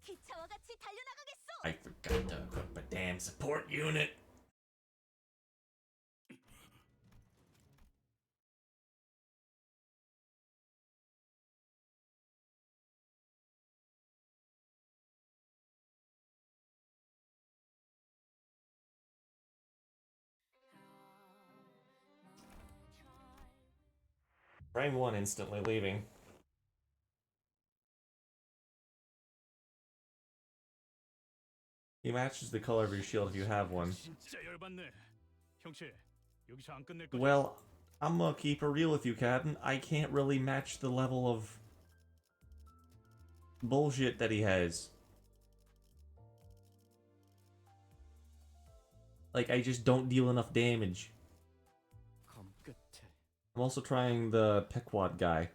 기차와 같이 달려나가겠소. I forgot to equip a damn support unit. Frame 1 instantly leaving. He matches the color of your shield if you have one. 진짜 열받네. 형씨, 여기서 안 끝낼 거지? Well, I'm gonna keep it real with you, Captain. I can't really match the level of bullshit that he has. Like, I just don't deal enough damage. 검 끝에 I'm also trying the Pequod guy.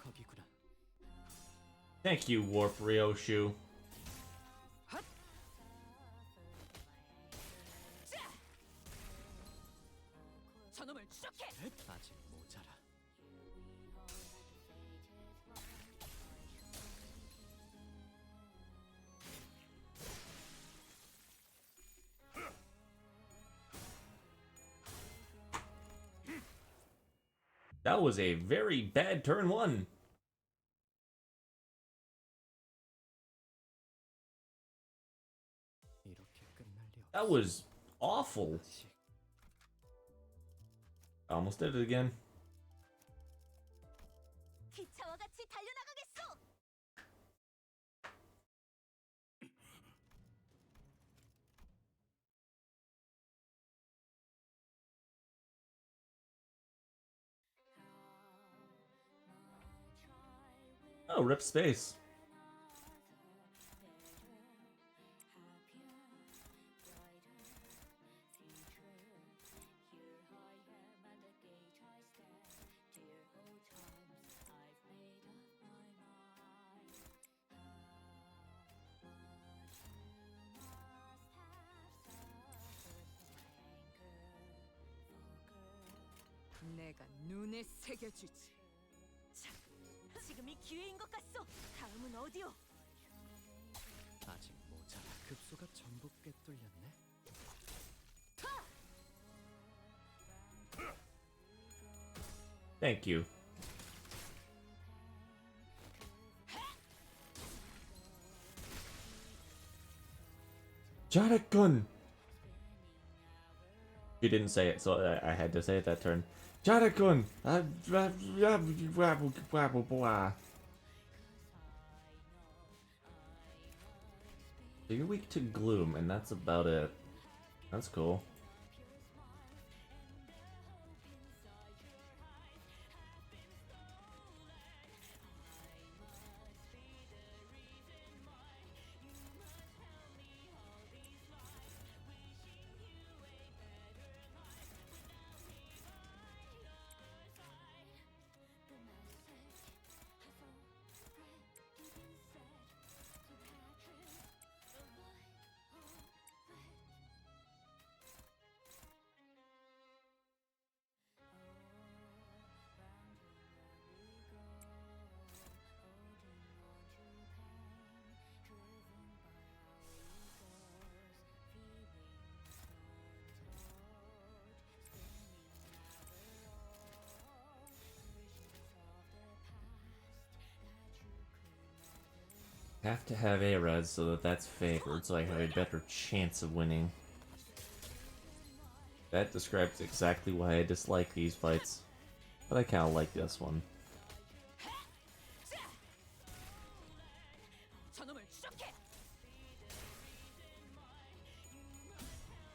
거기구나. Thank you, Warp Ryoshu. 저놈을 추적해. 아직 모자라. That was a very bad turn 1. 이렇게 끝날 리 없어. That was awful. 아직 I almost did it again. 기차와 같이 달려나가겠어. Oh, rip space. 내가 눈에 새겨주지. 자, 지금이 기회인 것 같소. 다음은 어디요? 아직 모자라. 급소가 전부 꿰뚫렸네. Thank you. Jarekun! You didn't say it, so I had to say it that turn. Jarekun! So you're weak to gloom, and that's about it. That's cool. Have to have A-Res so that's favored, so I have a better chance of winning. That describes exactly why I dislike these fights. But I kinda like this one.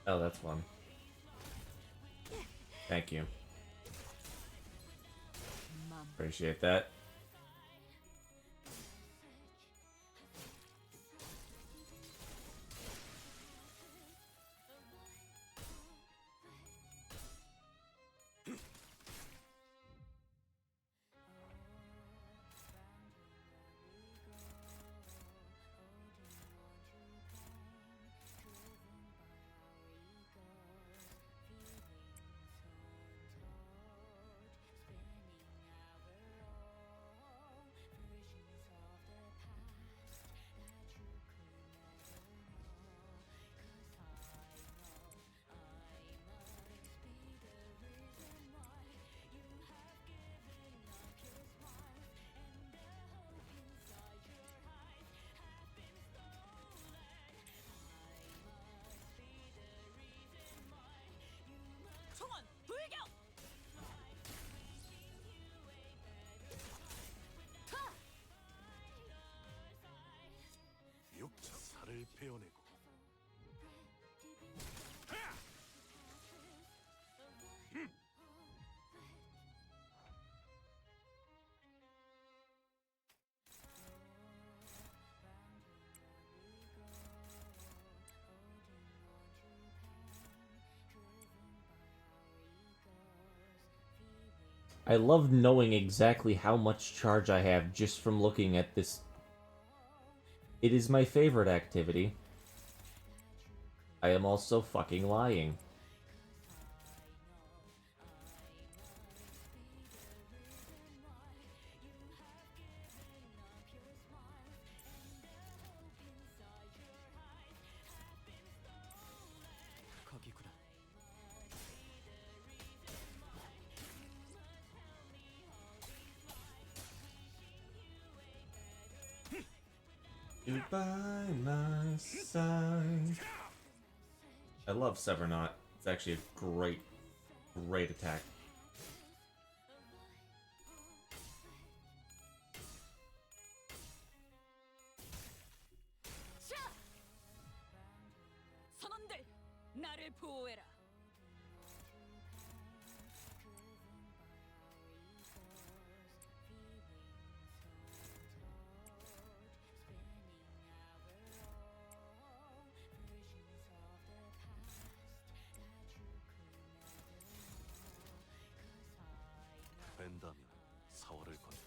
Oh, that's fun. Thank you. Appreciate that. 베어내고. I love knowing exactly how much charge I have just from looking at this. It is my favorite activity. I am also fucking lying. 거기구나. You by my side. I love Severnaut. It's actually a great, great attack. 자! 선원들, 나를 보호해라. 벤다면 사활을 건다.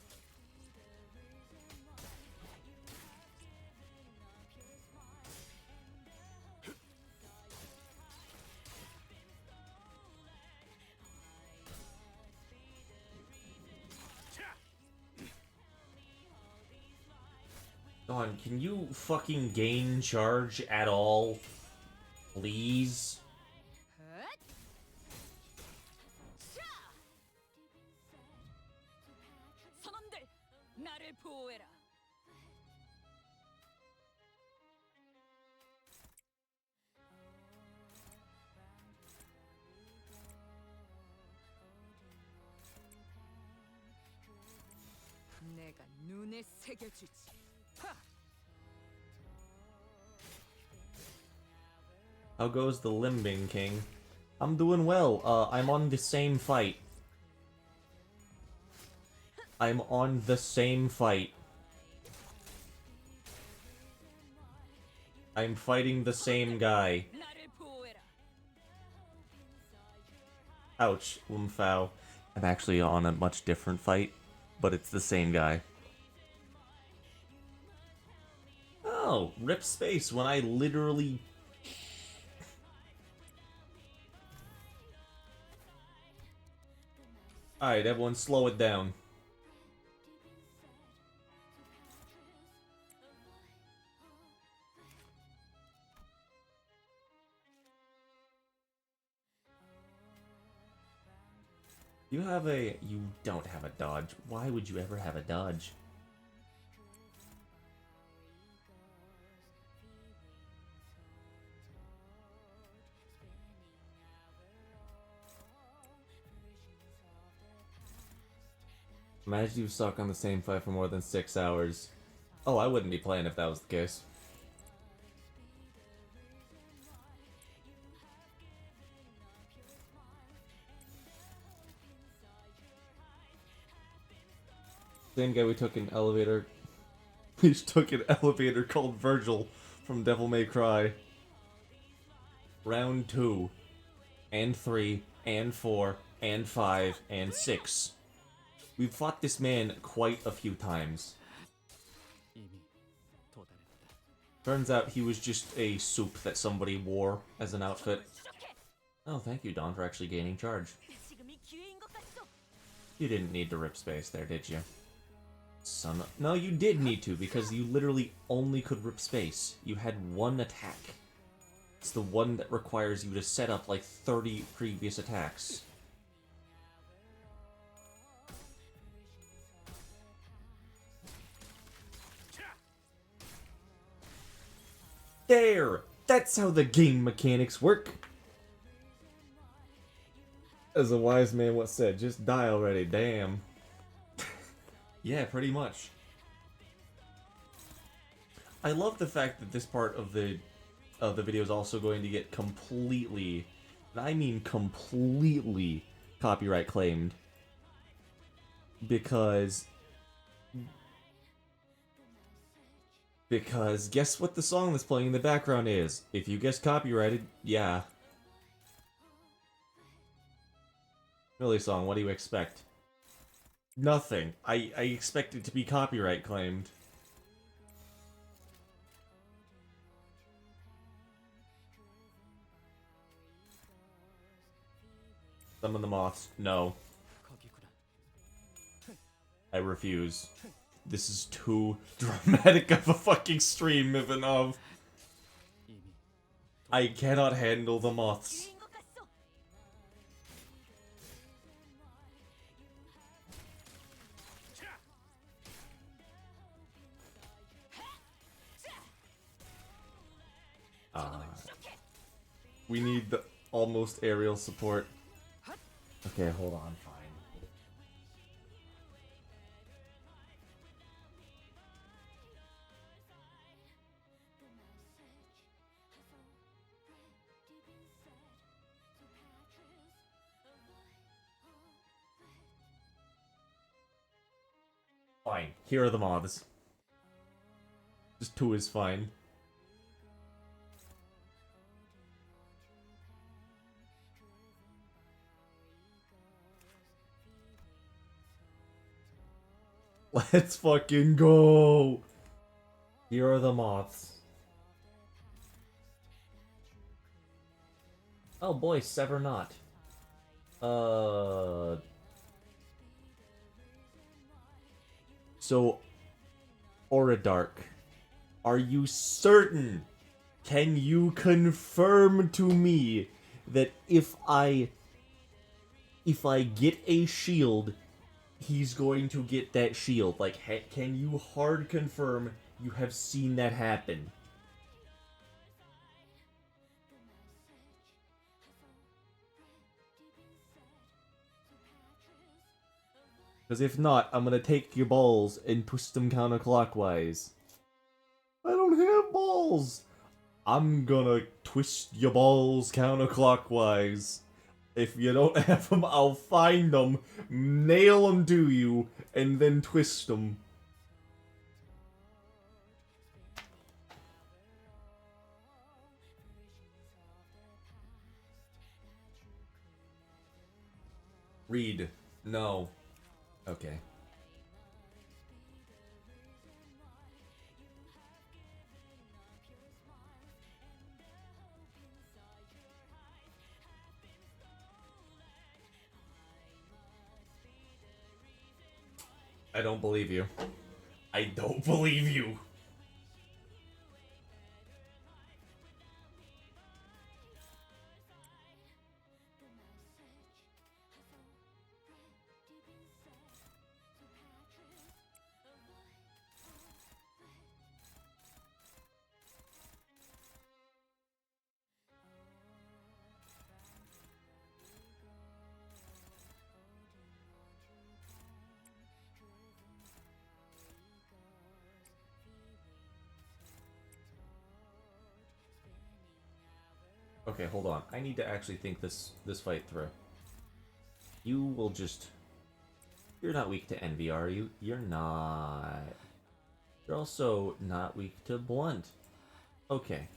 Don, can you fucking gain charge at all? Please? 선원들, 나를 보호해라. 내가 눈에 새겨주지. 하! How goes the Limbing King? I'm doing well. I'm on the same fight. I'm on the same fight. I'm fighting the same guy. 나를 보호해라. Ouch, Lumfao. I'm actually on a much different fight, but it's the same guy. Oh, rip space when I literally... Alright, everyone slow it down. You have a... You don't have a dodge. Why would you ever have a dodge? Imagine you stuck on the same fight for more than 6 hours. Oh, I wouldn't be playing if that was the case. Same guy we took an elevator. We took an elevator called Virgil from Devil May Cry. Round 2. And 3. And 4. And 5. And 6. We've fought this man quite a few times. 이미 도달했다. Turns out he was just a soup that somebody wore as an outfit. Oh, thank you, Don, for actually gaining charge. 지금이 기회인 것 같소. You didn't need to rip space there, did you? Son of... No, you did need to, because you literally only could rip space. You had one attack. It's the one that requires you to set up like 30 previous attacks. There! That's how the game mechanics work! As a wise man once said, just die already, damn. Yeah, pretty much. I love the fact that this part of the video is also going to get completely, and I mean completely, copyright claimed. Because guess what the song that's playing in the background is? If you guess copyrighted, yeah. Really, song, what do you expect? Nothing. I expect it to be copyright claimed. Summon the moths. No. I refuse. This is too dramatic of a fucking stream, Ivanov. I cannot handle the moths. We need the almost aerial support. Okay, hold on, fine. Fine. Here are the moths. Just 2 is fine. Let's fucking go! Here are the moths. Oh boy, Sever Not. So, Aura Dark. Are you certain? Can you confirm to me that if I get a shield, he's going to get that shield? Like, can you hard confirm you have seen that happen? Because if not, I'm gonna take your balls and twist them counterclockwise. I don't have balls! I'm gonna twist your balls counterclockwise. If you don't have them, I'll find them, nail them to you, and then twist them. Read. No. Okay. I don't believe you. I don't believe you. Okay, hold on. I need to actually think this fight through. You will just... You're not weak to envy, are you? You're not. You're also not weak to blunt. Okay.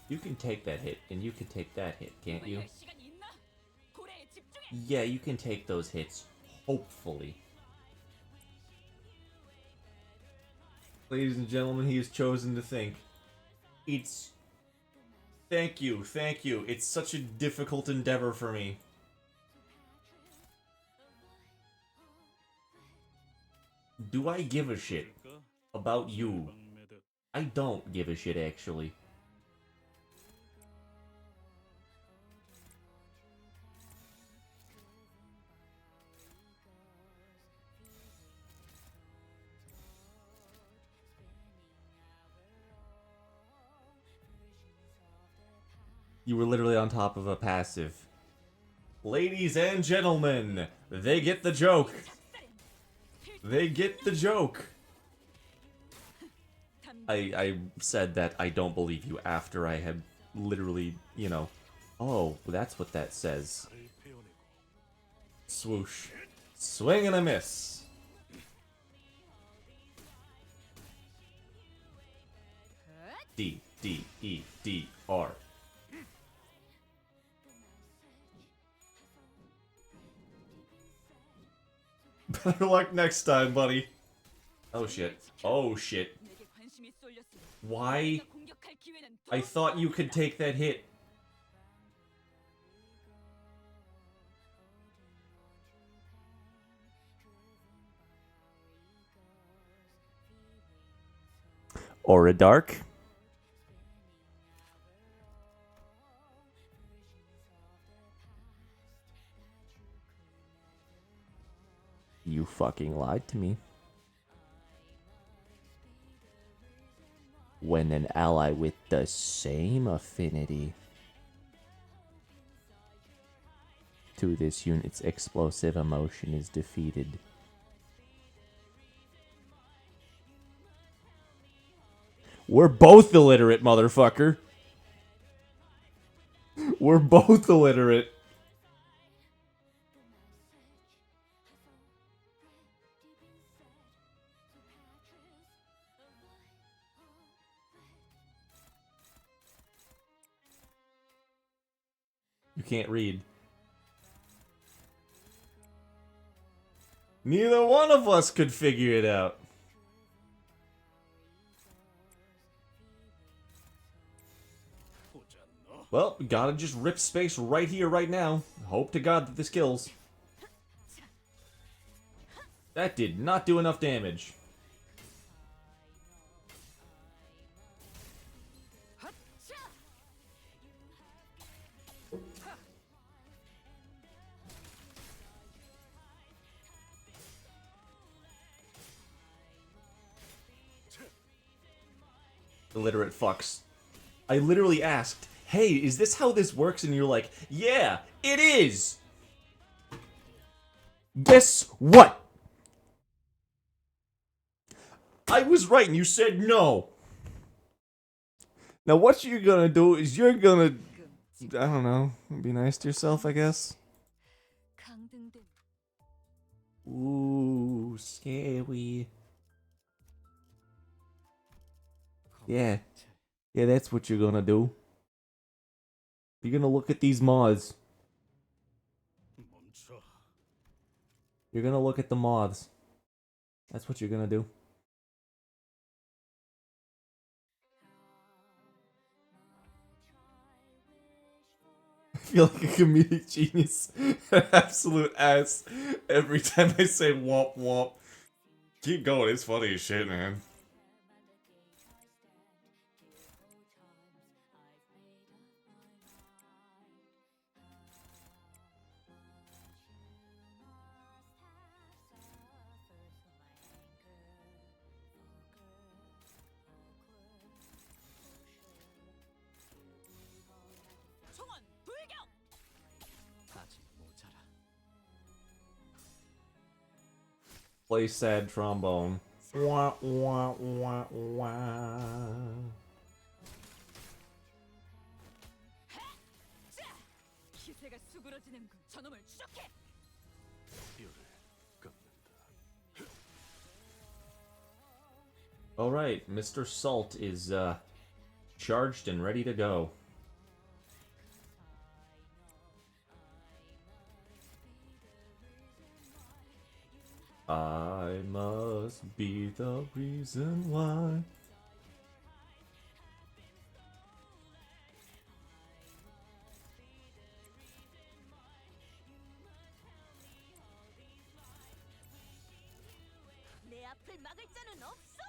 You can take that hit, and you can take that hit, can't you? Yeah, you can take those hits. Hopefully. Ladies and gentlemen, he has chosen to think. It's... Thank you, thank you. It's such a difficult endeavor for me. Do I give a shit about you? I don't give a shit, actually. You were literally on top of a passive. Ladies and gentlemen, they get the joke. They get the joke. I said that I don't believe you after I had literally, you know, oh, that's what that says. Swoosh. Swing and a miss. D, D, E, D, R. Better luck next time, buddy. Oh shit. Oh shit. Why? I thought you could take that hit. Or a dark. You fucking lied to me. When an ally with the same affinity to this unit's explosive emotion is defeated. We're both illiterate, motherfucker. We're both illiterate. You can't read. Neither one of us could figure it out. Well, we gotta just rip space right here, right now. Hope to God that this kills. That did not do enough damage. Illiterate fucks. I literally asked, hey, is this how this works? And you're like, yeah, it is! Guess what? I was right and you said no. Now what you're gonna do is you're gonna, I don't know, be nice to yourself, I guess. Ooh, scary. Yeah. Yeah, that's what you're gonna do. You're gonna look at these moths. You're gonna look at the moths. That's what you're gonna do. I feel like a comedic genius. An absolute ass. Every time I say womp womp. Keep going, it's funny as shit, man. Play sad trombone. Wah, wah, wah, wah. Alright, Mr. Salt is charged and ready to go. I must be the reason why. 내 앞을 막을 자는 없어.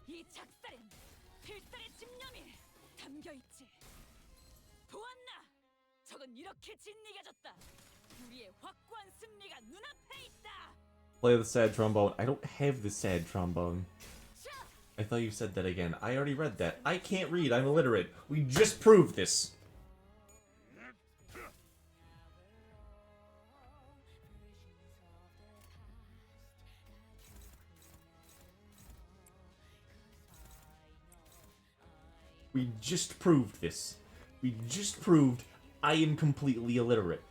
이 작살엔 필살의 집념이 담겨있지. 보았나? 적은 이렇게 진리가졌다. 우리의 확고한 승리가 눈앞에 있다. Play the sad trombone. I don't have the sad trombone. I thought you said that again. I already read that. I can't read. I'm illiterate. We just proved this. We just proved this. We just proved I am completely illiterate.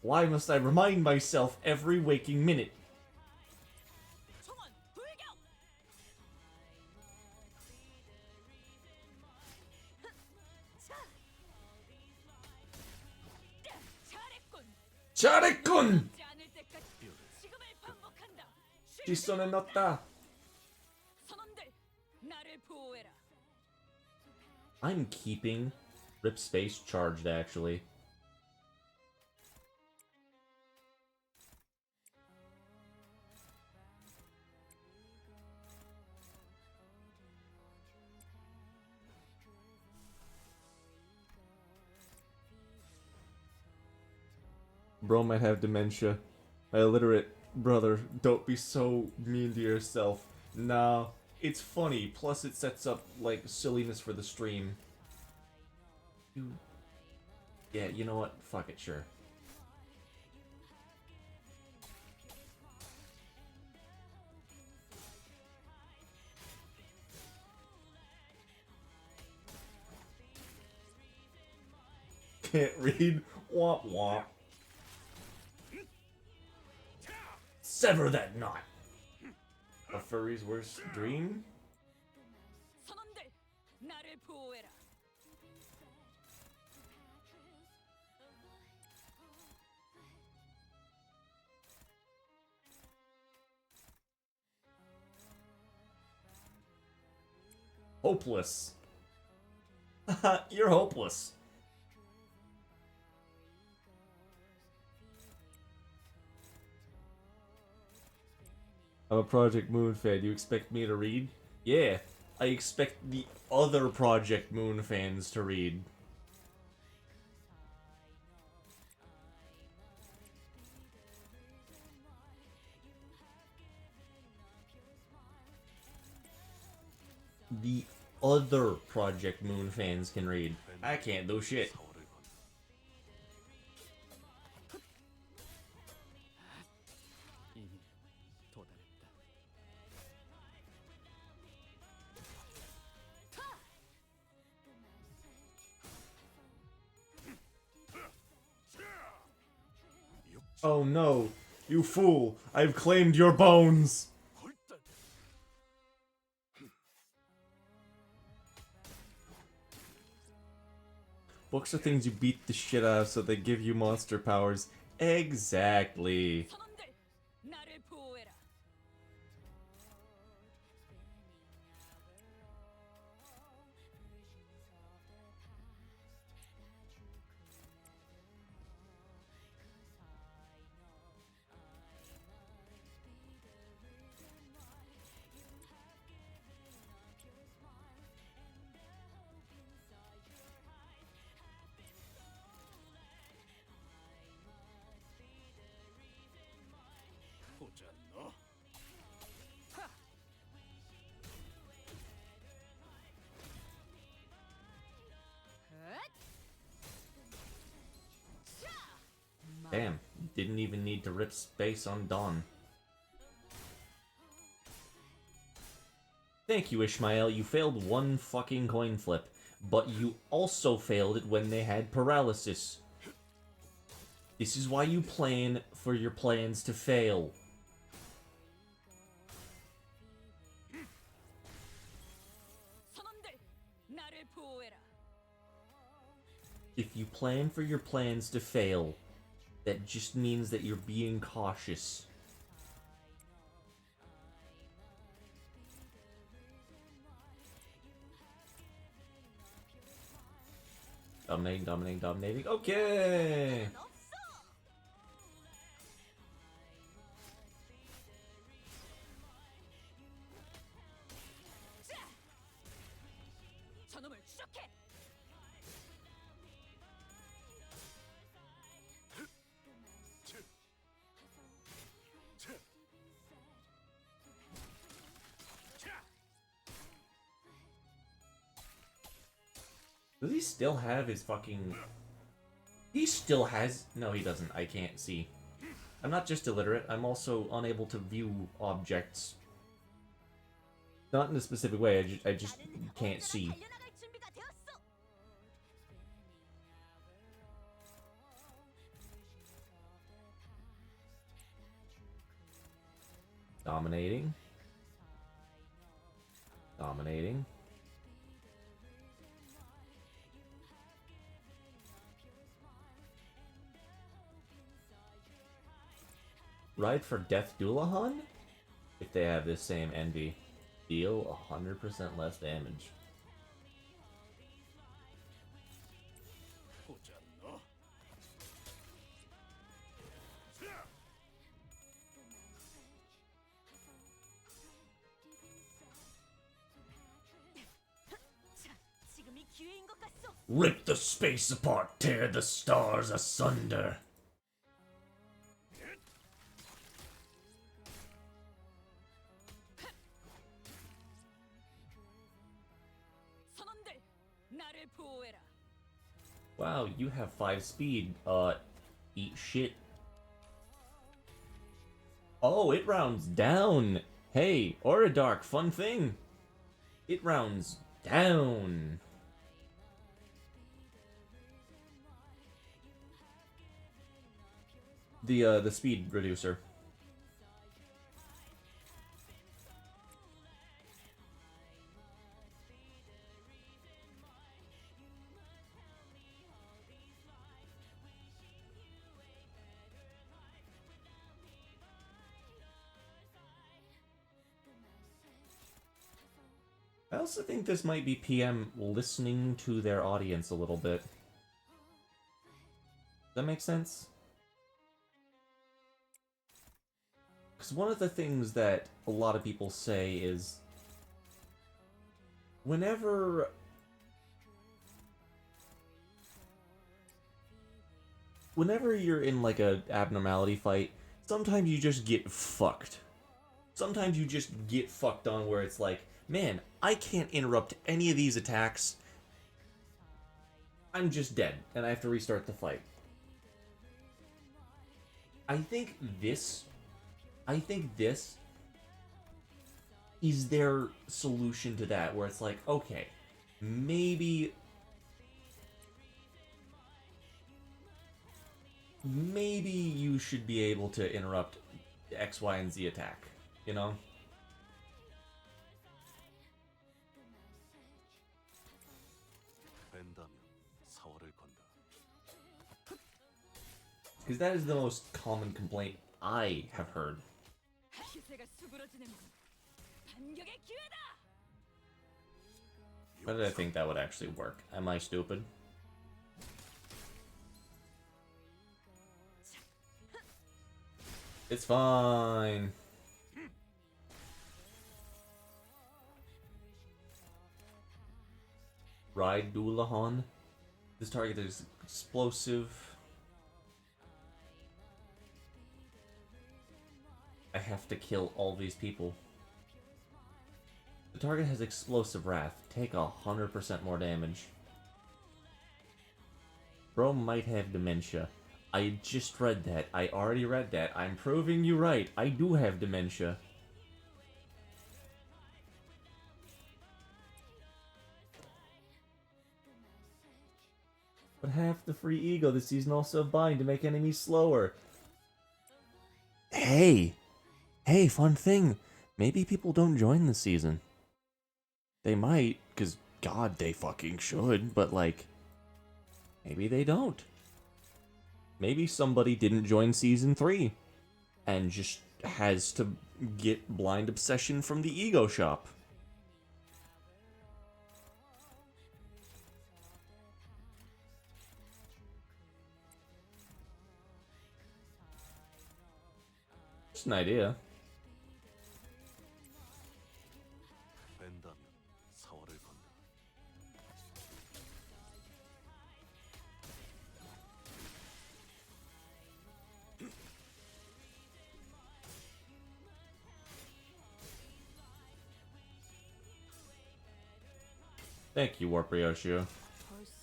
Why must I remind myself every waking minute? 총원 불격! 잘했군. 잘했군! 하지 않을 때까지 지금을 반복한다. 뒷손에 넣었다. 선원들, 나를 보호해라. I'm keeping Rip Space charged, actually. Bro might have dementia. My illiterate brother, don't be so mean to yourself. Nah, it's funny, plus it sets up, like, silliness for the stream. Yeah, you know what? Fuck it, sure. Can't read? Womp womp. Sever that knot! A furry's worst dream? 선원들, 나를 보호해라. Hopeless. You're hopeless. I'm a Project Moon fan. You expect me to read? Yeah, I expect the other Project Moon fans to read. The other Project Moon fans can read. I can't do shit. 이미 도달했다. Oh no, you fool! I've claimed your bones! Books are things you beat the shit out of so they give you monster powers. Exactly. 선원들, 나를 보호해라. 보자 너. Damn, didn't even need to rip space on Dawn. Thank you, Ishmael. You failed one fucking coin flip, but you also failed it when they had paralysis. This is why you plan for your plans to fail. 선원들, 나를 보호해라. If you plan for your plans to fail, that just means that you're being cautious. Dominating, dominating, dominating. Okay! 저놈을 추적해. Does he still have his fucking... He still has... No, he doesn't. I can't see. I'm not just illiterate, I'm also unable to view objects. Not in a specific way, I just can't see. 달려나갈 준비가 되었어. Dominating. Dominating. Ride for Death Doulahan? If they have this same envy. Deal 100% less damage. 보자 너. 자, 지금이 기회인 것 같소. Rip the space apart, tear the stars asunder. 선원들, 나를 보호해라. Wow, you have 5 speed. Eat shit. Oh, it rounds down. Hey, Oradark, fun thing. It rounds down. The speed reducer. I also think this might be PM listening to their audience a little bit. Does that make sense? Because one of the things that a lot of people say is whenever you're in like a abnormality fight, sometimes you just get fucked. Sometimes you just get fucked on where it's like, man, I can't interrupt any of these attacks. I'm just dead, and I have to restart the fight. I think this is their solution to that, where it's like, okay, maybe you should be able to interrupt X, Y, and Z attack, you know? Because that is the most common complaint I have heard. 기세가 수그러지는 군. 반격의 기회다. Why did I think that would actually work? Am I stupid? It's fine. Ride Doulahan. This target is explosive. I have to kill all these people. The target has explosive wrath. Take 100% more damage. Bro might have dementia. I just read that. I already read that. I'm proving you right. I do have dementia. But half the free ego this season also bind to make enemies slower. Hey! Hey, fun thing. Maybe people don't join this season. They might, because God, they fucking should, but like, maybe they don't. Maybe somebody didn't join season 3 and just has to get blind obsession from the ego shop. Just an idea. Thank you, Warp Ryoshio. 벌써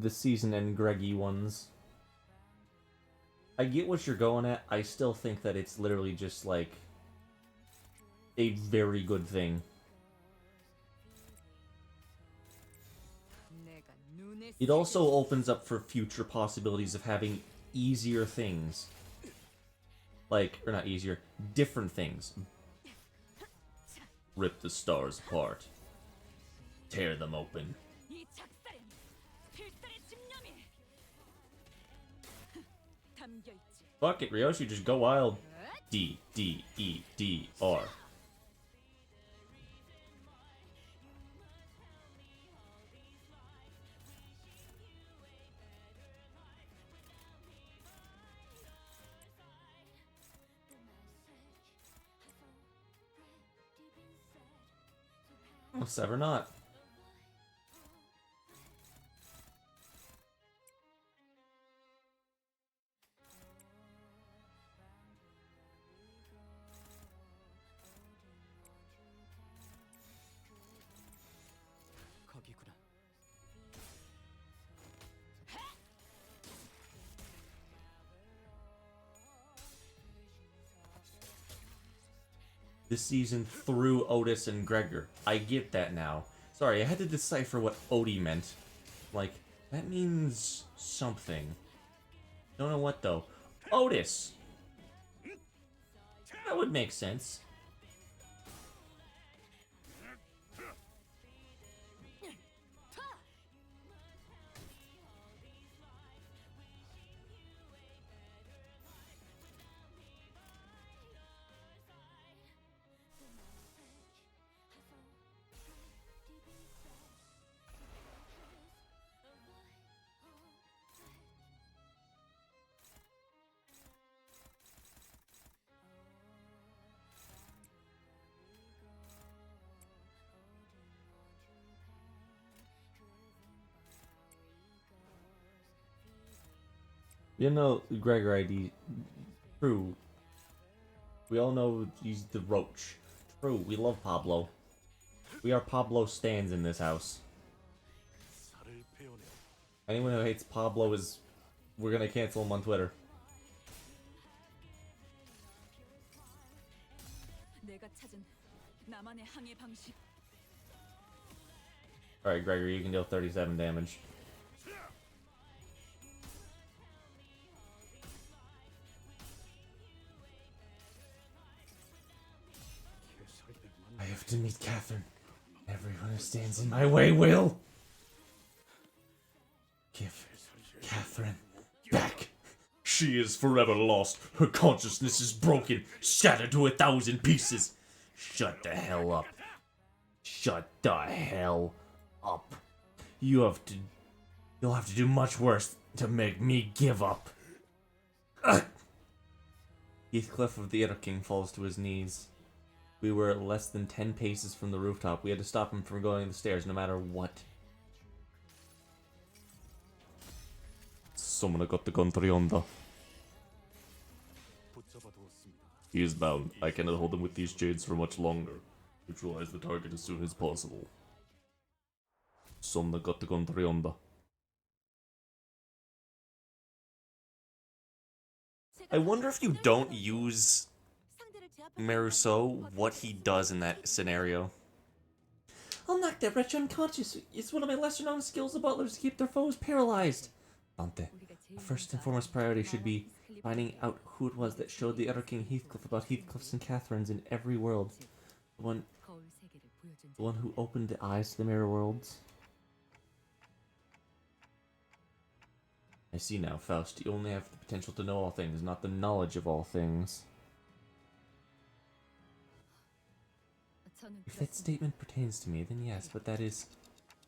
the season and Greggy ones. I get what you're going at. I still think that it's literally just like a very good thing. It also opens up for future possibilities of having easier things. Like, or not easier, different things. Rip the stars apart. Tear them open. 이 작살엔 필살의 집념이 담겨 있지. Fuck it, Ryoshi, just go wild. D, D, E, D, R. Oh, sever not. 거기구나. This season through Otis and Gregor. I get that now. Sorry, I had to decipher what Odie meant. Like, that means something. Don't know what though. Otis! That would make sense. You know, Gregor ID. True. We all know he's the roach. True, we love Pablo. We are Pablo stans in this house. Anyone who hates Pablo is... We're gonna cancel him on Twitter. 내가 찾은 나만의 항해 방식. Alright, Gregory, you can deal 37 damage. I have to meet Catherine. Everyone who stands in my way will. Give Catherine back. She is forever lost. Her consciousness is broken, shattered to 1,000 pieces. Shut the hell up. Shut the hell up. You'll have to do much worse to make me give up. Ugh. Heathcliff of the Inner King falls to his knees. We were less than 10 paces from the rooftop. We had to stop him from going the stairs no matter what. Someone got the gun yonder. He is bound. I cannot hold him with these chains for much longer. Neutralize the target as soon as possible. Someone got the gun yonder. I wonder if you don't use Meruso, what he does in that scenario. I'll knock that wretch unconscious. It's one of my lesser known skills of butlers to keep their foes paralyzed. Dante, the first and foremost priority should be finding out who it was that showed the Utter King Heathcliff about Heathcliffs and Catherines in every world. The one who opened the eyes to the mirror worlds. I see now, Faust. You only have the potential to know all things, not the knowledge of all things. If that statement pertains to me, then yes, but that is...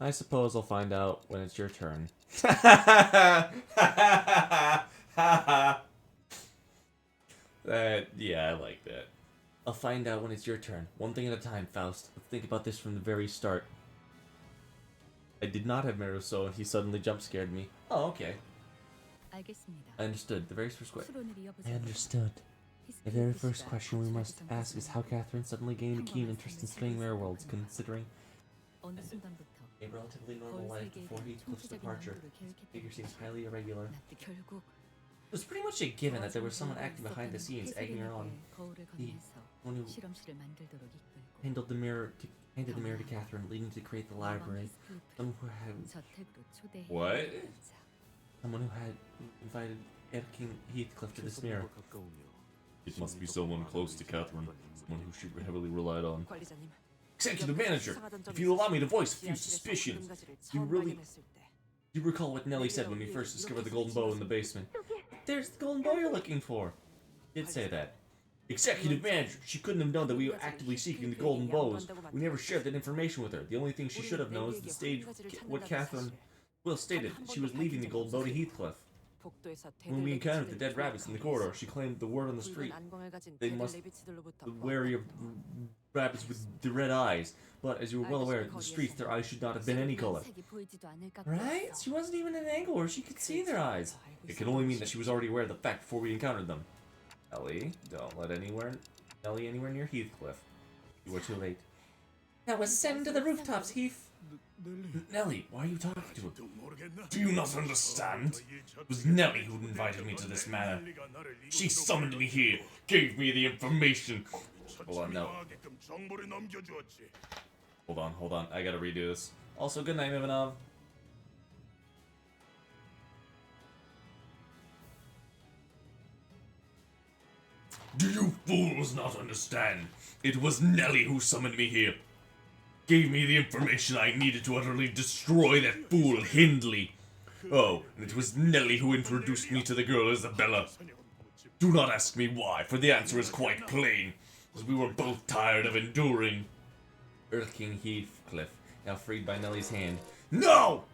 I suppose I'll find out when it's your turn. Yeah, I like that. I'll find out when it's your turn. One thing at a time, Faust. Let's think about this from the very start. I did not have Meruso, and he suddenly jump-scared me. Oh, okay. I understood. The very first question. I understood. The very first question we must ask is how Catherine suddenly gained a keen interest in studying mirror worlds, considering a relatively normal life before Heathcliff's departure. His figure seems highly irregular. 결국 It was pretty much a given that there was someone acting behind the scenes, egging her on. 거울을 The 건네서 one who 실험실을 만들도록 이끌고 handed the mirror to Catherine, leading to create the library. Someone who had 저택으로 초대해 What? Someone who had invited King Heathcliff to this mirror. It must be someone close to Catherine, someone who she heavily relied on. 관리자님. Executive manager, if you allow me to voice a few suspicions, you recall what Nellie said when we first discovered the golden bow in the basement. There's the golden bow you're looking for. Did say that. Executive manager, she couldn't have known that we were actively seeking the golden bows. We never shared that information with her. The only thing she should have known is the stage what Catherine Will stated she was leaving the golden bow to Heathcliff. When we encountered the dead rabbits in the corridor, she claimed the word on the street they must be wary of rabbits with the red eyes. But as you were well aware, in the streets their eyes should not have been any color. Right? She wasn't even at an angle where she could see their eyes. It can only mean that she was already aware of the fact before we encountered them. Ellie, don't let Ellie anywhere near Heathcliff. You were too late. Now ascend to the rooftops, Heath. Nellie, why are you talking to her? Do you not understand? It was Nellie who invited me to this manor. She summoned me here, gave me the information. Hold on, no. Hold on. I gotta redo this. Also, good night, Ivanov. Do you fools not understand? It was Nellie who summoned me here. Gave me the information I needed to utterly destroy that fool Hindley. Oh, and it was Nellie who introduced me to the girl Isabella. Do not ask me why, for the answer is quite plain. As we were both tired of enduring. Earth King Heathcliff, now freed by Nellie's hand, No!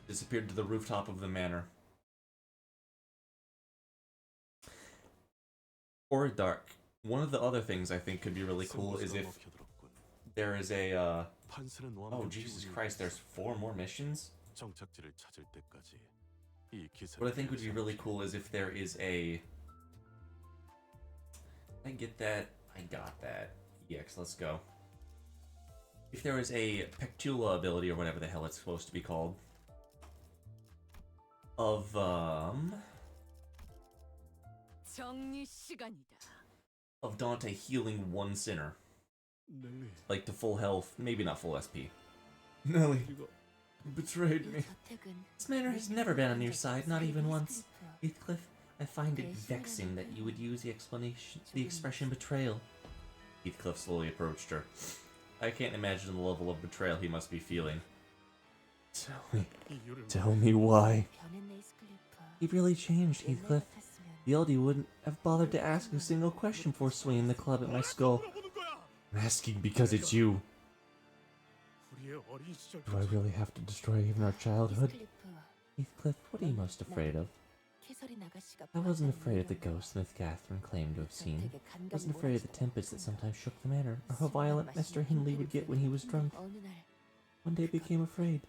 disappeared to the rooftop of the manor. Or dark. One of the other things I think could be really cool is if there is a, oh, Jesus Christ, there's 4 more missions? What I think would be really cool is if there is a... I get that. I got that. EX, let's go. If there is a Pectula ability, or whatever the hell it's supposed to be called, of, of Dante healing one sinner. Like to full health, maybe not full SP. Nellie, you betrayed me. This manor has never been on your side, not even once. Heathcliff, I find it vexing that you would use the expression betrayal. Heathcliff slowly approached her. I can't imagine the level of betrayal he must be feeling. Tell me why. He really changed, Heathcliff. The oldie wouldn't have bothered to ask a single question before swinging the club at my skull. I'm asking because it's you. Do I really have to destroy even our childhood? Heathcliff, what are you most afraid of? I wasn't afraid of the ghost Miss Catherine claimed to have seen. I wasn't afraid of the tempest that sometimes shook the manor, or how violent Mr. Hindley would get when he was drunk. One day I became afraid.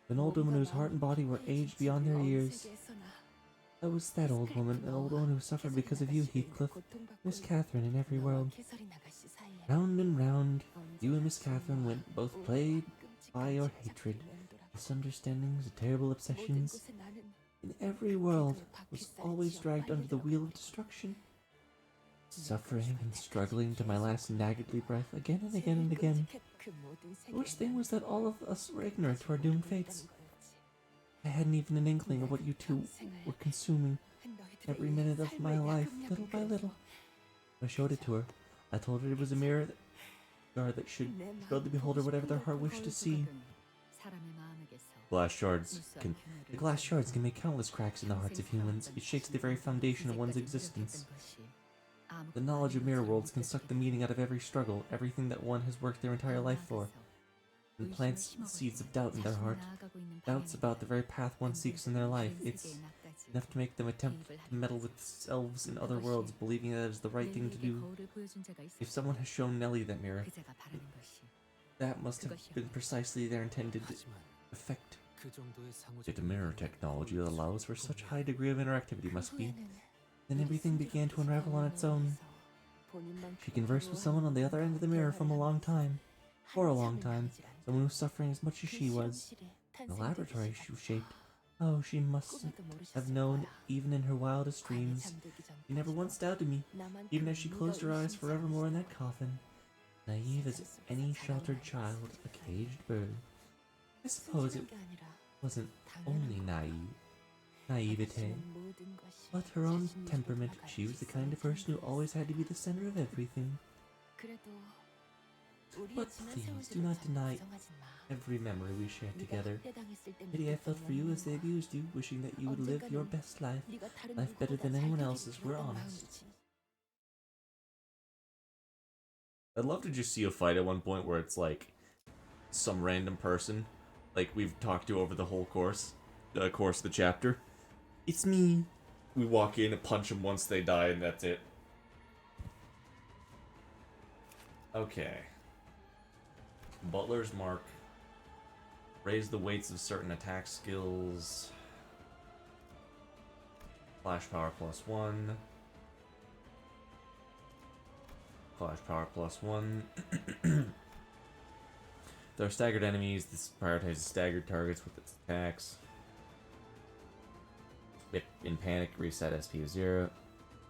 An old woman whose heart and body were aged beyond their years. That was that old woman, an old woman who suffered because of you, Heathcliff. Miss Catherine in every world. Round and round, you and Miss Catherine went, both played by your hatred, misunderstandings, terrible obsessions. In every world was always dragged under the wheel of destruction. Suffering and struggling to my last naggedly breath again and again and again. The worst thing was that all of us were ignorant to our doomed fates. I hadn't even an inkling of what you two were consuming every minute of my life, little by little. I showed it to her. I told her it was a mirror that should show the beholder whatever their heart wished to see. The glass shards can make countless cracks in the hearts of humans. It shakes the very foundation of one's existence. The knowledge of mirror worlds can suck the meaning out of every struggle, everything that one has worked their entire life for, and plants seeds of doubt in their heart. Doubts about the very path one seeks in their life. It's enough to make them attempt to meddle with selves in other worlds, believing that it is the right thing to do. If someone has shown Nellie that mirror, that must have been precisely their intended effect. Yet a mirror technology that allows for such high degree of interactivity must be. Then everything began to unravel on its own. She conversed with someone on the other end of the mirror from a long time. For a long time, someone who was suffering as much as she was. The laboratory she shaped. Oh, she must have known, even in her wildest dreams. She never once doubted me, even as she closed her eyes forevermore in that coffin. Naive as any sheltered child, a caged bird. I suppose it wasn't only naivete, but her own temperament. She was the kind of person who always had to be the center of everything. But please, do not deny every memory we shared together. Pity I felt for you as they abused you, wishing that you would live your best life better than anyone else's, we're honest. I'd love to just see a fight at one point where it's like some random person, like we've talked to over the whole course of the chapter. It's me. We walk in and punch them once they die, and that's it. Okay. Butler's Mark. Raise the weights of certain attack skills. Flash power +1. Flash power +1. There are staggered enemies. This prioritizes staggered targets with its attacks. If in panic, reset SP of 0.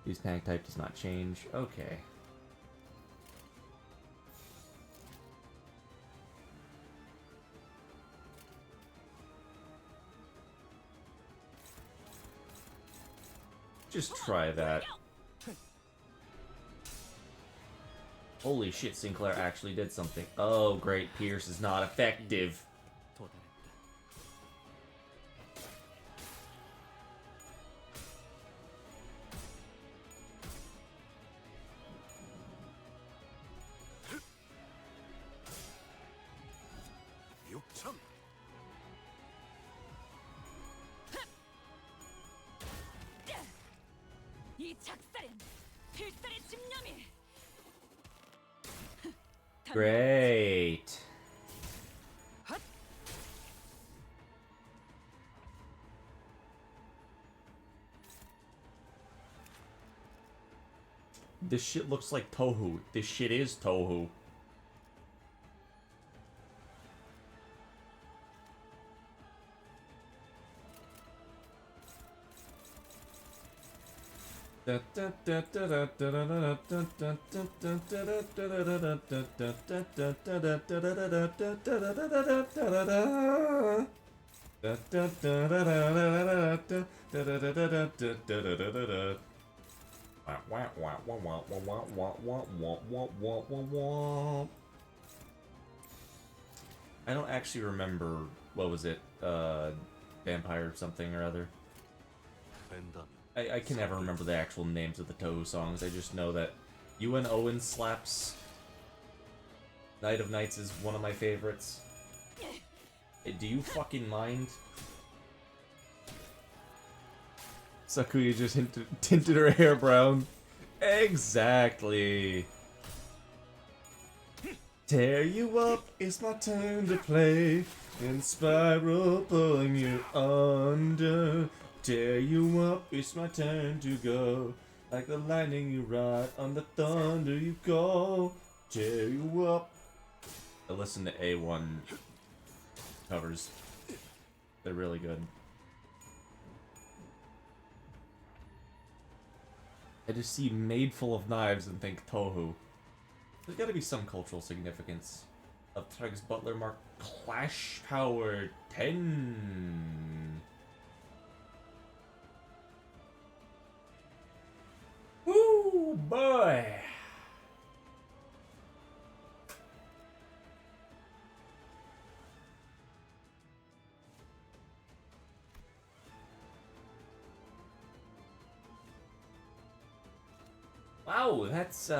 Use panic type does not change. Okay. Just try that. Holy shit, Sinclair actually did something. Oh, great, Pierce is not effective. 이 작살엔 필살의 집념이. Great. This shit looks like Tohu. This shit is Tohu. I don't actually remember, what was it, Vampire something or other. I can never remember the actual names of the Tohu songs. I just know that UN Owen slaps. Night of Nights is one of my favorites. Do you fucking mind? Sakuya just tinted her hair brown. Exactly. Tear you up, it's my turn to play. In spiral, pulling you under. Tear you up, it's my turn to go. Like the lightning you ride, on the thunder you go. Tear you up. I listen to A1 covers. They're really good. I just see Made Full of Knives and think Tohu. There's gotta be some cultural significance of Tug's Butler Mark Clash Power 10. Woo boy! Wow, that's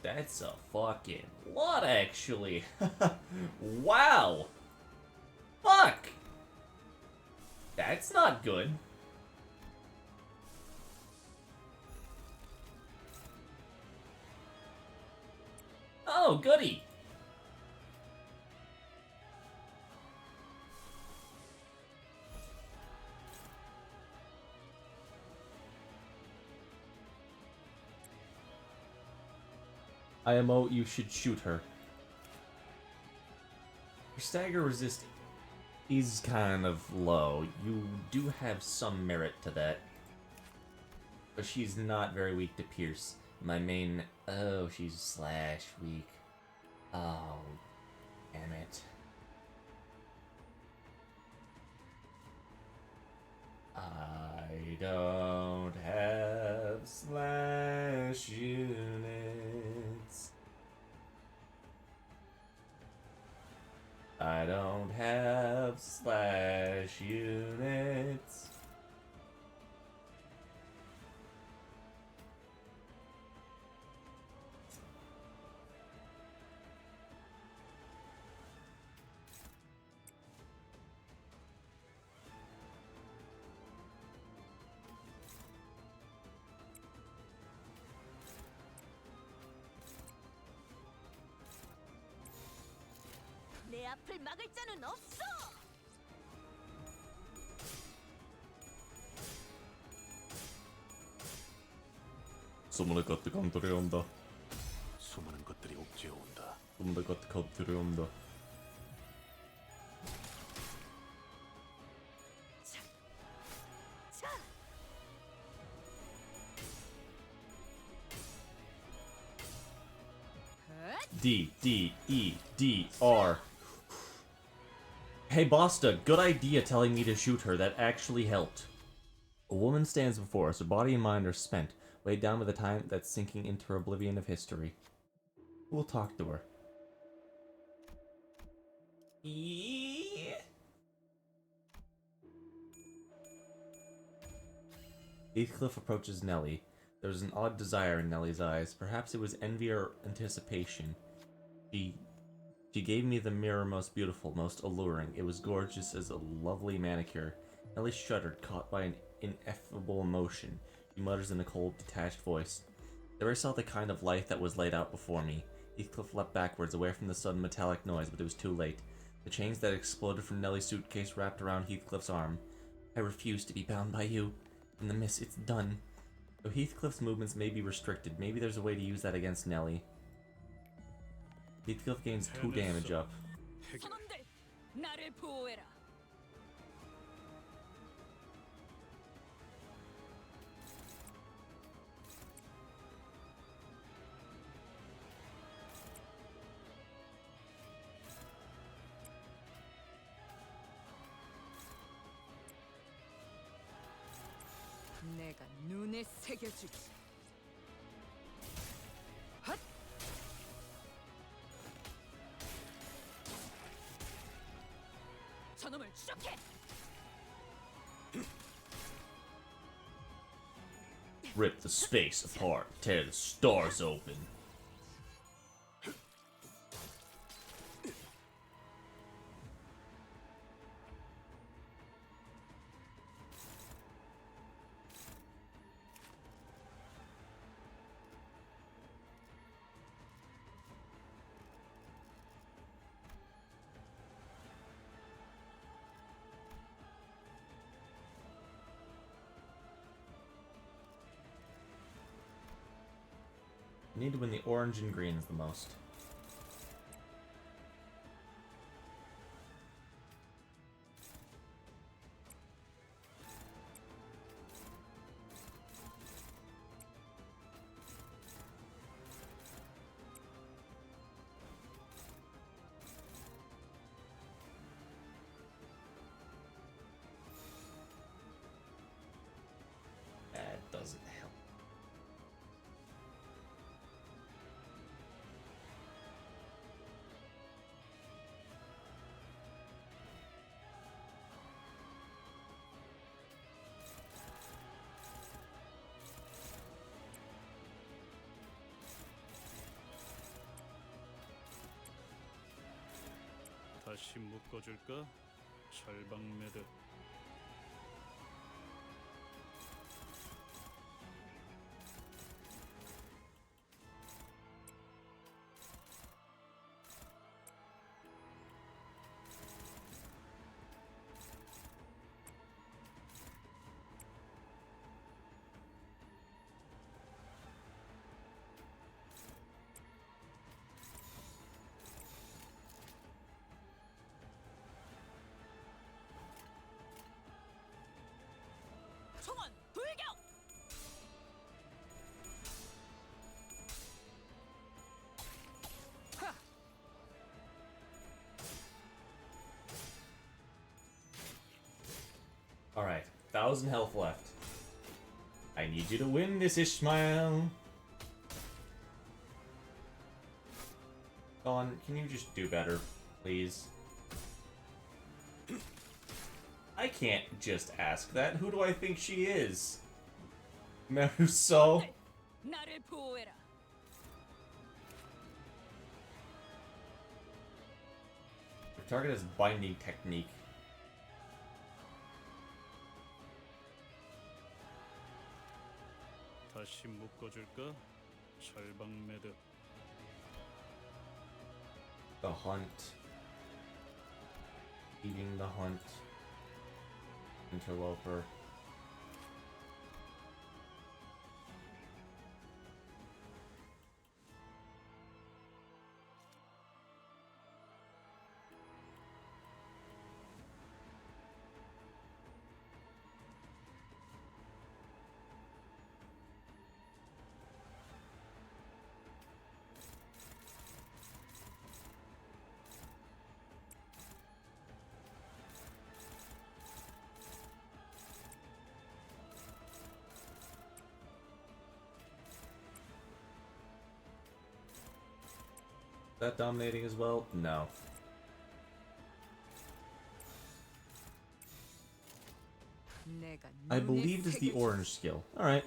that's a fucking lot actually. Wow! Fuck! That's not good. Oh, goody! IMO, you should shoot her. Your stagger resist is kind of low. You do have some merit to that. But she's not very weak to pierce. My main... Oh, she's slash weak. Oh, damn it. I don't have slash units. I don't have slash units. 내 앞을 막을 자는 없어. 소문의 것들 건드려온다. 수많은 것들이 옥죄어 온다. 소문의 것들 건드려온다. 자, D, D, E, D, R. Hey, Basta, good idea telling me to shoot her. That actually helped. A woman stands before us. Her body and mind are spent, weighed down by the time that's sinking into her oblivion of history. We'll talk to her. Heathcliff approaches Nellie. There's an odd desire in Nellie's eyes. Perhaps it was envy or anticipation. She gave me the mirror most beautiful, most alluring. It was gorgeous as a lovely manicure. Nellie shuddered, caught by an ineffable emotion. She mutters in a cold, detached voice. There I saw the kind of life that was laid out before me. Heathcliff leapt backwards, away from the sudden metallic noise, but it was too late. The chains that exploded from Nellie's suitcase wrapped around Heathcliff's arm. I refuse to be bound by you. In the mist, it's done. Though Heathcliff's movements may be restricted, maybe there's a way to use that against Nellie. Heathcliff gains 2 damage up. 선원들, 나를 보호해라. 내가 눈에 새겨주지. 헛! 저놈을 추적해. Rip the space apart, tear the stars open. Need to win the orange and greens the most. That doesn't help. 다시 묶어줄까? 철방매듭. 1,000 health left. I need you to win this, Ishmael. Dawn, can you just do better, please? I can't just ask that. Who do I think she is? Meruso? 나를 보호해라. The target has binding technique. 다시 묶어줄까? 철방 매듭. The hunt. Eating the hunt. Interloper. That dominating as well? No. I believe it's the orange skill. Alright.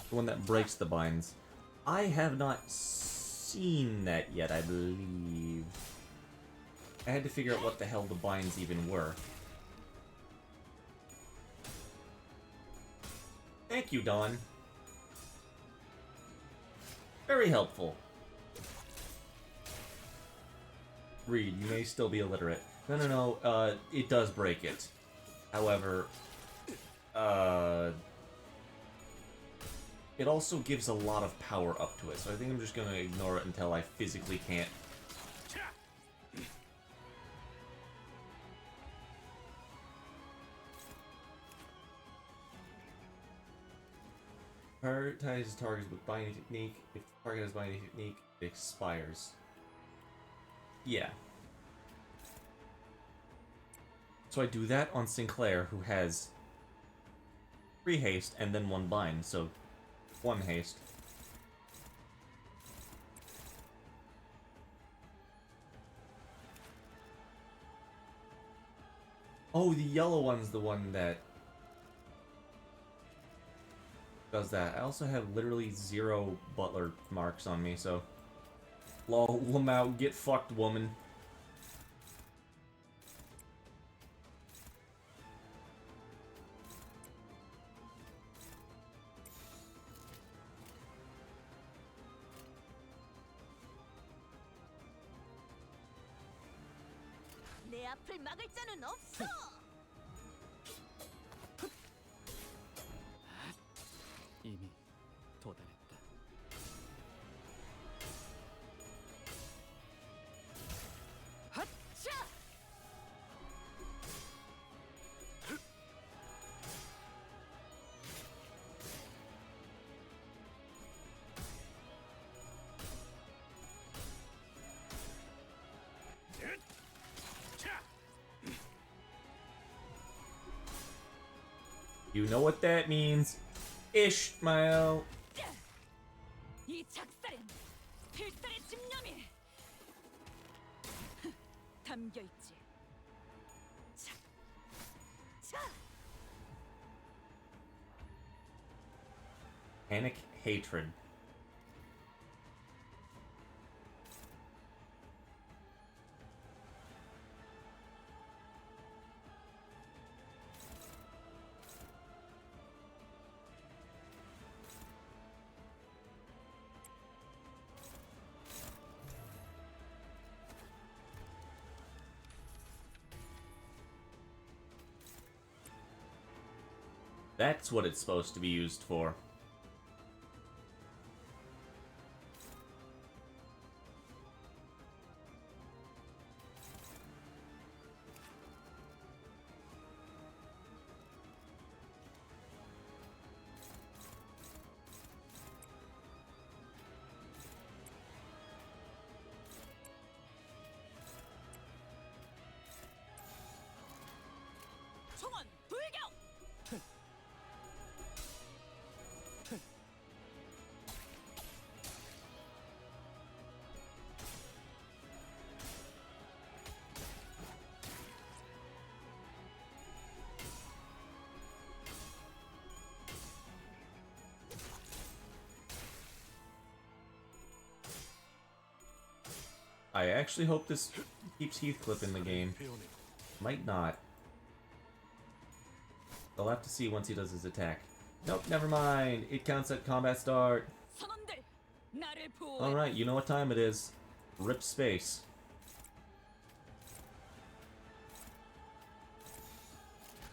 The one that breaks the binds. I have not seen that yet, I believe. I had to figure out what the hell the binds even were. Thank you, Dawn. Very helpful. Read, you may still be illiterate. No, it does break it. However, it also gives a lot of power up to it, so I think I'm just gonna ignore it until I physically can't. Prioritize targets with binding technique. If the target has binding technique, it expires. Yeah. So I do that on Sinclair, who has 3 haste and then 1 bind, so 1 haste. Oh, the yellow one's the one that does that. I also have literally 0 butler marks on me, so... Lol, Lamau, get fucked, woman. 내 앞을 막을 자는 없어. 이미 도달했다. 핫차! You know what that means. Ishmael. 이 작살엔 필살의 집념이 담겨 있지. 차, 차. Panic hatred. That's what it's supposed to be used for. I actually hope this keeps Heathcliff in the game. Might not. I'll have to see once he does his attack. Nope, never mind. It counts at combat start. 선원들, 나를 보호해. Alright, you know what time it is. Rip space.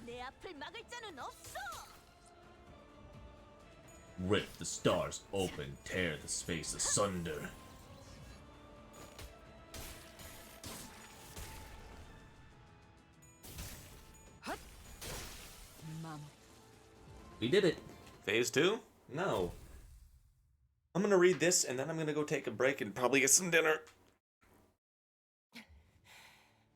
내 앞을 막을 자는 없어. Rip the stars open, tear the space asunder. We did it. Phase 2? No. I'm gonna read this and then I'm gonna go take a break and probably get some dinner.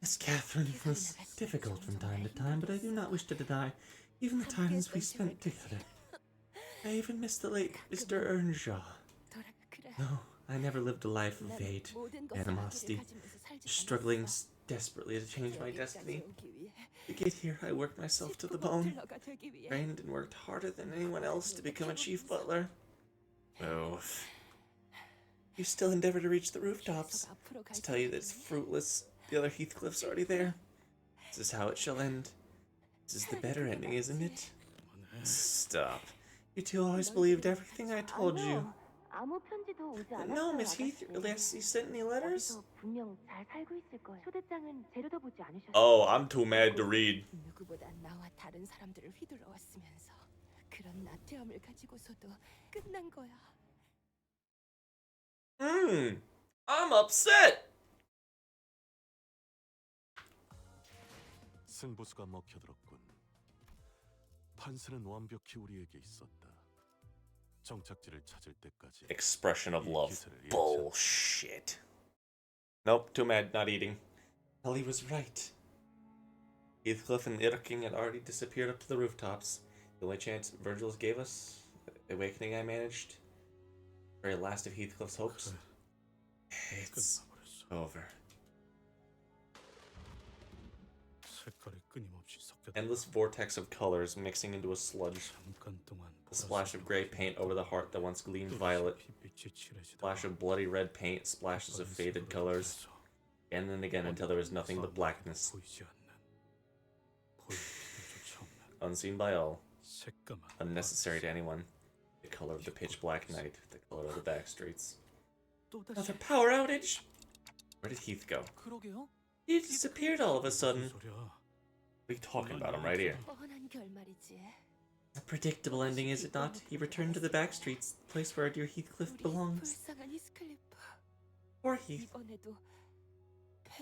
Miss Catherine was difficult from time to time, but I do not wish to deny even the times we spent together. I even miss the late Mr. Earnshaw. No, I never lived a life of hate, animosity, struggling desperately to change my destiny. To get here, I worked myself to the bone, trained and worked harder than anyone else to become a chief butler. Oh, you still endeavor to reach the rooftops. To tell you that it's fruitless, the other Heathcliff's already there. This is how it shall end. This is the better ending, isn't it? Stop. You two always believed everything I told you. 아무 편지도 오지 않았어요. No, Miss Heath, has he sent any letters? 거기서 분명 잘 살고 있을 거예요. 초대장은 들여다보지 않으셨어요. Oh, I'm too mad to read. 누구보다 나와 다른 사람들을 휘둘러왔으면서 그런 나태함을 가지고서도 끝난 거야. I'm upset. 승부수가 먹혀들었군. 판세는 완벽히 우리에게 있었다. 정착지를 찾을 때까지. Expression of love. Bullshit. Nope, too mad, not eating. Ellie was right. Heathcliff and Irking had already disappeared up to the rooftops. The only chance Virgil's gave us, the awakening I managed, very last of Heathcliff's hopes. It's over. Endless vortex of colors mixing into a sludge. A splash of gray paint over the heart that once gleamed violet. Splash of bloody red paint, splashes of faded colors. And then again until there was nothing but blackness. Unseen by all. Unnecessary to anyone. The color of the pitch black night. The color of the back streets. Another power outage! Where did Heath go? He disappeared all of a sudden. What are you talking about? I'm right here. 뻔한 결말이지. A predictable ending, is it not? He returned to the back streets, the place where our dear Heathcliff belongs. 불쌍한 히스클리프. Poor Heath. 이번에도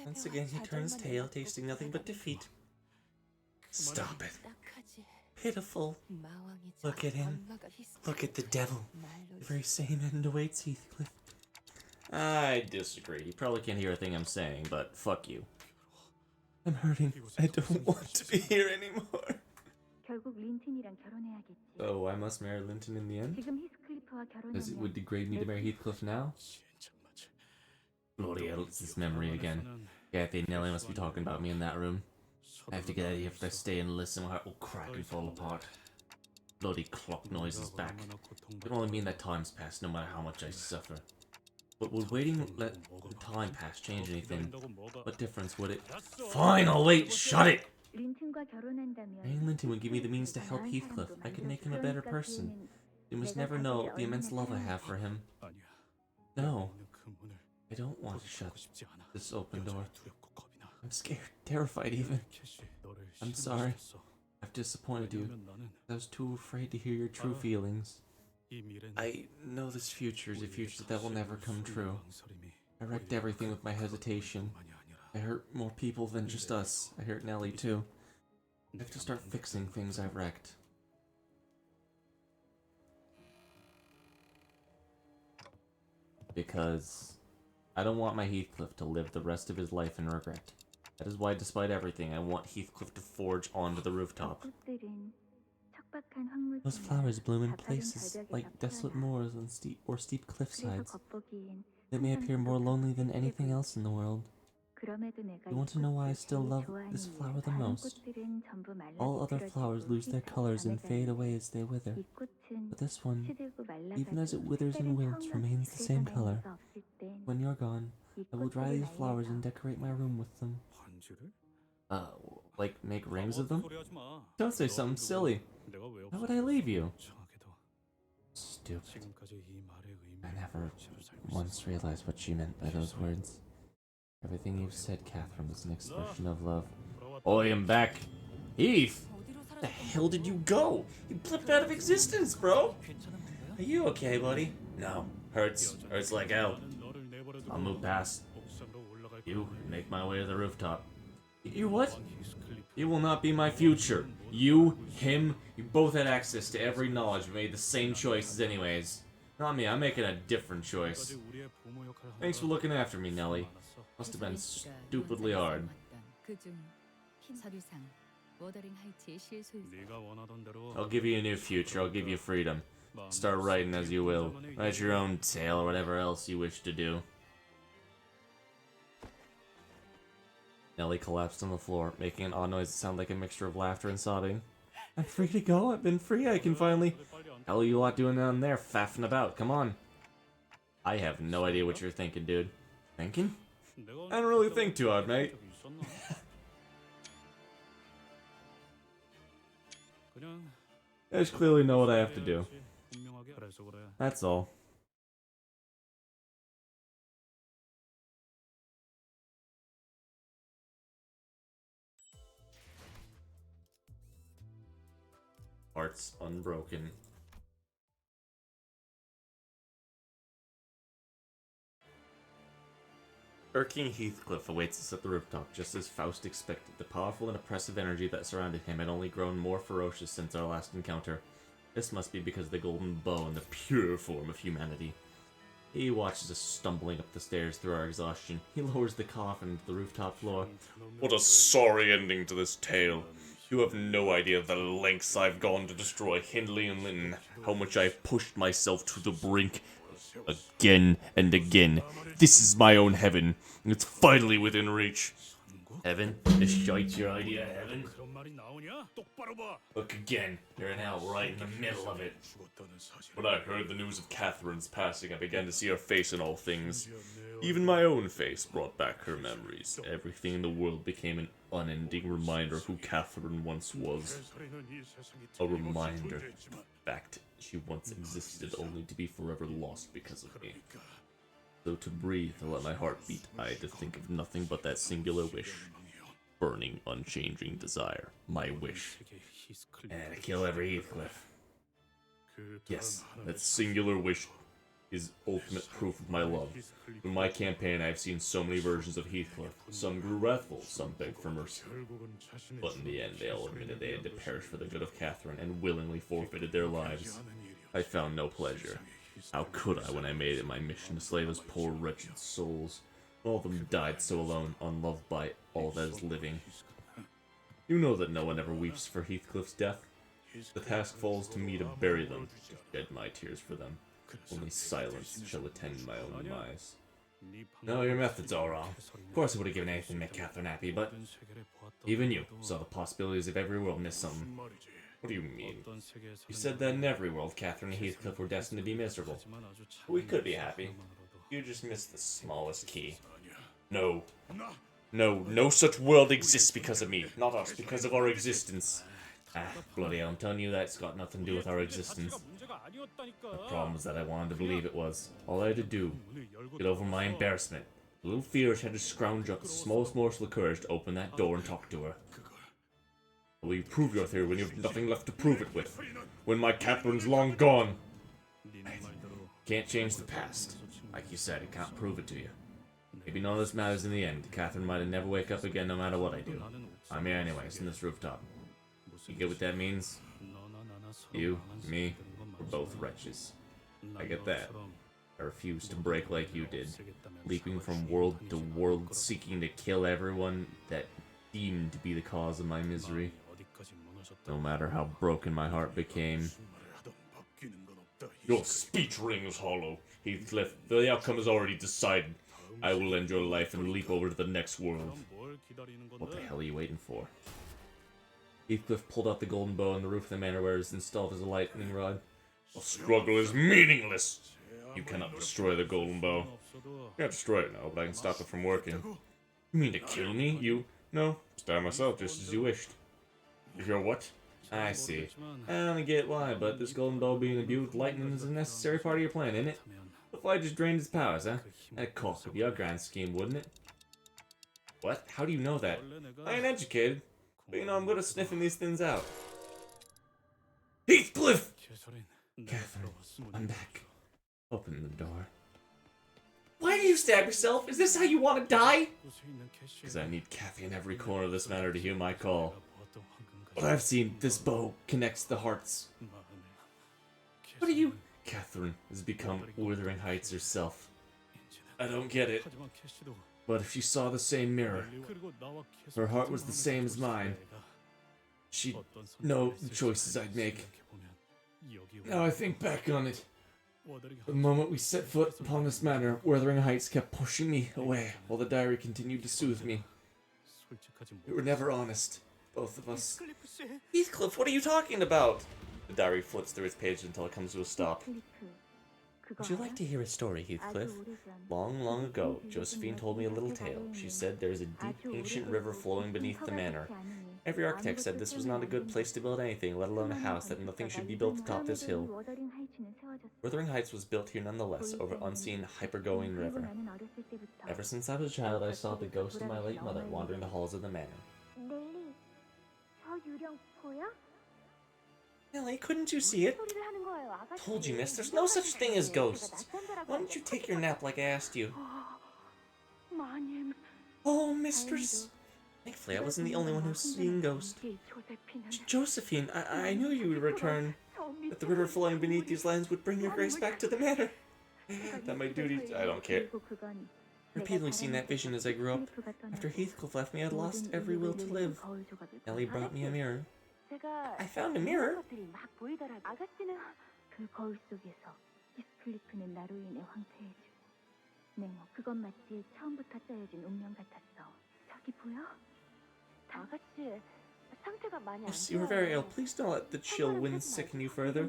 Once again, he turns tail, tasting nothing but defeat. Stop it. 딱하지. Pitiful. 마왕이 Look at him. 엄마가 히스클리프. Look at the devil. 말로 The very same end awaits Heathcliff. I disagree. You probably can't hear a thing I'm saying, but fuck you. I'm hurting. I don't want to be here anymore. 결국 린튼이랑 결혼해야겠지. Oh, I must marry Linton in the end? 지금 히스클리프와 As it would 결혼하면 degrade me to marry Heathcliff now? Bloody hell, it's this memory again. Cathy and Nellie must be talking about me in that room. I have to get out of here if I stay and listen. My heart will crack and fall apart. Bloody clock noise is back. It can only mean that time's passed no matter how much I suffer. But would waiting let time pass change anything? What difference would it? Fine, I'll wait! Shut it! 린튼과 결혼한다면 Marrying Linton would give me the means to help Heathcliff. I could make him a better person. You must never know the immense love I have for him. No, I don't want to shut this open door. I'm scared, terrified even. I'm sorry. I've disappointed you. I was too afraid to hear your true feelings. I know this future is a future that will never come true. I wrecked everything with my hesitation. I hurt more people than just us. I hurt Nellie too. I have to start fixing things I've wrecked. Because I don't want my Heathcliff to live the rest of his life in regret. That is why, despite everything, I want Heathcliff to forge onto the rooftop. 꽃들은 척박한 황무지나 Those flowers bloom in 가파른 places 절벽에서 like desolate 피어나. moors and steep 그래서 cliffsides. 겉보기엔 They may 항상 appear more 그렇게 lonely than 예쁘게 anything 보여. else in the world. 그럼에도 내가 You want to know why I still love this flower the most? All other flowers lose their colors and fade away as they wither. But this one, even as it withers and wilts, remains the same color. When you're gone, I will dry these flowers and decorate my room with them. 반지를? Like make rings of them? 소리하지 마. Don't say something silly. 내가 왜 Why would I leave you? 이상하게도 Stupid. 지금까지 이 말의 I 의미를 never 제대로 잘 once realized what she meant by those words. Everything you've said, Catherine, was an expression of love. Oh, I am back. Heath! Where the hell did you go? You blipped out of existence, bro! Are you okay, buddy? No. Hurts. Hurts like hell. I'll move past you and make my way to the rooftop. You what? You will not be my future. You, him, you both had access to every knowledge but made the same choices anyways. Not me, I'm making a different choice. Thanks for looking after me, Nellie. Must have been stupidly hard. 네가 원하던 대로 I'll give you a new future, I'll give you freedom. Start writing as you will. Write your own tale or whatever else you wish to do. Nellie collapsed on the floor, making an odd noise that sounded like a mixture of laughter and sobbing. I'm free to go, I've been free, I can finally... Hell, you lot doing down there, faffing about, come on. I have no idea what you're thinking, dude. Thinking? I don't really think too hard, mate. I just clearly know what I have to do. That's all. Hearts unbroken. King Heathcliff awaits us at the rooftop, just as Faust expected. The powerful and oppressive energy that surrounded him had only grown more ferocious since our last encounter. This must be because of the golden bow and the pure form of humanity. He watches us stumbling up the stairs through our exhaustion. He lowers the coffin to the rooftop floor. What a sorry ending to this tale. You have no idea the lengths I've gone to destroy Hindley and Linton, how much I've pushed myself to the brink. Again and again. This is my own heaven, and it's finally within reach. Heaven? This shite's your idea, heaven? Look again, you're now right in the middle of it. When I heard the news of Catherine's passing, I began to see her face in all things. Even my own face brought back her memories. Everything in the world became an unending reminder of who Catherine once was. A reminder of the fact she once existed only to be forever lost because of me. So to breathe and let my heart beat, I had to think of nothing but that singular wish. Burning, unchanging desire. My wish. And to kill every Heathcliff. Yes, that singular wish is ultimate proof of my love. In my campaign, I've seen so many versions of Heathcliff. Some grew wrathful, some begged for mercy. But in the end, they all admitted they had to perish for the good of Catherine and willingly forfeited their lives. I found no pleasure. How could I when I made it my mission to slay those poor wretched souls? All of them died so alone, unloved by all that is living. You know that no one ever weeps for Heathcliff's death. The task falls to me to bury them, to shed my tears for them. Only silence shall attend my own demise. No, your method's all wrong. Of course I would have given anything to make Catherine happy, but... Even you saw the possibilities of every world miss something. What do you mean? You said that in every world Catherine and Heathcliff were destined to be miserable. We could be happy. You just missed the smallest key. No. No such world exists because of me. Not us, because of our existence. Ah, bloody hell, I'm telling you that's got nothing to do with our existence. The problem was that I wanted to believe it was. All I had to do, get over my embarrassment. A little fearish had to scrounge up the smallest morsel of courage to open that door and talk to her. Will you prove your theory when you have nothing left to prove it with? When my Catherine's long gone? Can't change the past. Like you said, I can't prove it to you. Maybe none of this matters in the end. Catherine might never wake up again no matter what I do. I'm here anyways, in this rooftop. You get what that means? You, me, we're both wretches. I get that. I refuse to break like you did, leaping from world to world seeking to kill everyone that deemed to be the cause of my misery. No matter how broken my heart became. Your speech rings hollow, Heathcliff. The outcome is already decided. I will end your life and leap over to the next world. What the hell are you waiting for? Heathcliff pulled out the golden bow on the roof of the manor where it was installed as a lightning rod. A struggle is meaningless. You cannot destroy the golden bow. You can't destroy it now, but I can stop it from working. You mean to kill me? You... No, stab myself just as you wished. You're what? I see. I don't get why, but this golden bow being imbued with lightning is a necessary part of your plan, isn't it? What if I just drained its powers, huh? That'd cock would be our grand scheme, wouldn't it? What? How do you know that? I ain't educated, but you know I'm good at sniffing these things out. Heathcliff! Catherine, I'm back. Open the door. Why do you stab yourself? Is this how you want to die? Because I need Cathy in every corner of this matter to hear my call. But I've seen this bow connects the hearts. What are you? Catherine has become Wuthering Heights herself. I don't get it. But if she saw the same mirror, her heart was the same as mine, she'd know the choices I'd make. Now I think back on it. The moment we set foot upon this manor, Wuthering Heights kept pushing me away, while the diary continued to soothe me. We were never honest, both of us. Heathcliff, what are you talking about? The diary flips through its pages until it comes to a stop. Would you like to hear a story, Heathcliff? Long, long ago, Josephine told me a little tale. She said there is a deep, ancient river flowing beneath the manor. Every architect said this was not a good place to build anything, let alone a house, that nothing should be built atop this hill. Wuthering Heights was built here nonetheless, over unseen, hyper-going river. Ever since I was a child, I saw the ghost of my late mother wandering the halls of the manor. Nellie, couldn't you see it? Told you, miss, there's no such thing as ghosts. Why don't you take your nap like I asked you? Oh, mistress. Thankfully, I wasn't the only one who's seeing ghosts. Josephine, I knew you would return. That the river flowing beneath these lands would bring your grace back to the manor. That my duty... I don't care. Repeatedly seen that vision as I grew up. After Heathcliff left me, I'd lost every will to live. Nellie brought me a mirror. I found a mirror. Yes, you were very ill. Please don't let the chill wind sicken you further.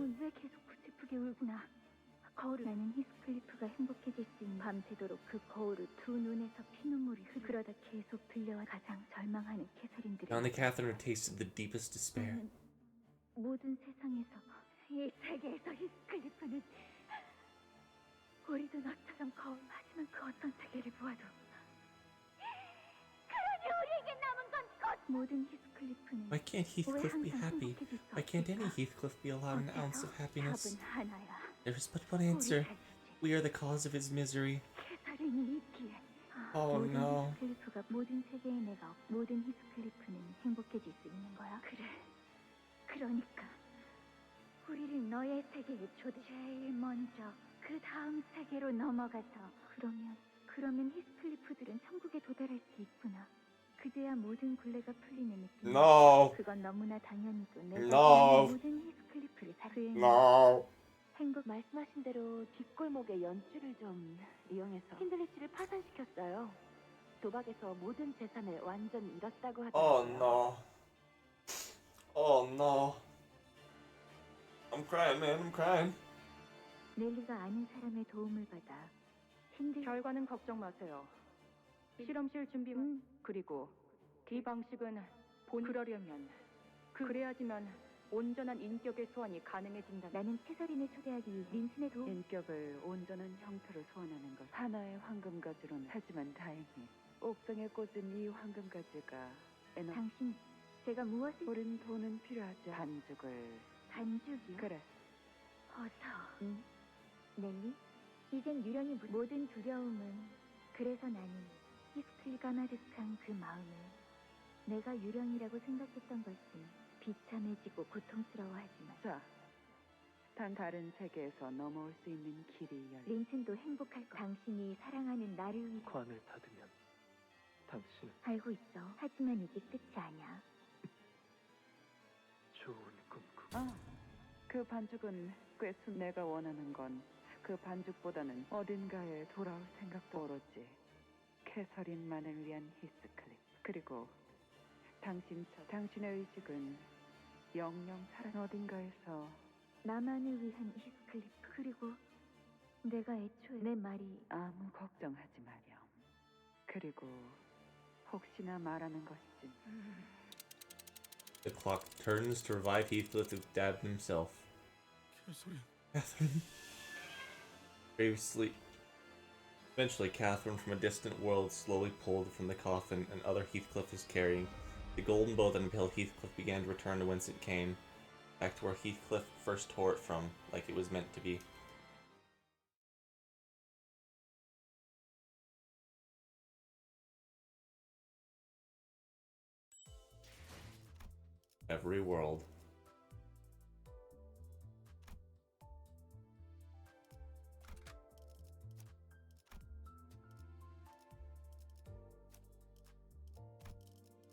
Only Catherine had tasted the deepest despair. Why can't Heathcliff be happy? Why can't any Heathcliff be allowed an ounce of happiness? There is but one answer. We are the cause of his misery. Oh no. No. No. No. 말씀하신 대로 뒷골목의 연줄을 좀 이용해서 힌들리치를 파산시켰어요. 도박에서 모든 재산을 완전 잃었다고 하더라고요. Oh no. Oh no. I'm crying, man. I'm crying. 넬리가 아는 사람의 도움을 받아 결과는 걱정 마세요. 실험실 준비만 그리고 이 방식은 그러려면 그래야지만 온전한 인격의 소환이 가능해진다. 나는 캐서린을 초대하기 위해 린슨의 도움. 인격을 온전한 형태로 소환하는 것 하나의 황금가지로는 하지만 다행히 옥상에 꽂은 이 황금가지가 당신, 제가 무엇을... 우린 돈은 필요하죠. 반죽을... 반죽이요? 그래. 어서. 넬리, 이젠 유령이 모든 두려움은 그래서 나는 히스클 까마득한 그 마음을 내가 유령이라고 생각했던 것은 비참해지고 고통스러워하지만 자, 단 다른 세계에서 넘어올 수 있는 길이 열려. 린슨도 행복할 거. 당신이 사랑하는 나를 위해 관을 닫으면 당신은 알고 있어. 하지만 이게 끝이 아니야. 좋은 꿈 그 반죽은 꽤 내가 원하는 건 그 반죽보다는 어딘가에 돌아올 생각도 오로지 캐서린만을 위한 히스클립. 그리고 당신의 의식은 영영 살아 어딘가에서 나만을 위한 히스클리프. 그리고 내가 내가 애초에 내 말이 아무 걱정하지 마렴. 그리고 혹시나 말하는 것이지. The clock turns to revive Heathcliff, who stabbed himself. Catherine. Eventually, Catherine from a distant world slowly pulled from the coffin and other Heathcliff was carrying. The golden bow that impaled Heathcliff began to return to whence it came, back to where Heathcliff first tore it from, like it was meant to be. Every world.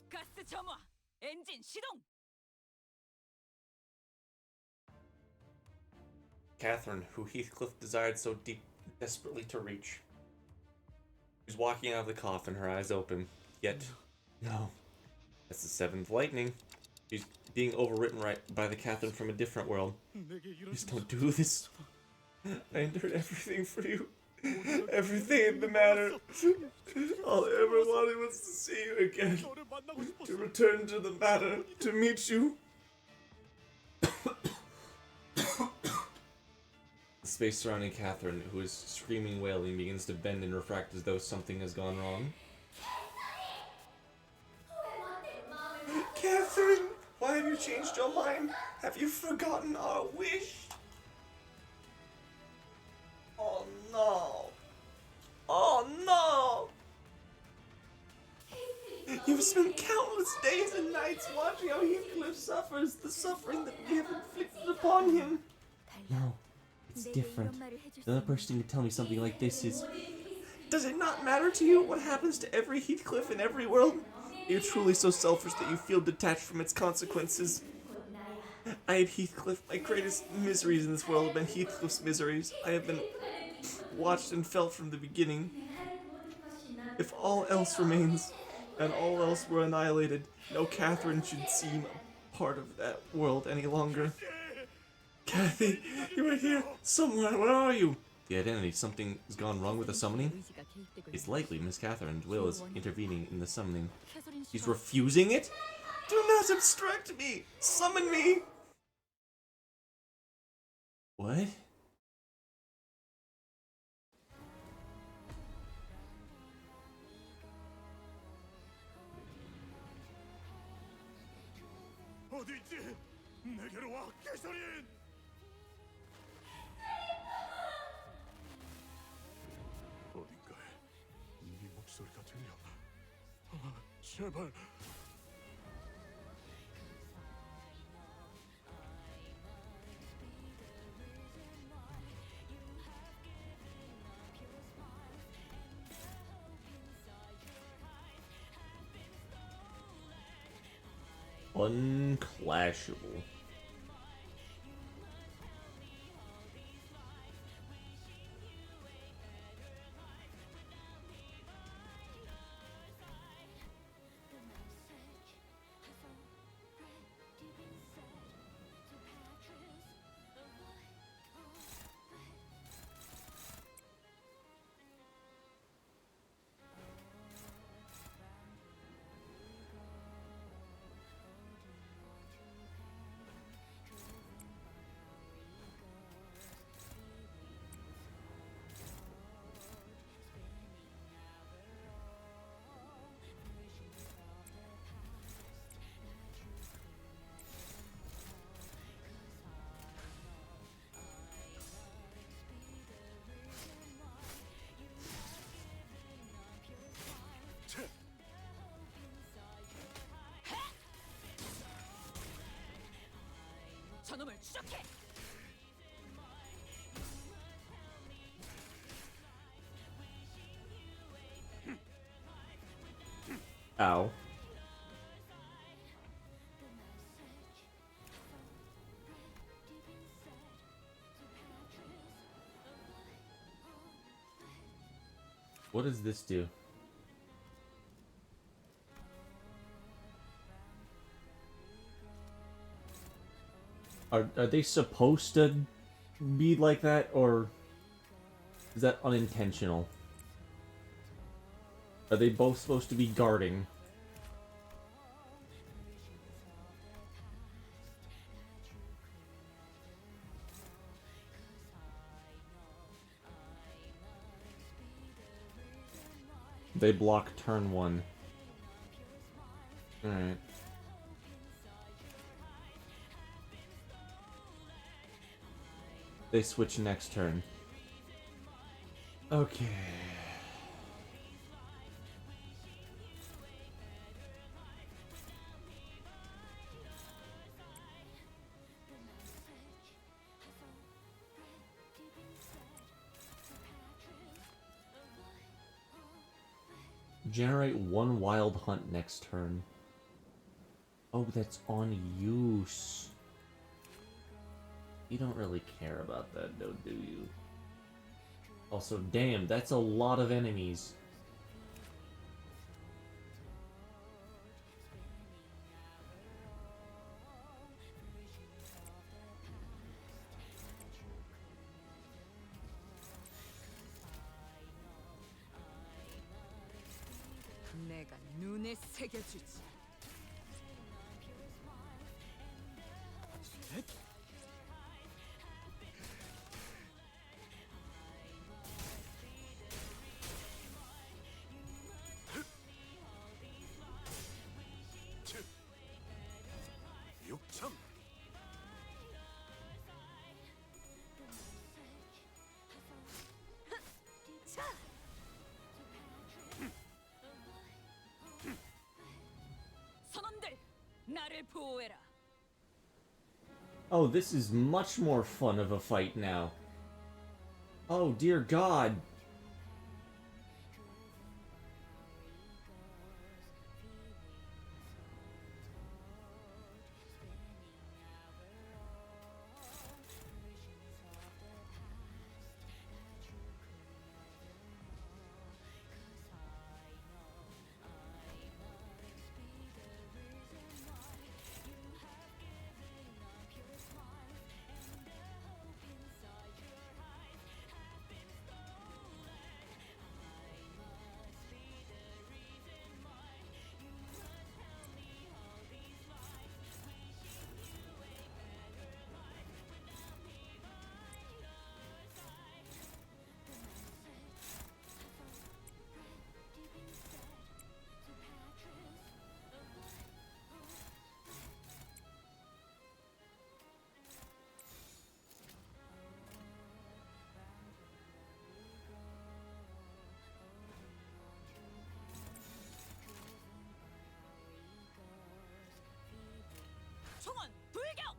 가스 점화. 엔진 시동. Catherine, who Heathcliff desired so desperately to reach. She's walking out of the coffin, her eyes open. Yet, no. That's the seventh lightning. She's being overwritten right by the Catherine from a different world. Please don't do this. I endured everything for you. Everything in the matter. All I ever wanted was to see you again. To return to the matter. To meet you. The space surrounding Catherine, who is screaming, wailing, begins to bend and refract as though something has gone wrong. Catherine! Why have you changed your mind? Have you forgotten our wish? Oh no! Oh no! You've spent countless days and nights watching how Heathcliff suffers, the suffering that we have inflicted upon him. No, it's different. The other person can tell me something like this is... Does it not matter to you what happens to every Heathcliff in every world? You're truly so selfish that you feel detached from its consequences. I had Heathcliff. My greatest miseries in this world have been Heathcliff's miseries. I have been watched and felt from the beginning. If all else remains, and all else were annihilated, no Catherine should seem a part of that world any longer. Cathy, you are here somewhere. Where are you? The identity. Something has gone wrong with the summoning? It's likely Miss Catherine's will is intervening in the summoning. He's refusing it? Do not obstruct me! Summon me! What? 어디 있지? 내게로 와, 캐서린! 어딘가에 네 목소리가 들려. 제발. Unclashable. 저놈을 추적해. Ow. What does this do? Are they supposed to be like that, or Is that unintentional? Are they both supposed to be guarding? They block turn 1. Alright. They switch next turn. Okay. Generate 1 wild hunt next turn. Oh, that's on use. You don't really care about that, though, do you? Also, damn, that's a lot of enemies. 내가 눈에 새겨주지. 육참. 선원들, 나를 보호해라. Oh, this is much more fun of a fight now. Oh, dear God. 총원 불격!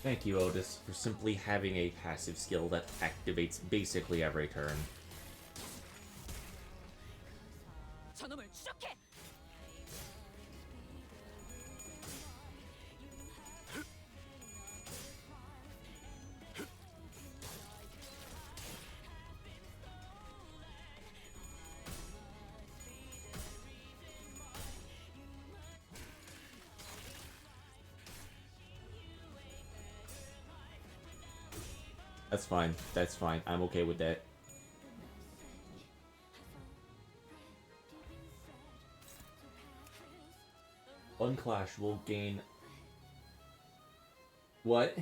Thank you, Otis, for simply having a passive skill that activates basically every turn. 저놈을 추적해! That's fine. That's fine. I'm okay with that. Unclash will gain... What?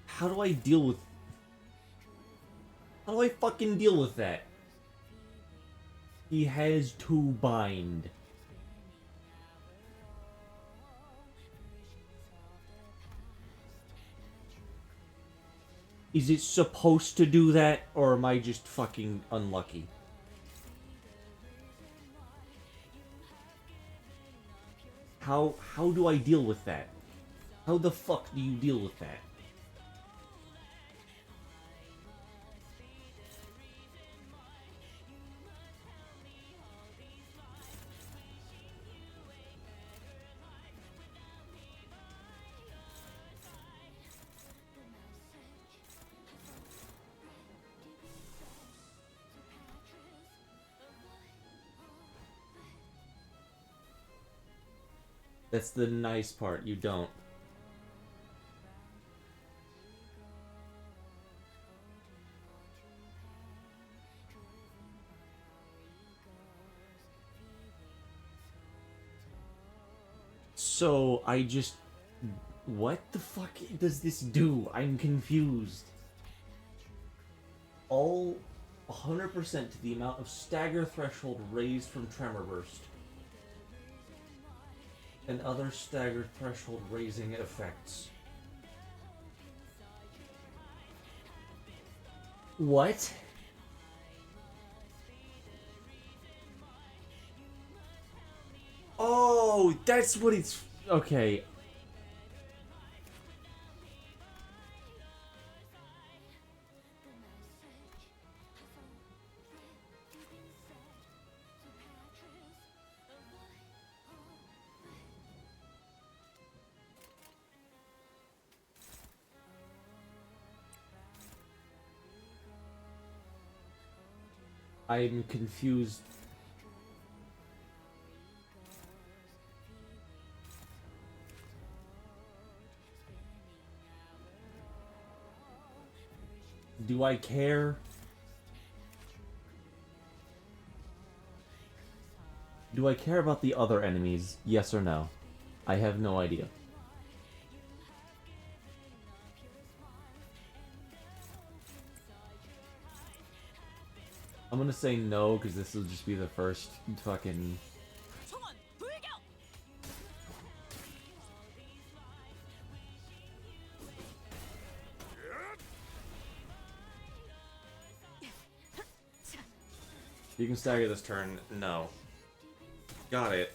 How do I deal with... How do I fucking deal with that? He has to bind. Is it supposed to do that, or am I just fucking unlucky? How do I deal with that? How the fuck do you deal with that? That's the nice part. You don't. So, I just... What the fuck does this do? I'm confused. All 100% to the amount of stagger threshold raised from Tremor Burst. And other stagger threshold raising effects. What? Oh, that's what it's... Okay. I'm confused. Do I care? Do I care about the other enemies? Yes or no? I have no idea. I'm gonna say no, because this will just be the first fucking... You can stagger this turn. No. Got it.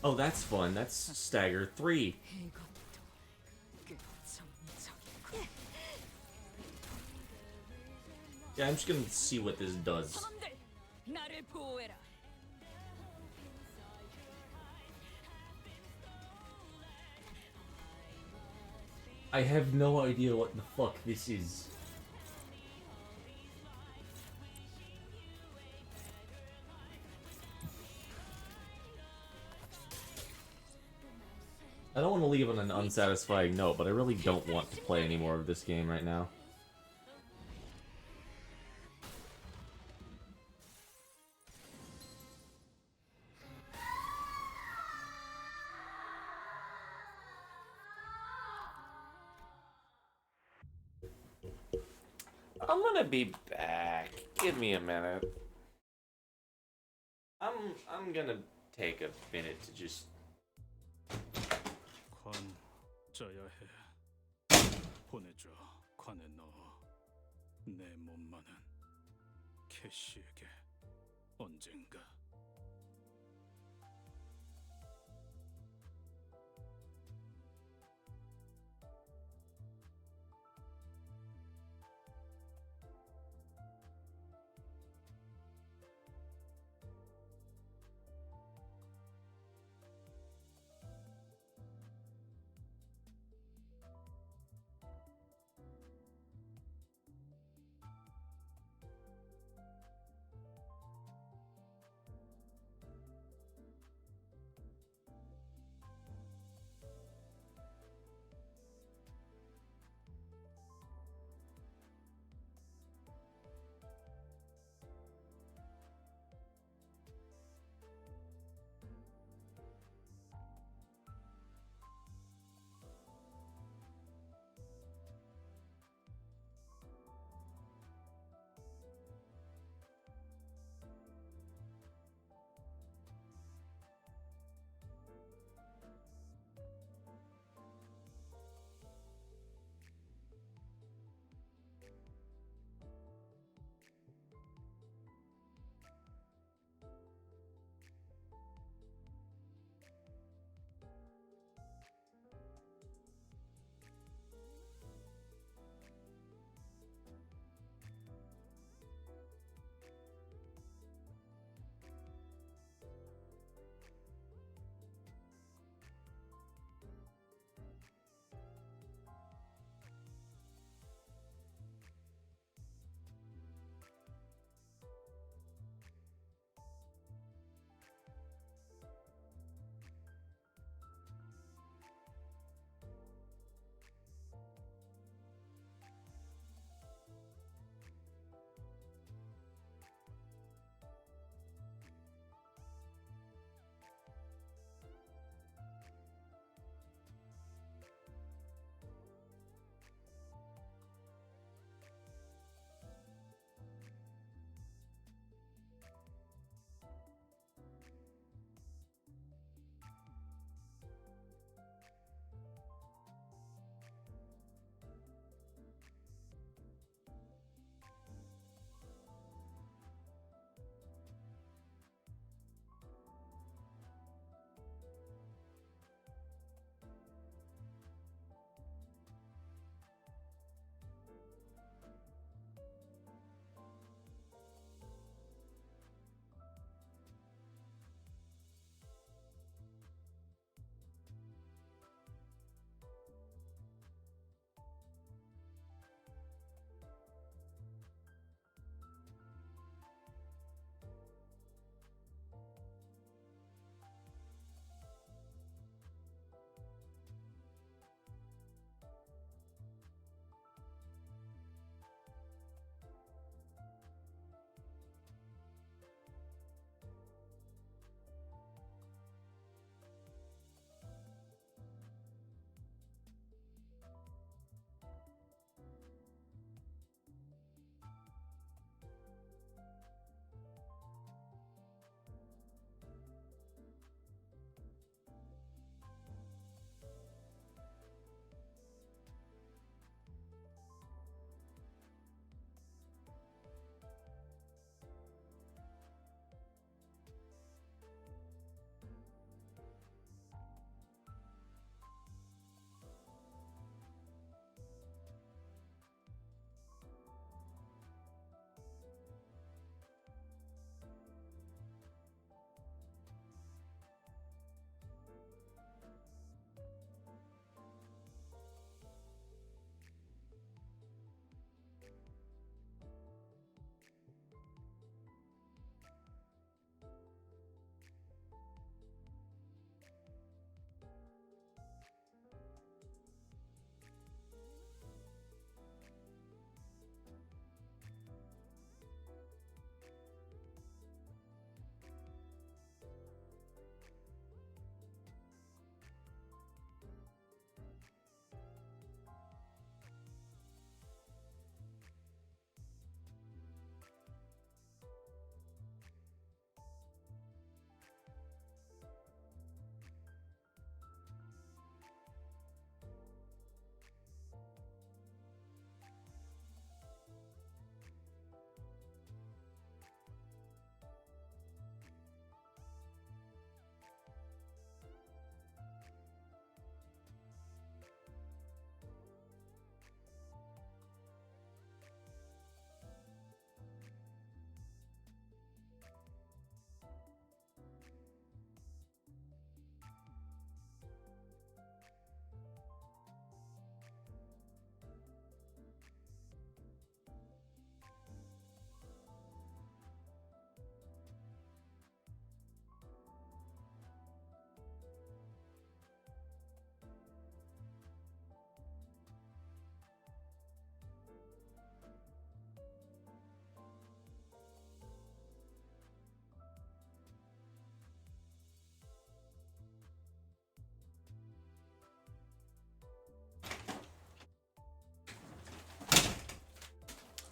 Oh, that's fun. That's stagger 3. Yeah, I'm just gonna see what this does. I have no idea what the fuck this is. I don't want to leave on an unsatisfying note, but I really don't want to play any more of this game right now. I'm gonna be back. Give me a minute. I'm gonna take a minute to just... 관 짜야 해. 보내줘. 관에 넣어. 내 몸만은 캐시에게 언젠가.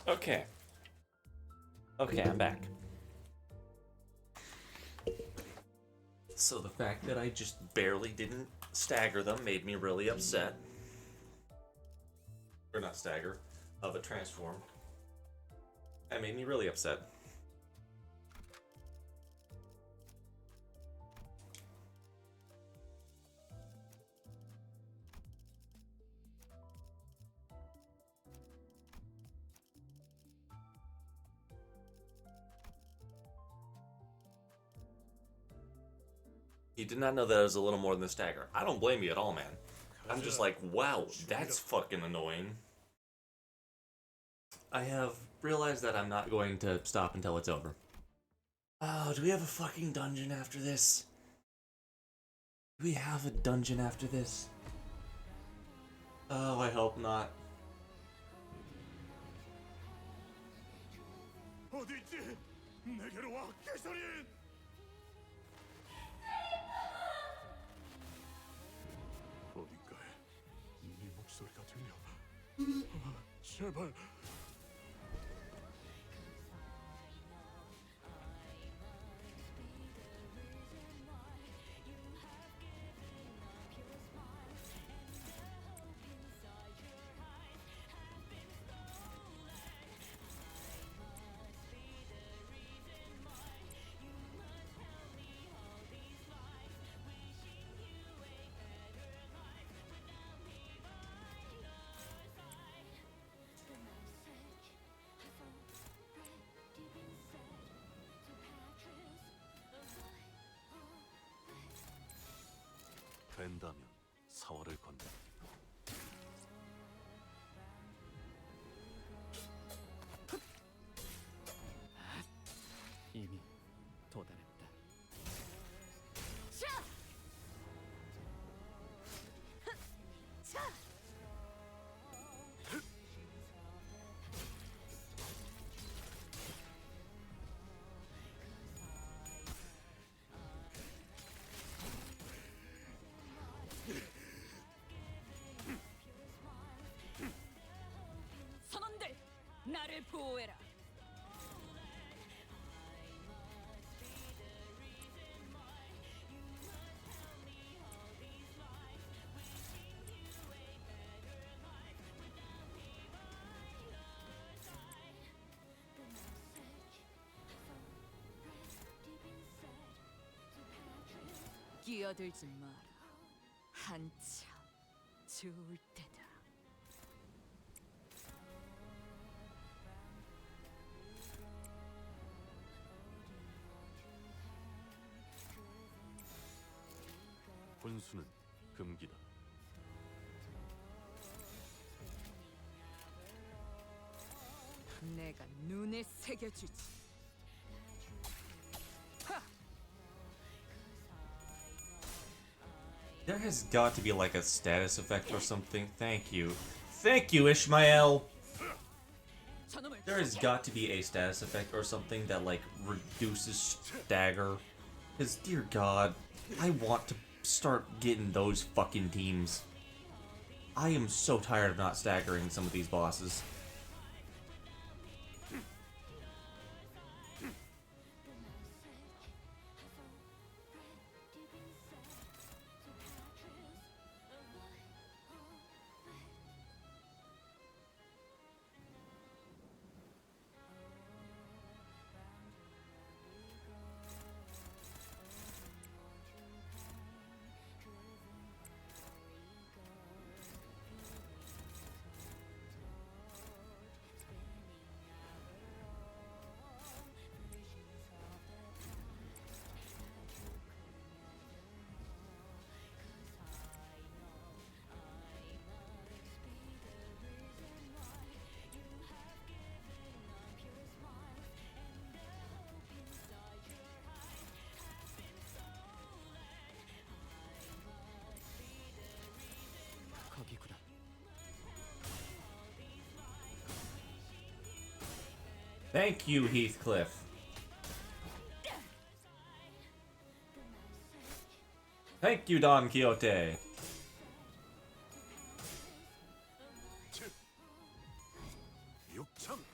Okay. Okay, I'm back. So the fact that I just barely didn't stagger them made me really upset. Or not stagger, but transform. That made me really upset. You did not know that it was a little more than the stagger. I don't blame you at all, man. I'm just like, wow, that's fucking annoying. I have realized that I'm not going to stop until it's over. Oh, do we have a fucking dungeon after this? Do we have a dungeon after this? Oh, I hope not. 어디지? 내게로 와, 개소리! 어딘가에 네 목소리가 들려. 제발. 된다면 사활을 건네. 이미 도달했다. 자! 자! 선원들, 나를 보호해라. 끼어들지 마라. 한참 좋을 때다. 혼수는 금기다. 내가 눈에 새겨주지. There has got to be like a status effect or something. Thank you. Thank you, Ishmael! There has got to be a status effect or something that like reduces stagger. Because dear god, I want to start getting those fucking teams. I am so tired of not staggering some of these bosses. 거기구나. Thank you, Heathcliff. Thank you, Don Quixote. 육참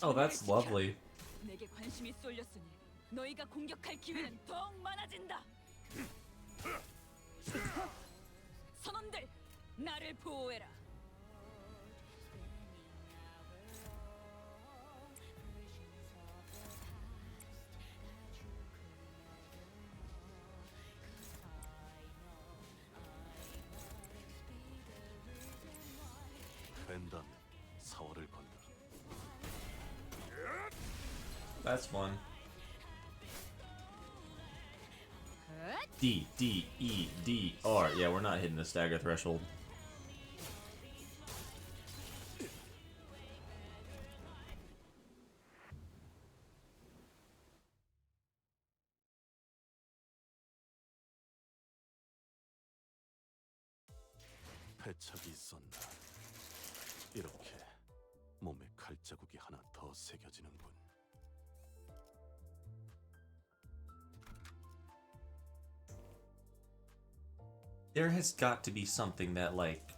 Oh, that's lovely. 내게 관심이 쏠렸으니 너희가 공격할 기회는 더욱 많아진다. 선원들, 나를 보호해라. 된다면 사활을 건다. That's fun. D, D, E, D, R. Yeah, we're not hitting the stagger threshold. 패착이 있었나. 이렇게 몸에 칼자국이 하나 더 새겨지는군. There has got to be something that, like...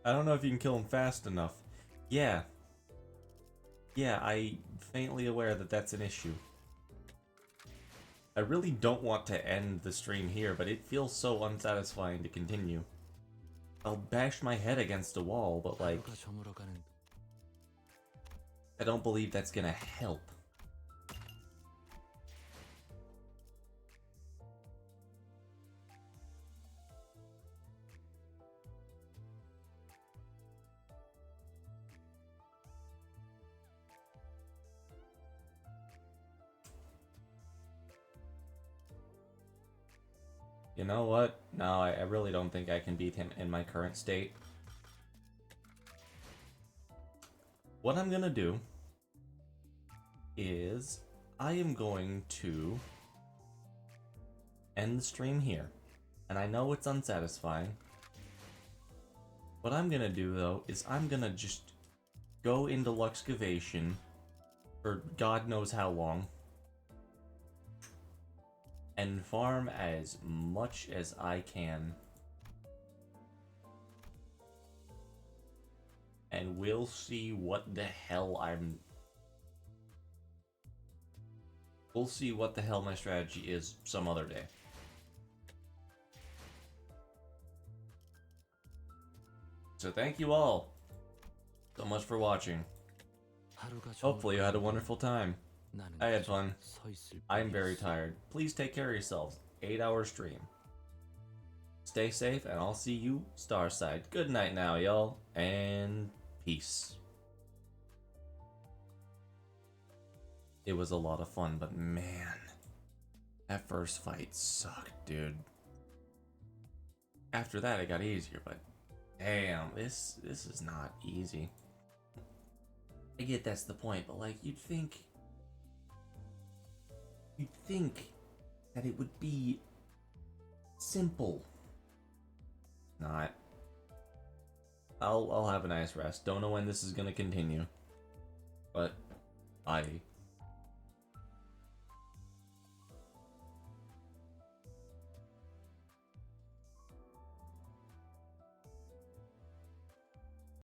I don't know if you can kill him fast enough. Yeah. Yeah, I'm faintly aware that that's an issue. I really don't want to end the stream here, but it feels so unsatisfying to continue. I'll bash my head against a wall, but like... I don't believe that's gonna help. You know what? No, I really don't think I can beat him in my current state. What I'm gonna do is I am going to end the stream here. And I know it's unsatisfying. What I'm gonna do though is I'm gonna just go into Luxcavation for God knows how long and farm as much as I can. And we'll see what the hell We'll see what the hell my strategy is some other day. So thank you all so much for watching. Hopefully you had a wonderful time. I had fun. I'm very tired. Please take care of yourselves. 8-hour stream. Stay safe, and I'll see you Starside. Good night now, y'all, and peace. It was a lot of fun, but man, that first fight sucked, dude. After that, it got easier, but damn, this is not easy. I get that's the point, but like, you'd think that it would be simple. Not. I'll have a nice rest. Don't know when this is gonna continue, but bye.